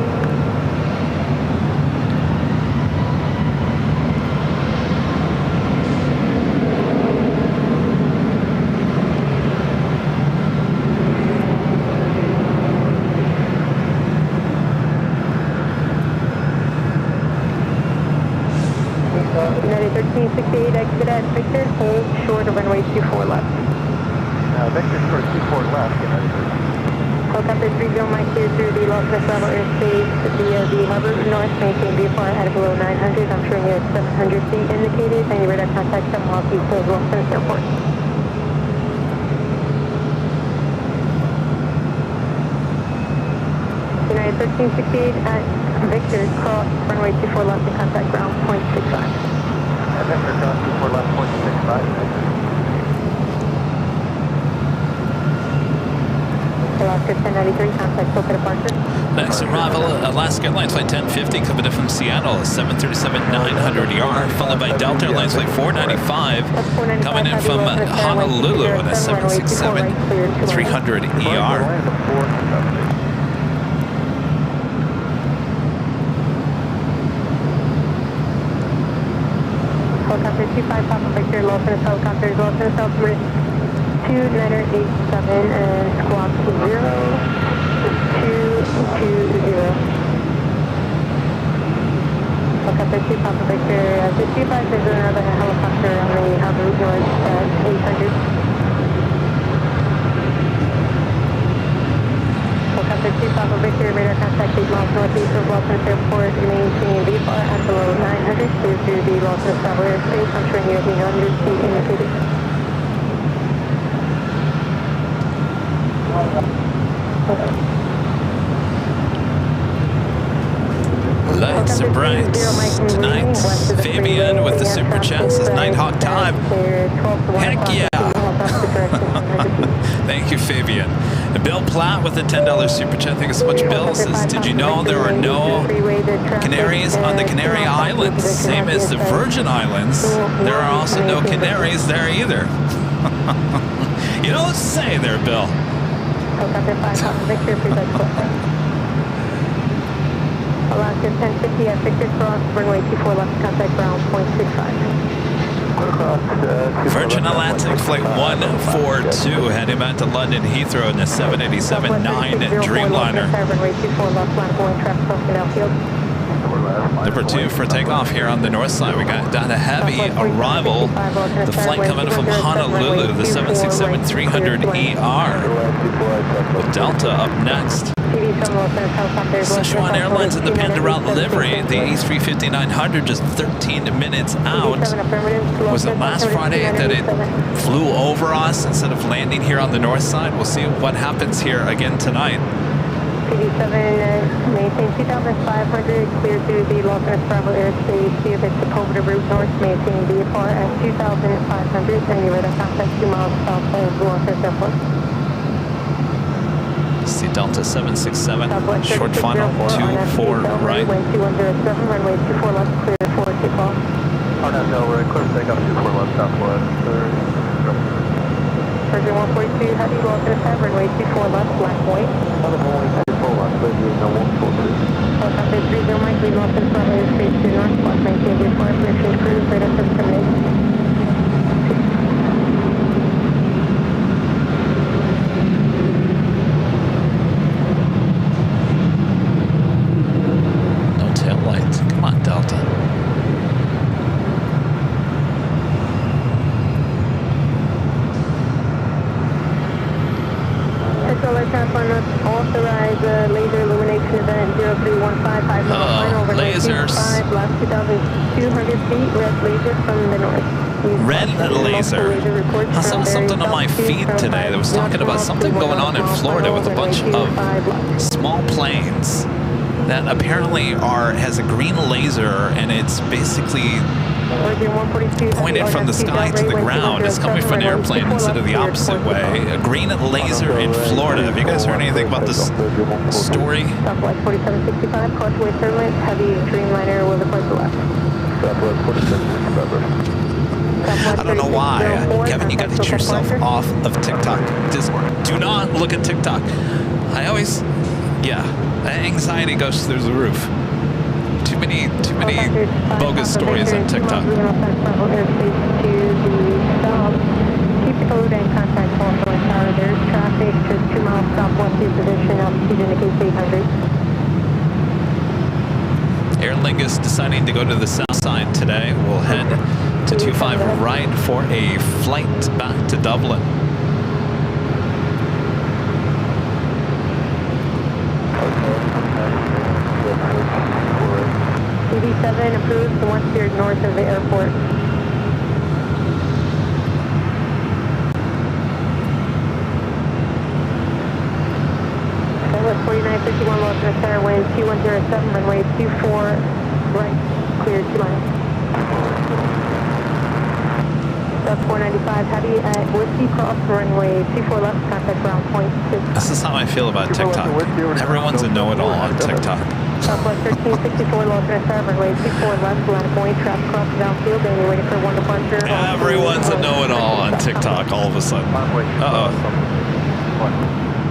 United 1368, exit at Victor, hold short of runway 24 left. Victor short 24 left, Helicopter 30 Mike clear through the Los Angeles Level airspace via the harbor north, maintain VFR at below 900. I'm showing you at 700 feet indicated, and your radar contact 7 miles east of Los Angeles Airport. United 1368 at Victor, cross runway 24 left and contact ground 0.65. Victor cross 24 left, 0.65. Alaska 1093, contact Polce departure. Next arrival, Alaska Airlines flight 1050 coming in from Seattle, 737-900ER, followed by Delta Airlines flight 495 coming in from Honolulu on a 767-300ER. Helicopter 25 Papa Victor, Los Angeles helicopter, Los Angeles altimeter 2987 and squawk 0220. Helicopter 2 Papa Victor, 55, there's another helicopter on the harbor north at 800. Helicopter 2 Papa Victor, radar contact 8 miles northeast of Los Angeles Airport, maintaining VFR at below 900, clear through the Los Angeles Travel airspace. I'm showing you at 100 feet indicated. Lights are bright tonight. Fabian with the super chat says Nighthawk time. Heck yeah. Thank you, Fabian. And Bill Platt with a $10 super chat. Thank you so much, Bill. Says, did you know there are no Canaries on the Canary Islands? Same as the Virgin Islands. There are also no Canaries there either. You don't say there, Bill. Alaska 1050 at Victor Cross, runway 24 left, contact ground, 0.65. Virgin Atlantic Flight 142 heading back to London Heathrow in the 787-9 Dreamliner. Number 2 for takeoff here on the north side. We got a heavy arrival. The flight coming from Honolulu, the 767-300ER. With Delta up next. Sichuan Airlines in the Panda Route livery. The A350-900 just 13 minutes out. Was it last Friday that it flew over us instead of landing here on the north side? We'll see what happens here again tonight. PD7, maintain 2,500, clear to the Los Angeles Bravo airspace, see if it's Sepulveda route north, maintain VFR at 2,500, and you're at a contact 2 miles south of Los Angeles Airport. See Delta 767, short final 24 right. Runway 2107, runway 24 left, clear for takeoff. No, we're clear for takeoff 24 left southwest. Virgin 142, heavy, Los Angeles have runway 24 left, black white. Contact 30 Mike, lead Los Angeles Bravo airspace to north, block 19, VFR, mission cruise, radar 778. Authorize laser illumination event 0315 final lasers. 5 left 2,200 feet, red laser from the north. Red laser. I saw something on my feed today that was talking about something going on in Florida with a bunch of small planes that apparently has a green laser, and it's basically pointed from the sky to the ground. It's coming from an airplane instead of the opposite way. A green laser in Florida. Have you guys heard anything about this story? Southwest 4765, Causeway turbulence, heavy Dreamliner will depart to left. Southwest 4765. I don't know why. Kevin, you got to get yourself off of TikTok. Just do not look at TikTok. Anxiety goes through the roof. Too many bogus stories on TikTok. Keep the code and contact Polce Tower. There's traffic just 2 miles southwest of your position. Altitude indicates 800. Air Lingus deciding to go to the south side today. We'll head to 25 right for a flight back to Dublin. DD7 approved to 1 steered north of the airport. Southwest 4951 Los Angeles Center, wind 2107, runway 24 right, clear 2 miles. South 495 heavy at Whiskey Cross, runway 24 left, contact ground 0.6. This is how I feel about TikTok. Everyone's a know-it-all on TikTok. Southwest 1364 Los Angeles, runway 24 left, land point, traffic cross downfield, and you're waiting for 1 departure. Everyone's a know-it-all on TikTok all of a sudden. Uh-oh.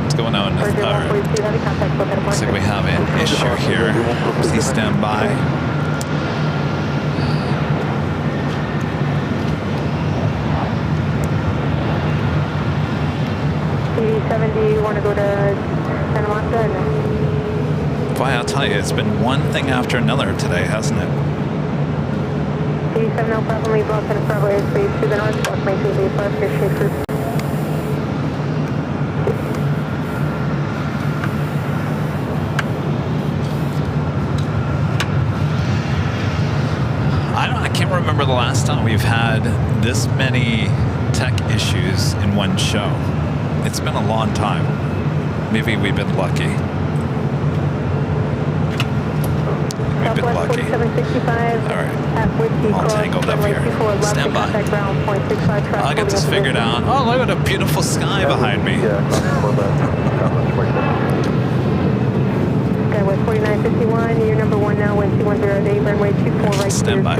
What's going on? Looks like we have an issue here. Please stand by. CD70, you want to go to Santa Monica? Boy, I'll tell you, it's been one thing after another today, hasn't it? CD7, no problem. Leave Los Angeles Bravo airspace to the north. Block maintain the first air group. I can't remember the last time we've had this many tech issues in one show. It's been a long time. Maybe we've been lucky. We've been lucky. All right. All tangled up here. Stand by. I'll get this figured out. Oh, look at a beautiful sky behind me. Skywest 4951, you're number 1 now, wind 2108, runway 24 right. Stand by.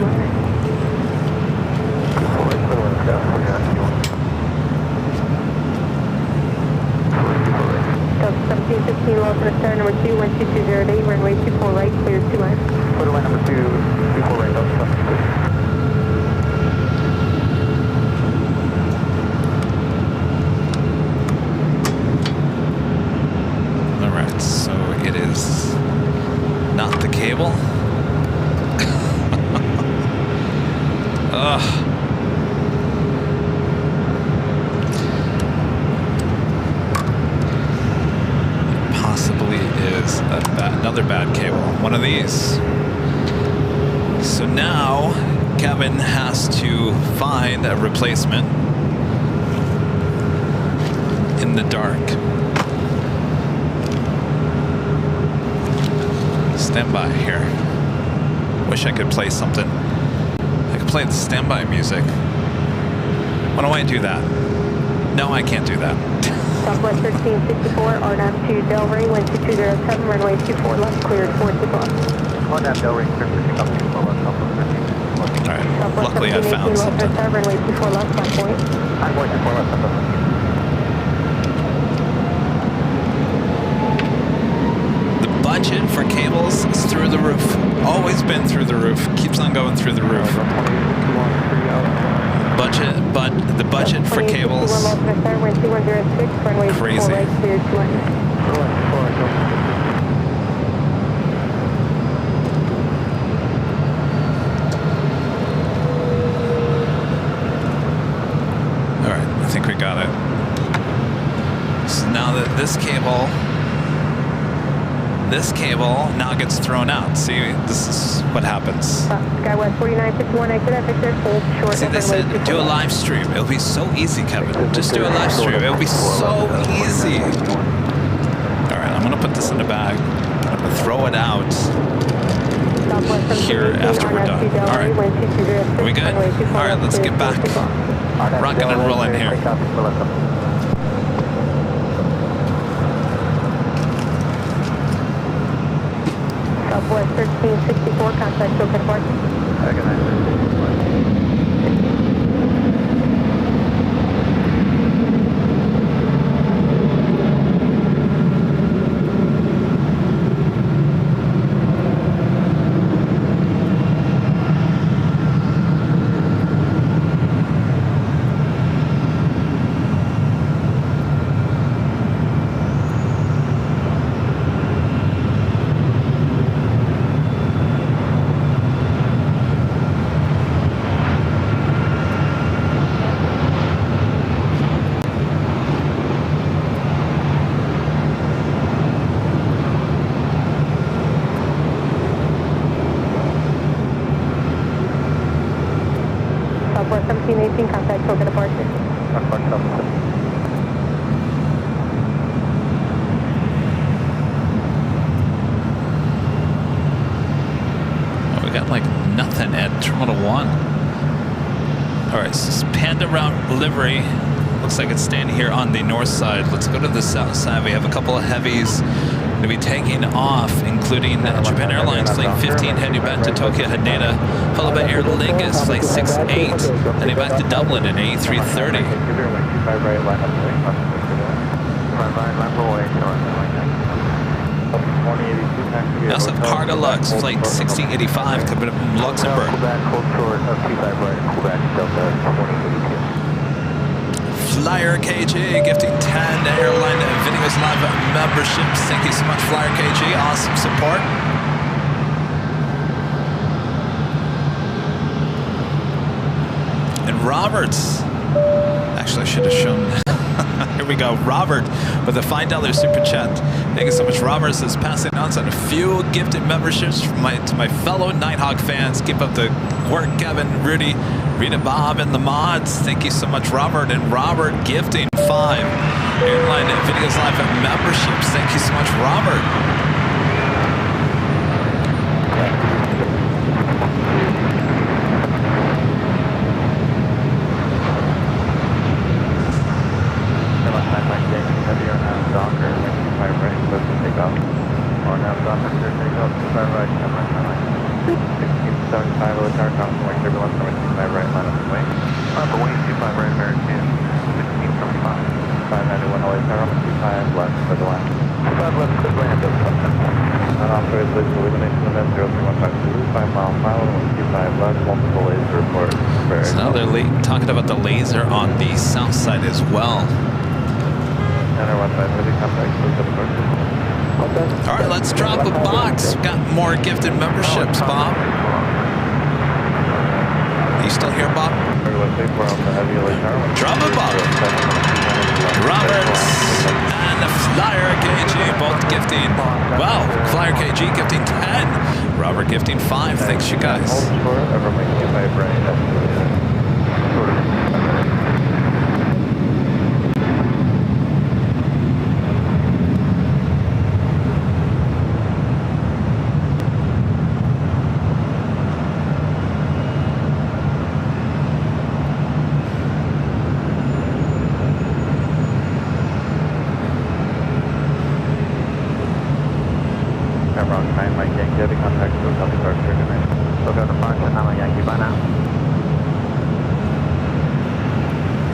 Delta 1715, Lawson Star, number 2, wind 2208, runway 24 right, clear 2 line. Runway number 2, 24 right, Delta 1715. So it is not the cable. Ugh. It possibly is another bad cable. One of these. So now Kevin has to find a replacement in the dark. Standby here. Wish I could play something. I could play the standby music. Why don't I do that? No, I can't do that. Southwest 1364, RNAV to Delray, wind 2207, runway 24 left, cleared 4-2. RNAV Delray, cleared 24 left, Southwest 13. Alright, luckily I found something. Runway 24 left, 5 point. I'm going 24 left, Southwest 13. Budget for cables is through the roof. Always been through the roof. Keeps on going through the roof. Budget, but the budget for cables. Crazy. All right, I think we got it. So now that this cable now gets thrown out. See, this is what happens. Skywest 4951, exit F6, hold short. See, they said do a live stream. It'll be so easy, Kevin. Just do a live stream. It'll be so easy. All right, I'm gonna put this in the bag. I'm gonna throw it out here after we're done. All right, are we good? All right, let's get back rocking and rolling here. Southwest 1364, contact Token Park. Southwest 1718, contact Token departure. Oh, we got like nothing at Terminal 1. All right, so this Panda route livery looks like it's staying here on the north side. Let's go to the south side. We have a couple of heavies to be taking off, including Japan Airlines Flight 15 heading back to Tokyo Haneda, followed by Aer Lingus Flight 68 heading back to Dublin in A330. We also have Cargo Lux Flight 6085 coming up from Luxembourg. Flyer KG gifting 10 Airline Videos Live memberships. Thank you so much, Flyer KG. Awesome support. And Roberts. Actually, I should have shown. Here we go. Robert with a $5 super chat. Thank you so much. Robert says passing on a few gifted memberships to my fellow Nighthawk fans. Keep up the work, Kevin, Rudy, Rita, Bob, and the mods. Thank you so much, Robert. And Robert gifting 5 Airline Videos Live memberships. Thank you so much, Robert. officer, take off 25 right, 1675, return crossing wing, turbulence, number 25 right, line up the wing. On the wing, 25 right, American, 1675. 591 LA, turn on 25 left for the line. 25 left, clear land, Unauthorized laser illumination event 03152, 5 mile final, 125 left, multiple laser report. So now they're talking about the laser on the south side as well. Center 15 heavy contact, please have a question. All right, let's drop a box. We've got more gifted memberships, Bob. Are you still here, Bob? Drop a box. Roberts and the Flyer KG both gifting. Wow, Flyer KG gifting 10. Robert gifting 5. Thanks, you guys.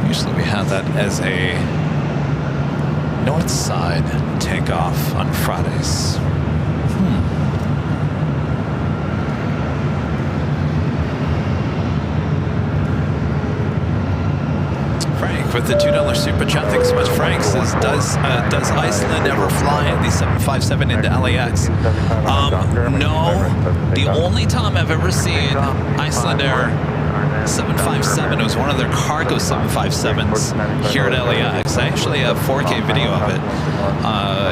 Usually we have that as a north side takeoff on Fridays. Frank with the $2 super chat. Thanks so much. Frank says, does Iceland ever fly the 757 into LAX? No. The only time I've ever seen Iceland Air 757, it was one of their cargo 757s here at LAX. I actually have 4K video of it.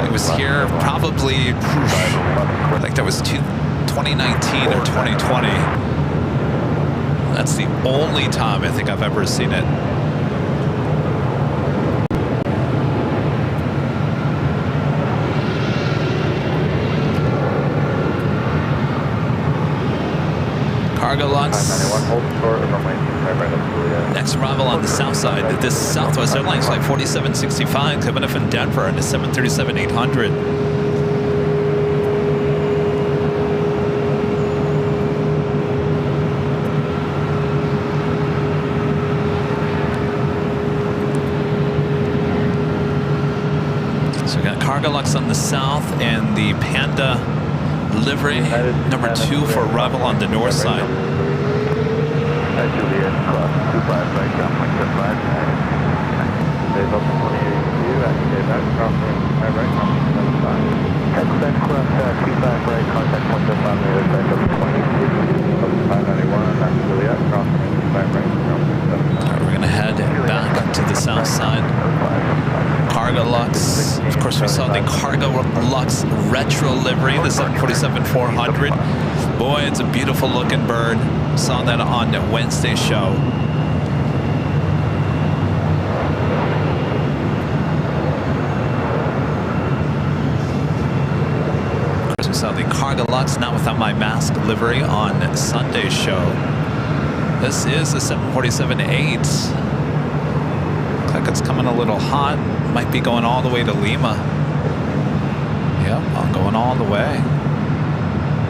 It was here probably, I think that was 2019 or 2020. That's the only time I think I've ever seen it. Cargo Lux. Next arrival on the south side. This Southwest Airlines flight 4765 coming up from Denver into 737-800. So we got Cargo Lux on the south and the Panda livery number 2 for arrival on the north side. Juliet, cross 25 right, ground point 75. Days open 28 activate back, crossing 5 right, crossing 75. Extend cross 25 right, contact point 75 on the other side, open 28. 591, Juliet, crossing 25 right, crossing 75. We're going to head back to the south side. Cargo Lux. Of course, we saw the Cargo Lux retro livery, the 747-400. Boy, it's a beautiful looking bird. Saw that on Wednesday's show. Of course, we saw the Cargo Lux, not without my mask livery, on Sunday's show. This is the 747-8. Looks like it's coming a little hot. Might be going all the way to Lima. Yep, I'm going all the way.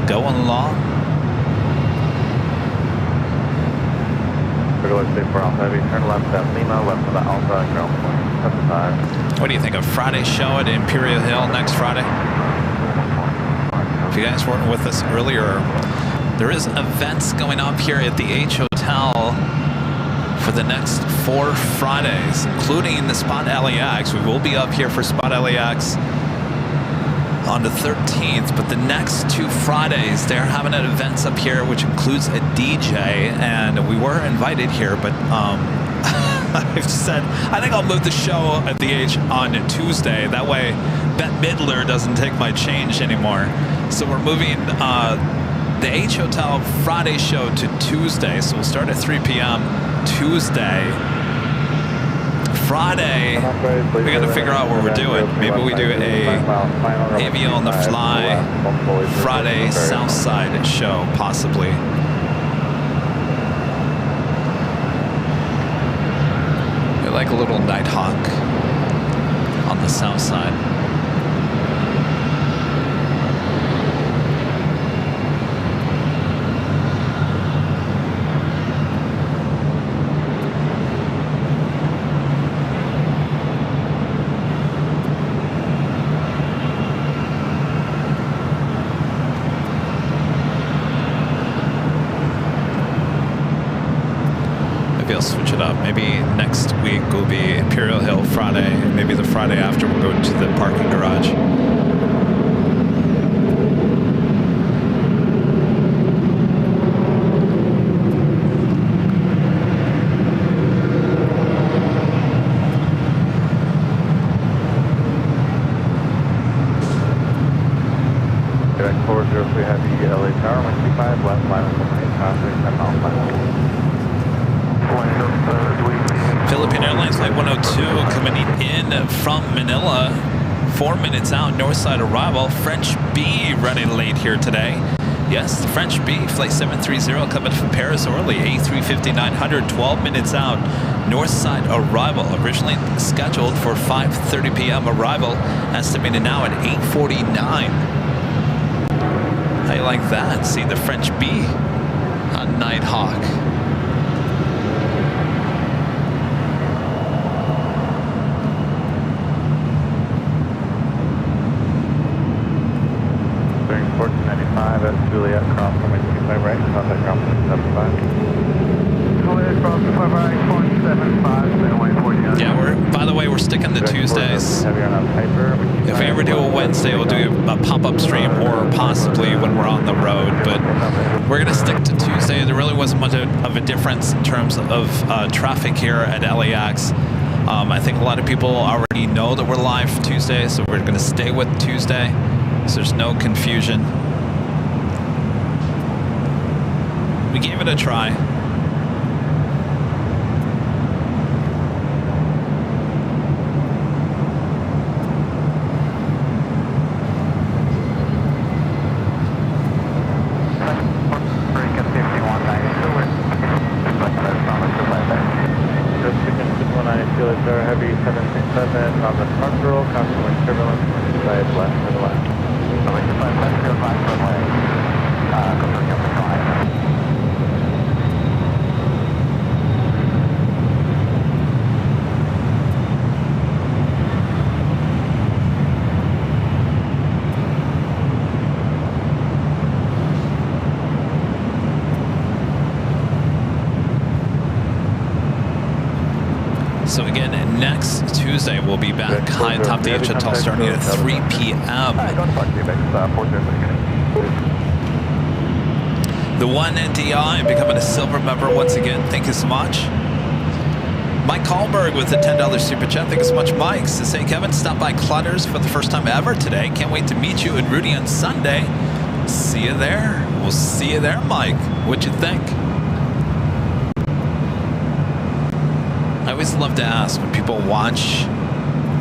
Going along. Turn left at Lima, left of the Alpha, ground point 75. What do you think of Friday's show at Imperial Hill next Friday? If you guys weren't with us earlier, there is events going up here at the H Hotel for the next 4 Fridays, including the Spot LAX. We will be up here for Spot LAX on the 13th, but the next 2 Fridays, they're having an events up here, which includes a DJ, and we were invited here, but I've said, I think I'll move the show at the H on Tuesday. That way, Bette Midler doesn't take my change anymore. So we're moving the H Hotel Friday show to Tuesday, so we'll start at 3 p.m. Tuesday. Friday, we got to figure out what we're doing. Maybe we do a Avion on the Fly Friday Southside show, possibly. We like a little Nighthawk on the south side. up. Maybe next week will be Imperial Hill Friday, and maybe the Friday after we'll go to the parking garage. Direct 403 Heavy LA Tower, 125, left line of 10 miles left. Philippine Airlines Flight 102 coming in from Manila. 4 minutes out, north side arrival. French B running late here today. Yes, the French B, Flight 730 coming from Paris Orly, A350-900, 12 minutes out, north side arrival. Originally scheduled for 5:30 p.m. arrival, estimated now at 8:49. How you like that? See the French B on Nighthawk. Bearing 1495 at Juliet, cross runway 25 right, contact ground 75. Juliet, cross 25 right, 475, runway 49. Yeah, by the way, we're sticking to Tuesdays. Heavy on Piper. If we ever do a Wednesday, we'll do a pop-up stream, or possibly when we're on the road. But we're going to stick to Tuesday. There really wasn't much of a difference in terms of traffic here at LAX. I think a lot of people already know that we're live Tuesday, so we're going to stay with Tuesday, so there's no confusion. We gave it a try. Heavy 767 on the front row, constantly turbulence, 25 left to the left. 25 left, 05 runway. Confirm your flight. So again, next Tuesday we'll be back high atop the HTL starting at 3 p.m. The one NDI becoming a silver member once again. Thank you so much. Mike Kahlberg with the $10 super chat. Thank you so much, Mike. Says, hey Kevin, stop by Clutters for the first time ever today. Can't wait to meet you and Rudy on Sunday. See you there. We'll see you there, Mike. What'd you think? I always love to ask when people watch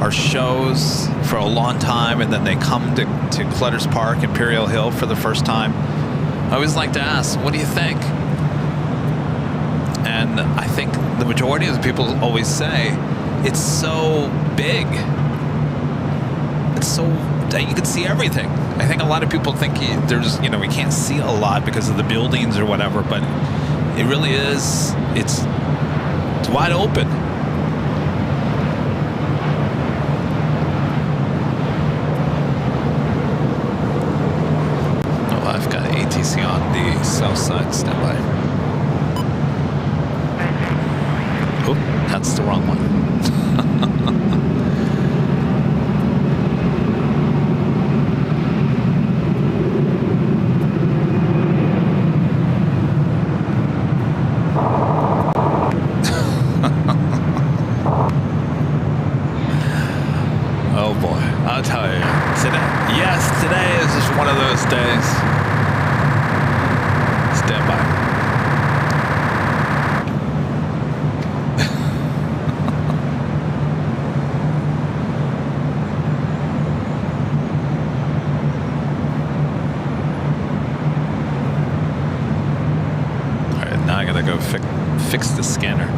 our shows for a long time and then they come to Clutters Park, Imperial Hill for the first time. I always like to ask, what do you think? And I think the majority of the people always say, it's so big. It's so, you can see everything. I think a lot of people think there's, we can't see a lot because of the buildings or whatever, but it really is, it's wide open. Oh, I've got ATC on the south side, standby. Oh, that's the wrong one. I'll tell you, today is just one of those days. Stand by. All right, now I gotta go fix the scanner.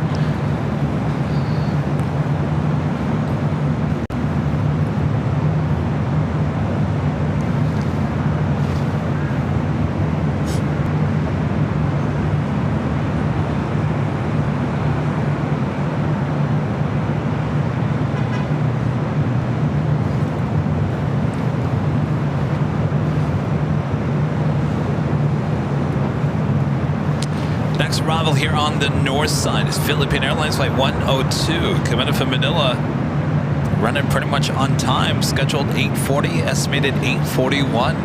Next arrival here on the north side is Philippine Airlines Flight 102, coming in from Manila. Running pretty much on time, scheduled 8:40, estimated 8:41.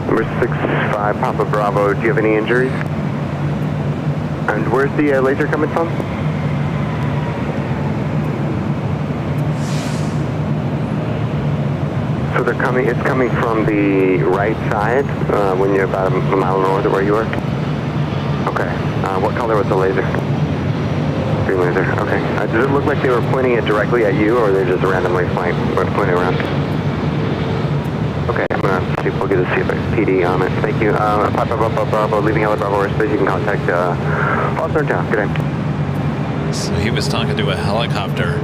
Number 65, Papa Bravo, do you have any injuries? And where's the laser coming from? So it's coming from the right side when you're about a mile north of where you are? Okay. What color was the laser? Green laser, okay. Does it look like they were pointing it directly at you, or they're just randomly pointing around? Okay, I'm going to see if we'll get a PD on it. Thank you. Papa Bravo, leaving Heli Bravo airspace. You can contact Polce Town. Good day. So he was talking to a helicopter.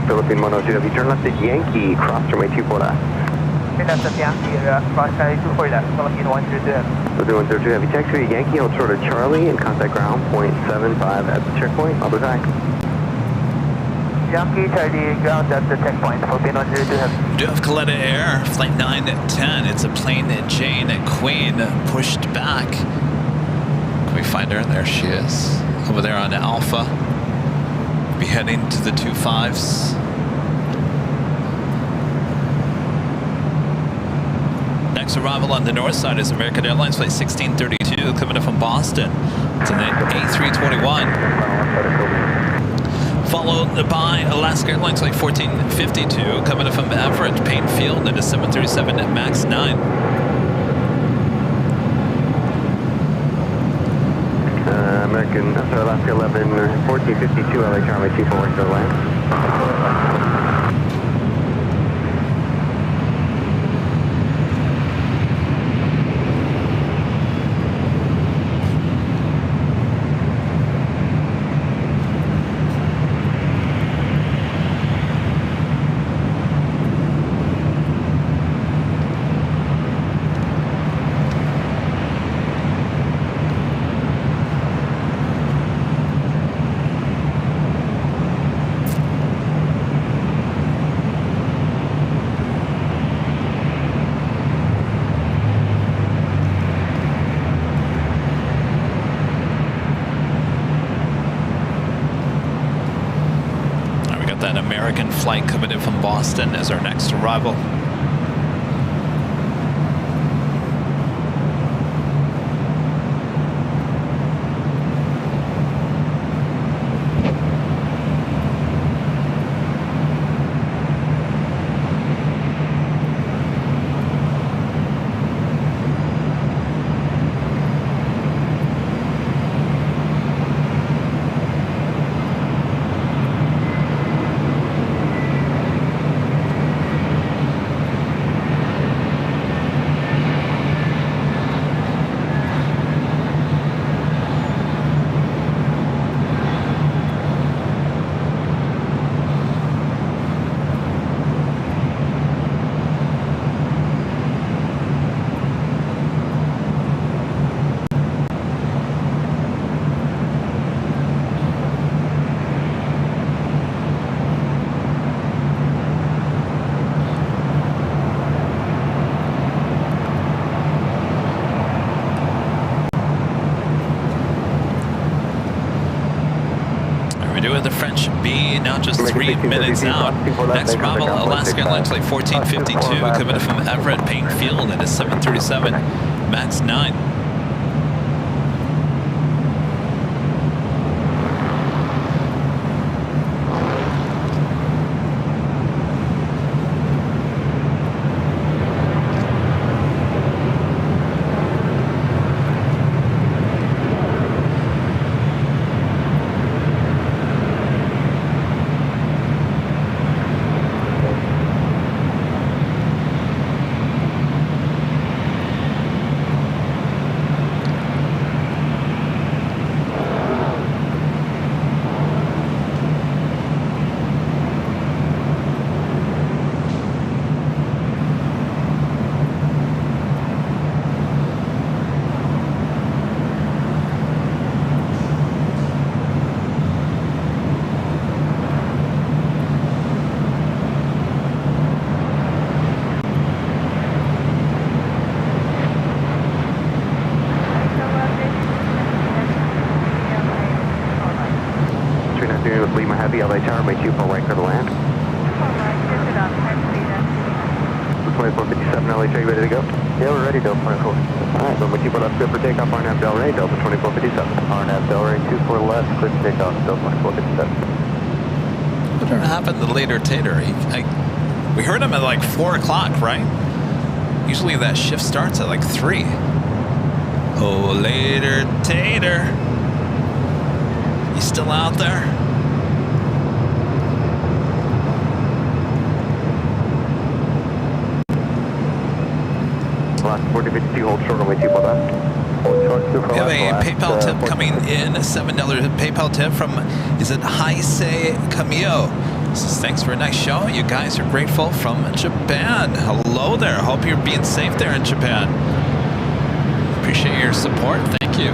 Philippine 102, have you turned left at Yankee, cross runway 24 left? Left at Yankee, cross runway 24 left, Philippine 102. Philippine 102, have you taxied at Yankee, hold short of Charlie, and contact ground, 0.75 at the checkpoint, I'll be back. Yankee, Charlie, ground at the checkpoint, Philippine 102, have We do have Coletta Air, flight 910. It's a plain Jane Queen pushed back. Can we find her? There she is. Over there on Alpha. Be heading to the 25s. Next arrival on the north side is American Airlines Flight 1632, coming in from Boston. It's an A321. Followed by Alaska Airlines Flight 1452, coming in from Everett, Payne Field, and a 737 MAX 9. Alaska 11, 1452, LA Charlie 24, go land. That American flight coming in from Boston as our next arrival. Doing the French B, now just 3 minutes out. Next arrival, Alaska Airlines Flight 1452, coming from Everett, Payne Field, and a 737 MAX 9. continuing with Lima Heavy, LA Tower, make 24 right clear to land. 2457 LH, are you ready to go? Yeah, we're ready, Delta 24. Alright, so make 24 left, clear for takeoff, RNAV Del Rey, Delta 2457. RNAV Del Rey, 24 left, clear for takeoff, Delta 2457. Whatever happened to Later Tater? We heard him at like 4 o'clock, right? Usually that shift starts at like 3. Oh, Later Tater. You still out there? Last 4052, hold short on way 2 for left. We have a PayPal tip coming in, $7 PayPal tip from, is it Heisei Camillo? Says, thanks for a nice show. You guys are grateful from Japan. Hello there. Hope you're being safe there in Japan. Appreciate your support. Thank you.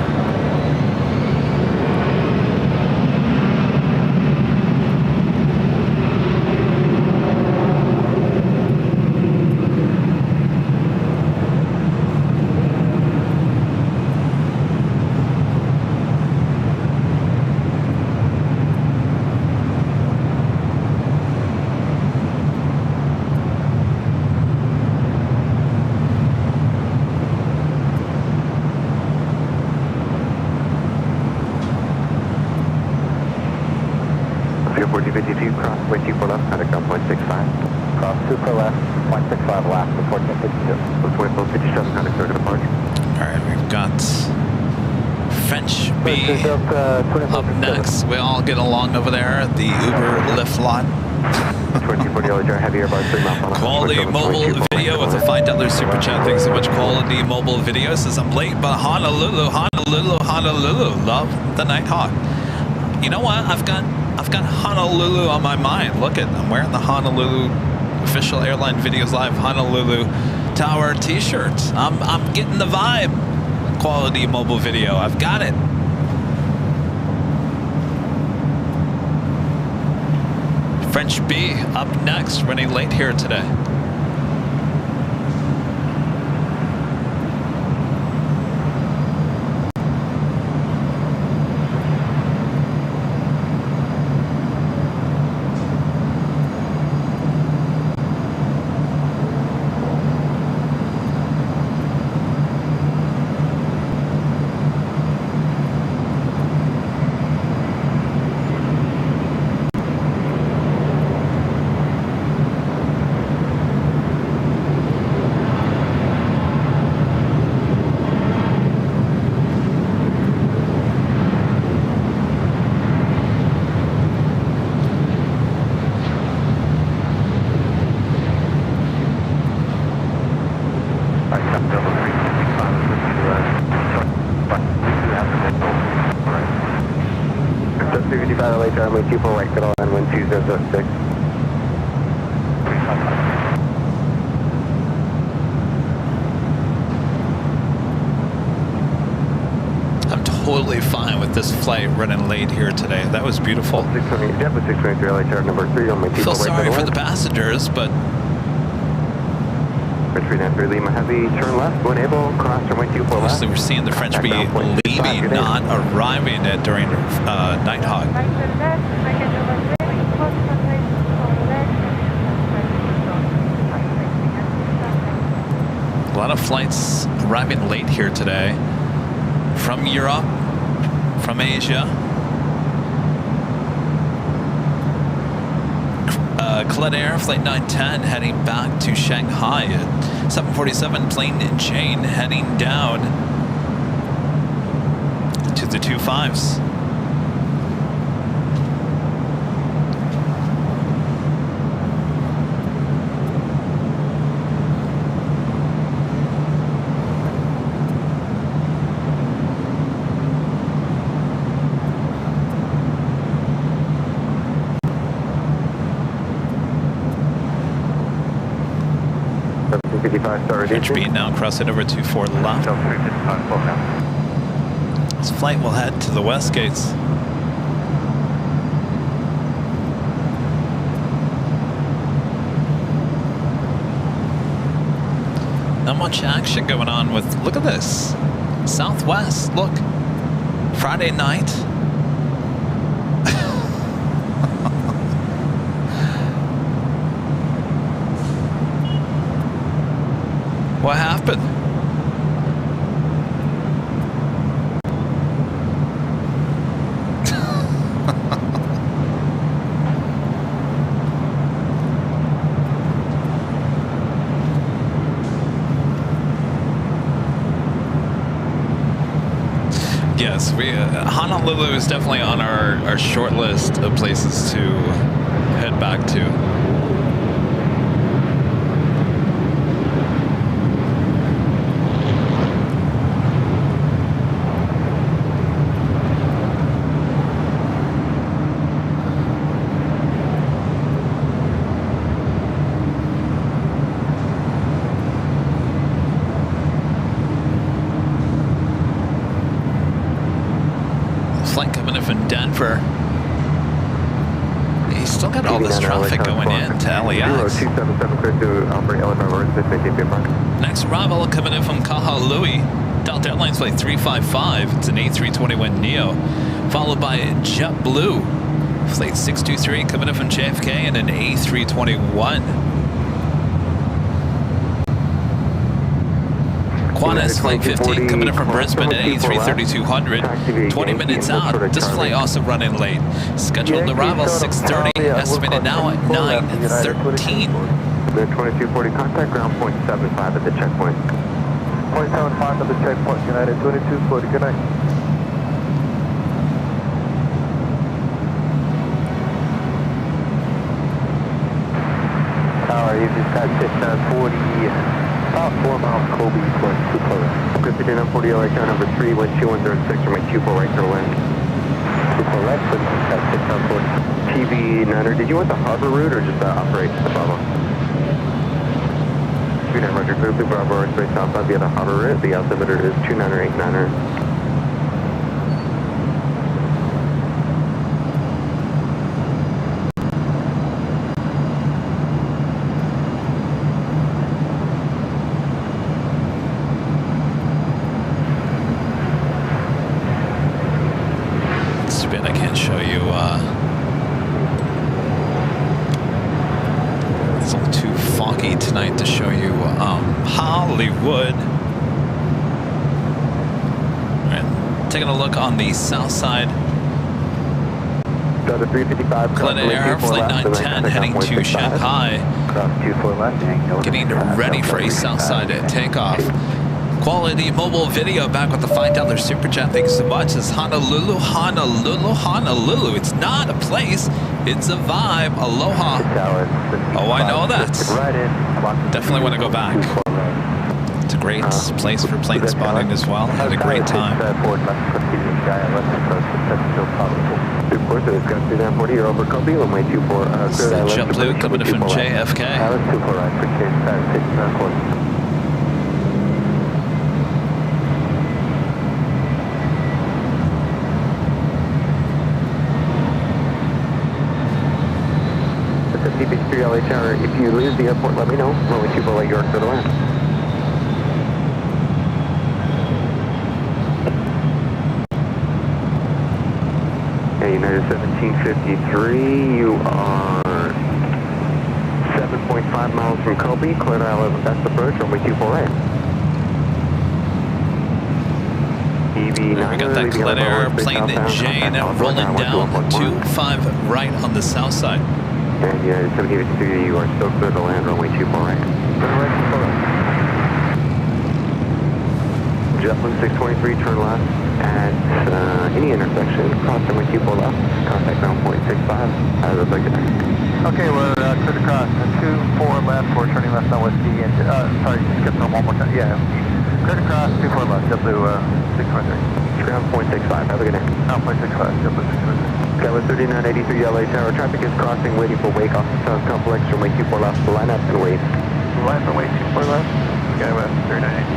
Up next, we all get along over there at the Uber Lyft lot. Quality mobile video with a $5 super chat. Thanks so much, Quality Mobile Video. Says I'm late, but Honolulu. Love the Nighthawk. You know what? I've got Honolulu on my mind. Look at, I'm wearing the Honolulu official Airline Videos Live Honolulu Tower T-shirt. I'm getting the vibe. Quality Mobile Video. I've got it. French B up next, running late here today. Runway 24 right, good on, wind 2006. I'm totally fine with this flight running late here today. That was beautiful. 623 LA Tower number 3 on my 24 feel right. Sorry for the passengers, but 393 Lima Heavy, turn left, when able, cross runway 24 left. Obviously we're seeing the French be leaving, not arriving at during Nighthawk. A lot of flights arriving late here today from Europe, from Asia. Colette Air Flight 910 heading back to Shanghai at 747 plane and chain heading down to the 25s. HB now cross it over to 4 left. This flight will head to the west gates. Not much action going on with, look at this, Southwest, look, Friday night. happened? Yes, Honolulu is definitely on our short list of places to head back to. Flight coming in from Denver. You still got all this traffic going in to LAX. 0277 clear to operate Next arrival coming in from Kahului. Delta Airlines flight 355. It's an A321neo, followed by JetBlue flight 623 coming in from JFK and an A321. Qantas flight 15 coming in from Brisbane at A33200. 20 minutes out. This flight also running late. Scheduled arrival 6:30. Estimated now at 9:13. 2240 contact ground 0.75 at the checkpoint. 0.75 at the checkpoint. United 2240. Good night. Tower, you just got 640. About 4 miles, Kobe, plus 2 4. Good to do 40 LA count number 3, wind 2136, or my 24 right to land. 24 left, but that's 6 on 40. TV900, did you want the harbor route or just operate the Bravo? 29 Roger, clear to Bravo, airspace southbound via the harbor route. The altimeter is 2989er. Tonight to show you Hollywood. All right, taking a look on the south side. Glenn Air Flight 910 heading to Shanghai. Getting ready for a south side takeoff. Quality mobile video back with the $5 super chat. Thanks so much. It's Honolulu, Honolulu, Honolulu. It's not a place, it's a vibe. Aloha. Oh, I know that. Definitely want to go back. It's a great place for plane spotting as well. Had a great time. This is JetBlue coming in from JFK. LA Tower, if you lose the airport, let me know. Runway 24 Lake York for the land. Okay, United 1753, you are 7.5 miles from Kobe, clear to Isle of best approach, runway 24 right. We got that Glen Airplane Jane rolling down 25 right on the south side. And United 1753, you are still clear to land, runway 24 right. JetBlue 623, turn left at any intersection, cross runway 24 left, contact ground 0.65, as I'd like to. Okay, we're clear to cross, 24 left, we're turning left on West D, and, sorry, just get them one more time, yeah. Clear to cross, 24 left, JetBlue 623. Ground 0.65, have a good day. Ground 0.65, JetBlue 623. Skyline 3983 LA Tower, traffic is crossing, waiting for wake off the South Complex, runway 24 left, line up and wait. Line for wait 24 left, Skywest 3980.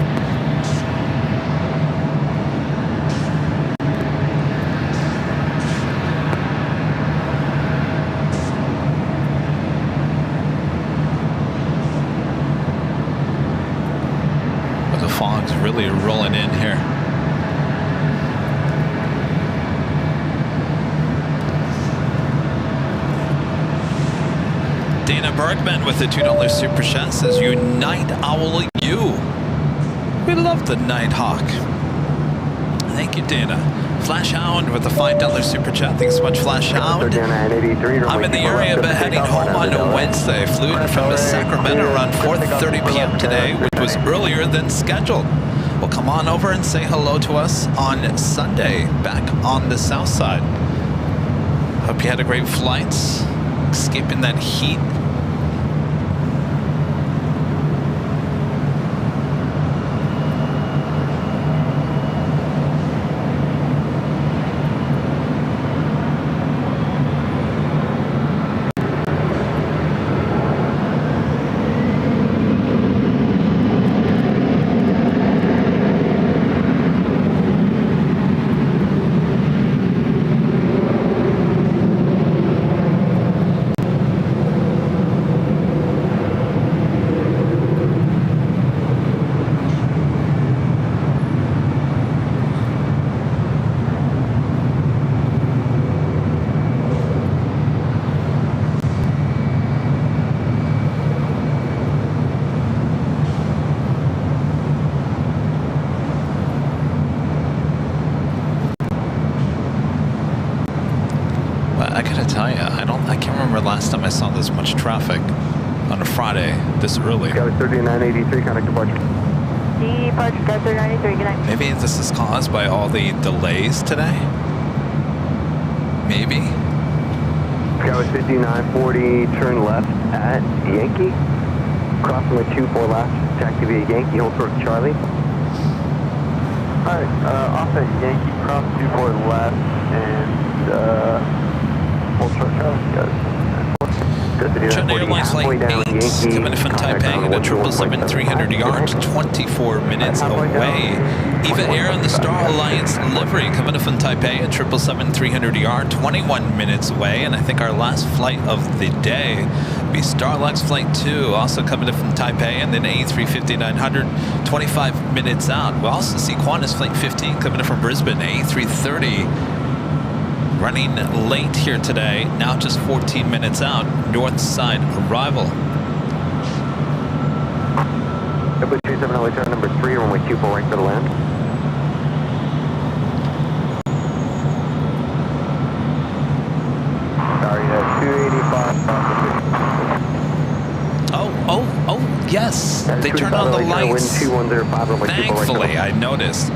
But the fog's really rolling in here. Dana Bergman with the $2 super chat says, Unite Owl U. We love the Nighthawk. Thank you, Dana. Flash Hound with the $5 super chat. Thanks so much, Flash Hound. I'm in the area but heading home on a Wednesday. Flew in from Sacramento around 4:30 p.m. today, which was earlier than scheduled. Well, come on over and say hello to us on Sunday, back on the south side. Hope you had a great flight, escaping that heat. Last time I saw this much traffic on a Friday this early. Got 3983, contact departure. Departure, got 3983, good night. Maybe this is caused by all the delays today? Maybe? Skyway 5940, turn left at Yankee. Crossing with 24 left, taxi via Yankee, hold for Charlie. Alright, off at Yankee, cross 24 left, and hold for Charlie. China Airlines Flight 8 coming in from Taipei at 777-300 yards, 24 minutes away. Eva Air and the Star Alliance livery coming in from Taipei at 777-300 yard, 21 minutes away. And I think our last flight of the day will be LAX Flight 2, also coming in from Taipei, and then A350-900, 25 minutes out. We'll also see Qantas Flight 15 coming in from Brisbane, A330. Running late here today, now just 14 minutes out, north side arrival. W37 turn number 3, runway 24 right for the land. Sorry, 285. Oh, yes, they turned on the lights. Thankfully, I noticed.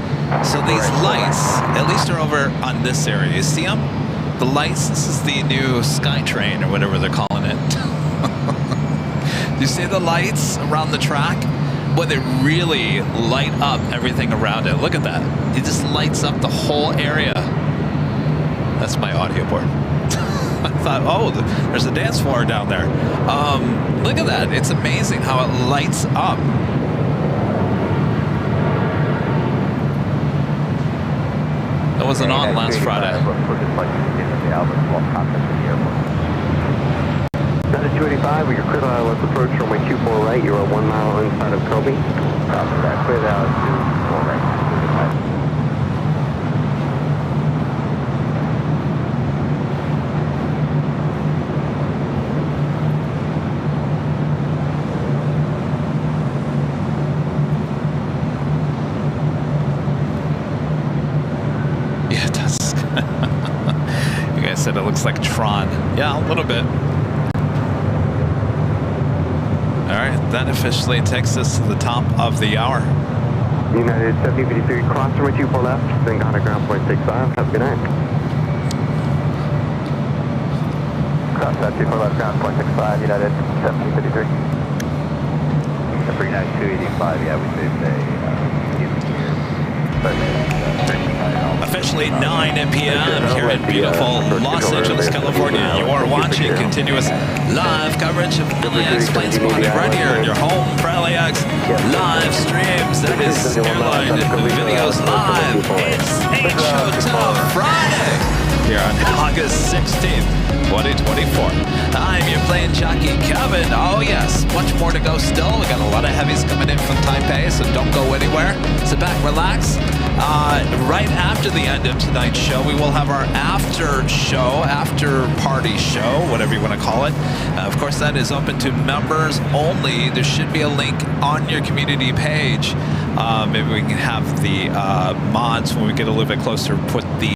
So these lights, at least are over on this area. You see them? The lights, this is the new SkyTrain or whatever they're calling it. You see the lights around the track? Boy, they really light up everything around it. Look at that. It just lights up the whole area. That's my audio board. I thought, oh, there's a dance floor down there. Look at that. It's amazing how it lights up. That wasn't on last Friday. 285 with your clear ILS approach runway 24 right. You are 1 mile inside of Kobe. Copy that. Clear ILS 24 right. Yeah, it does. You guys said it looks like Tron. Yeah, a little bit. All right, that officially takes us to the top of the hour. United 7053, cross runway 24 left, then contact ground point 65. Have a good night. Cross that 24 left, ground point 65, United 7053. Free 285, yeah, we did say, Officially 9 p.m. here in beautiful Los Angeles, California. You are watching continuous live coverage of LAX Plane Spotting right here in your home for LAX live streams. That is Airline Videos Live. It's H-Hotel Friday here on August 16th, 2024. I'm your plane jockey, Kevin. Oh yes, much more to go still. We got a lot of heavies coming in from Taipei, so don't go anywhere. Sit back, relax. Right after the end of tonight's show, we will have our after party show, whatever you want to call it. Of course, that is open to members only. There should be a link on your community page Maybe we can have the mods when we get a little bit closer put the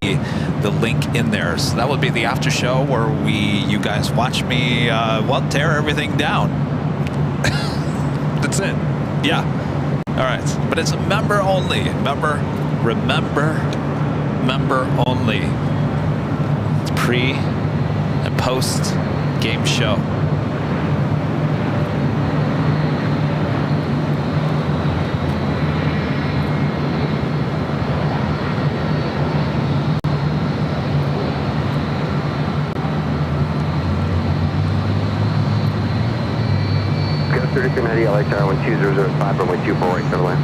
link in there. So that would be the after show where you guys watch me well tear everything down. That's it. Yeah. All right. But it's a member only. Member only. It's pre and post game show. Got 3390 LA Tower 12005 runway 24 right clear to land.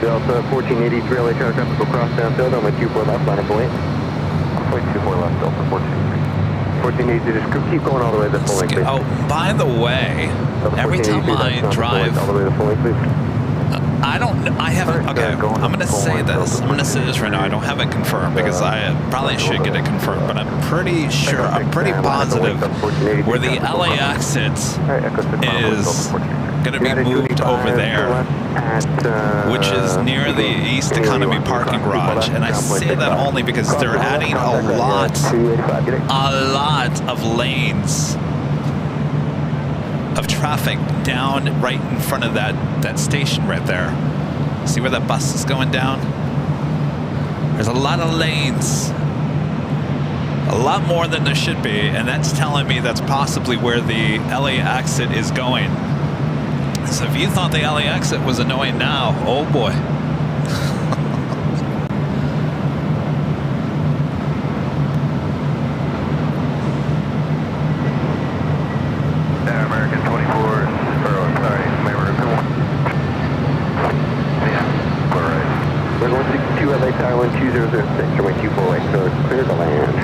Delta 1483 LA Tower traffic will cross downfield runway 24 left, line up away. 24 left, Delta 1483. Just keep going all the way to the full length, please. Oh, by the way, every time I drive, all the way to the full length, please. I haven't, okay, I'm going to say this. I'm going to say this right now. I don't have it confirmed because I probably should get it confirmed, but I'm pretty sure, I'm pretty positive where the LAX is going to be moved over there, which is near the East Economy parking garage. And I say that only because they're adding a lot of lanes of traffic down right in front of that station right there. See where that bus is going down? There's a lot of lanes. A lot more than there should be, and that's telling me that's possibly where the LA exit is going. So if you thought the LA exit was annoying now, oh boy. American 24, sorry, American 1. Yeah, all right. We're 162 LA Tower 12006, runway 24 right, so it's clear to land.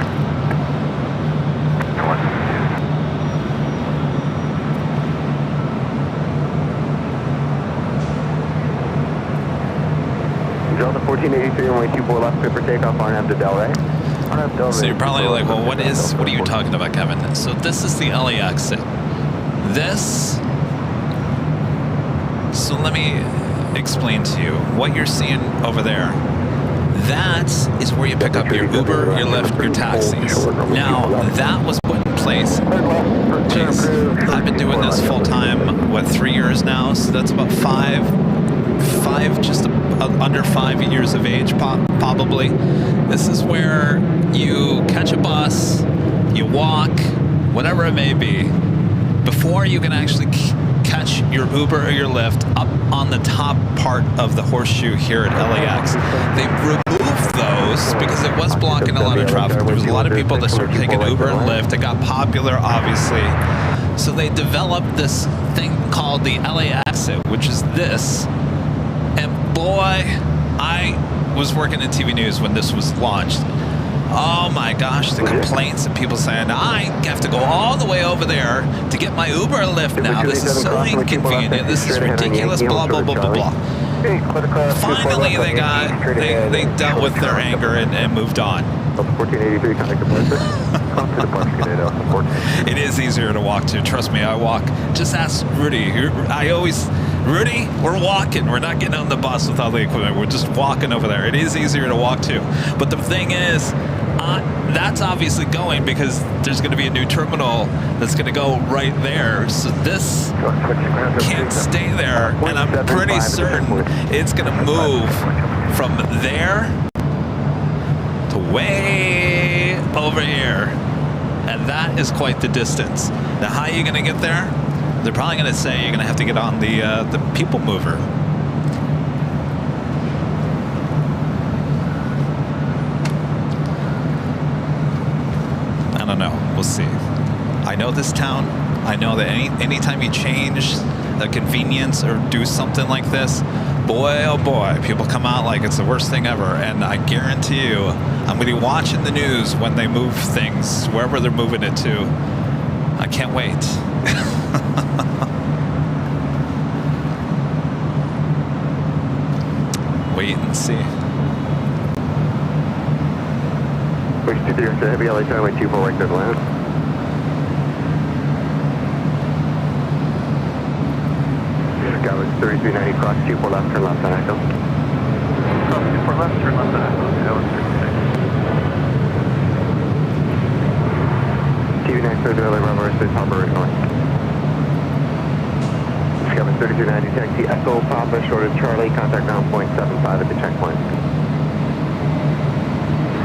1483 runway 24 left, clear for takeoff, RNAV to Delray. So you're probably like, well, what are you talking about, Kevin? So this is the LA exit. So let me explain to you what you're seeing over there. That is where you pick up your Uber, your Lyft, your taxis. Now, that was put in place. Jeez, I've been doing this full time, what, 3 years now? So that's about just under 5 years of age, probably. This is where you catch a bus, you walk, whatever it may be, before you can actually catch your Uber or your Lyft up on the top part of the horseshoe here at LAX. They removed those because it was blocking a lot of traffic. There was a lot of people that started taking Uber and Lyft. It got popular, obviously. So they developed this thing called the LA exit, which is this. And boy, I was working in TV news when this was launched. Oh my gosh, the complaints and people saying, I have to go all the way over there to get my Uber and Lyft now. This is so inconvenient. This is ridiculous, blah, blah, blah, blah, blah. Finally, they dealt with their anger and moved on. 1483, contact the Polce. It is easier to walk to. Trust me, I walk. Just ask Rudy. Rudy, we're walking. We're not getting on the bus with all the equipment. We're just walking over there. It is easier to walk to. But the thing is, that's obviously going because there's going to be a new terminal that's going to go right there. So this can't stay there. And I'm pretty certain it's going to move from there to way over here. And that is quite the distance. Now, how are you going to get there? They're probably going to say you're going to have to get on the people mover. I don't know. We'll see. I know this town. I know that anytime you change the convenience or do something like this, boy, oh boy, people come out like it's the worst thing ever. And I guarantee you, I'm going to be watching the news when they move things, wherever they're moving it to. I can't wait. Wait and see. Heavy LA Tower 24 right there to land. Scott Discovery 3390, cross 24 left, turn left on Echo. Cross 24 left, turn left on Echo. That was 36. TV next, there's early rubber, Space Harbor, north. Discovery 3390, taxi Echo Papa, short of Charlie, contact ground point 75 at the checkpoint.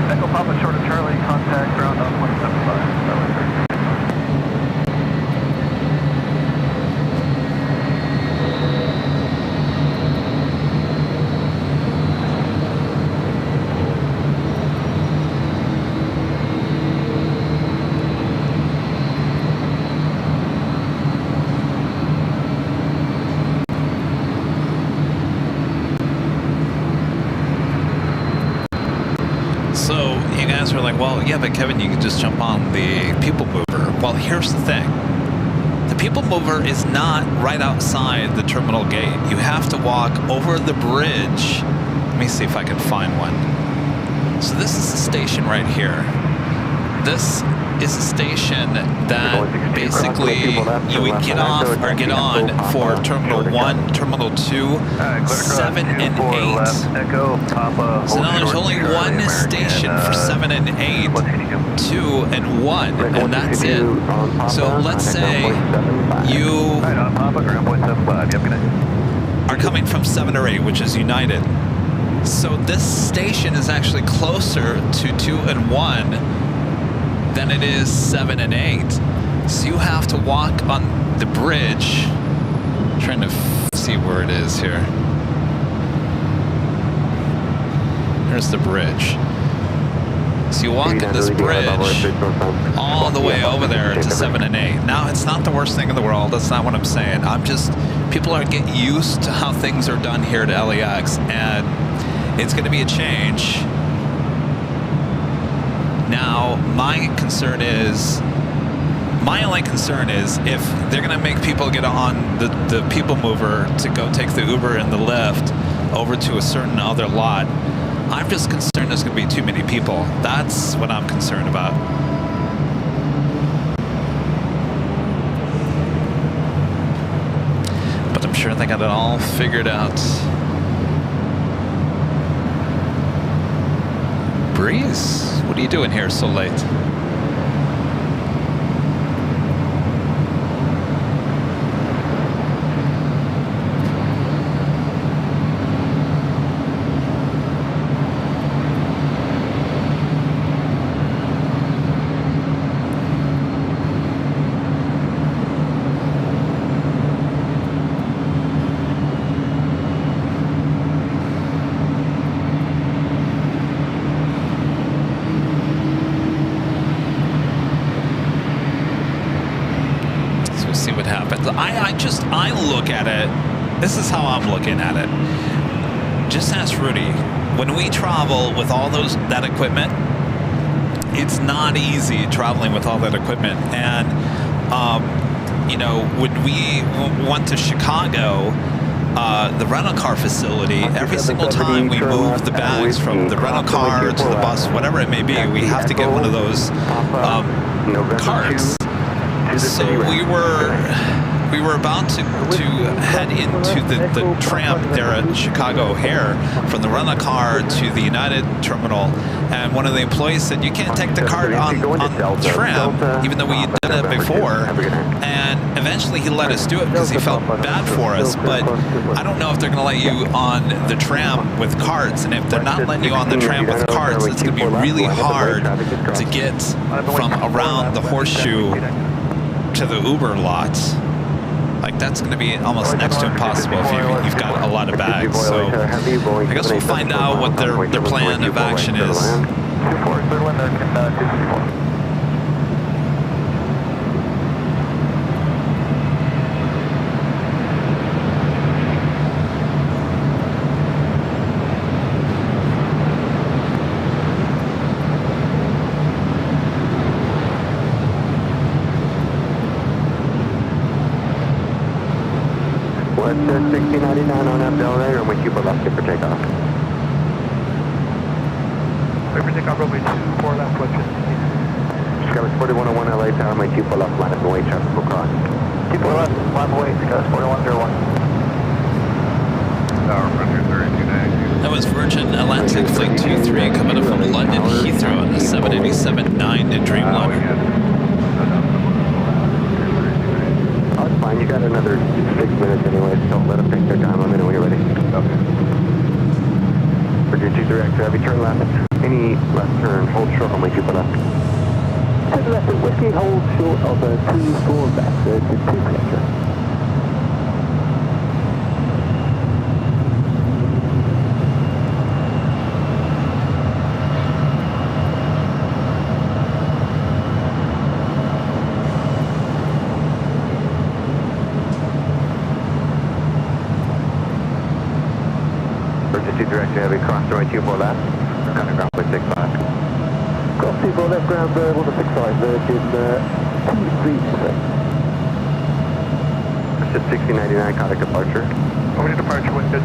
Echo Papa, short of Charlie, contact ground on point 75. That was 36. So you guys were like, well, yeah, but Kevin, you can just jump on the people mover. Well, here's the thing. The people mover is not right outside the terminal gate. You have to walk over the bridge. Let me see if I can find one. So this is the station right here. This is a station that basically you would get off or get on for Terminal 1, Terminal 2, 7 and 8. Echo Papa. So now there's only one station for 7 and 8, 2 and 1, and that's it. So let's say you Right on Papa, ground point 75. Yep, good night. are coming from 7 or 8, which is United. So this station is actually closer to 2 and 1 than it is 7 and 8. So you have to walk on the bridge. I'm trying to see where it is here. Here's the bridge. So you walk on this bridge all the way over there to 7 and 8. Now, it's not the worst thing in the world. That's not what I'm saying. I'm just, people are getting used to how things are done here at LAX, and it's going to be a change. Now, my only concern is if they're going to make people get on the people mover to go take the Uber and the Lyft over to a certain other lot, I'm just concerned there's going to be too many people. That's what I'm concerned about. But I'm sure they got it all figured out. Breeze, what are you doing here so late? I look at it, this is how I'm looking at it. Just ask Rudy, when we travel with all that equipment, it's not easy traveling with all that equipment. And, you know, when we went to Chicago, the rental car facility, every single time we move the bags from the rental car to the bus, whatever it may be, we have to get one of those carts. So we were about to head into the tram there at Chicago O'Hare from the rental car to the United terminal, and one of the employees said, you can't take the cart on the tram, even though we had done it before. And eventually he let us do it because he felt bad for us. But I don't know if they're going to let you on the tram with carts, and if they're not letting you on the tram with carts, it's going to be really hard to get from around the horseshoe to the Uber lots. Like, that's going to be almost next to impossible if you've got a lot of bags. So I guess we'll find out what their plan of action is. 24, third one there, 264. What's 1699 on that Delray, or we keep a left for takeoff? Wait for takeoff, runway 24 left, what's your Skywards 4101 LA Tower, my 24 left line of the way, traffic will cross. 24 left, line of way, Skywards 4101. That was Virgin Atlantic Flight 23 coming up from London Heathrow on the 787-9 to Dreamliner. Oh, it's fine. You got another 6 minutes anyway, so let them take their time. Let me know when you're ready. Okay. Virgin 23 Heavy, turn left. Any left turn, hold short on my 2 left. To the left at Whiskey, hold short of 2-4 left, to 2 connector. Virgin 23 Heavy, cross runway 24 left. Ground with 65. Cross 24 left ground, 165, Virgin 236. Just 6099, contact departure. Over to departure window.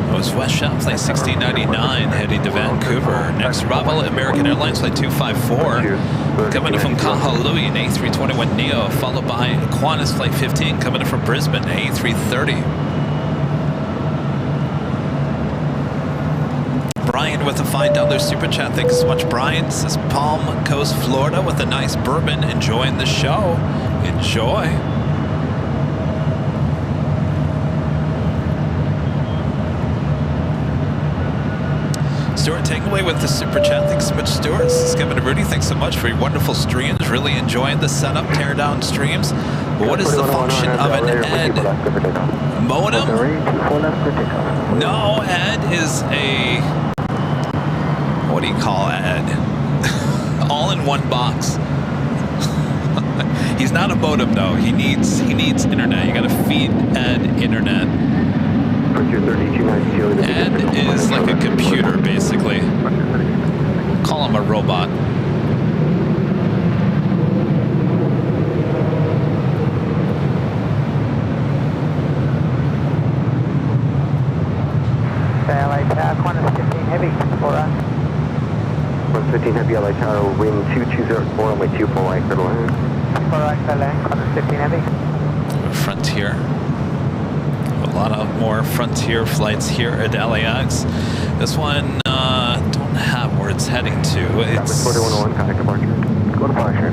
That was WestJet Flight 1699 heading to Vancouver. Next arrival, American Airlines Flight 254 coming in from Kahului, an A321neo, followed by Qantas Flight 15 coming in from Brisbane, A330. Brian with a $5 super chat. Thank you so much, Brian. This is Palm Coast, Florida, with a nice bourbon. Enjoying the show. Enjoy. Stuart, take away with the super chat. Thanks so much, Stuart. This is Kevin and Rudy. Thanks so much for your wonderful streams. Really enjoying the setup, tear down streams. But what is the function of an ED? Modem? No, ED is a... what do you call ED? All in one box. He's not a modem though. He needs internet. You gotta feed ED internet. ED is like a computer basically. Call him a robot. LA Tower, Qantas 15 Heavy, for us. 115 Heavy, LA Tower, wind 2204, only 24 right, good line. 24 right, good line, Qantas 15 Heavy. Frontier. A lot of more Frontier flights here at LAX. This one don't have where it's heading to. It's 4101, contact departure. Go departure.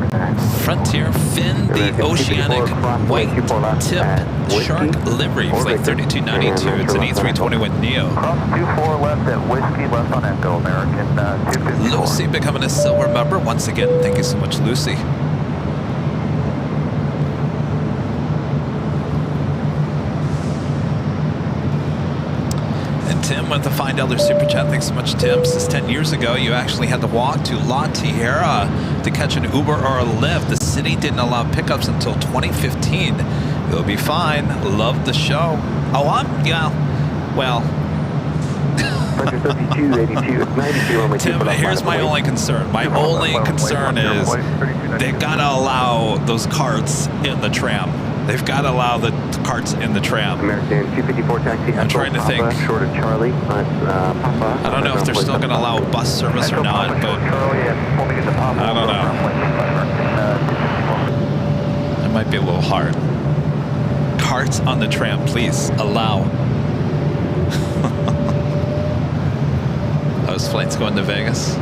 Frontier Fin, the Oceanic White Tip Shark Livery, Flight 3292. It's an A321neo. Cross 24 left at Whiskey, left on Echo, American 254. Lucy becoming a silver member once again. Thank you so much, Lucy. Tim with the $5 super chat. Thanks so much, Tim. Since 10 years ago, you actually had to walk to La Tierra to catch an Uber or a Lyft. The city didn't allow pickups until 2015. You'll be fine. Love the show. Oh, yeah. Well. Tim, here's my only concern. My only concern is they've got to allow those carts in the tram. They've got to allow the carts in the tram. American 254 taxi. I'm trying to think. Short of Charlie. I don't know if they're still going to allow bus service or not, but I don't know. It might be a little hard. Carts on the tram, please allow. Those flights going to Vegas.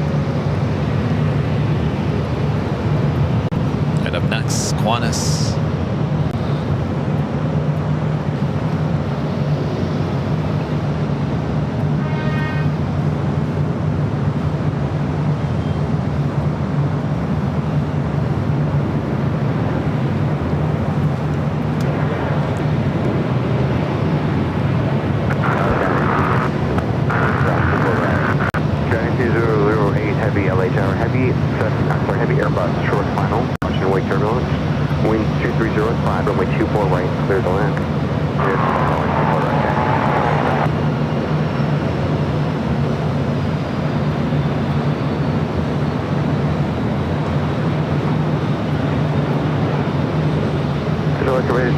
Right up next, Qantas.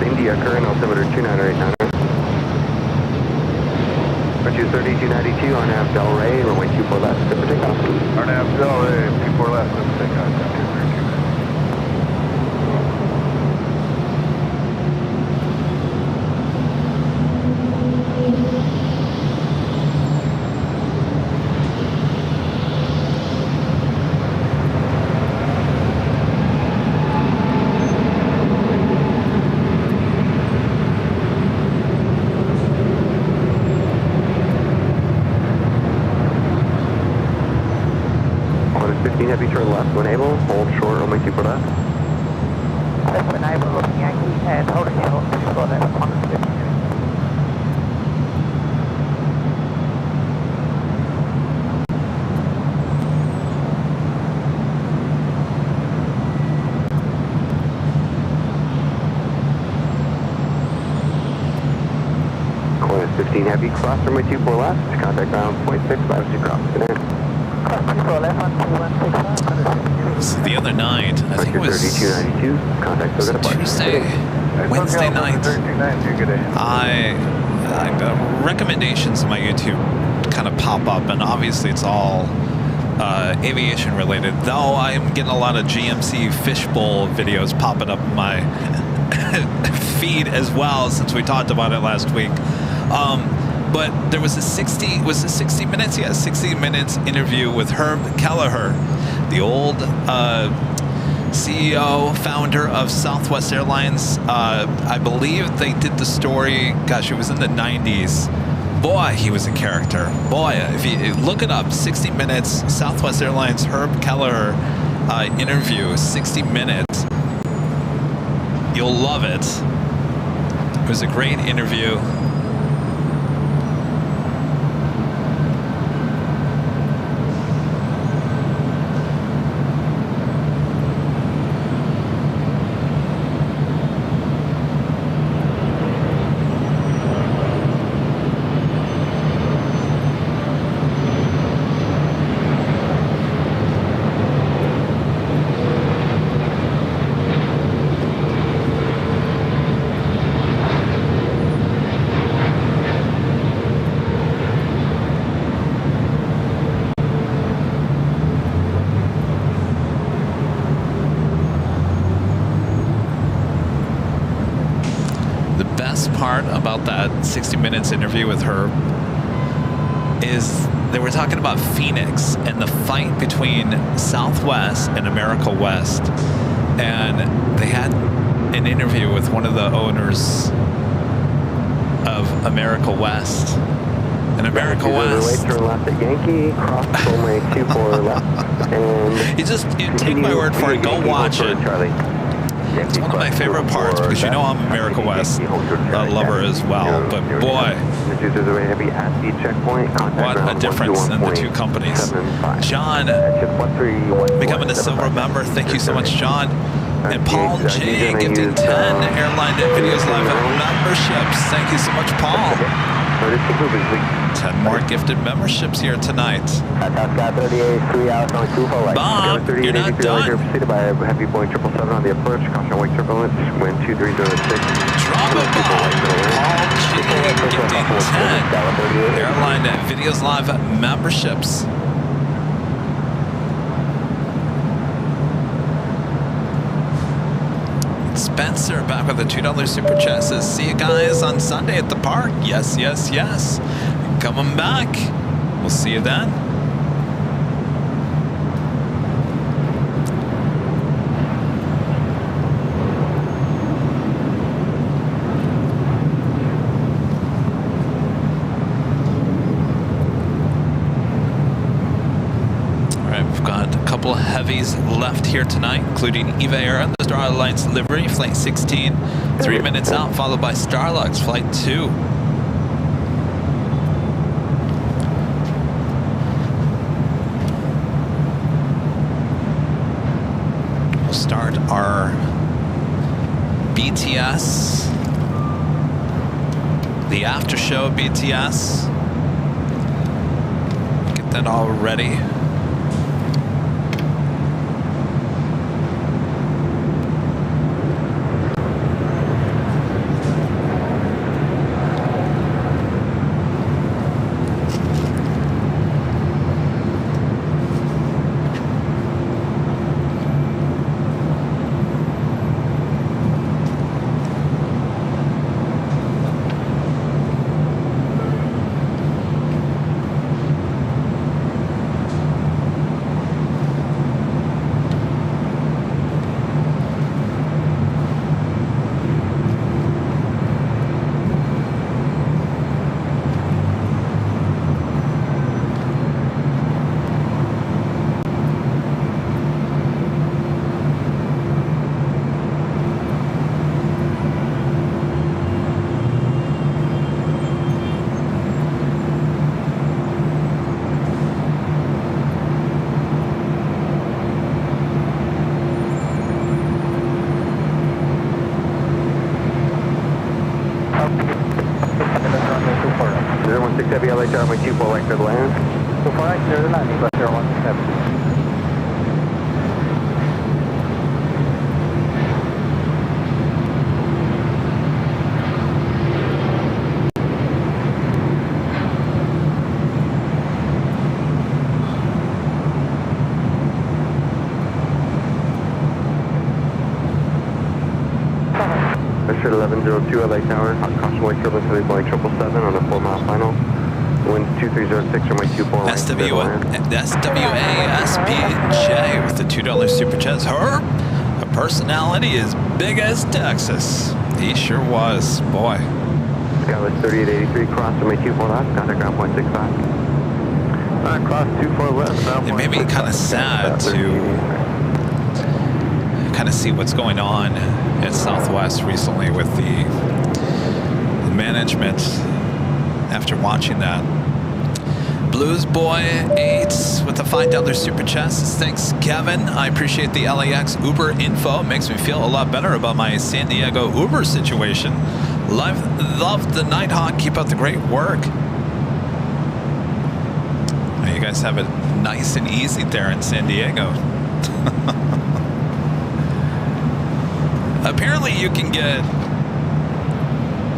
India, current altimeter 29890. 3292 on nav Del Rey, runway 24 left, good for takeoff. Our nav Del Rey, 24 left, good for takeoff. 15 heavy, turn left when able, hold short, only 2 for left. When I was looking at you and holding it, so that's 150. Course 15 heavy, cross runway 24 left, contact ground 0.6, 52 cross, good day. Cross 24 left on 2165. So the other night, I think it was 3292, contact still got a Tuesday, Wednesday night. 3292, good day. Recommendations on my YouTube kind of pop up, and obviously it's all aviation related. Though I am getting a lot of GMC fishbowl videos popping up in my feed as well, since we talked about it last week. But there was a 60 minutes? Yeah, 60 minutes interview with Herb Kelleher, the old CEO, founder of Southwest Airlines. I believe they did the story, gosh, it was in the 90s. Boy, he was a character. Boy, if you look it up, 60 minutes, Southwest Airlines, Herb Kelleher interview, 60 minutes. You'll love it. It was a great interview. Part about that 60 minutes interview with her is they were talking about Phoenix and the fight between Southwest and America West, and they had an interview with one of the owners of America West. And America West, turn left at Yankee, cross runway 24 left, and you take my word for it, go watch it. Charlie. It's one of my favorite parts because you know I'm America West lover as well, but boy, what a difference in the two companies. John, becoming a silver member, thank you so much, John. And Paul J gifting 10 Airline Videos Live memberships. Thank you so much, Paul. 10 more gifted memberships here tonight. Bob, you're not done. Preceded by a heavy Boeing 777 on the approach. Caution wake turbulence. Wind 2306. Drama Bob. Paul G gifting 10 Airline Videos Live memberships. Spencer back with a $2 super chat says, see you guys on Sunday at the park. Yes, yes, yes. Coming back. We'll see you then. Heavies left here tonight, including Eva Air and the Star Alliance livery, flight 16, 3 minutes out, followed by Starlux, flight 2. We'll start our BTS, the after show BTS. Get that all ready. Heavy LA Tower, my 24 right clear to land. So far, right clear to landing, left 017. Richard 1102 LA Tower, caution wake turbulence heavy Boeing 777 on a 4-mile final. Wind 2306 or my 24 right clear to land. SWASPJ with the $2 super chat. Herb, a personality as big as Texas. He sure was, boy. Skyline 3883, cross to my 24 left, contact ground 0.65. Cross 24 left, now It made me kind of sad to kind of see what's going on at Southwest recently with the management after watching that. Blues Boy 8 with the $5 super chat says, thanks, Kevin. I appreciate the LAX Uber info. It makes me feel a lot better about my San Diego Uber situation. Love the Nighthawk. Keep up the great work. Well, you guys have it nice and easy there in San Diego. Apparently you can get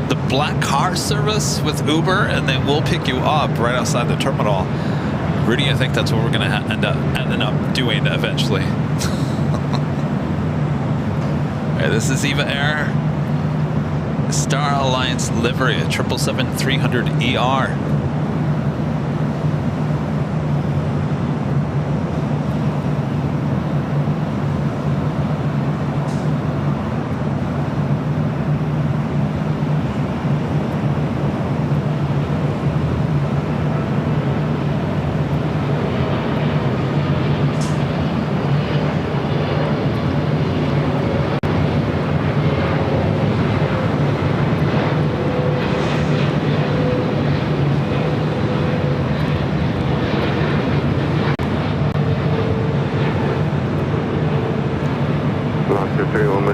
the black car service with Uber and they will pick you up right outside the terminal. Rudy, I think that's what we're going to end up doing eventually. Right, this is Eva Air Star Alliance livery at 777-300ER.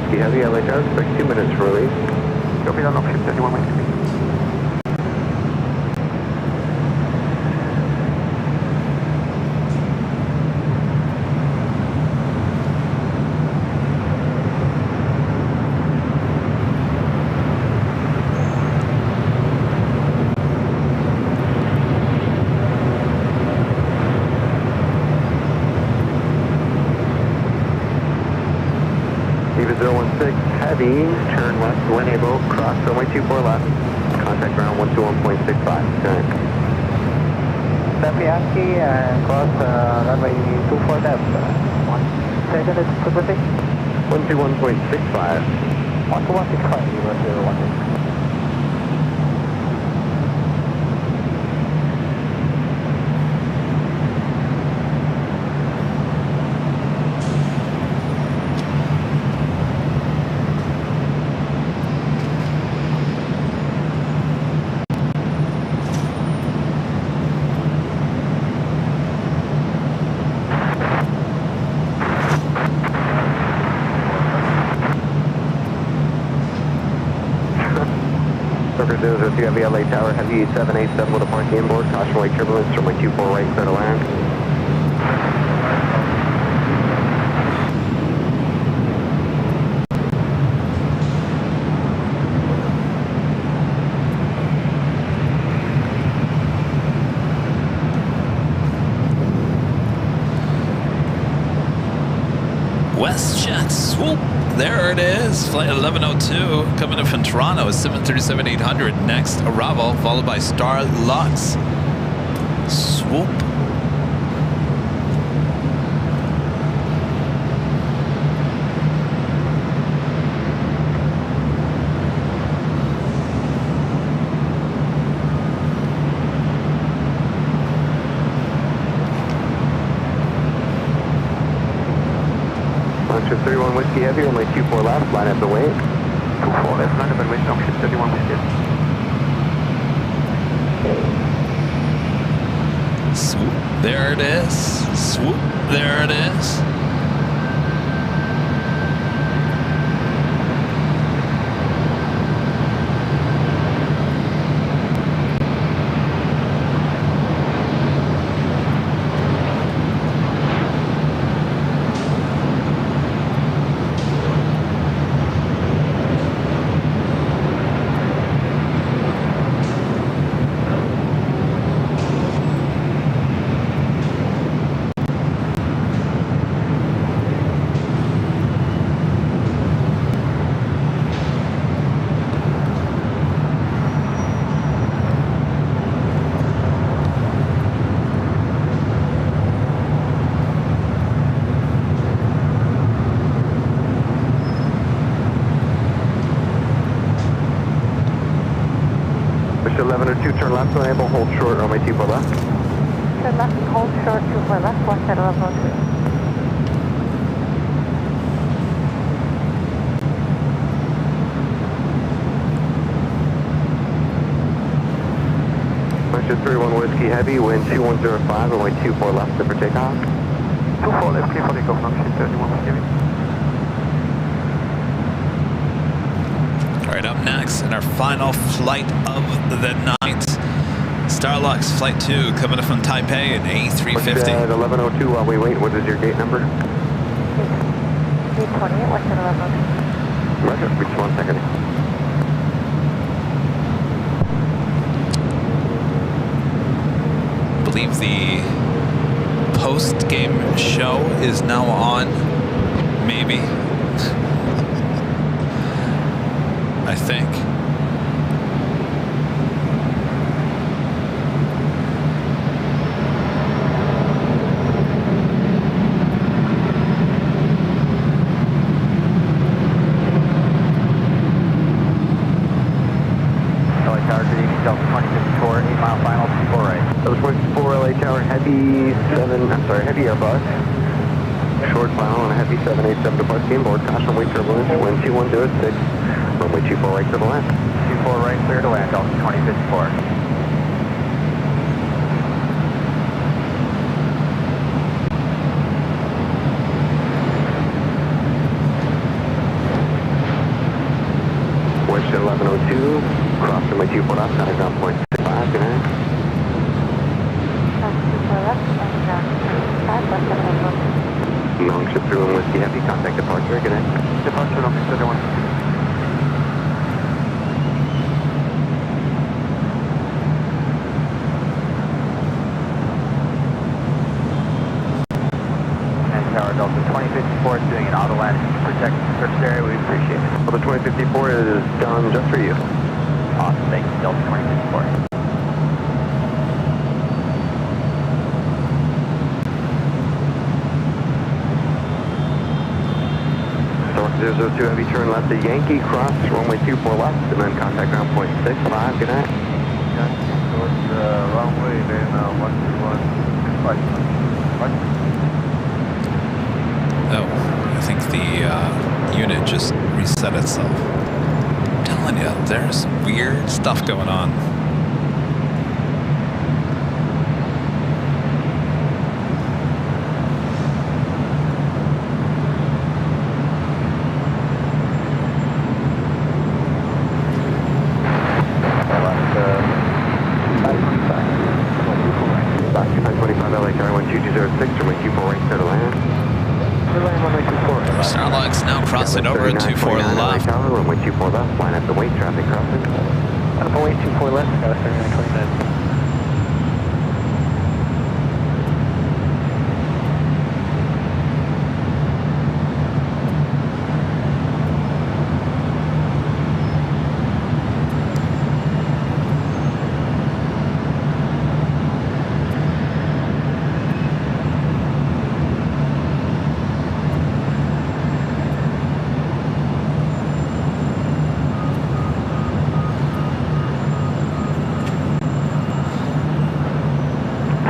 Heavy LA Tower, expect 2 minutes for release. Copy on option 31 Whiskey. Heavy, turn left, Winnebago, cross runway 24 left, contact ground 121.65. Sapianski and cross runway 24 left. 1 second is specific. 121.65. 12165, you were 016. Heavy LA Tower, heavy 787 with a parking inboard, caution wake turbulence, runway 24 right, clear to land. WestJet swoop. There it is, flight 1102 coming in from Toronto, 737-800. Next arrival, followed by Star Lux. Swoop. Launcher 31 Whiskey Heavy, runway 24 left, line up the wing. 24 left, line up and wait, option 31 Whiskey. Swoop. There it is. Swoop. There it is. to enable, hold short, runway 24 left. Turn left and hold short, 24 left, watch at 1102. Just 31 Whiskey Heavy, wind 2105, runway 24 left, for takeoff. 24 left, clear for takeoff, function 31 Whiskey Heavy. All right, up next in our final flight of the night, Starlux Flight 2 coming up from Taipei in A350. At 1102 while we wait, what is your gate number? 828, watch at 1102. Roger, just 1 second. I believe the post-game show is now on, maybe. I think. LA Tower, good evening, Delta 2054, 8 mile final, 24 right. Delta 24, LA Tower, heavy Airbus. Short final on a heavy 787 departure game board, caution wing turbulence, wind 2106, runway 24 right to the left. 24 right, clear to land, Delta 2054. Wish at 1102, cross runway 24 left, out of ground point 65, good night. 24 left, and 5 left at 1102. Longship through and Whiskey Heavy, contact departure, good night. Departure, no, 31. Tower Delta 2054 is doing an auto landing to protect the surface area. We appreciate it. Well, the 2054 is done just for you. Awesome. Thank you, Delta 2054. Stork 002 Heavy, turn left to Yankee, cross runway 24 left, and then contact ground point 65. Good night. Towards runway, then 121, 5. Oh, I think the unit just reset itself. I'm telling you, there's weird stuff going on. Starlux now crossing over at 24 left. Tower, runway 24 left, line up the weight, traffic crossing. Up away 24 left, got a 3929.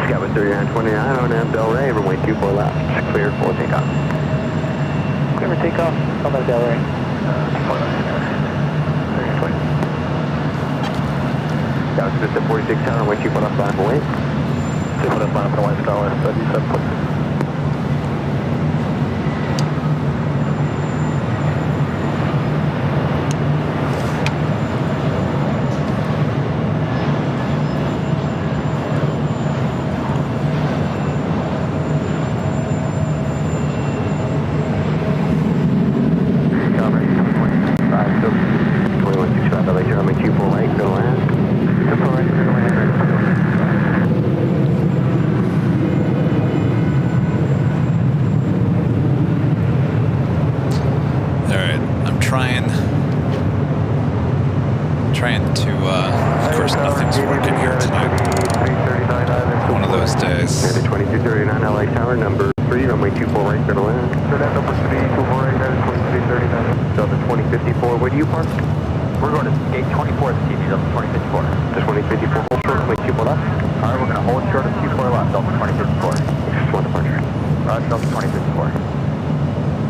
Scout 3929 on Del Rey, runway 24 left, cleared for takeoff. Clear for takeoff, on that Del Rey. Scout Vista 46 Tower, runway 24 left, line up away. 24 left, line up away, Starlux 37.6. Trying to, of course, nothing's working here tonight. One of those days. 2239 LA Tower, number 3, runway 24 right, clear to land. So that number 3, 24 right, that is 2339. Delta 2054, where do you park? We're going to gate 24 at the TV, Delta 2054. The 2054, hold short. runway 24 left. All right, we're going to hold short of 24 left, Delta 2054. One departure. Roger, Delta 2054.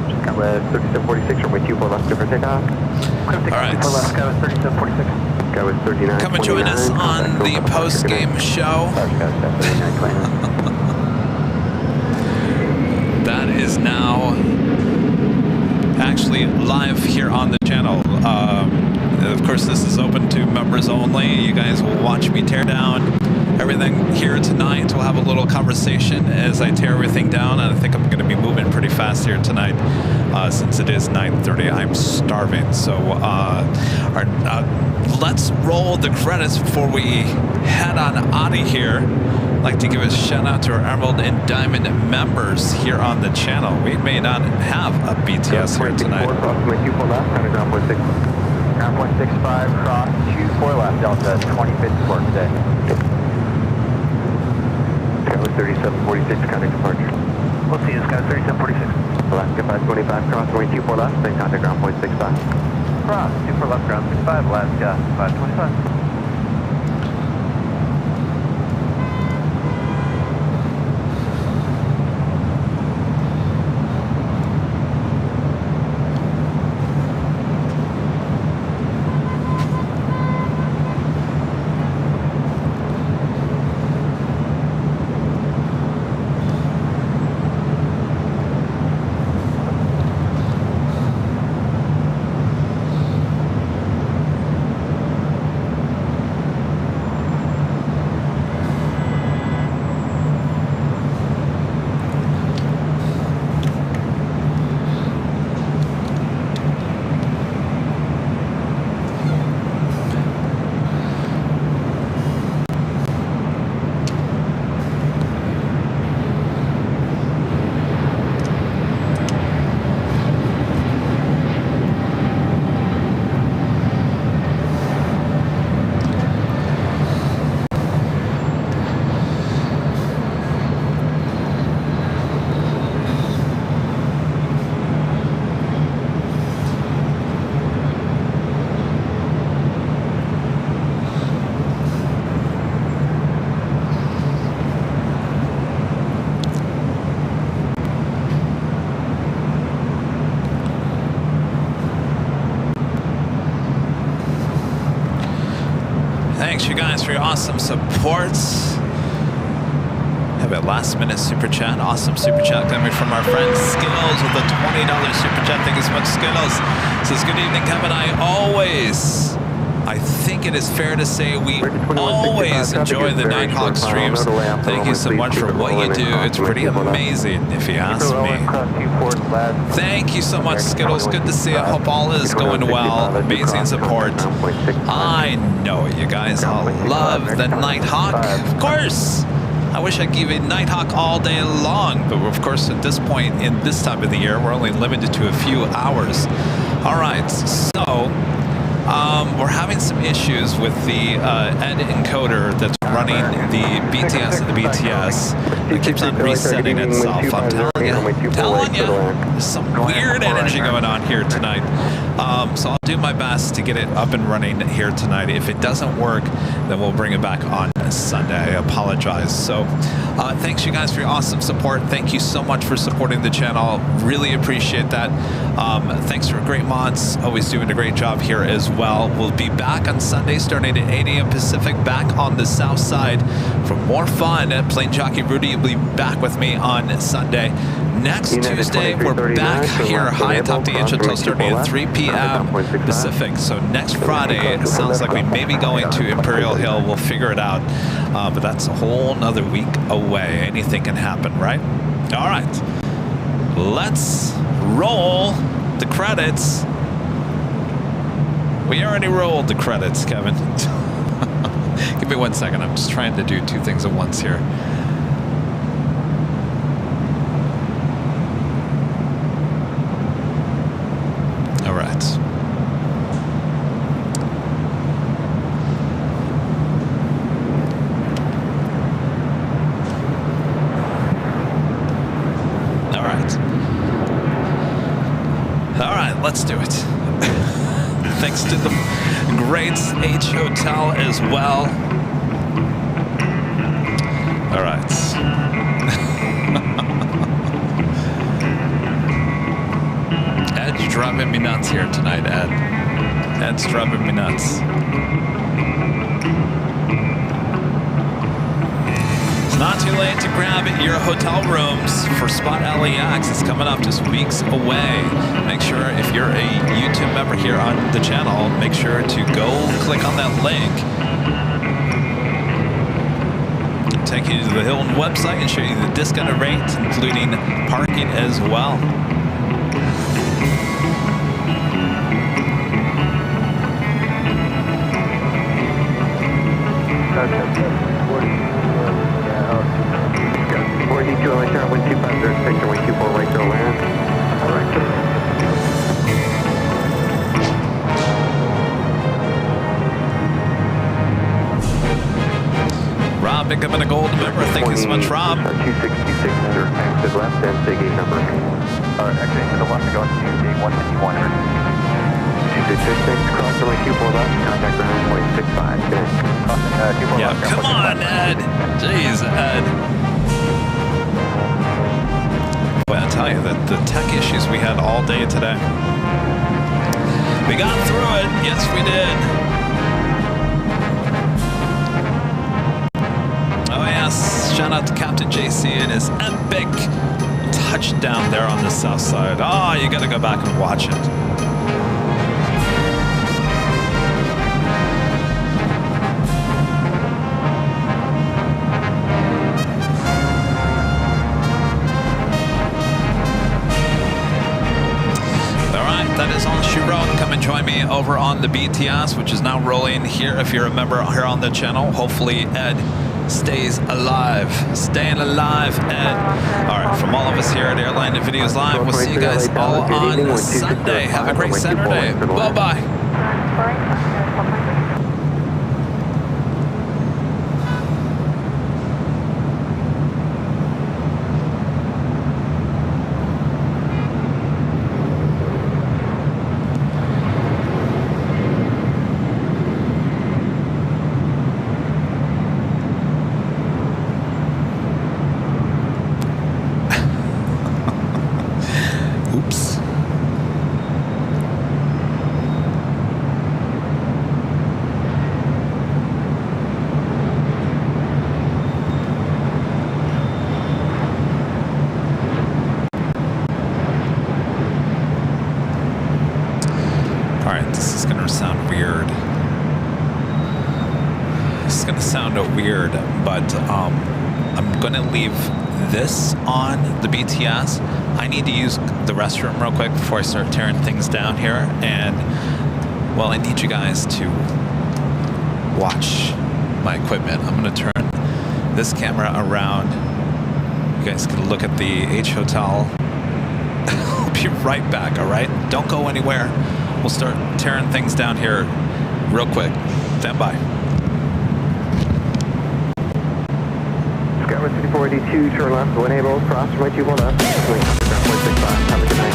Just got with 3746, runway 24 left, clear for takeoff. All right. 24 left, sky with 3746. Sky with 39. Come and join us on the post-game show. That is now actually live here on the channel. Of course, this is open to members only. You guys will watch me tear down everything here tonight. We'll have a little conversation as I tear everything down, and I think I'm going to be moving pretty fast here tonight since it is 9:30. I'm starving. So let's roll the credits before we head on out of here. I'd like to give a shout out to our Emerald and Diamond members here on the channel. We may not have a BTS here tonight. Ground point 65, cross 24 left, Delta 2054 today. Sky 3746, contact departure. We'll see you, Sky 3746. Alaska 525, cross 24 left, then contact ground point 65. Cross 24 left, ground 65, Alaska 525. Thanks, you guys, for your awesome supports. Have a last minute super chat. Awesome super chat coming from our friend Skittles with a $20 super chat. Thank you so much, Skittles. Says, good evening, Kevin. I think it is fair to say we always enjoy the Nighthawk streams. Thank you so much for what you do. It's pretty amazing, if you ask me. Thank you so much, Skittles. Good to see you. Hope all is going well. Amazing support. I know you guys all love the Nighthawk. Of course. I wish I could give a Nighthawk all day long, but of course at this point in this time of the year, we're only limited to a few hours. All right, so we're having some issues with the ED encoder that's running the BTS of the BTS. It keeps on resetting itself. I'm telling you, there's some weird energy going on here tonight. So I'll do my best to get it up and running here tonight. If it doesn't work, then we'll bring it back on Sunday. I apologize. So thanks you guys for your awesome support. Thank you so much for supporting the channel. Really appreciate that. Thanks for great mods. Always doing a great job here as well. We'll be back on Sunday starting at 8 a.m. Pacific, back on the south side for more fun. Plane Jockey Rudy will be back with me on Sunday. Next Tuesday, we're back here high atop the engine until starting at 3 p.m. Pacific. So next Friday, it sounds like we may be going to Imperial Hill. We'll figure it out. But that's a whole nother week away. Anything can happen, right? All right. Let's roll the credits. We already rolled the credits, Kevin. Give me 1 second. I'm just trying to do two things at once here. All right. All right. All right, let's do it. Thanks to the great H Hotel as well. All right. Ed's driving me nuts here tonight, Ed. Ed's driving me nuts. It's not too late to grab your hotel rooms for Spot LAX. It's coming up just weeks away. Make sure if you're a YouTube member here on the channel, make sure to go click on that link. Take you to the Hilton website and show you the discounted rates, including parking as well. Rob, becoming a gold member. Thank you so much, Rob. 266, sir. Exit left and say gate number. Exit to the left, going to gate 151. 266, cross runway 24 left, contact ground 165. Good. Yeah, come on, Ed. Jeez, Ed. Well, I'll tell you that the tech issues we had all day today. We got through it. Yes, we did. Oh, yes. Shout out to Captain JC and his epic touchdown there on the south side. Oh, you got to go back and watch it. That is on Shoe Road. Come and join me over on the BTS, which is now rolling here. If you're a member here on the channel, hopefully Ed stays alive. Staying alive, Ed. All right, from all of us here at Airline Videos Live, we'll see you guys all on Sunday. Have a great Saturday. Bye-bye. Weird, but I'm gonna leave this on the BTS. I need to use the restroom real quick before I start tearing things down here, and well, I need you guys to watch my equipment. I'm gonna turn this camera around. You guys can look at the H Hotel. I'll be right back, all right? Don't go anywhere. We'll start tearing things down here real quick. Stand by. 5482, turn left, when able, cross right 2 left, 165, have a good night.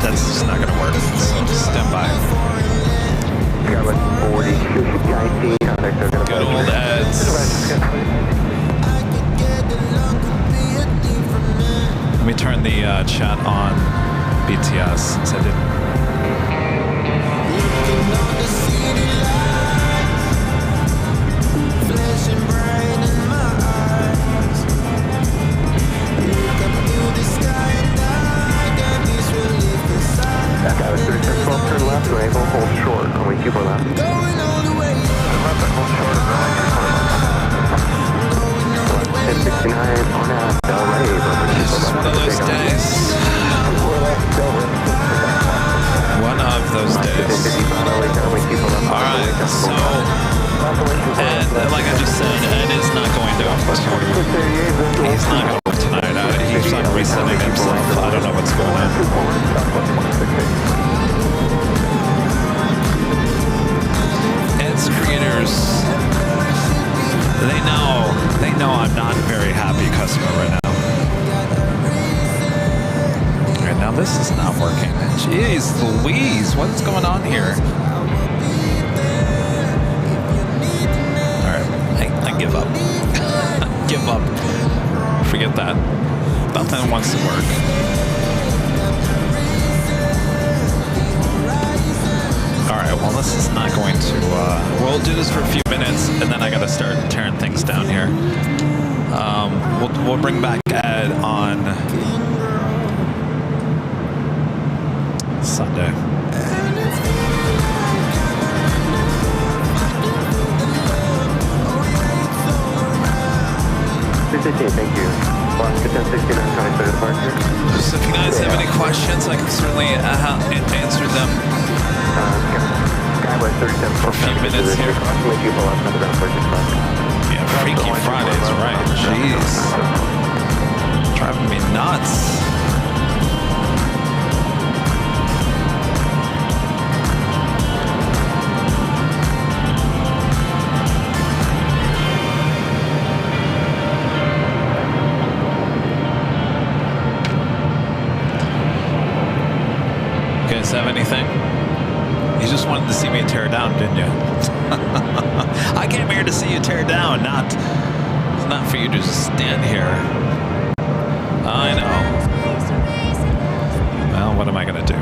that's just not gonna work. So stand by. Skyline 40, IT, contact Circuit. Good old Eds. Let me turn the chat on BTS since I didn't. Skyline 3612, turn left, right, hold short, runway 24 left. Left and hold short of runway 1069 on out, Del Rey, It's just one of those days. One of those days. Alright, so Ed, like I just said, Ed is not going to. He's not going tonight. He's not resetting himself. I don't know what's going on. Ed's creators, they know I'm not a very happy customer right now. Alright, now this is not working. Jeez Louise, what's going on here? Alright, I give up. Give up. Forget that. Nothing wants to work. Alright, well this is not going to, we'll do this for a few minutes and then I gotta start tearing things down here. We'll bring back Ed on Sunday. Thank you. So if you guys have any questions, I can certainly answer them for a few minutes here. Yeah, Freaky Fridays, right? Jeez. Driving me nuts. Have anything? You just wanted to see me tear down, didn't you? I came here to see you tear down, not for you to just stand here. I know. Well, what am I gonna do?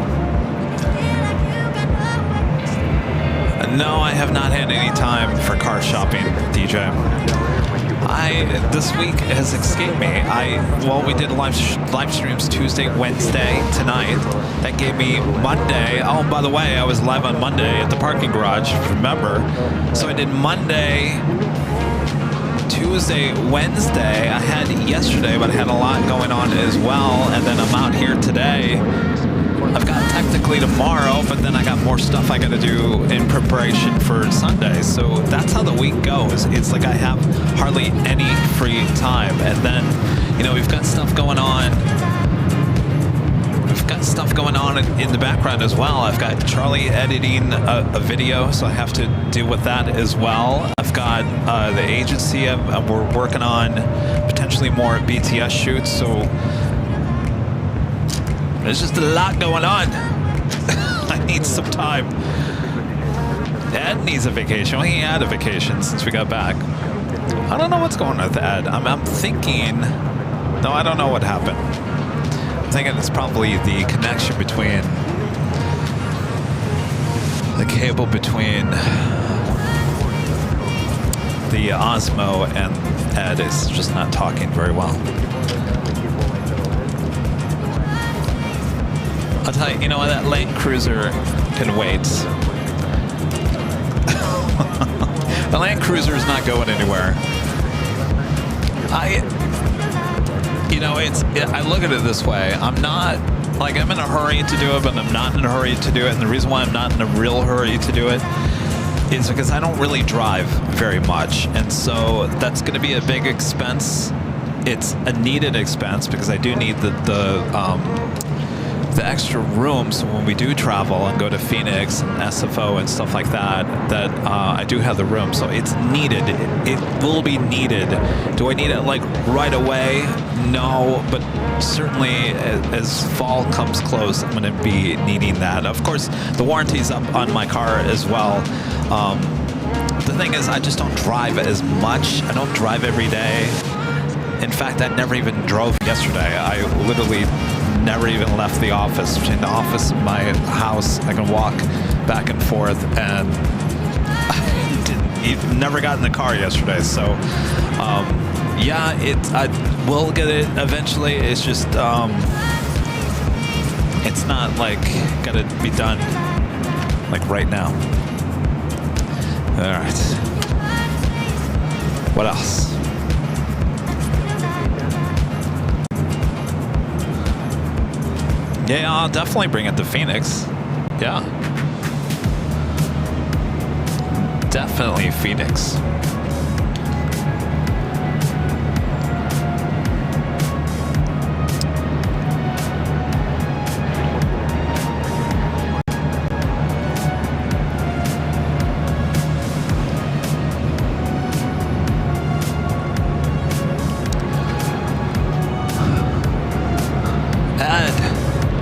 No, I have not had any time for car shopping, DJ. This week has escaped me. Well, we did live streams Tuesday, Wednesday, tonight. That gave me Monday. Oh, by the way, I was live on Monday at the parking garage, remember? So I did Monday, Tuesday, Wednesday. I had yesterday, but I had a lot going on as well. And then I'm out here today. I've got technically tomorrow, but then I got more stuff I got to do in preparation for Sunday. So that's how the week goes. It's like I have hardly any free time. And then, you know, we've got stuff going on. We've got stuff going on in the background as well. I've got Charlie editing a video, so I have to deal with that as well. I've got the agency. We're working on potentially more BTS shoots, so there's just a lot going on. I need some time. Ed needs a vacation. Well, he had a vacation since we got back. I don't know what's going on with Ed. I'm thinking... No, I don't know what happened. I'm thinking it's probably the connection between... the cable between... the Osmo and Ed is just not talking very well. I'll tell you, you know what, that Land Cruiser can wait. The Land Cruiser is not going anywhere. I look at it this way. I'm not, like, I'm in a hurry to do it, but I'm not in a hurry to do it. And the reason why I'm not in a real hurry to do it is because I don't really drive very much. And so that's going to be a big expense. It's a needed expense because I do need the extra room, so when we do travel and go to Phoenix and SFO and stuff like that, I do have the room, so it's needed. It will be needed. Do I need it like right away? No, but certainly as fall comes close, I'm going to be needing that. Of course, the warranty's up on my car as well. The thing is, I just don't drive as much. I don't drive every day. In fact, I never even drove yesterday. I literally never even left the office. Between the office and my house, I can walk back and forth, and I never got in the car yesterday. So, yeah, I will get it eventually. It's just, it's not like gotta be done like right now. All right. What else? Yeah, I'll definitely bring it to Phoenix. Yeah. Definitely Phoenix.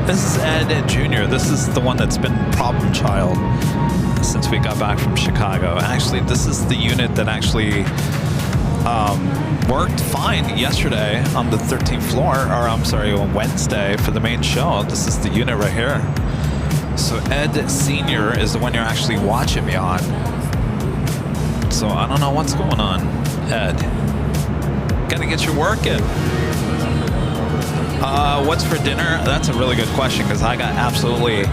This is Ed Jr. This is the one that's been problem child since we got back from Chicago. Actually, this is the unit that actually worked fine yesterday on the 13th floor, or I'm sorry, on Wednesday for the main show. This is the unit right here. So Ed Sr. is the one you're actually watching me on. So I don't know what's going on, Ed. Gotta get your work in. What's for dinner? That's a really good question, because I got absolutely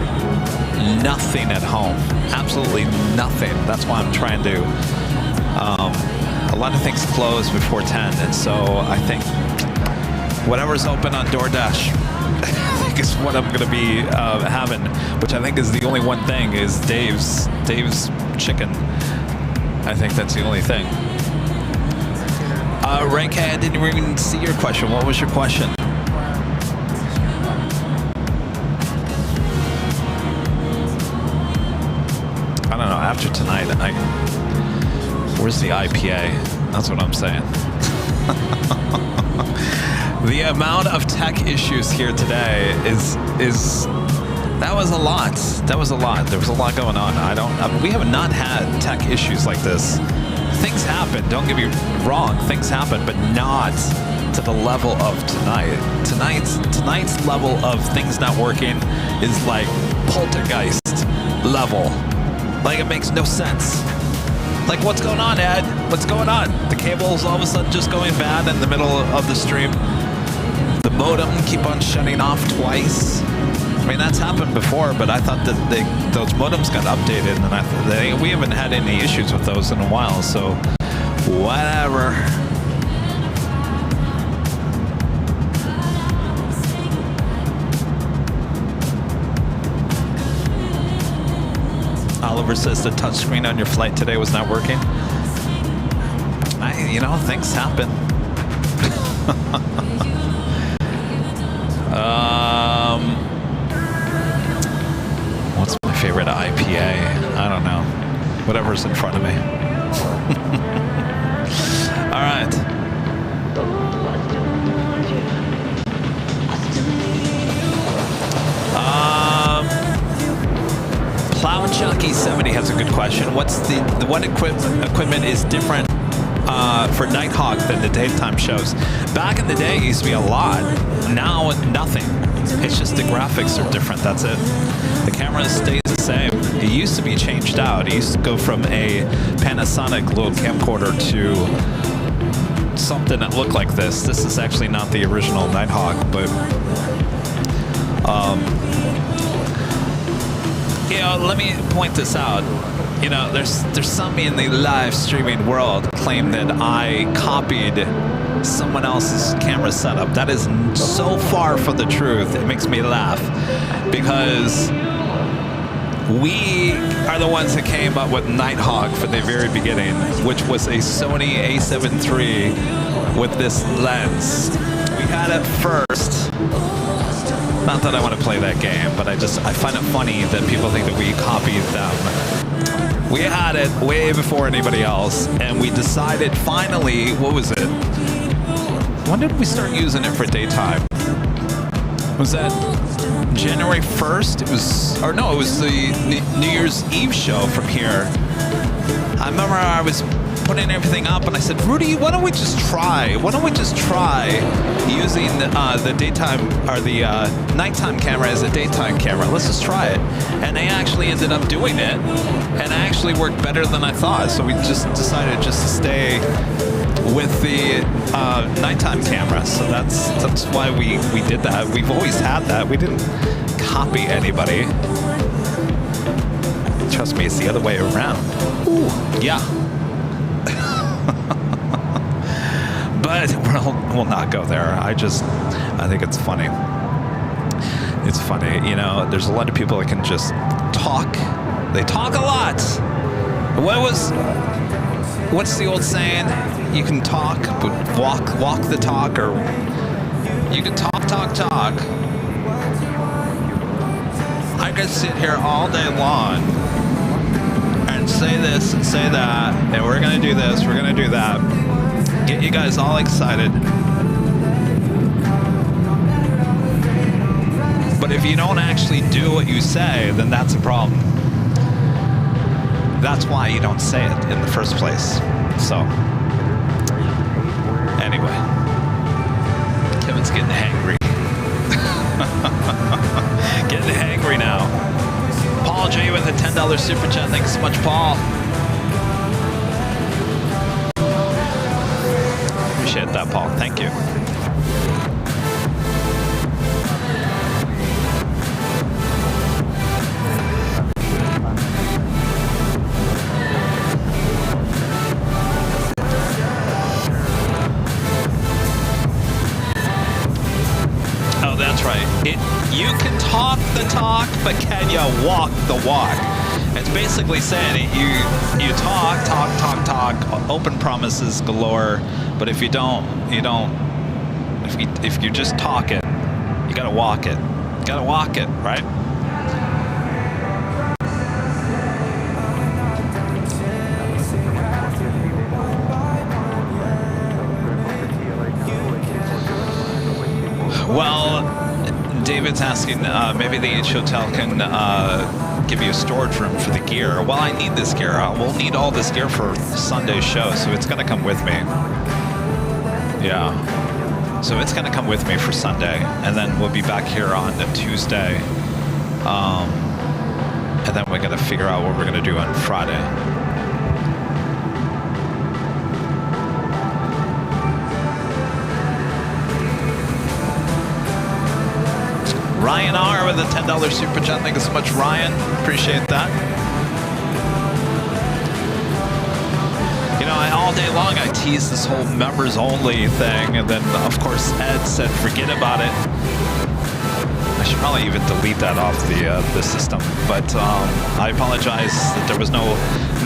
nothing at home. Absolutely nothing. That's why I'm trying to. A lot of things close before 10, and so I think whatever's open on DoorDash I think is what I'm going to be having, which I think is the only one thing, is Dave's chicken. I think that's the only thing. Ray K, I didn't even see your question. What was your question? I don't know, after tonight, where's the IPA? That's what I'm saying. The amount of tech issues here today is that was a lot. That was a lot. There was a lot going on. We have not had tech issues like this. Things happen, don't get me wrong, things happen, but not to the level of tonight. Tonight's level of things not working is like poltergeist level. Like, it makes no sense. Like, what's going on, Ed? What's going on? The cable's all of a sudden just going bad in the middle of the stream. The modem keep on shutting off twice. I mean, that's happened before, but I thought that those modems got updated, and we haven't had any issues with those in a while, so whatever. Oliver says the touchscreen on your flight today was not working. You know, things happen. What's my favorite IPA? I don't know. Whatever's in front of me. All right. Plow Jockeys 70 has a good question. What equipment is different for Nighthawk than the daytime shows? Back in the day, it used to be a lot. Now, nothing. It's just the graphics are different. That's it. The camera stays the same. It used to be changed out. It used to go from a Panasonic little camcorder to something that looked like this. This is actually not the original Nighthawk, but you know, let me point this out. You know, there's some in the live streaming world claim that I copied someone else's camera setup. That is so far from the truth. It makes me laugh, because we are the ones that came up with Nighthawk from the very beginning, which was a Sony a7 III with this lens. We had it first. Not that I want to play that game, but I find it funny that people think that we copied them. We had it way before anybody else, and we decided finally, what was it? When did we start using it for daytime? Was that January 1st? It was, or no, it was the New Year's Eve show from here. I remember I was putting everything up and I said, Rudy, why don't we just try? Why don't we just try using the daytime or the nighttime camera as a daytime camera? Let's just try it. And they actually ended up doing it, and it actually worked better than I thought. So we just decided just to stay with the nighttime camera. So that's why we did that. We've always had that. We didn't copy anybody. Trust me, it's the other way around. Ooh, yeah. But we'll not go there. I think it's funny. It's funny, you know, there's a lot of people that can just talk. They talk a lot. What's the old saying? You can talk, but walk the talk, or you can talk. I could sit here all day long and say this and say that, and we're gonna do this, we're gonna do that. Get you guys all excited. But if you don't actually do what you say, then that's a problem. That's why you don't say it in the first place. So, anyway, Kevin's getting hangry. Getting hangry now. Paul J with a $10 super chat. Thanks so much, Paul. Appreciate that, Paul. Thank you. Oh, that's right. You can talk the talk, but can you walk the walk? It's basically saying you talk, open promises galore, but if you don't, if you just talk it, you gotta walk it. You gotta walk it, right? Well, David's asking, maybe the H Hotel can give you a storage room for the gear. Well, I need this gear. We'll need all this gear for Sunday's show, so it's gonna come with me. Yeah. So it's gonna come with me for Sunday, and then we'll be back here on the Tuesday. And then we're gonna figure out what we're gonna do on Friday. Ryan R with a $10 super chat. Thank you so much, Ryan. Appreciate that. You know, all day long I teased this whole members only thing, and then of course Ed said forget about it. I should probably even delete that off the system, but I apologize that there was no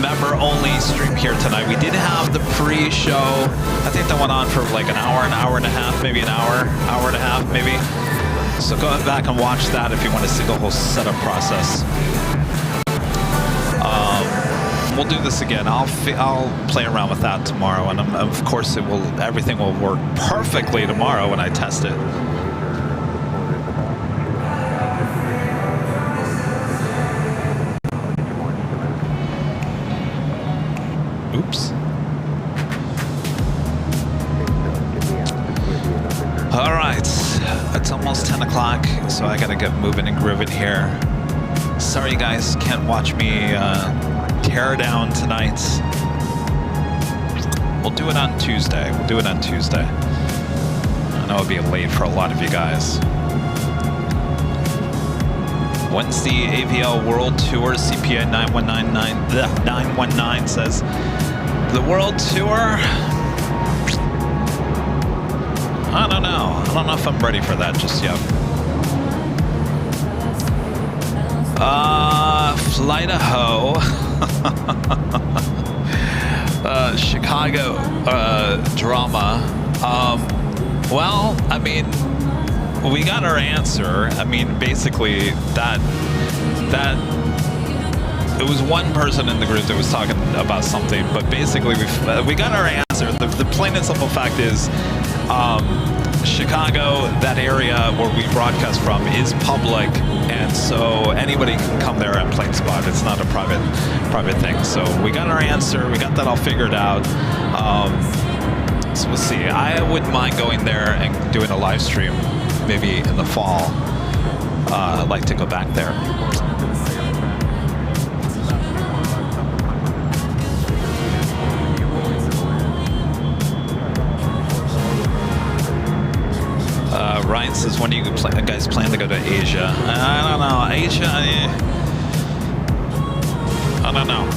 member only stream here tonight. We did have the pre-show. I think that went on for like an hour and a half, maybe an hour and a half, maybe. So go back and watch that if you want to see the whole setup process. We'll do this again. I'll play around with that tomorrow, and of course everything will work perfectly tomorrow when I test it. Oops. All right, it's almost 10 o'clock, so I gotta get moving and grooving here. Sorry you guys can't watch me tear down tonight. We'll do it on Tuesday. I know it'll be late for a lot of you guys. When's the AVL World Tour? CPA 919 says the World Tour. I don't know. I don't know if I'm ready for that just yet. Flight-a-ho. Chicago drama. Well, I mean, we got our answer. I mean, basically, that it was one person in the group that was talking about something, but basically we got our answer. The plain and simple fact is, Chicago, that area where we broadcast from, is public, and so anybody can come there and plane spot. It's not a private thing. So we got our answer. We got that all figured out. So we'll see. I wouldn't mind going there and doing a live stream, maybe in the fall. I'd like to go back there. Ryan says, when do you guys plan to go to Asia? I don't know. Asia, I don't know.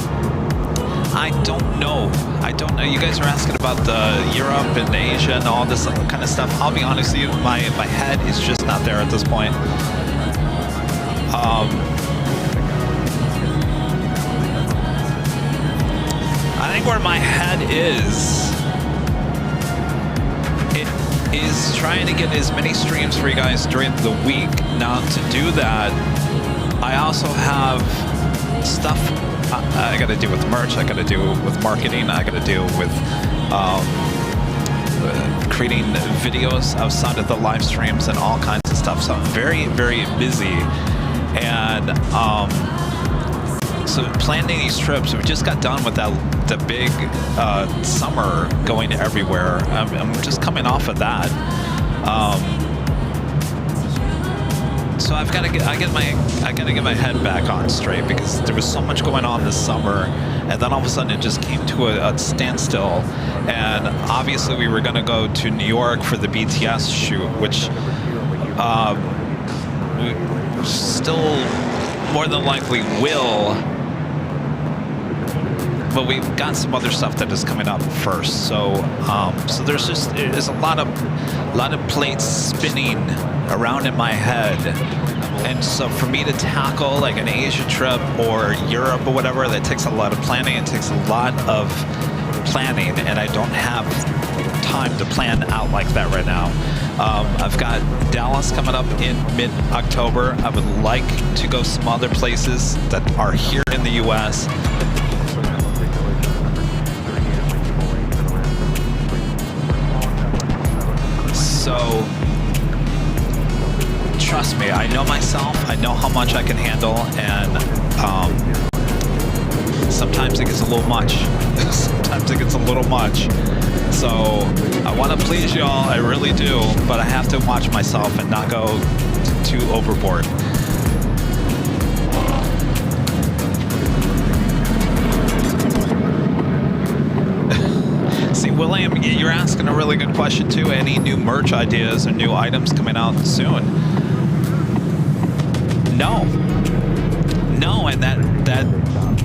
I don't know. I don't know. You guys are asking about the Europe and Asia and all this kind of stuff. I'll be honest with you, my head is just not there at this point. I think where my head is trying to get as many streams for you guys during the week. Now, to do that, I also have stuff I got to do with merch, I got to do with marketing, I got to do with creating videos outside of the live streams and all kinds of stuff. So I'm very, very busy. And so planning these trips, we just got done with the big summer going everywhere. I'm just coming off of that. So I gotta get my head back on straight, because there was so much going on this summer, and then all of a sudden it just came to a standstill. And obviously we were gonna go to New York for the BTS shoot, which we still more than likely will. But we've got some other stuff that is coming up first. So so there's a lot of plates spinning around in my head. And so for me to tackle like an Asia trip or Europe or whatever, that takes a lot of planning. It takes a lot of planning, and I don't have time to plan out like that right now. I've got Dallas coming up in mid-October. I would like to go some other places that are here in the US. So trust me, I know myself, I know how much I can handle, and sometimes it gets a little much. Sometimes it gets a little much. So I want to please y'all, I really do, but I have to watch myself and not go too overboard. See, William, you're asking a really good question too. Any new merch ideas or new items coming out soon? No, and that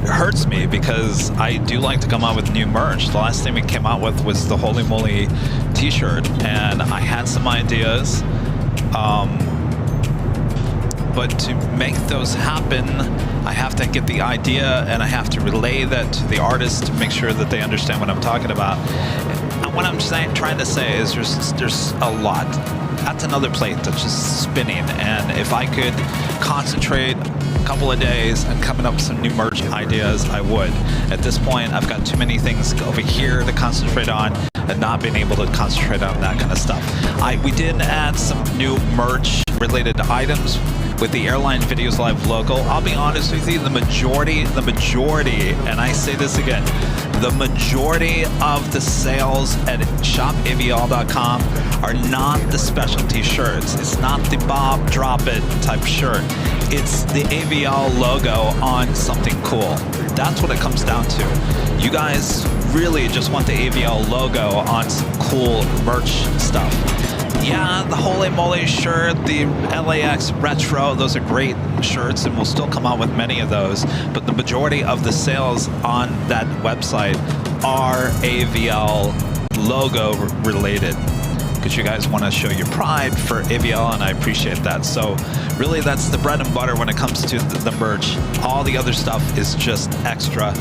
hurts me, because I do like to come out with new merch. The last thing we came out with was the Holy Moly t-shirt, and I had some ideas, but to make those happen, I have to get the idea and I have to relay that to the artist to make sure that they understand what I'm talking about. And what I'm trying to say is there's a lot. That's another plate that's just spinning, and if I could concentrate a couple of days and coming up with some new merch ideas, I would. At this point, I've got too many things over here to concentrate on and not being able to concentrate on that kind of stuff. We did add some new merch related items with the Airline Videos Live logo. I'll be honest with you, the majority, and I say this again, the majority of the sales at shopavl.com are not the specialty shirts. It's not the Bob Drop It type shirt. It's the AVL logo on something cool. That's what it comes down to. You guys really just want the AVL logo on some cool merch stuff. Yeah, the Holy Moly shirt, the LAX Retro, those are great shirts, and we'll still come out with many of those. But the majority of the sales on that website are AVL logo related, because you guys want to show your pride for AVL, and I appreciate that. So really, that's the bread and butter when it comes to the merch. All the other stuff is just extra.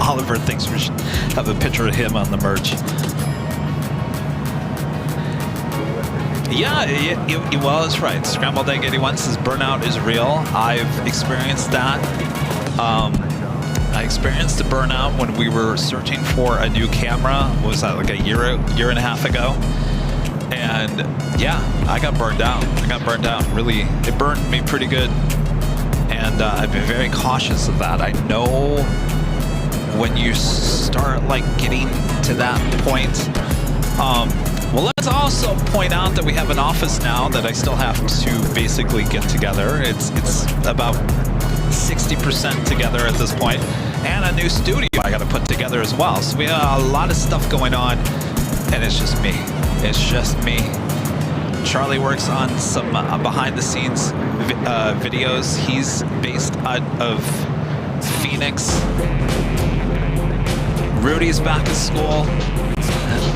Oliver thinks we should have a picture of him on the merch. Yeah, well, it's right. Scrambled Egg 81 says burnout is real. I've experienced that. I experienced a burnout when we were searching for a new camera. What was that, like a year and a half ago? And yeah, I got burned out. Really, it burned me pretty good. And I've been very cautious of that. I know when you start like getting to that point. Well, let's also point out that we have an office now that I still have to basically get together. It's about 60% together at this point, and a new studio I got to put together as well. So we have a lot of stuff going on, and it's just me. Charlie works on some behind-the-scenes videos. He's based out of Phoenix. Rudy's back at school.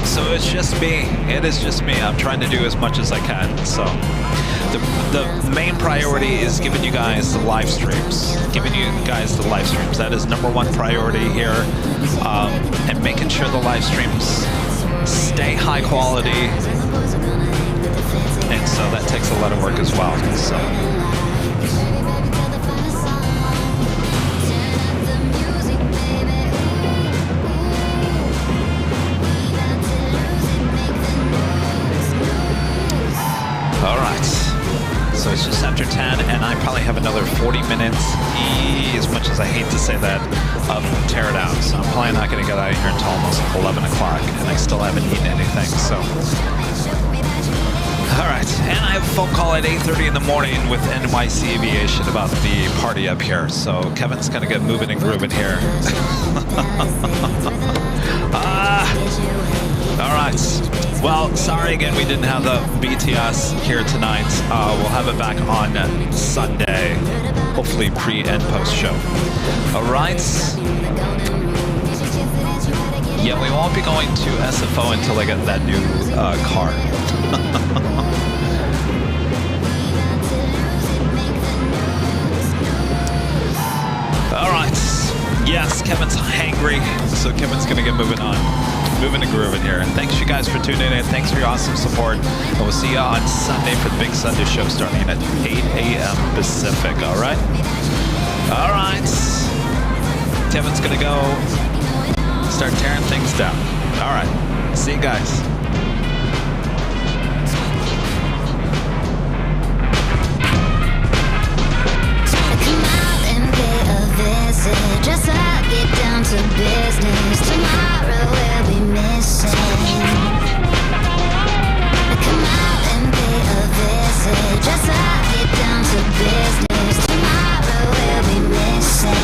So it's just me. It is just me. I'm trying to do as much as I can. So the main priority is giving you guys the live streams. That is #1 priority here. And making sure the live streams stay high quality. And so that takes a lot of work as well. So. All right, so it's just after 10, and I probably have another 40 minutes, as much as I hate to say that, of tear down. So I'm probably not going to get out of here until almost 11 o'clock, and I still haven't eaten anything, so. All right, and I have a phone call at 8:30 in the morning with NYC Aviation about the party up here. So Kevin's going to get moving and grooving here. All right. Well, sorry again we didn't have the BTS here tonight. We'll have it back on Sunday, hopefully pre and post show. All right. Yeah, we won't be going to SFO until I get that new car. All right. Yes, Kevin's hangry, so Kevin's gonna get moving and grooving here. And thanks you guys for tuning in. Thanks for your awesome support. And we'll see you on Sunday for the big Sunday show starting at 8 a.m. Pacific. All right. All right. Kevin's gonna go start tearing things down. All right. See you guys. Just I'll get down to business. Tomorrow we'll be missing. Come out and pay a visit. Just I'll get down to business. Tomorrow we'll be missing.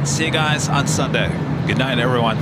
See you guys on Sunday. Good night, everyone.